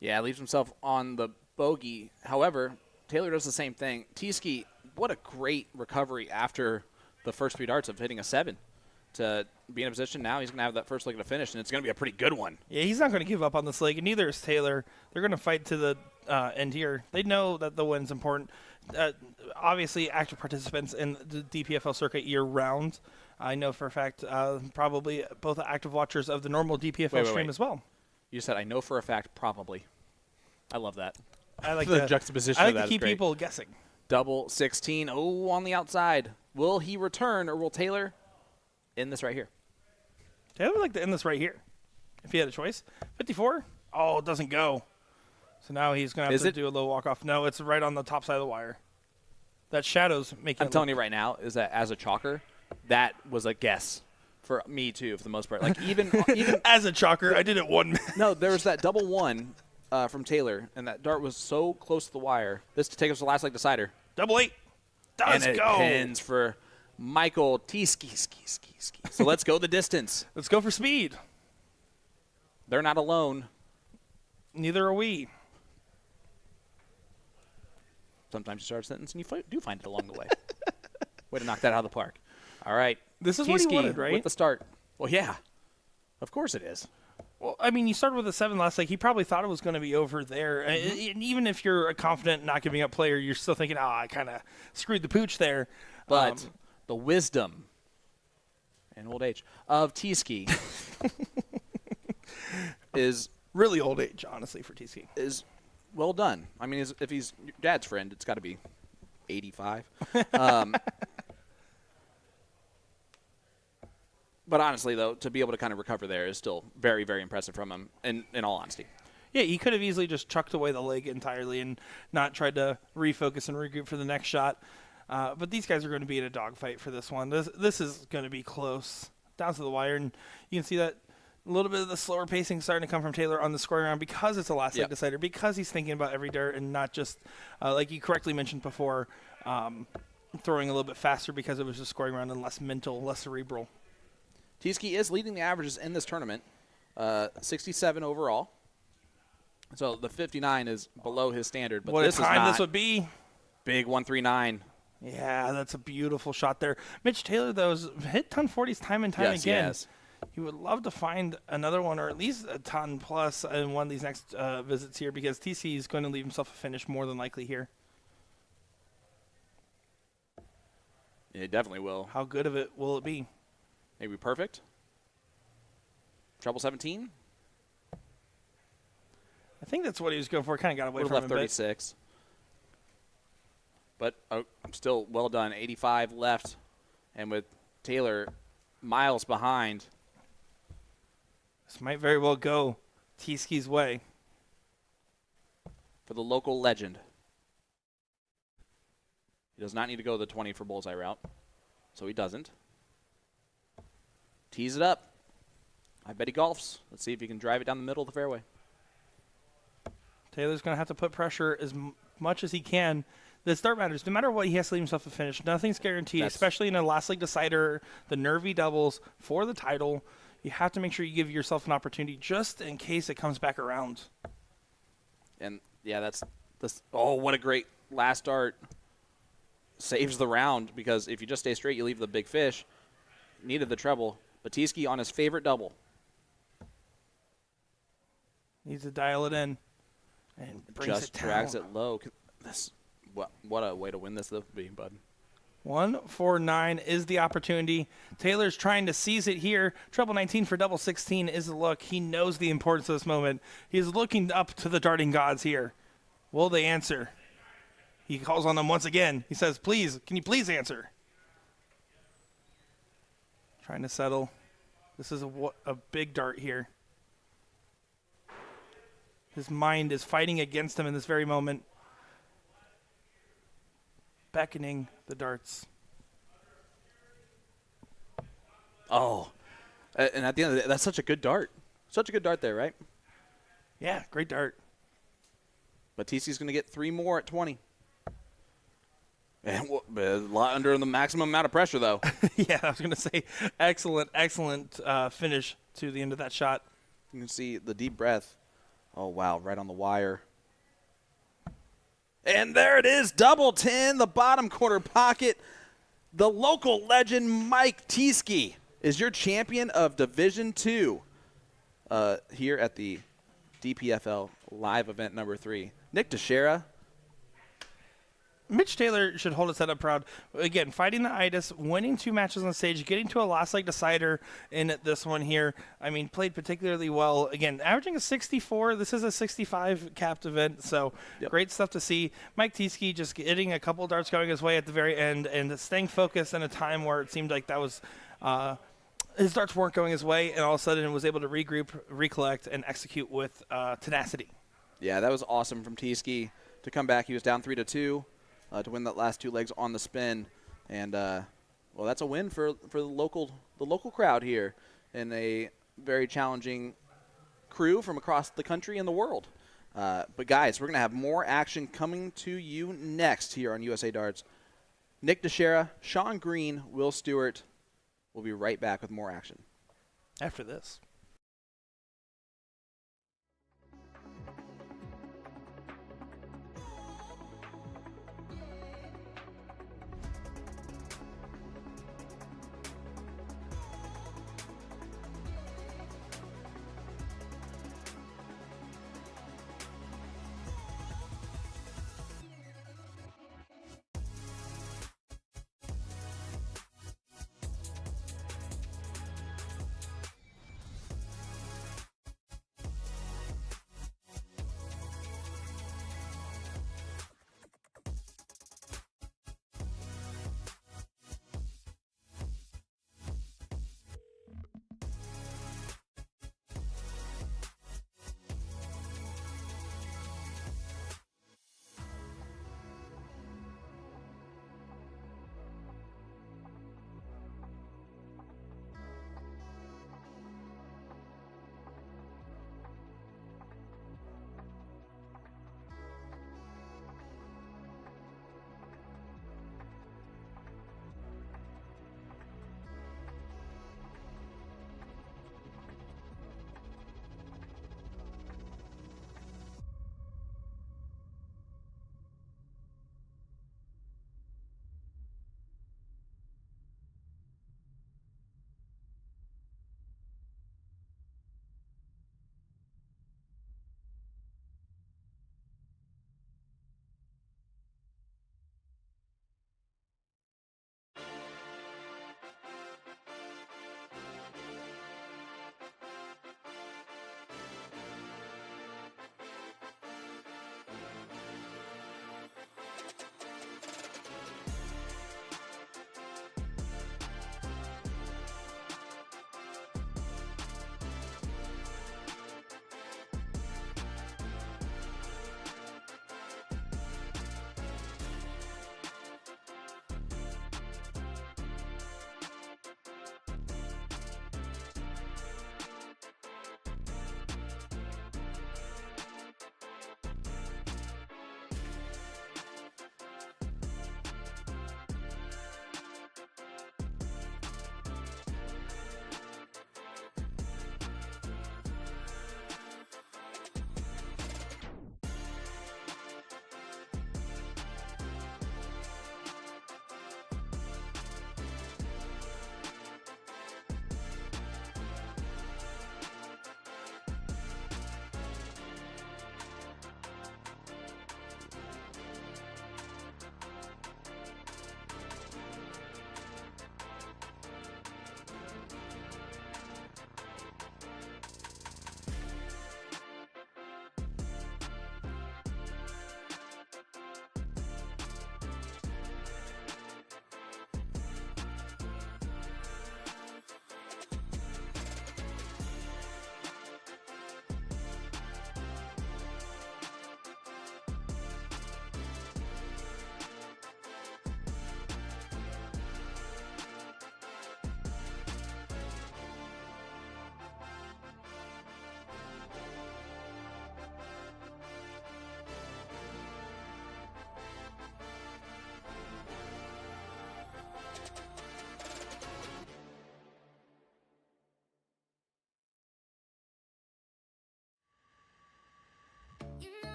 Yeah, leaves himself on the bogey. However, Taylor does the same thing. Tiski, what a great recovery after the first 3 darts of hitting a 7. To be in a position now, he's going to have that first leg of the finish, and it's going to be a pretty good one. Yeah, he's not going to give up on this leg, and neither is Taylor. They're going to fight to the end here. They know that the win's important. Obviously, active participants in the DPFL circuit year-round. I know for a fact probably both active watchers of the normal DPFL stream as well. You said, I know for a fact, probably. I love that. I like the juxtaposition of that. I like to keep people guessing. Double 16. Oh, on the outside. Will he return, or will Taylor end this right here? Taylor would like to end this right here if he had a choice. 54. Oh, it doesn't go. So now he's going to have to do a little walk-off. No, it's right on the top side of the wire. That shadow's making I'm telling you right now is that as a chalker, that was a guess for me, too, for the most part. Like, even as a chalker, I did it 1 minute. No, there was that double 1 from Taylor, and that dart was so close to the wire. This to take us to the last leg decider. Double 8. Does and go. And it pins for Michael Tiski. So let's go the distance. Let's go for speed. They're not alone. Neither are we. Sometimes you start a sentence and you do find it along the way. Way to knock that out of the park. All right. This is what he wanted, right? With the start. Well, yeah. Of course it is. Well, I mean, you started with a 7 last leg. He probably thought it was going to be over there. And even if you're a confident, not giving up player, you're still thinking, I kind of screwed the pooch there. But the wisdom and old age of Tiski is really old age, honestly, for Tiski. Is well done. I mean, if he's your dad's friend, it's got to be 85. But honestly, though, to be able to kind of recover there is still very, very impressive from him, in all honesty. Yeah, he could have easily just chucked away the leg entirely and not tried to refocus and regroup for the next shot. But these guys are going to be in a dogfight for this one. This is going to be close, down to the wire. And you can see that a little bit of the slower pacing starting to come from Taylor on the scoring round because it's a last leg decider, because he's thinking about every dart and not just, like you correctly mentioned before, throwing a little bit faster because it was a scoring round and less mental, less cerebral. Tiski is leading the averages in this tournament, 67 overall. So the 59 is below his standard. But what this a time is not this would be. Big 139. Yeah, that's a beautiful shot there. Mitch Taylor, though, has hit ton 40s time and time again. Yes. He would love to find another one, or at least a ton plus in one of these next visits here, because TC is going to leave himself a finish more than likely here. Yeah, it definitely will. How good of it will it be? Maybe perfect. Treble 17. I think that's what he was going for. Kind of got away Would from have him left a bit. 36. But still well done. 85 left. And with Taylor miles behind. This might very well go Tieski's way. For the local legend. He does not need to go the 20 for bullseye route. So he doesn't. Tees it up. I bet he golfs. Let's see if he can drive it down the middle of the fairway. Taylor's going to have to put pressure as much as he can. The start matters. No matter what, he has to leave himself a finish. Nothing's guaranteed, especially in a last league decider, the nervy doubles for the title. You have to make sure you give yourself an opportunity just in case it comes back around. And, yeah, that's oh, what a great last start. Saves the round because if you just stay straight, you leave the big fish. Needed the treble. Batiski on his favorite double. Needs to dial it in. And brings Just it down. drags it low. What a way to win this would be, bud. 149 is the opportunity. Taylor's trying to seize it here. Treble 19 for double 16 is the look. He knows the importance of this moment. He's looking up to the darting gods here. Will they answer? He calls on them once again. He says, please, can you please answer? Trying to settle. This is a big dart here. His mind is fighting against him in this very moment. Beckoning the darts. Oh. And at the end of the day, that's such a good dart. Such a good dart there, right? Yeah, great dart. Batiski's going to get 3 more at 20. And a lot under the maximum amount of pressure, though. Yeah, I was going to say excellent finish to the end of that shot. You can see the deep breath. Oh, wow, right on the wire. And there it is, double 10, the bottom corner pocket. The local legend, Mike Tieski, is your champion of Division II here at the DPFL Live Event number 3. Nick Dichiria. Mitch Taylor should hold his head up proud. Again, fighting the itis, winning 2 matches on stage, getting to a last leg decider in this one here. I mean, played particularly well. Again, averaging a 64. This is a 65 capped event, so great stuff to see. Mike Tieski just getting a couple darts going his way at the very end and staying focused in a time where it seemed like that was his darts weren't going his way, and all of a sudden was able to regroup, recollect, and execute with tenacity. Yeah, that was awesome from Tieski to come back. He was down 3-2. To win that last 2 legs on the spin, and well, that's a win for the local crowd here in a very challenging crew from across the country and the world. But guys, we're gonna have more action coming to you next here on USA Darts. Nick Dichiria, Sean Green, Will Stewart. We'll be right back with more action after this.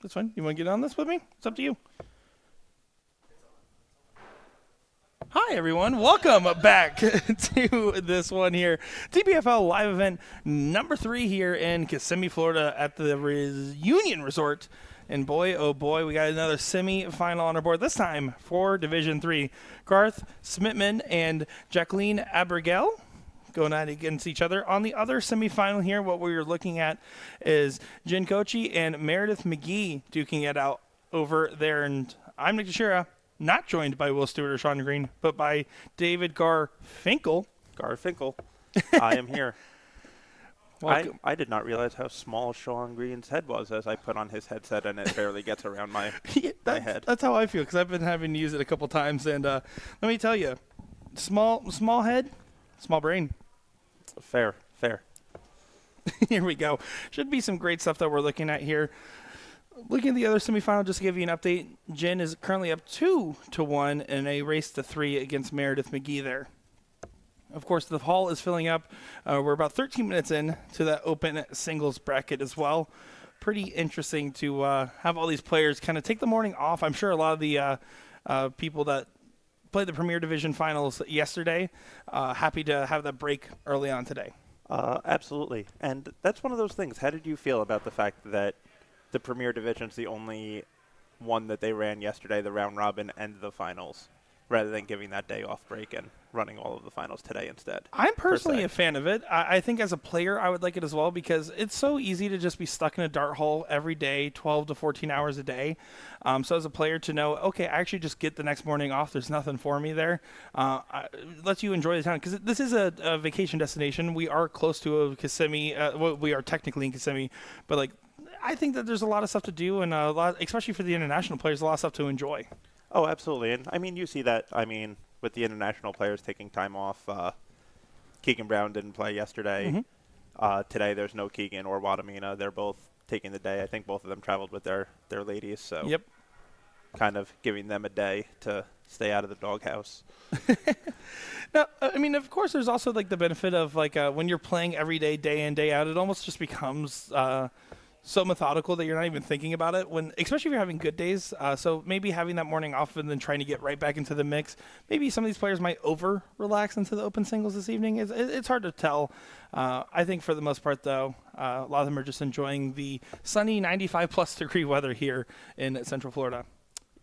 That's fine. You want to get on this with me? It's up to you. Hi, everyone. Welcome back to this one here. DPFL Live Event number 3 here in Kissimmee, Florida at the Union Resort. And boy, oh boy, we got another semi-final on our board. This time for Division 3. Garth Smitman and Jacqueline Abergel going at it against each other. On the other semi-final here, what we're looking at is Jen Kochi and Meredith McGee duking it out over there. And I'm Nick Dichiria, not joined by Will Stewart or Sean Green, but by David Garfinkel. Garfinkel. I am here. Welcome. I did not realize how small Sean Green's head was as I put on his headset and it barely gets around my head. That's how I feel, because I've been having to use it a couple times. And let me tell you, small head, small brain. Fair. Here we go. Should be some great stuff that we're looking at here. Looking at the other semifinal, just to give you an update, Jen is currently up 2-1 in a race to 3 against Meredith McGee there. Of course, the hall is filling up. We're about 13 minutes in to that open singles bracket as well. Pretty interesting to have all these players kind of take the morning off. I'm sure a lot of the people that played the Premier Division finals yesterday, happy to have that break early on today. Absolutely. And that's one of those things. How did you feel about the fact that the Premier Division's the only one that they ran yesterday, the round robin and the finals, rather than giving that day off break and running all of the finals today instead? I'm personally a fan of it. I think as a player, I would like it as well, because it's so easy to just be stuck in a dart hole every day, 12 to 14 hours a day. So as a player to know, okay, I actually just get the next morning off. There's nothing for me there. Lets you enjoy the town, because this is a vacation destination. We are close to a Kissimmee. Well, we are technically in Kissimmee, but like, I think that there's a lot of stuff to do, and a lot, especially for the international players, a lot of stuff to enjoy. Oh, absolutely. And I mean, you see that, with the international players taking time off. Keegan Brown didn't play yesterday. Mm-hmm. Today there's no Keegan or Wadamina. They're both taking the day. I think both of them traveled with their ladies. So Yep. Kind of giving them a day to stay out of the doghouse. Now, I mean, of course, there's also like the benefit of like when you're playing every day, day in, day out, it almost just becomes so methodical that you're not even thinking about it, especially if you're having good days. So maybe having that morning off and then trying to get right back into the mix. Maybe some of these players might over-relax into the open singles this evening. It's hard to tell. I think for the most part, though, a lot of them are just enjoying the sunny 95-plus degree weather here in Central Florida.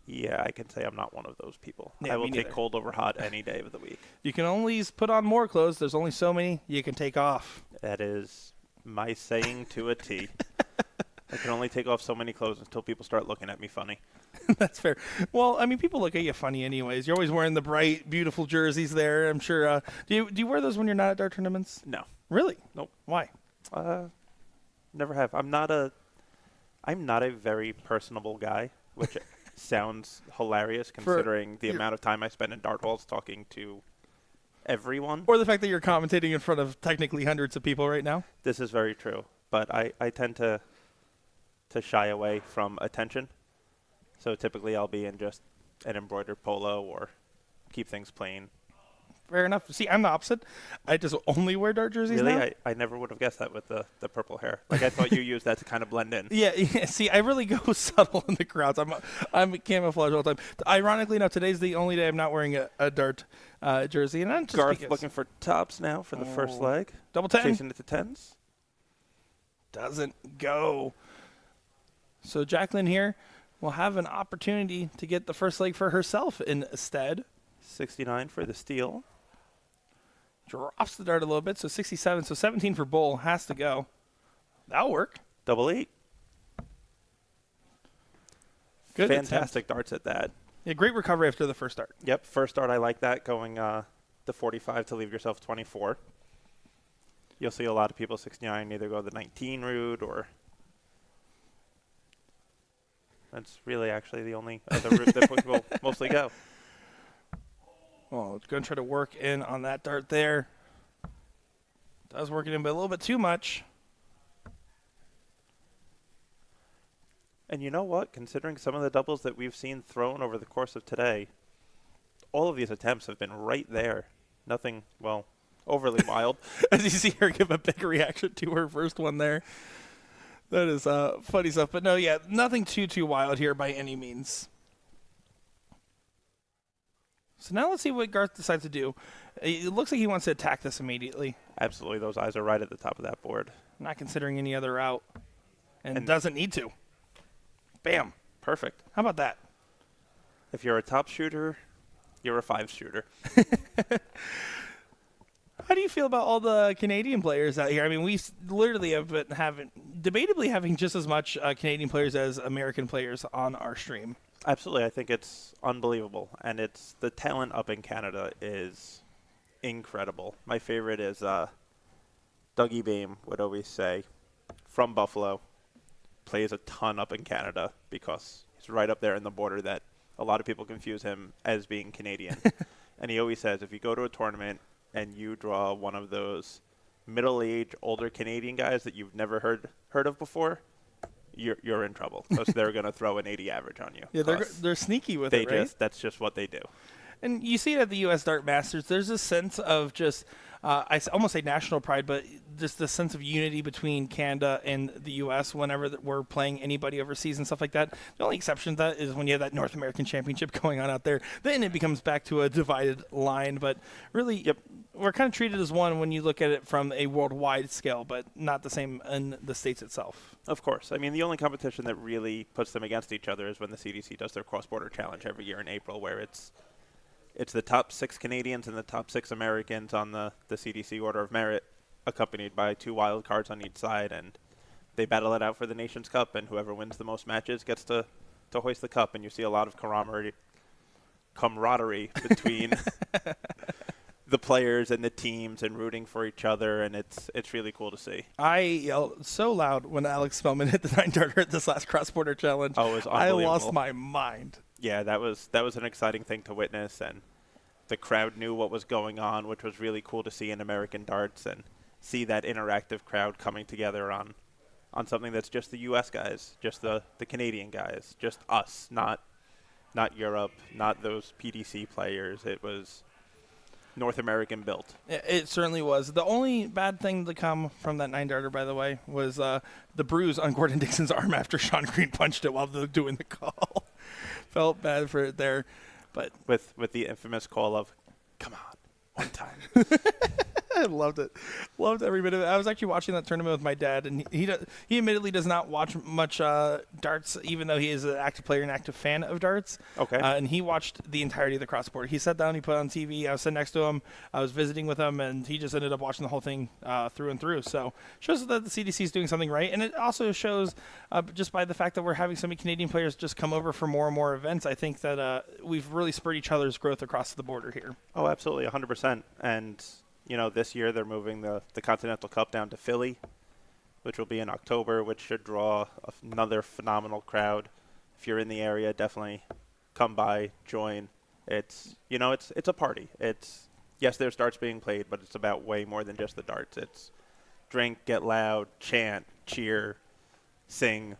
Yeah, I can say I'm not one of those people. Yeah, I will me take neither. cold over hot any day of the week. You can only put on more clothes. There's only so many you can take off. That is my saying to a T. I can only take off so many clothes until people start looking at me funny. That's fair. Well, I mean, people look at you funny anyways. You're always wearing the bright, beautiful jerseys there. I'm sure. Do you wear those when you're not at dart tournaments? No. Really? Nope. Why? Never have. I'm not a very personable guy, which sounds hilarious considering the amount of time I spend in dart halls talking to everyone. Or the fact that you're commentating in front of technically hundreds of people right now. This is very true. But I tend to shy away from attention. So typically I'll be in just an embroidered polo or keep things plain. Fair enough. See, I'm the opposite. I just only wear dart jerseys now. Really? I never would have guessed that with the purple hair. Like, I thought you used that to kind of blend in. Yeah, see, I really go subtle in the crowds. I'm camouflage all the time. Ironically enough, today's the only day I'm not wearing a dart jersey. And I'm just Garth looking for tops now for the first leg. Double 10. Chasing it to tens. Doesn't go. So Jacqueline here will have an opportunity to get the first leg for herself instead. 69 for the steal. Drops the dart a little bit, so 67. So 17 for Bull has to go. That'll work. Double 8. Good Fantastic darts at that. Yeah, great recovery after the first dart. Yep, first dart, I like that, going the 45 to leave yourself 24. You'll see a lot of people 69 either go the 19 route or... That's really actually the only other route that people mostly go. Well, it's going to try to work in on that dart there. Does work it in, but a little bit too much. And you know what? Considering some of the doubles that we've seen thrown over the course of today, all of these attempts have been right there. Nothing, well, overly wild. As you see her give a big reaction to her first one there. That is funny stuff. But no, yeah, nothing too wild here by any means. So now let's see what Garth decides to do. It looks like he wants to attack this immediately. Absolutely, those eyes are right at the top of that board. Not considering any other route. And doesn't need to. Bam. Perfect. How about that? If you're a top shooter, you're a 5 shooter. How do you feel about all the Canadian players out here? I mean, we literally have been debatably having just as much Canadian players as American players on our stream. Absolutely. I think it's unbelievable. And it's the talent up in Canada is incredible. My favorite is Dougie Beam would always say, from Buffalo, plays a ton up in Canada because he's right up there in the border that a lot of people confuse him as being Canadian. And he always says, if you go to a tournament and you draw one of those middle-aged, older Canadian guys that you've never heard of before, you're in trouble because they're going to throw an 80 average on you. Yeah, they're sneaky with it, right? That's just what they do. And you see it at the U.S. Dart Masters. There's a sense of just, I almost say national pride, but just the sense of unity between Canada and the U.S. whenever we're playing anybody overseas and stuff like that. The only exception to that is when you have that North American Championship going on out there. Then it becomes back to a divided line. But really, we're kind of treated as one when you look at it from a worldwide scale, but not the same in the States itself. Of course. I mean, the only competition that really puts them against each other is when the CDC does their cross-border challenge every year in April, where it's the top 6 Canadians and the top 6 Americans on the CDC Order of Merit, accompanied by 2 wild cards on each side, and they battle it out for the Nations Cup, and whoever wins the most matches gets to hoist the cup, and you see a lot of camaraderie between the players and the teams and rooting for each other, and it's really cool to see. I yelled so loud when Alex Spellman hit the 9-darter at this last cross-border challenge. Oh, it was I unbelievable. lost my mind. Yeah, that was an exciting thing to witness, and the crowd knew what was going on, which was really cool to see in American darts and see that interactive crowd coming together on something that's just the U.S. guys, just the Canadian guys, just us, not Europe, not those PDC players. It was North American built. It certainly was. The only bad thing to come from that 9-darter, by the way, was the bruise on Gordon Dixon's arm after Sean Green punched it while doing the call. Felt bad for it there. But with the infamous call of, come on, one time. I loved it. Loved every bit of it. I was actually watching that tournament with my dad, and he admittedly does not watch much darts, even though he is an active player and active fan of darts. Okay. And he watched the entirety of the cross-border. He sat down, he put it on TV. I was sitting next to him. I was visiting with him, and he just ended up watching the whole thing through and through. So shows that the CDC is doing something right, and it also shows just by the fact that we're having so many Canadian players just come over for more and more events. I think that we've really spurred each other's growth across the border here. Oh, absolutely, 100%. And this year they're moving the Continental Cup down to Philly, which will be in October, which should draw another phenomenal crowd. If you're in the area, definitely come by, join. It's a party. Yes, there's darts being played, but it's about way more than just the darts. It's drink, get loud, chant, cheer, sing,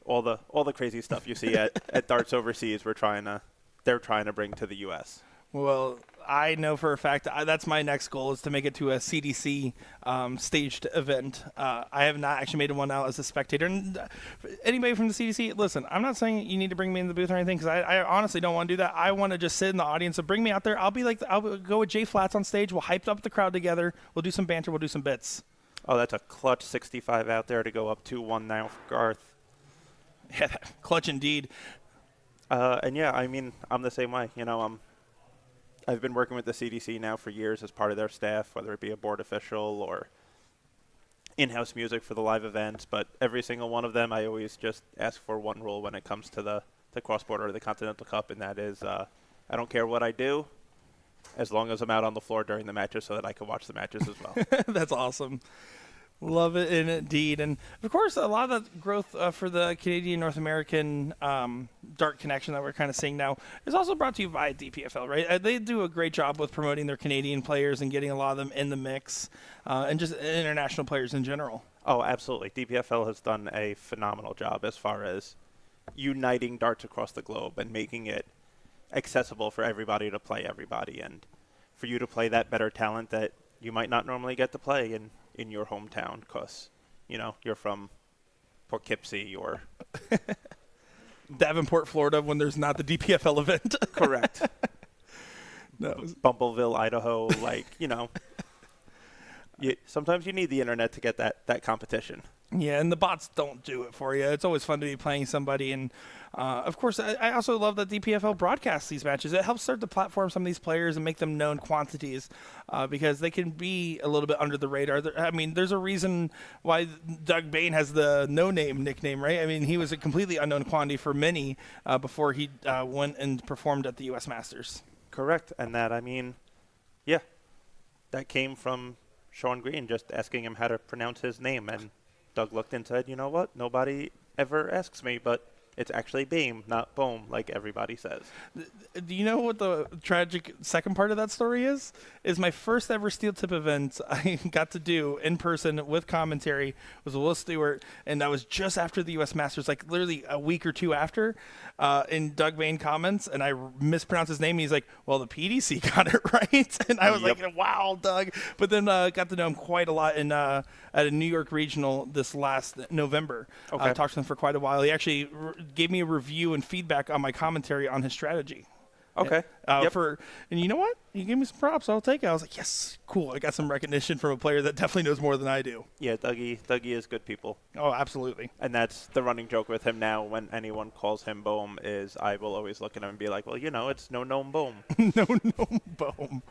all the crazy stuff you see at darts overseas. They're trying to bring to the U.S. Well, I know for a fact that's my next goal is to make it to a CDC staged event. I have not actually made one out as a spectator. And anybody from the CDC, listen, I'm not saying you need to bring me in the booth or anything because I honestly don't want to do that. I want to just sit in the audience. So bring me out there. I'll go with Jay Flats on stage. We'll hype up the crowd together. We'll do some banter. We'll do some bits. Oh, that's a clutch 65 out there to go up 2-1 now for Garth. Yeah, clutch indeed. And yeah, I mean, I'm the same way. I've been working with the CDC now for years as part of their staff, whether it be a board official or in-house music for the live events. But every single one of them, I always just ask for one rule when it comes to the cross-border or the Continental Cup, and that is I don't care what I do as long as I'm out on the floor during the matches so that I can watch the matches as well. That's awesome. Love it indeed. And, of course, a lot of the growth for the Canadian-North American dart connection that we're kind of seeing now is also brought to you by DPFL, right? They do a great job with promoting their Canadian players and getting a lot of them in the mix and just international players in general. Oh, absolutely. DPFL has done a phenomenal job as far as uniting darts across the globe and making it accessible for everybody to play everybody and for you to play that better talent that you might not normally get to play in your hometown because, you're from Poughkeepsie or Davenport, Florida, when there's not the DPFL event. correct No. Bumbleville, Idaho. Like, sometimes you need the internet to get that competition. Yeah, and the bots don't do it for you. It's always fun to be playing somebody. And, of course, I also love that DPFL broadcasts these matches. It helps start to platform some of these players and make them known quantities because they can be a little bit under the radar. There's a reason why Doug Bain has the no-name nickname, right? I mean, he was a completely unknown quantity for many before he went and performed at the U.S. Masters. Correct. And that, that came from Sean Green just asking him how to pronounce his name. And Doug looked and said, you know what? Nobody ever asks me, but it's actually Beam, not Boom, like everybody says. Do you know what the tragic second part of that story is? Is my first ever steel tip event I got to do in person with commentary was Will Stewart, and that was just after the U.S. Masters, like literally a week or two after, in Doug Bain comments, and I mispronounced his name, and he's like, well, the PDC got it right. And I was like, wow, Doug. But then got to know him quite a lot in at a New York regional this last November. Okay. I talked to him for quite a while. He actually gave me a review and feedback on my commentary on his strategy. Okay. And you know what? He gave me some props. I'll take it. I was like, yes, cool. I got some recognition from a player that definitely knows more than I do. Yeah, Dougie is good people. Oh, absolutely. And that's the running joke with him now. When anyone calls him Boom, is I will always look at him and be like, well, it's no Boom. No, boom.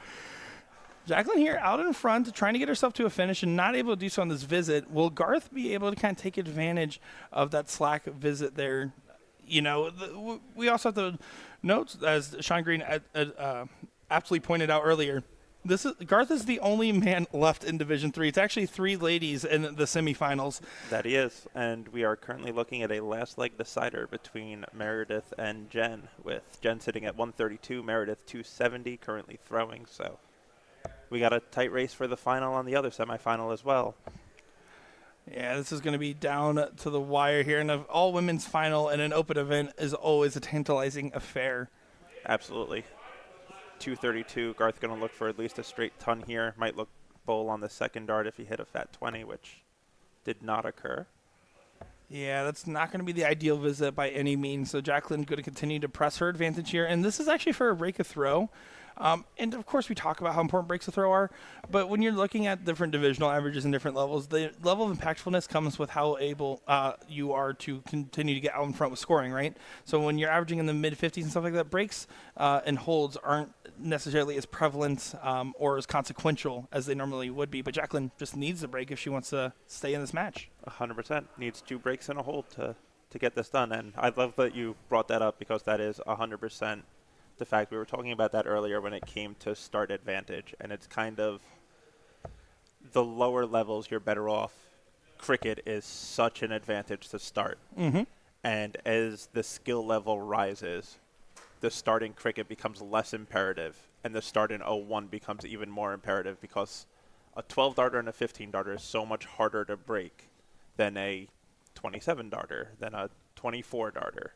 Jacqueline here out in front, trying to get herself to a finish and not able to do so on this visit. Will Garth be able to kind of take advantage of that slack visit there? We also have to note, as Sean Green aptly pointed out earlier, Garth is the only man left in Division 3. It's actually 3 ladies in the semifinals. That he is. And we are currently looking at a last leg decider between Meredith and Jen, with Jen sitting at 132, Meredith 270, currently throwing. So we got a tight race for the final on the other semifinal as well. Yeah, this is going to be down to the wire here. And an all-women's final in an open event is always a tantalizing affair. Absolutely. 232. Garth going to look for at least a straight ton here. Might look bowl on the second dart if he hit a fat 20, which did not occur. Yeah, that's not going to be the ideal visit by any means. So Jacqueline's going to continue to press her advantage here. And this is actually for a break a throw. And, of course, we talk about how important breaks a throw are. But when you're looking at different divisional averages and different levels, the level of impactfulness comes with how able you are to continue to get out in front with scoring, right? So when you're averaging in the mid-50s and stuff like that, breaks and holds aren't necessarily as prevalent or as consequential as they normally would be. But Jacqueline just needs a break if she wants to stay in this match. 100%. Needs 2 breaks and a hold to get this done. And I love that you brought that up, because that is 100% the fact. We were talking about that earlier when it came to start advantage, and it's kind of the lower levels you're better off. Cricket is such an advantage to start. Mm-hmm. And as the skill level rises, the start in cricket becomes less imperative, and the start in 01 becomes even more imperative, because a 12 darter and a 15 darter is so much harder to break than a 27 darter, than a 24 darter.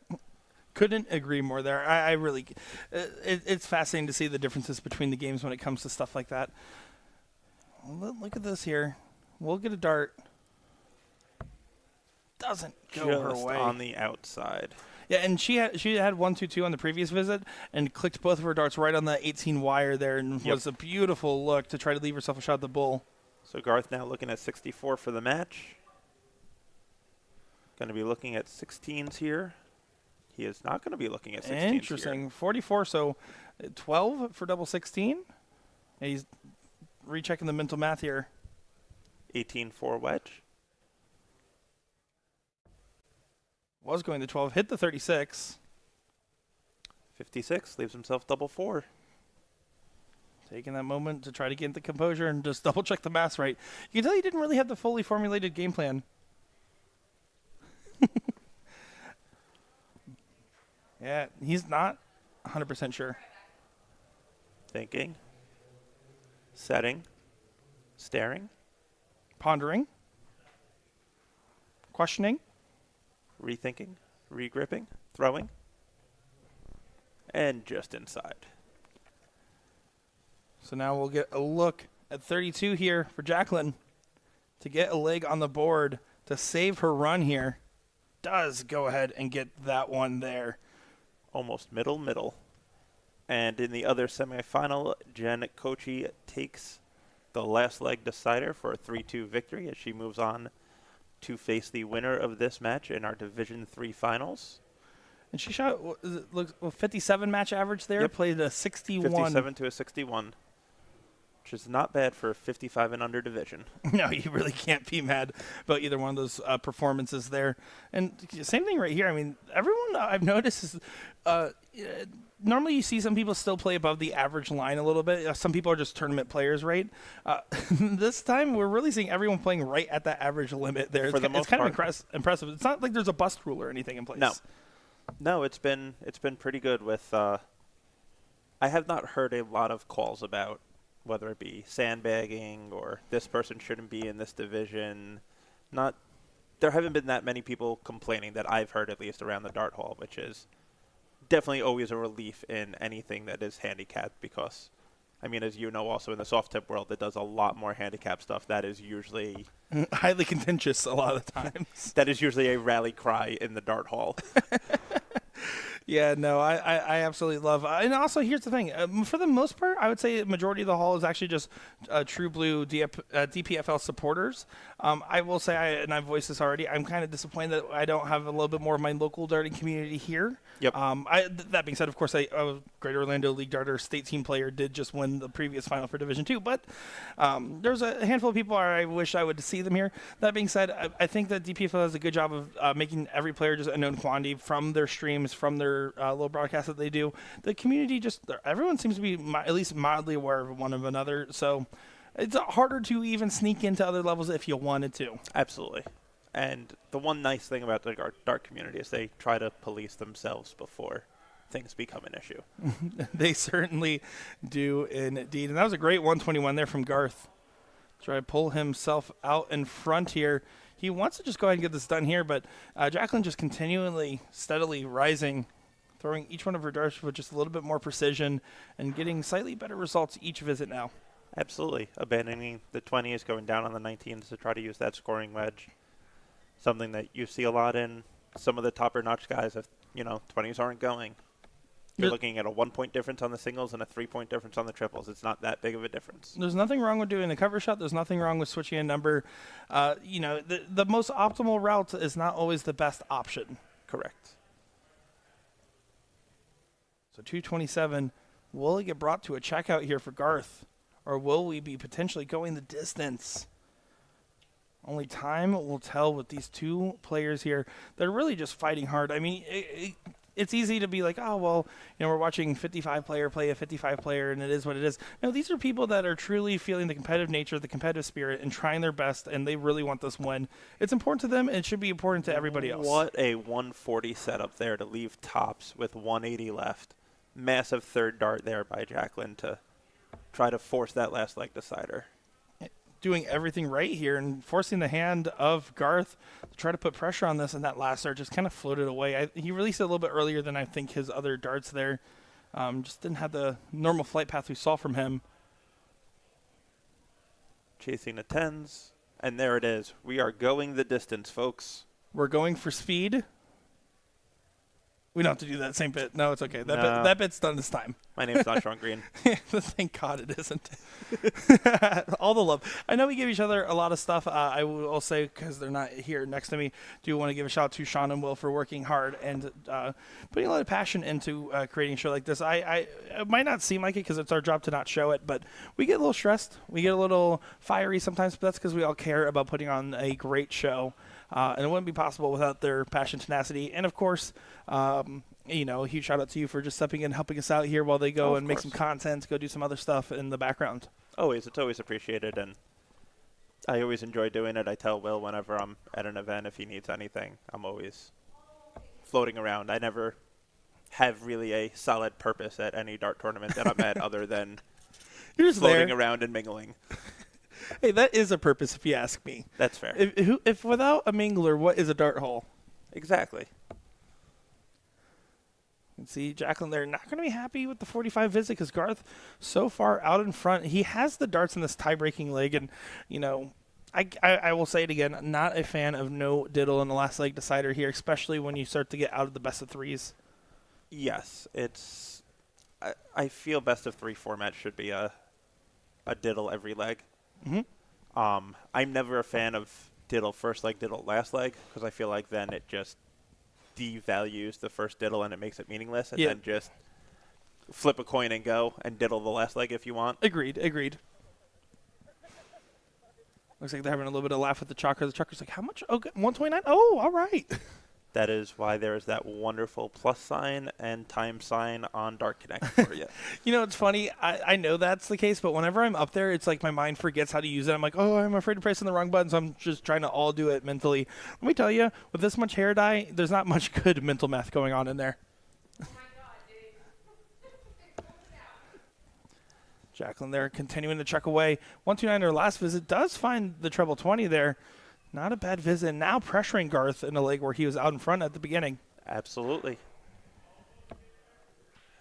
Couldn't agree more there. I really, it's fascinating to see the differences between the games when it comes to stuff like that. Look at this here. We'll get a dart. Doesn't go her Just way. on the outside. Yeah, and she had 1-2-2 on the previous visit and clicked both of her darts right on the 18 wire there, and was a beautiful look to try to leave herself a shot at the bull. So Garth now looking at 64 for the match. Going to be looking at 16s here. He is not going to be looking at 16s Interesting. here. 44, so 12 for double 16. He's rechecking the mental math here. 18 for wedge. Was going to 12, hit the 36. 56, leaves himself double 4. Taking that moment to try to get the composure and just double check the math right. You can tell he didn't really have the fully formulated game plan. Yeah, he's not 100% sure. Thinking. Setting. Staring. Pondering. Questioning. Rethinking. Regripping. Throwing. And just inside. So now we'll get a look at 32 here for Jacqueline to get a leg on the board to save her run here. does go ahead and get that one there. Almost middle. And in the other semifinal, Jen Kochi takes the last leg decider for a 3-2 victory as she moves on to face the winner of this match in our Division III finals. And she shot, looks 57 match average there. Yep. Played a 61. 57 to a 61, which is not bad for a 55 and under division. No, you really can't be mad about either one of those performances there. And same thing right here. I mean, everyone I've noticed is normally you see some people still play above the average line a little bit. Some people are just tournament players, right? This time we're really seeing everyone playing right at that average limit there. For the It's most kind of part. impressive. It's not like there's a bust rule or anything in place. No, it's been pretty good with. I have not heard a lot of calls about whether it be sandbagging or this person shouldn't be in this division. There haven't been that many people complaining that I've heard, at least around the dart hall, which is definitely always a relief in anything that is handicapped because, I mean, as you know, also in the soft tip world, that does a lot more handicap stuff. That is usually highly contentious a lot of the times. That is usually a rally cry in the dart hall. Yeah, no, I absolutely love. And also, here's the thing. For the most part, I would say the majority of the hall is actually just true blue DPFL supporters. I will say, and I've voiced this already, I'm kind of disappointed that I don't have a little bit more of my local darting community here. Yep. That being said, of course, a Greater Orlando League Darter state team player did just win the previous final for Division II. But there's a handful of people I wish I would see them here. That being said, I think that DPFL does a good job of making every player just a known quantity from their streams, from their little broadcasts that they do. The community everyone seems to be at least mildly aware of one of another. So it's harder to even sneak into other levels if you wanted to. Absolutely. And the one nice thing about the dart community is they try to police themselves before things become an issue. They certainly do indeed. And that was a great 121 there from Garth. Try to pull himself out in front here. He wants to just go ahead and get this done here, but Jacqueline just continually, steadily rising, throwing each one of her darts with just a little bit more precision and getting slightly better results each visit now. Absolutely. Abandoning the 20s, going down on the 19s to try to use that scoring wedge. Something that you see a lot in some of the topper-notch guys. If 20s aren't going, you're looking at a 1-point difference on the singles and a 3-point difference on the triples. It's not that big of a difference. There's nothing wrong with doing a cover shot. There's nothing wrong with switching a number. The most optimal route is not always the best option. Correct. So 227, will it get brought to a checkout here for Garth? Or will we be potentially going the distance? Only time will tell with these two players here. They're really just fighting hard. I mean, it's easy to be like, oh, well, we're watching 55 player play a 55 player, and it is what it is. No, these are people that are truly feeling the competitive nature, the competitive spirit, and trying their best, and they really want this win. It's important to them, and it should be important to everybody else. What a 140 setup there to leave tops with 180 left. Massive third dart there by Jacqueline to try to force that last leg decider. Doing everything right here and forcing the hand of Garth to try to put pressure on this, and that last dart just kind of floated away. He released it a little bit earlier than I think his other darts there. Just didn't have the normal flight path we saw from him. Chasing the 10s, and there it is. We are going the distance, folks. We're going for speed. We don't have to do that same bit. No, it's okay. That bit's done this time. My name's not Sean Green. Thank God it isn't. All the love. I know we give each other a lot of stuff. I will say, because they're not here next to me, do want to give a shout out to Sean and Will for working hard and putting a lot of passion into creating a show like this. It might not seem like it because it's our job to not show it, but we get a little stressed. We get a little fiery sometimes, but that's because we all care about putting on a great show. And it wouldn't be possible without their passion, tenacity, and of course, a huge shout out to you for just stepping in and helping us out here while they go and make some content, go do some other stuff in the background. It's always appreciated, and I always enjoy doing it. I tell Will whenever I'm at an event if he needs anything. I'm always floating around. I never have really a solid purpose at any dart tournament that I'm at other than You're just floating around and mingling. Hey, that is a purpose if you ask me. That's fair. If without a mingler, what is a dart hole? Exactly. And see, Jacqueline, they're not going to be happy with the 45 visit because Garth so far out in front. He has the darts in this tie-breaking leg, and, I will say it again. Not a fan of no diddle in the last leg decider here, especially when you start to get out of the best of threes. Yes, it's. I feel best of 3 format should be a diddle every leg. I'm never a fan of diddle first leg, diddle last leg, because I feel like then it just devalues the first diddle and it makes it meaningless, and then just flip a coin and go and diddle the last leg if you want. Agreed. Looks like they're having a little bit of laugh with the Chakra. The Chakra's like, how much? Oh, 129? Oh, all right. That is why there is that wonderful plus sign and time sign on Dart Connect for you. You know, it's funny. I know that's the case, but whenever I'm up there, it's like my mind forgets how to use it. I'm like, oh, I'm afraid to press on the wrong button, so I'm just trying to all do it mentally. Let me tell you, with this much hair dye, there's not much good mental math going on in there. Jacqueline there continuing to check away. 129, her last visit, does find the treble 20 there. Not a bad visit. Now pressuring Garth in a leg where he was out in front at the beginning. Absolutely.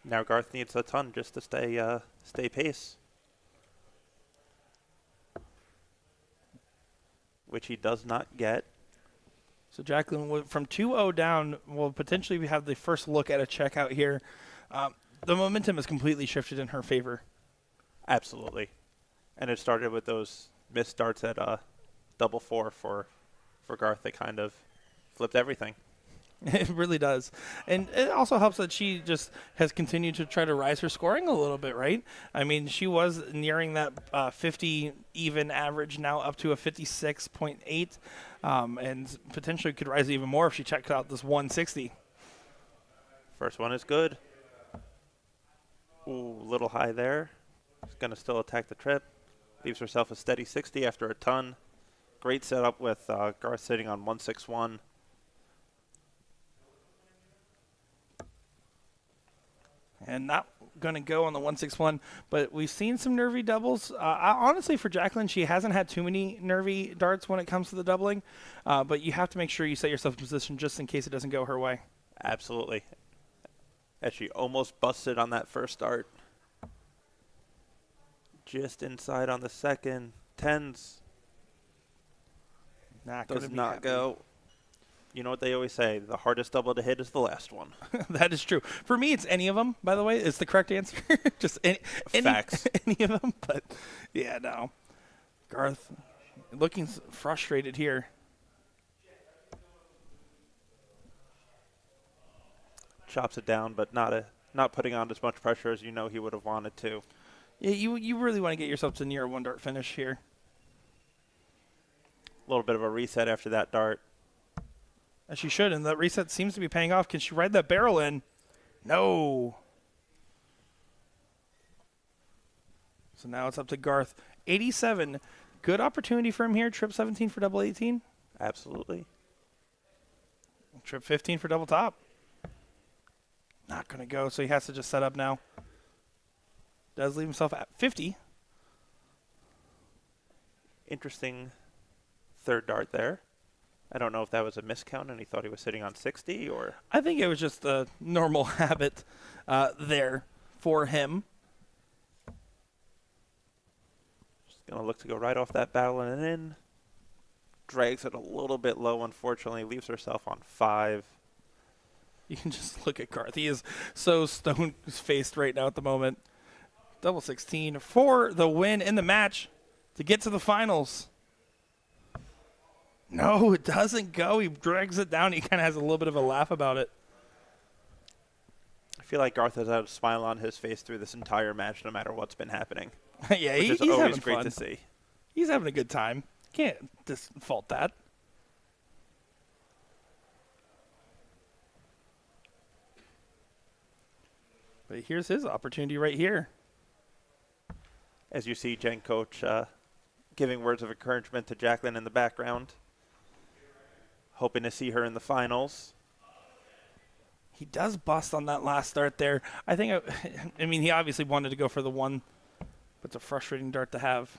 Now Garth needs a ton just to stay pace. Which he does not get. So Jacqueline, from 2-0 down, will potentially have the first look at a checkout here. The momentum has completely shifted in her favor. Absolutely. And it started with those missed darts at double 4 for Garth. They kind of flipped everything. It really does. And it also helps that she just has continued to try to rise her scoring a little bit, right? I mean, she was nearing that 50 even average, now up to a 56.8, and potentially could rise even more if she checks out this 160. First one is good. Ooh, little high there. She's going to still attack the trip. Leaves herself a steady 60 after a ton. Great setup with Garth sitting on 161. And not going to go on the 161, but we've seen some nervy doubles. Honestly, for Jacqueline, she hasn't had too many nervy darts when it comes to the doubling, but you have to make sure you set yourself in position just in case it doesn't go her way. Absolutely. As she almost busted on that first dart. Just inside on the second. Tens. Does not go. You know what they always say, the hardest double to hit is the last one. That is true. For me, it's any of them, by the way. It's the correct answer. Just Facts. Any of them. But, yeah, no. Garth looking frustrated here. Chops it down, but not putting on as much pressure as you know he would have wanted to. Yeah, you really want to get yourself to near a one dart finish here. A little bit of a reset after that dart. As she should, and that reset seems to be paying off. Can she ride that barrel in? No. So now it's up to Garth. 87. Good opportunity for him here. Trip 17 for double 18. Absolutely. Trip 15 for double top. Not going to go, so he has to just set up now. Does leave himself at 50. Interesting third dart there. I don't know if that was a miscount and he thought he was sitting on 60 or... I think it was just a normal habit there for him. Just going to look to go right off that barrel and in. Drags it a little bit low, unfortunately. Leaves herself on 5. You can just look at Garth. He is so stone-faced right now at the moment. Double 16 for the win in the match to get to the finals. No, it doesn't go. He drags it down. He kind of has a little bit of a laugh about it. I feel like Garth has had a smile on his face through this entire match, no matter what's been happening. Yeah, which is he's always having great fun to see. He's having a good time. Can't fault that. But here's his opportunity right here. As you see Jen Coach giving words of encouragement to Jacqueline in the background. Hoping to see her in the finals. He does bust on that last dart there. I think, I mean, he obviously wanted to go for the one, but it's a frustrating dart to have.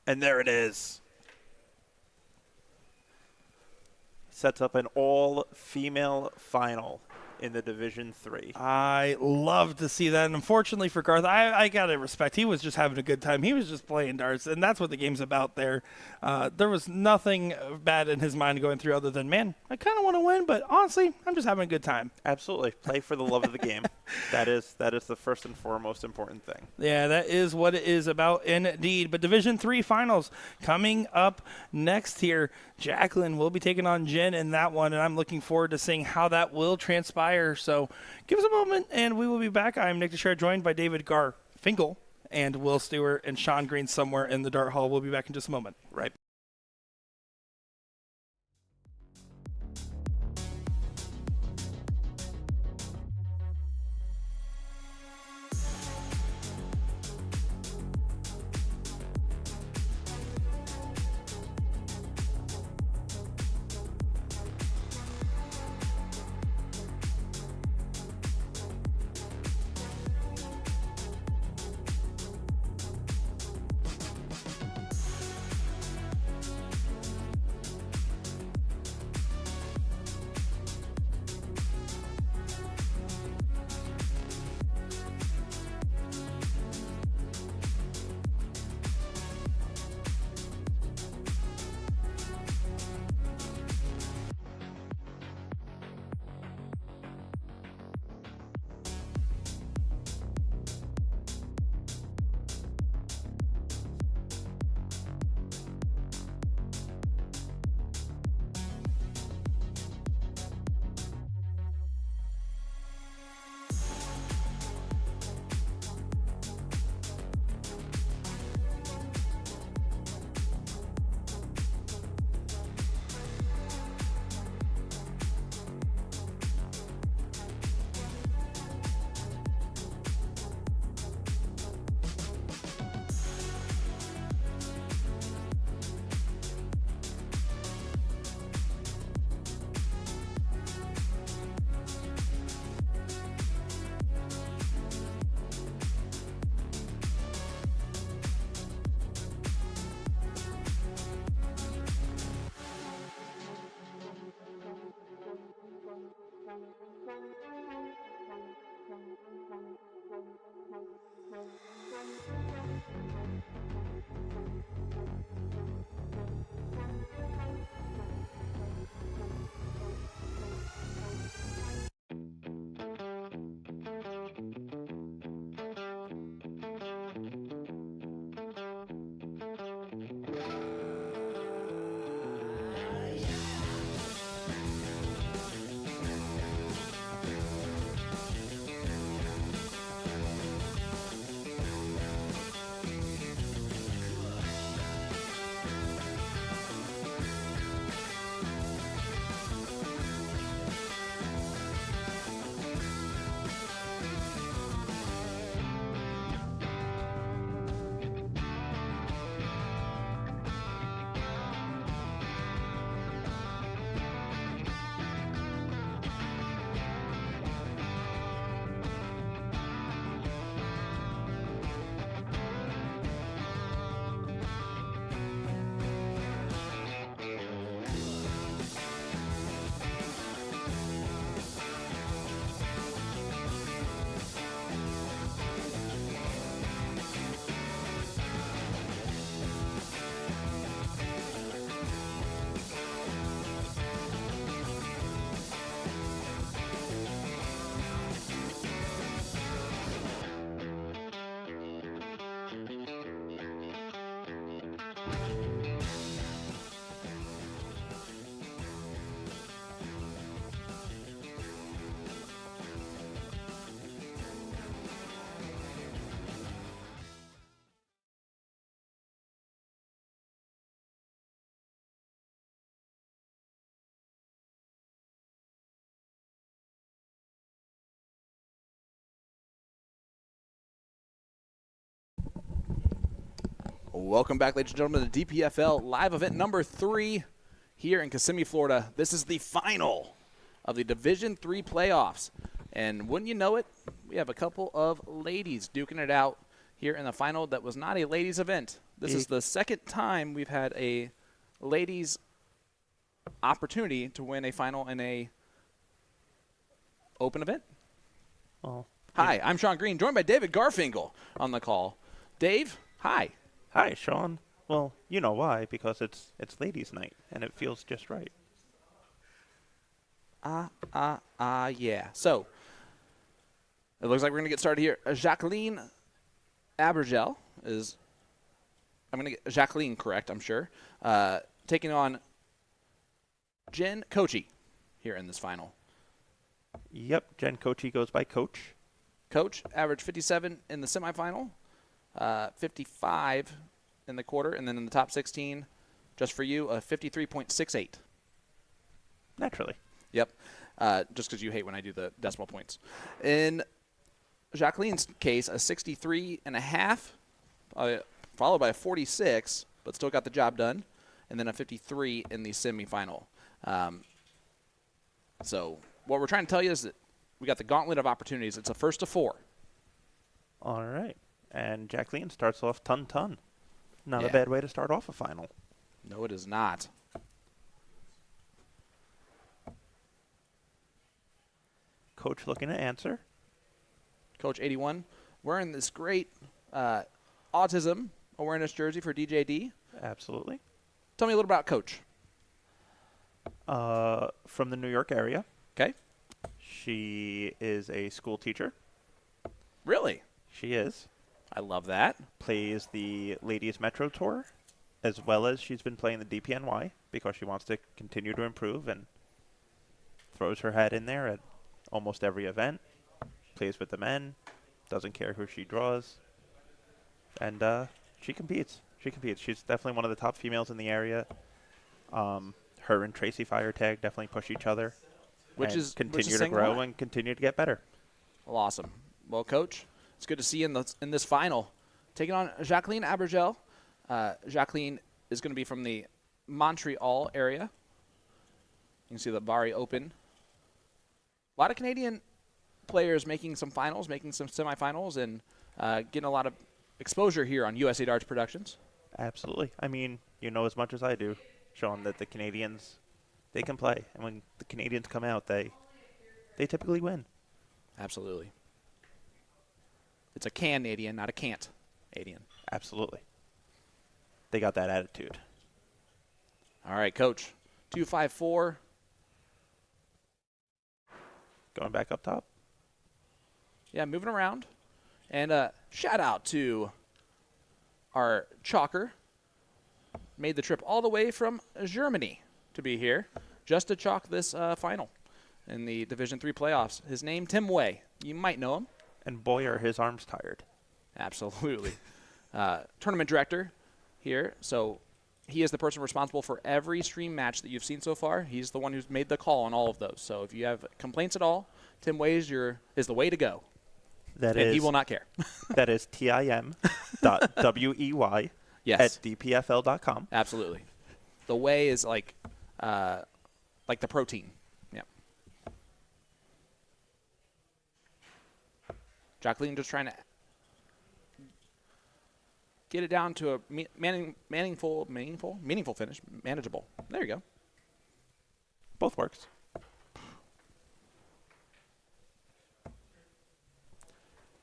And there it is. Sets up an all-female final. in the Division 3. I love to see that. And unfortunately for Garth, I got to respect. He was just having a good time. He was just playing darts, and that's what the game's about there. There was nothing bad in his mind going through other than, man, I kind of want to win, but honestly, I'm just having a good time. Absolutely. Play for the love of the game. That is the first and foremost important thing. Yeah, that is what it is about indeed. But Division 3 finals coming up next here. Jacqueline will be taking on Jen in that one, and I'm looking forward to seeing how that will transpire. So give us a moment, and we will be back. I'm Nick Dichiria, joined by David Garfinkel and Will Stewart and Sean Green somewhere in the Dart Hall. We'll be back in just a moment. Right. Welcome back, ladies and gentlemen, to DPFL Live Event number 3 here in Kissimmee, Florida. This is the final of the Division 3 playoffs. And wouldn't you know it, we have a couple of ladies duking it out here in the final that was not a ladies event. This is the second time we've had a ladies opportunity to win a final in a open event. Well, Hi, I'm Sean Green, joined by David Garfinkel on the call. Dave, hi. hi, Sean. Well, you know why? Because it's ladies' night, and it feels just right. Yeah. So, it looks like we're going to get started here. Jacqueline Abergel is, I'm going to get Jacqueline correct, I'm sure, taking on Jen Kochi here in this final. Yep, Jen Kochi goes by Coach. Coach averaged 57 in the semifinal, 55 in the quarter, and then in the top 16, just for you, a 53.68. Naturally. Yep, just because you hate when I do the decimal points. In Jacqueline's case, a 63.5, followed by a 46, but still got the job done, and then a 53 in the semifinal. So what we're trying to tell you is that we got the gauntlet of opportunities. It's a first to 4. All right. And Jacqueline starts off ton. Not Yeah. a bad way to start off a final. No, it is not. Coach looking to answer. Coach 81 wearing this great autism awareness jersey for DJD. Absolutely. Tell me a little about Coach. From the New York area. Okay. She is a school teacher. Really? She is. I love that. Plays the Ladies Metro Tour, as well as she's been playing the DPNY because she wants to continue to improve and throws her hat in there at almost every event. Plays with the men. Doesn't care who she draws. And she competes. She's definitely one of the top females in the area. Her and Tracy Firetag definitely push each other. Which and is continue to saying a grow lot. and continue to get better. Well, awesome. Well, Coach, it's good to see you in this final. Taking on Jacqueline Abergel. Jacqueline is going to be from the Montreal area. You can see the Bari Open. A lot of Canadian players making some finals, making some semifinals, and getting a lot of exposure here on USA Darts Productions. Absolutely. I mean, you know as much as I do, Sean, that the Canadians, they can play. And when the Canadians come out, they typically win. Absolutely. It's a Canadian, not a can't-adian. Absolutely. They got that attitude. All right, Coach. 254. Going back up top. Yeah, moving around. And shout out to our chalker. Made the trip all the way from Germany to be here just to chalk this final in the Division III playoffs. His name, Tim Way. You might know him. And boy, are his arms tired. Absolutely. Tournament director here. So he is the person responsible for every stream match that you've seen so far. He's the one who's made the call on all of those. So if you have complaints at all, Tim Way is the way to go. And he will not care. That is tim.wey Yes. at dpfl.com. Absolutely. The whey is like the protein. Yeah. Jacqueline just trying to get it down to a meaningful finish. Manageable. There you go. Both works.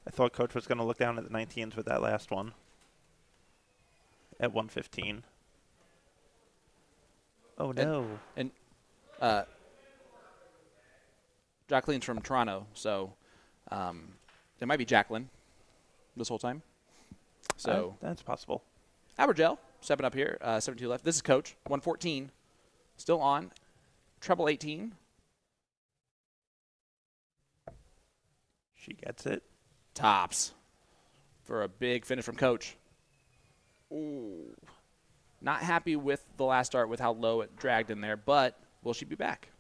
I thought Coach was going to look down at the 19s with that last one at 115. Oh, no. And Jacqueline's from Toronto, so it might be Jacqueline this whole time. So that's possible. Abergel, stepping up here, 72 left. This is Coach, 114, still on, treble 18. She gets it. Tops for a big finish from Coach. Ooh. Not happy with the last start with how low it dragged in there, but will she be back?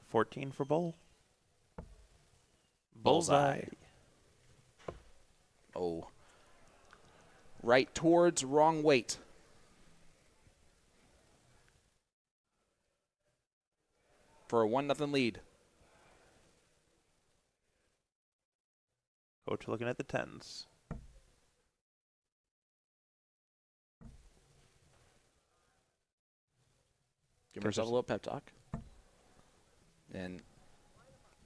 14 for Bull. Bullseye. Oh. Right towards wrong weight. For a 1-0 lead. Coach looking at the 10s. Give herself a little pep talk. and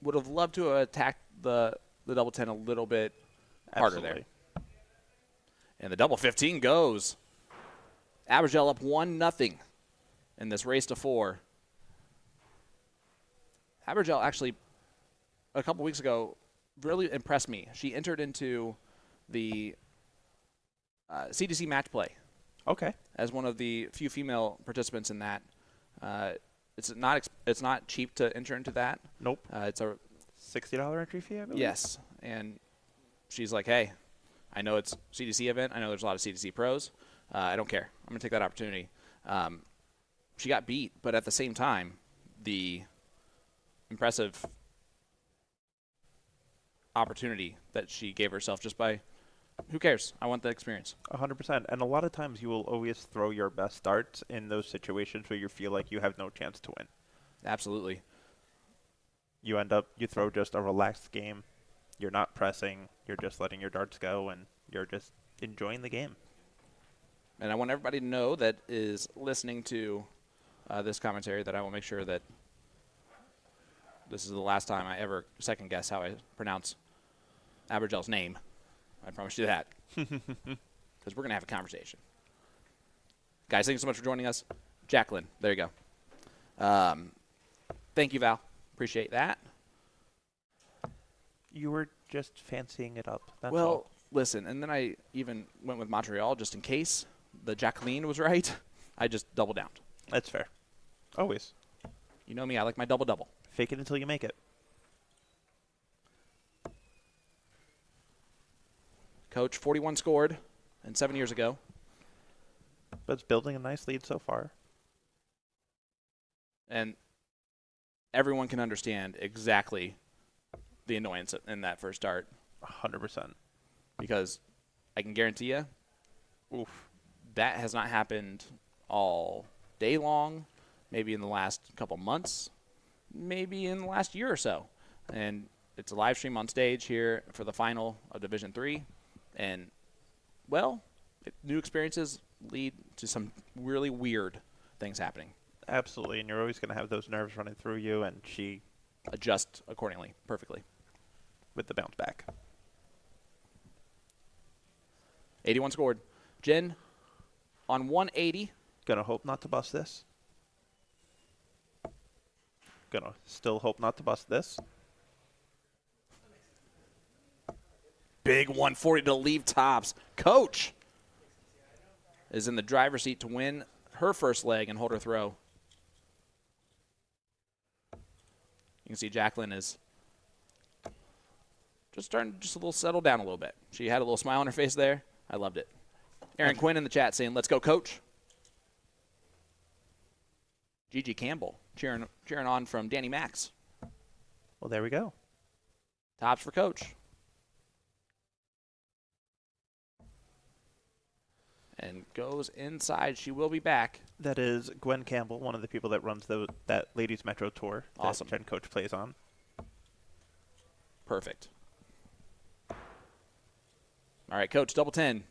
would have loved to have attacked the double 10 a little bit harder there. Absolutely. And the double 15 goes. Abergel up 1-0 in this race to 4. Abergel actually, a couple weeks ago, really impressed me. She entered into the CDC match play Okay. as one of the few female participants in that. It's not cheap to enter into that. Nope. It's a $60 entry fee, I believe? yes, and she's like, hey, I know it's CDC event. I know there's a lot of CDC pros. I don't care. I'm gonna take that opportunity. She got beat, but at the same time, the impressive opportunity that she gave herself just by, who cares? I want the experience. 100%. And a lot of times you will always throw your best darts in those situations where you feel like you have no chance to win. Absolutely. You throw just a relaxed game. You're not pressing. You're just letting your darts go, and you're just enjoying the game. And I want everybody to know that is listening to this commentary that I will make sure that this is the last time I ever second guess how I pronounce Abergel's name. I promise you that. Because we're going to have a conversation. Guys, thank you so much for joining us. Jacqueline, there you go. Thank you, Val. Appreciate that. You were just fancying it up. That's Well, all. listen, and then I even went with Montreal just in case the Jacqueline was right. I just double downed. That's fair. Always. You know me, I like my double-double. Fake it until you make it. Coach, 41 scored, and 7 years ago. But it's building a nice lead so far. And everyone can understand exactly the annoyance in that first start 100%. because I can guarantee you, that has not happened all day long, maybe in the last couple months, maybe in the last year or so. And it's a live stream on stage here for the final of Division III. And, well, new experiences lead to some really weird things happening. Absolutely, and you're always going to have those nerves running through you, and she Adjust accordingly, perfectly. with the bounce back. 81 scored. Jen on 180. Gonna hope not to bust this. Gonna still hope not to bust this. Big 140 to leave tops. Coach is in the driver's seat to win her first leg and hold her throw. You can see Jacqueline is just starting to just a little settle down a little bit. She had a little smile on her face there. I loved it. Aaron Quinn in the chat saying, let's go, Coach. Gigi Campbell cheering on from Danny Max. Well, there we go. Tops for Coach. And goes inside. She will be back. That is Gwen Campbell, one of the people that runs that Ladies Metro Tour Awesome. that Jen Coach plays on. Perfect. All right, Coach, double 10.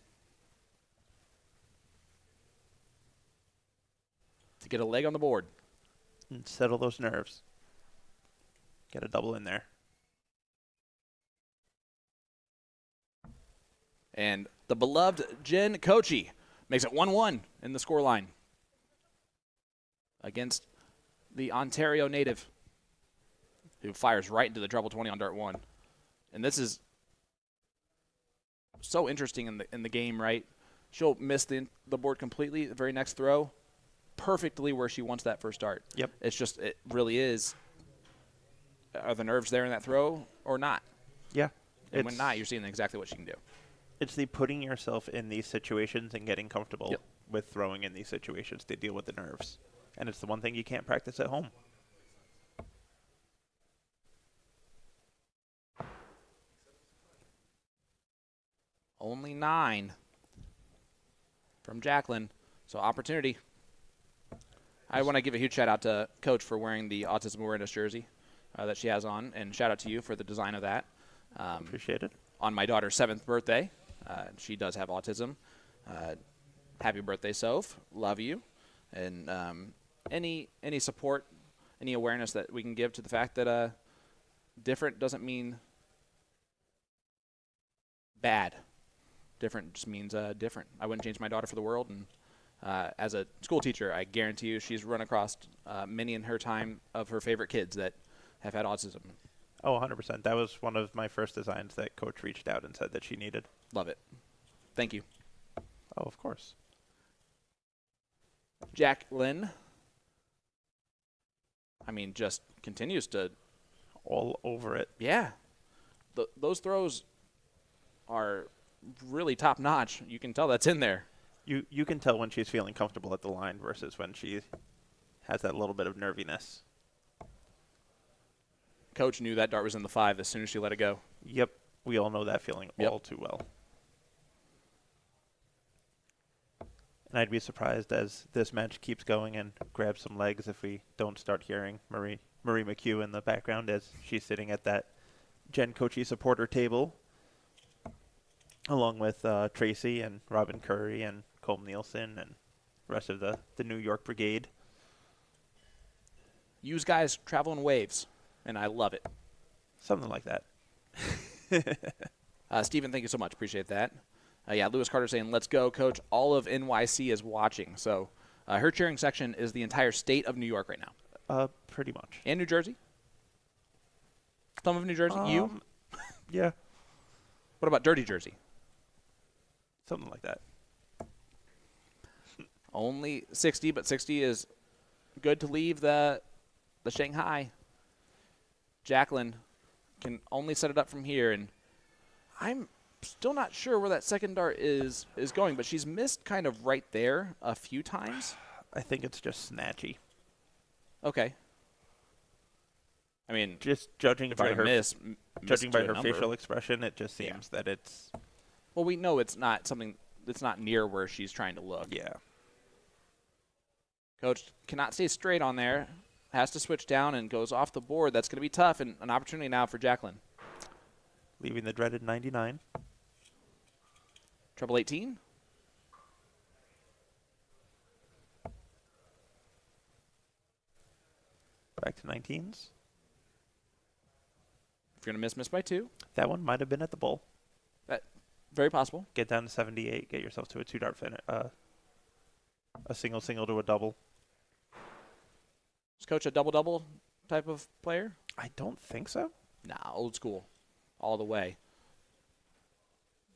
To get a leg on the board. And settle those nerves. Get a double in there. And the beloved Jen Kochi makes it 1-1 in the scoreline against the Ontario native who fires right into the treble 20 on dart 1. And this is so interesting in the game, right? She'll miss the board completely the very next throw, perfectly where she wants that first dart. Yep. It's just, it really is, are the nerves there in that throw or not? Yeah. And when not, you're seeing exactly what she can do. It's the putting yourself in these situations and getting comfortable Yep. with throwing in these situations to deal with the nerves. And it's the one thing you can't practice at home. Only 9 from Jacqueline. So opportunity. I want to give a huge shout out to Coach for wearing the Autism Awareness jersey that she has on, and shout out to you for the design of that. Appreciate it. On my daughter's 7th birthday. She does have autism. Happy birthday, Soph. Love you. And any support any awareness that we can give to the fact that different doesn't mean bad. Different just means different. I wouldn't change my daughter for the world, and as a school teacher, I guarantee you she's run across many in her time of her favorite kids that have had autism. Oh, 100%. That was one of my first designs that Coach reached out and said that she needed. Love it. Thank you. Oh, of course. Jacqueline, I mean, just continues to. All over it. Yeah. Those throws are really top notch. You can tell that's in there. You can tell when she's feeling comfortable at the line versus when she has that little bit of nerviness. Coach knew that dart was in the 5 as soon as she let it go. Yep. We all know that feeling all too well. And I'd be surprised as this match keeps going and grabs some legs if we don't start hearing Marie McHugh in the background as she's sitting at that Jen Kochi supporter table along with Tracy and Robin Curry and Colm Nielsen and the rest of the New York Brigade. Use guys travel in waves, and I love it. Something like that. Stephen, thank you so much. Appreciate that. Yeah, Lewis Carter saying, let's go, Coach. All of NYC is watching. So her cheering section is the entire state of New York right now. Pretty much. And New Jersey? Some of New Jersey? You? Yeah. What about Dirty Jersey? Something like that. Only 60, but 60 is good to leave the Shanghai. Jacqueline can only set it up from here, and I'm still not sure where that second dart is going, but she's missed kind of right there a few times. I think it's just snatchy. Okay. I mean, just judging if by you're her miss judging by to a her number. facial expression, it just seems that it's. Well, we know it's not something that's not near where she's trying to look. Yeah. Coach cannot stay straight on there. Has to switch down and goes off the board. That's going to be tough, and an opportunity now for Jacqueline. Leaving the dreaded 99. Treble 18. Back to 19s. If you're going to miss by 2. That one might have been at the bowl. Very possible. Get down to 78. Get yourself to a 2-dart finish. A single to a double. Is Coach a double-double type of player? I don't think so. Nah, old school. All the way.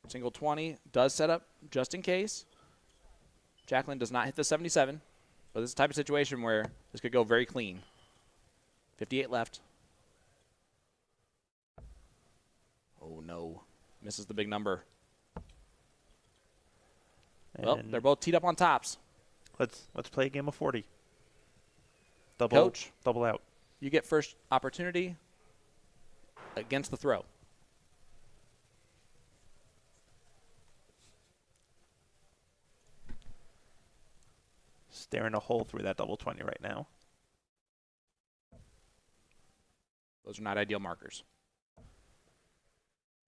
Single 20 does set up just in case. Jacqueline does not hit the 77, but this is the type of situation where this could go very clean. 58 left. Oh, no. Misses the big number. Well, they're both teed up on tops. Let's play a game of 40. Coach, double out. You get first opportunity against the throw. Staring a hole through that double 20 right now. Those are not ideal markers.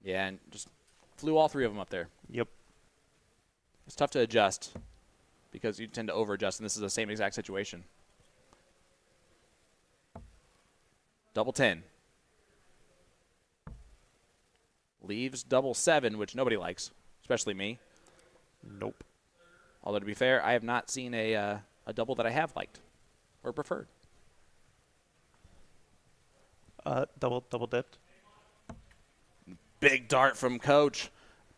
Yeah, and just flew all 3 of them up there. Yep. It's tough to adjust because you tend to over-adjust, and this is the same exact situation. Double 10. Leaves double 7, which nobody likes, especially me. Nope. Although, to be fair, I have not seen a double that I have liked or preferred. Double dipped. Big dart from Coach.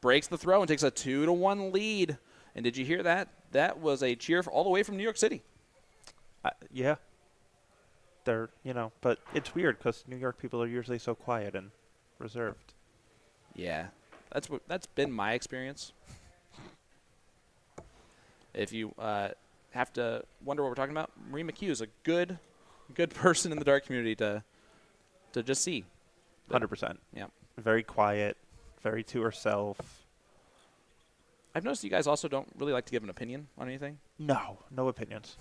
Breaks the throw and takes a 2-1 lead. And did you hear that? That was a cheer all the way from New York City. Yeah. They're, but it's weird because New York people are usually so quiet and reserved. Yeah, that's been my experience. If you have to wonder what we're talking about, Marie McHugh is a good person in the dart community to just see. 100%. Yeah. Very quiet, very to herself. I've noticed you guys also don't really like to give an opinion on anything. No opinions.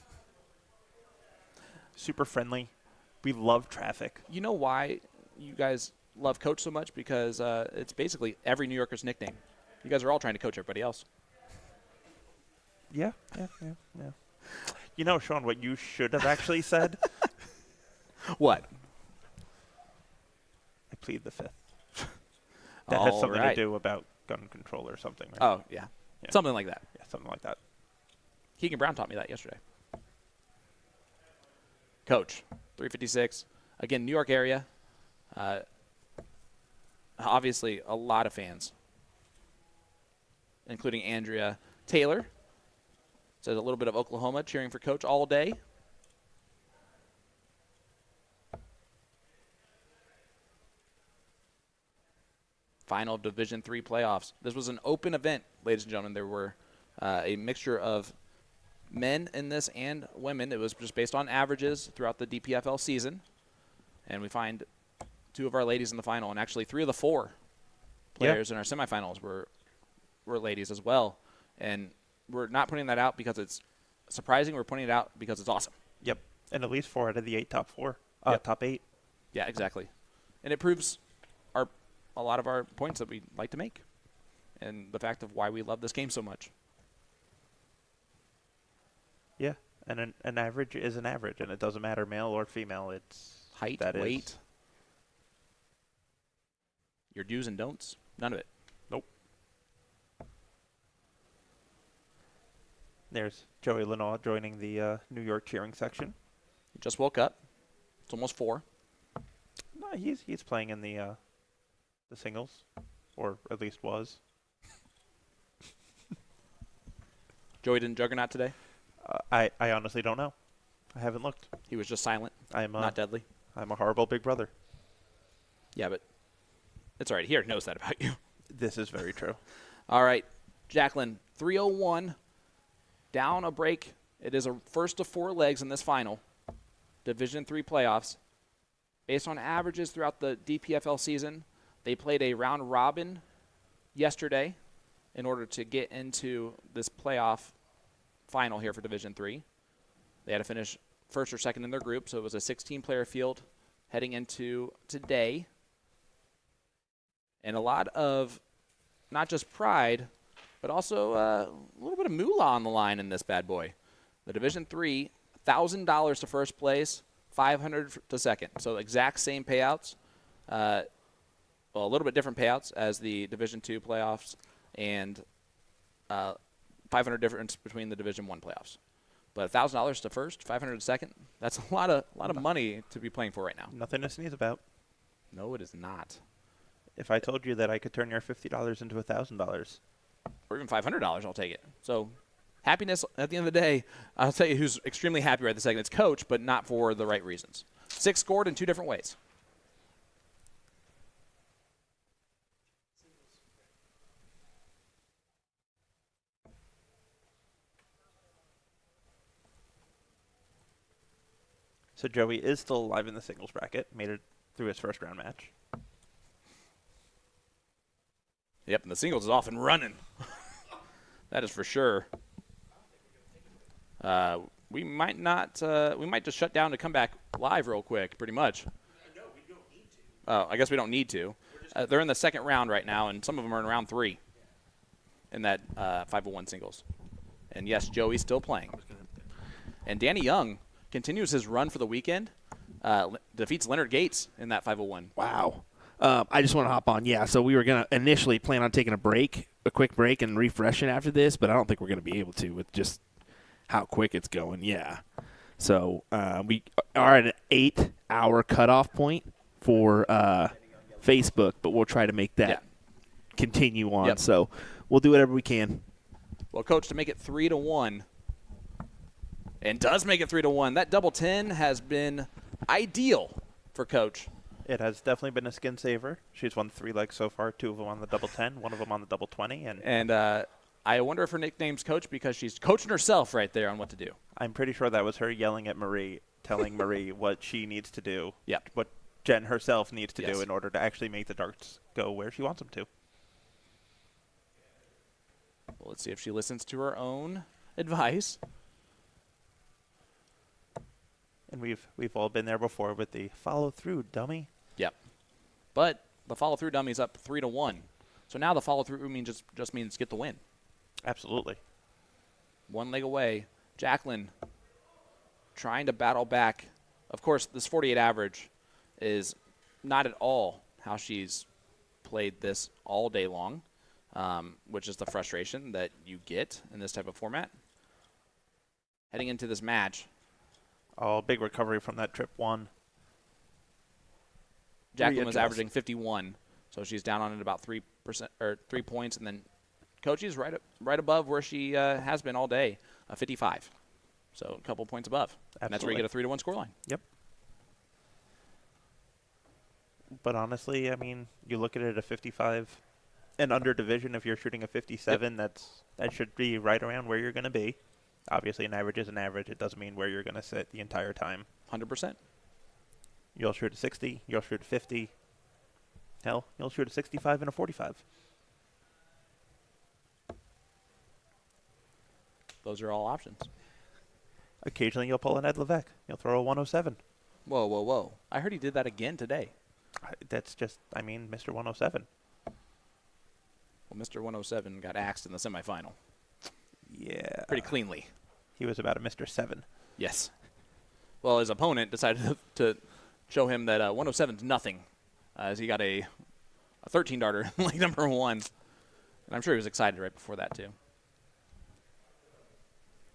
Super friendly. We love traffic. You know why you guys love Coach so much? Because it's basically every New Yorker's nickname. You guys are all trying to coach everybody else. Yeah. Sean, what you should have actually said What? I plead the fifth. That has All something right. to do about gun control or something, right? Oh, yeah. Yeah. Something like that. Yeah, something like that. Keegan Brown taught me that yesterday. Coach, 356. Again, New York area. Obviously, a lot of fans, including Andrea Taylor. Says a little bit of Oklahoma cheering for Coach all day. Final Division III playoffs. This was an open event, ladies and gentlemen. There were a mixture of men in this and women. It was just based on averages throughout the DPFL season. And we find 2 of our ladies in the final, and actually 3 of the 4 players in our semifinals were ladies as well. And we're not putting that out because it's surprising. We're putting it out because it's awesome. Yep. And at least 4 out of the 8 top 4. Yep. Top 8. Yeah, exactly. And it proves a lot of our points that we like to make and the fact of why we love this game so much. Yeah. And an average is an average, and it doesn't matter male or female. It's Height, that is- weight, your do's and don'ts, none of it. Nope. There's Joey Lenoir joining the New York cheering section. He just woke up. It's almost 4. No, he's playing in the singles, or at least was. Joey didn't juggernaut today. I honestly don't know. I haven't looked. He was just silent, I'm not deadly. I'm a horrible big brother. Yeah, but it's all right. He already knows that about you. This is very true. All right, Jacqueline, 301, down a break. It is a first of 4 legs in this final, Division III playoffs. Based on averages throughout the DPFL season, they played a round robin yesterday in order to get into this playoff final here for Division III. They had to finish first or second in their group, so it was a 16-player field heading into today. And a lot of not just pride, but also a little bit of moolah on the line in this bad boy. The Division III, $1,000 to first place, $500 to second. So exact same payouts. Well, a little bit different payouts as the Division II playoffs, and $500 difference between the Division I playoffs. But $1,000 to first, $500 to second. That's a lot of money to be playing for right now. Nothing to sneeze about. No, it is not. If I told you that I could turn your $50 into $1,000, Or even $500, I'll take it. So happiness at the end of the day, I'll tell you who's extremely happy right this second. It's Coach, but not for the right reasons. 6 scored in 2 different ways. so Joey is still alive in the singles bracket. Made it through his first round match. Yep, and the singles is off and running. That is for sure. We might not. We might just shut down to come back live real quick, pretty much. No, we don't need to. Oh, I guess we don't need to. They're in the second round right now, and some of them are in round 3 in that 501 singles. And yes, Joey's still playing. And Danny Young continues his run for the weekend. Defeats Leonard Gates in that 501. Wow. I just want to hop on. Yeah, so we were going to initially plan on taking a quick break and refreshing after this, but I don't think we're going to be able to with just how quick it's going. Yeah. So we are at an 8-hour cutoff point for Facebook, but we'll try to make that continue on. Yep. So we'll do whatever we can. Well, Coach, to make it 3-1, and does make it 3-1, that double 10 has been ideal for Coach. It has definitely been a skin saver. She's won 3 legs so far, 2 of them on the double 10, 1 of them on the double 20. And I wonder if her nickname's Coach because she's coaching herself right there on what to do. I'm pretty sure that was her yelling at Marie, telling Marie what she needs to do, Yep. what Jen herself needs to Yes. do in order to actually make the darts go where she wants them to. Well, let's see if she listens to her own advice. And we've all been there before with the follow through, dummy. Yep. But the follow-through dummy's up 3-1. So now the follow-through just means get the win. Absolutely. 1 leg away. Jacqueline trying to battle back Of course, this 48 average is not at all how she's played this all day long, which is the frustration that you get in this type of format. Heading into this match, Oh, big recovery from that trip one. Jacqueline was Readjust. averaging 51, so she's down on it about 3% or 3 points, and then Kochi's right above where she has been all day, 55. So a couple points above. And that's where you Absolutely. get a 3-1 scoreline. Yep. But honestly, I mean, you look at it at a 55 and under division. If you're shooting a 57, that should be right around where you're going to be. Obviously, an average is an average. It doesn't mean where you're going to sit the entire time. 100%. You'll shoot a 60. You'll shoot a 50. Hell, you'll shoot a 65 and a 45. Those are all options. Occasionally, you'll pull an Ed Levesque. You'll throw a 107. Whoa, whoa, whoa. I heard he did that again today. That's just, I mean, Mr. 107. Well, Mr. 107 got axed in the semifinal. Yeah. Pretty cleanly. He was about a Mr. 7. Yes. Well, his opponent decided to show him that 107's nothing, as he got a 13-darter like number 1. And I'm sure he was excited right before that, too.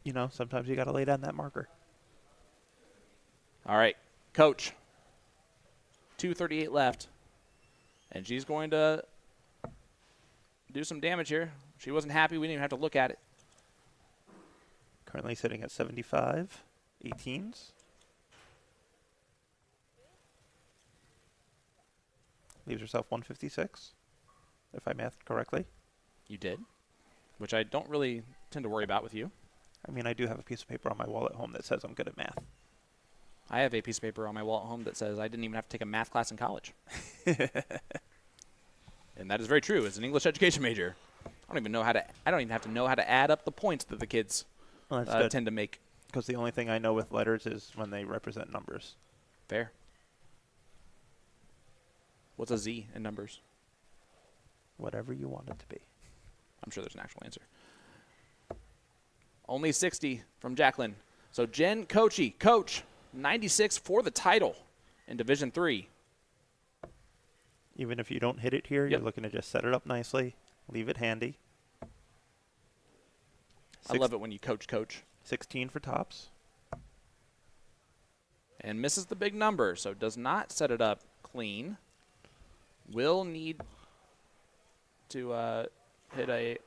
You know, sometimes you got to lay down that marker. All right, Coach. 2:38 left. And she's going to do some damage here. She wasn't happy. We didn't even have to look at it. Currently sitting at 75, 18s. Leaves herself 156, if I mathed correctly. You did, which I don't really tend to worry about with you. I mean, I do have a piece of paper on my wall at home that says I'm good at math. I have a piece of paper on my wall at home that says I didn't even have to take a math class in college. And that is very true. As an English education major, I don't even have to know how to add up the points that the kids Well, that's good, tend to make. because the only thing I know with letters is when they represent numbers. Fair. What's a Z in numbers? Whatever you want it to be. I'm sure there's an actual answer. Only 60 from Jacqueline. So Jen Kochi, Coach, 96 for the title in Division 3. Even if you don't hit it here, Yep. you're looking to just set it up nicely, leave it handy. I love it when you coach. 16 for tops. And misses the big number, so does not set it up clean. Will need to hit a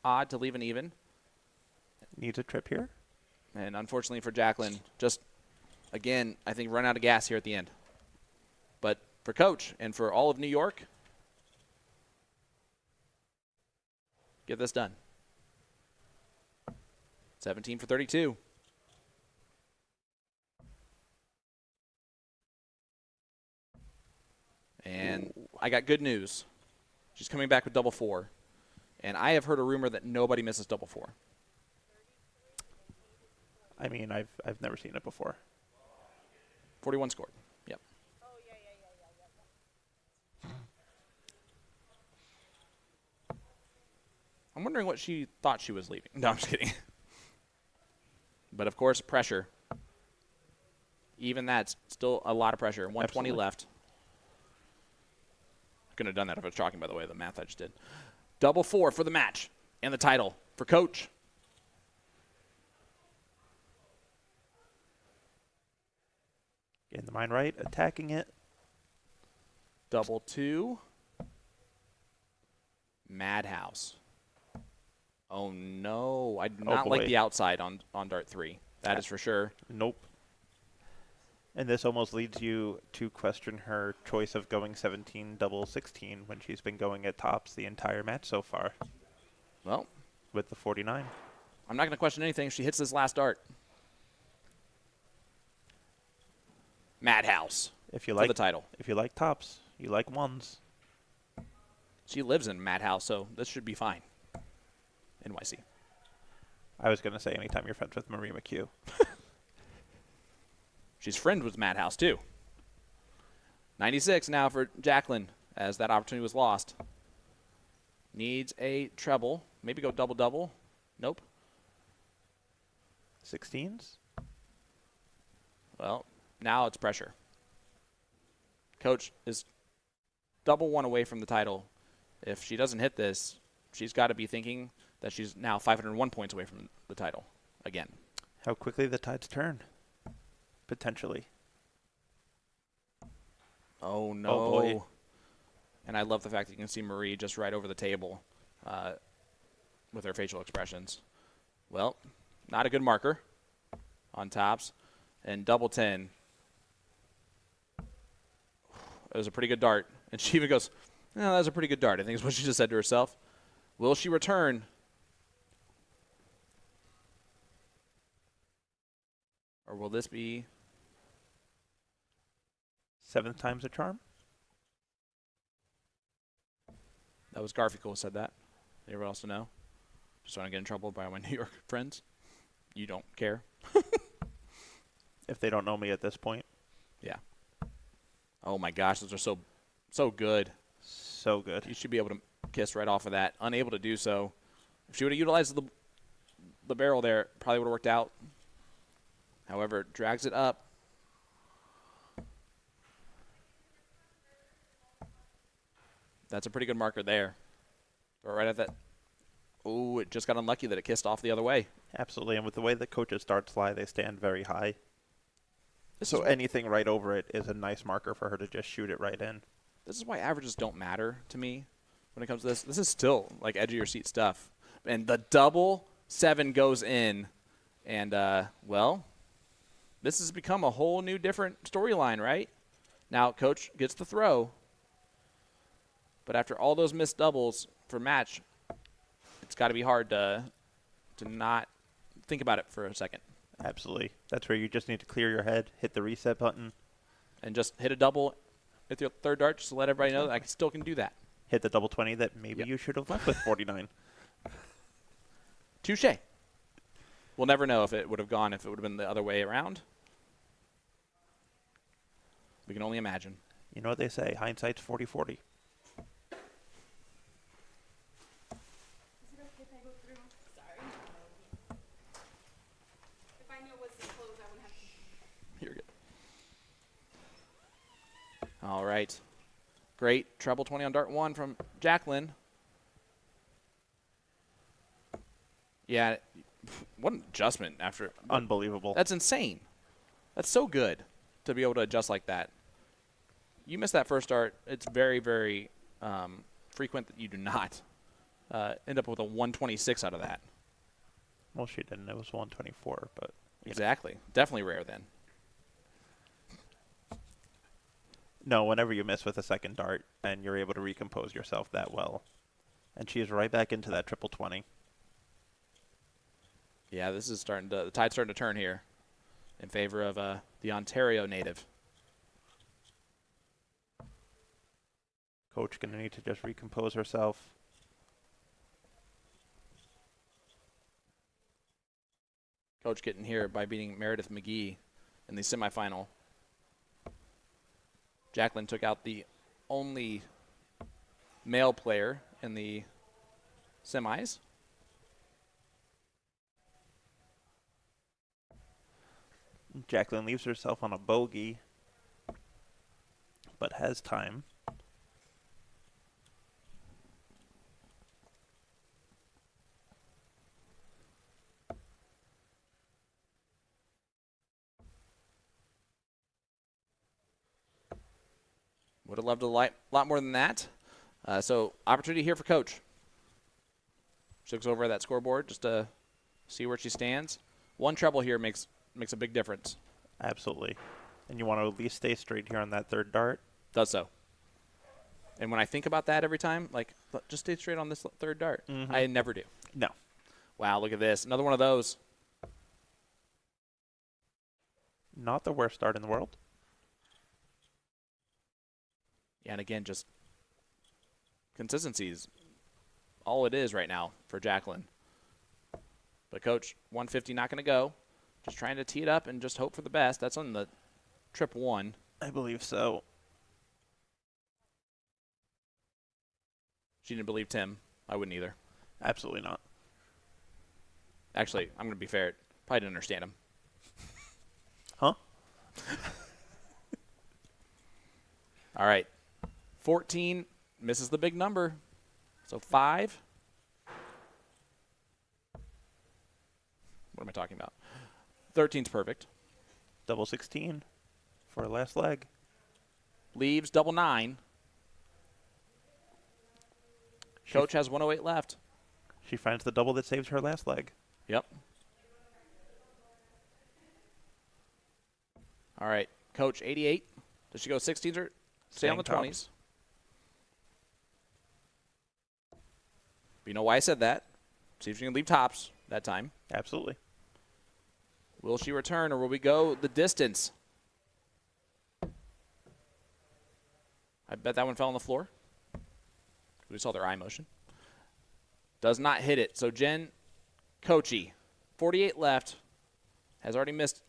odd to leave an even. Needs a trip here. And unfortunately for Jacqueline, just, again, I think run out of gas here at the end. But for Coach and for all of New York, get this done. 17 for 32. And I got good news. She's coming back with double 4. And I have heard a rumor that nobody misses double 4. I mean, I've never seen it before. 41 scored. Yep. I'm wondering what she thought she was leaving. No, I'm just kidding. But, of course, pressure. Even that's still a lot of pressure. 120 Absolutely. left. Couldn't have done that if I was talking, by the way, the math I just did. Double 4 for the match and the title for Coach. Getting the mind right, attacking it. Double 2. Madhouse. Oh, no. I do Oh, not like boy. the outside on dart 3. That is for sure. Nope. And this almost leads you to question her choice of going 17 double 16 when she's been going at tops the entire match so far Well, with the 49. I'm not going to question anything if she hits this last dart. Madhouse If you for like the title. If you like tops, you like ones. She lives in Madhouse, so this should be fine. NYC. I was going to say anytime you're friends with Marie McHugh. She's friends with Madhouse, too. 96 now for Jacqueline, as that opportunity was lost. Needs a treble. Maybe go double-double. Nope. 16s? Well, now it's pressure. Coach is double one away from the title. If she doesn't hit this, she's got to be thinking that she's now 501 points away from the title again. How quickly the tides turn, potentially. Oh, no. Oh, boy. And I love the fact that you can see Marie just right over the table with her facial expressions. Well, not a good marker on tops. And double 10. It was a pretty good dart. And she even goes, no, that was a pretty good dart, I think is what she just said to herself. Will she return? Or will this be? 7th time's a charm? That was Garfield who said that. Anyone else to know? Just want to get in trouble by my New York friends. You don't care. If they don't know me at this point. Yeah. Oh my gosh, those are so good. So good. You should be able to kiss right off of that. Unable to do so. If she would have utilized the barrel there, probably would have worked out. However, drags it up. That's a pretty good marker there. But right at that. Ooh, it just got unlucky that it kissed off the other way. Absolutely, and with the way the coaches darts fly, they stand very high. This So is anything right over it is a nice marker for her to just shoot it right in. This is why averages don't matter to me when it comes to this. This is still like edge of your seat stuff. And the double 7 goes in. And, well, this has become a whole new different storyline, right? Now, Coach gets the throw. But after all those missed doubles for match, it's got to be hard to not think about it for a second. Absolutely. That's where you just need to clear your head, hit the reset button. And just hit a double with your third dart just to let everybody know that I still can do that. Hit the double 20 that maybe Yep. you should have left with 49. Touche. We'll never know if it would have gone if it would have been the other way around. We can only imagine. You know what they say, hindsight's 40-40. You're good. All right. Great treble 20 on dart 1 from Jacqueline. Yeah, what an adjustment after. Unbelievable. That's insane. That's so good to be able to adjust like that. You missed that first dart. It's very, very frequent that you do not end up with a 126 out of that. Well, she didn't. It was 124, but Exactly. Definitely rare then. no, whenever you miss with a second dart and you're able to recompose yourself that well. And she's right back into that triple 20. Yeah, this is the tide's starting to turn here in favor of the Ontario native. Coach going to need to just recompose herself. Coach getting here by beating Meredith McGee in the semifinal. Jacqueline took out the only male player in the semis. Jacqueline leaves herself on a bogey, but has time. Would have loved a lot more than that. So opportunity here for Coach. She looks over at that scoreboard just to see where she stands. One treble here makes a big difference. Absolutely. And you want to at least stay straight here on that third dart. Does so. And when I think about that every time, like, just stay straight on this third dart. Mhm. I never do. No. Wow, look at this. Another one of those. Not the worst dart in the world. Yeah, and again, just consistency is all it is right now for Jacqueline. But Coach, 150 not going to go. Just trying to tee it up and just hope for the best. That's on the trip 1. I believe so. She didn't believe Tim. I wouldn't either. Absolutely not. Actually, I'm going to be fair. Probably didn't understand him. Huh? All right. 14 misses the big number. So 5. What am I talking about? 13's perfect. Double 16 for our last leg. Leaves double 9. Coach has 108 left. She finds the double that saves her last leg. Yep. All right. Coach, 88. Does she go 16s or stay on the Staying 20s? But you know why I said that? See if she can leave tops that time. Absolutely. Will she return, or will we go the distance? I bet that one fell on the floor. We saw their eye motion. Does not hit it. So Jen Kochi, 48 left, has already missed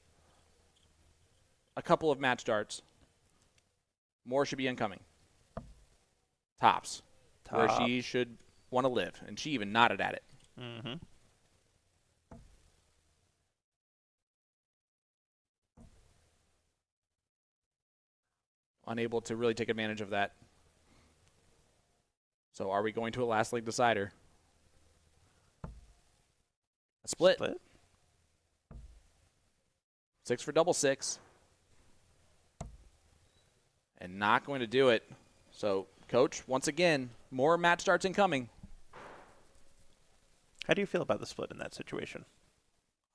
a couple of match darts. More should be incoming. Tops. Where Top. she should want to live. And she even nodded at it. Mm-hmm. Unable to really take advantage of that. So are we going to a last leg decider? A split. 6 for double 6. And not going to do it. So, Coach, once again, more match starts incoming. How do you feel about the split in that situation?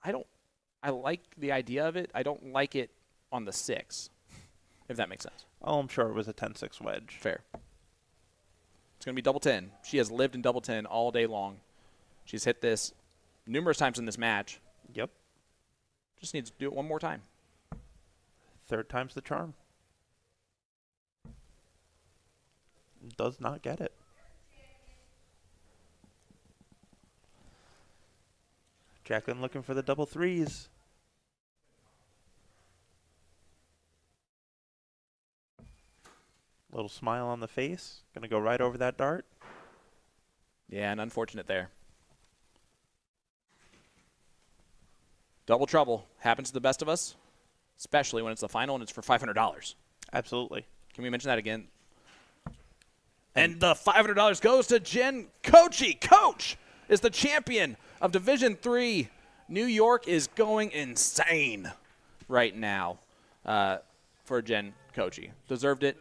I like the idea of it. I don't like it on the 6, if that makes sense. Oh, I'm sure it was a 10-6 wedge. Fair. It's going to be double 10. She has lived in double 10 all day long. She's hit this numerous times in this match. Yep. Just needs to do it one more time. Third time's the charm. Does not get it. Jacqueline looking for the double 3s. Little smile on the face. Gonna go right over that dart. Yeah, and unfortunate there. Double trouble. Happens to the best of us, especially when it's the final and it's for $500. Absolutely. Can we mention that again? And the $500 goes to Jen Kochi. Coach is the champion of Division III. New York is going insane right now for Jen Kochi. Deserved it.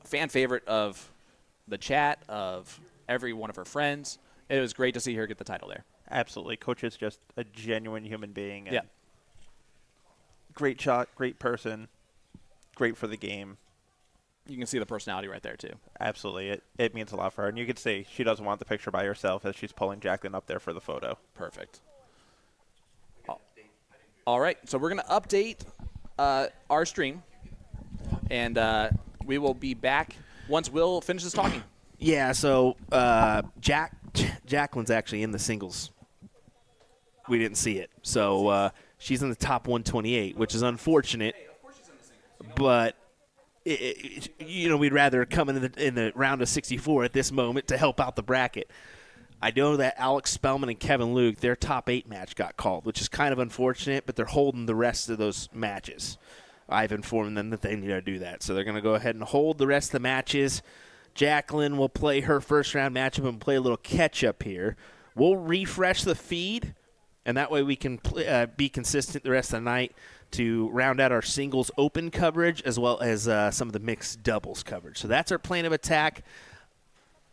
Fan favorite of the chat, of every one of her friends. It was great to see her get the title there. Absolutely. Coach is just a genuine human being. And Yeah. Great shot, great person, great for the game. You can see the personality right there, too. Absolutely. It means a lot for her. And you can see she doesn't want the picture by herself as she's pulling Jacqueline up there for the photo. Perfect. All right, so we're going to update our stream, and we will be back once Will finishes talking. Yeah, so Jacqueline's actually in the singles. We didn't see it. So she's in the top 128, which is unfortunate. But, we'd rather come in the round of 64 at this moment to help out the bracket. I know that Alex Spellman and Kevin Luke, their top 8 match got called, which is kind of unfortunate, but they're holding the rest of those matches. I've informed them that they need to do that. So they're going to go ahead and hold the rest of the matches. Jacqueline will play her first round matchup and play a little catch-up here. We'll refresh the feed, and that way we can be consistent the rest of the night to round out our singles open coverage as well as some of the mixed doubles coverage. So that's our plan of attack.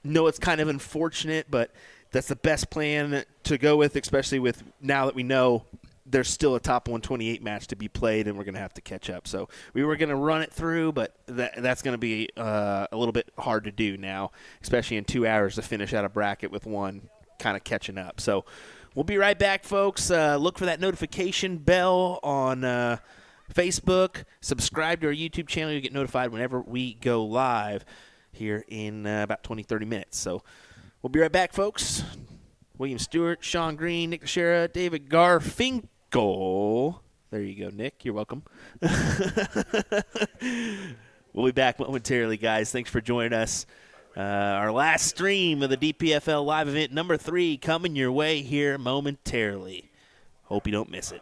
No, it's kind of unfortunate, but that's the best plan to go with, especially with now that we know there's still a top 128 match to be played, and we're going to have to catch up. So we were going to run it through, but that's going to be a little bit hard to do now, especially in 2 hours to finish out a bracket with one kind of catching up. So we'll be right back, folks. Look for that notification bell on Facebook. Subscribe to our YouTube channel. You'll get notified whenever we go live here in about 20, 30 minutes. So we'll be right back, folks. William Stewart, Sean Green, Nick Dichiria, David Garfinkel. There you go, Nick. You're welcome. We'll be back momentarily, guys. Thanks for joining us. Our last stream of the DPFL Live Event number 3 coming your way here momentarily. Hope you don't miss it.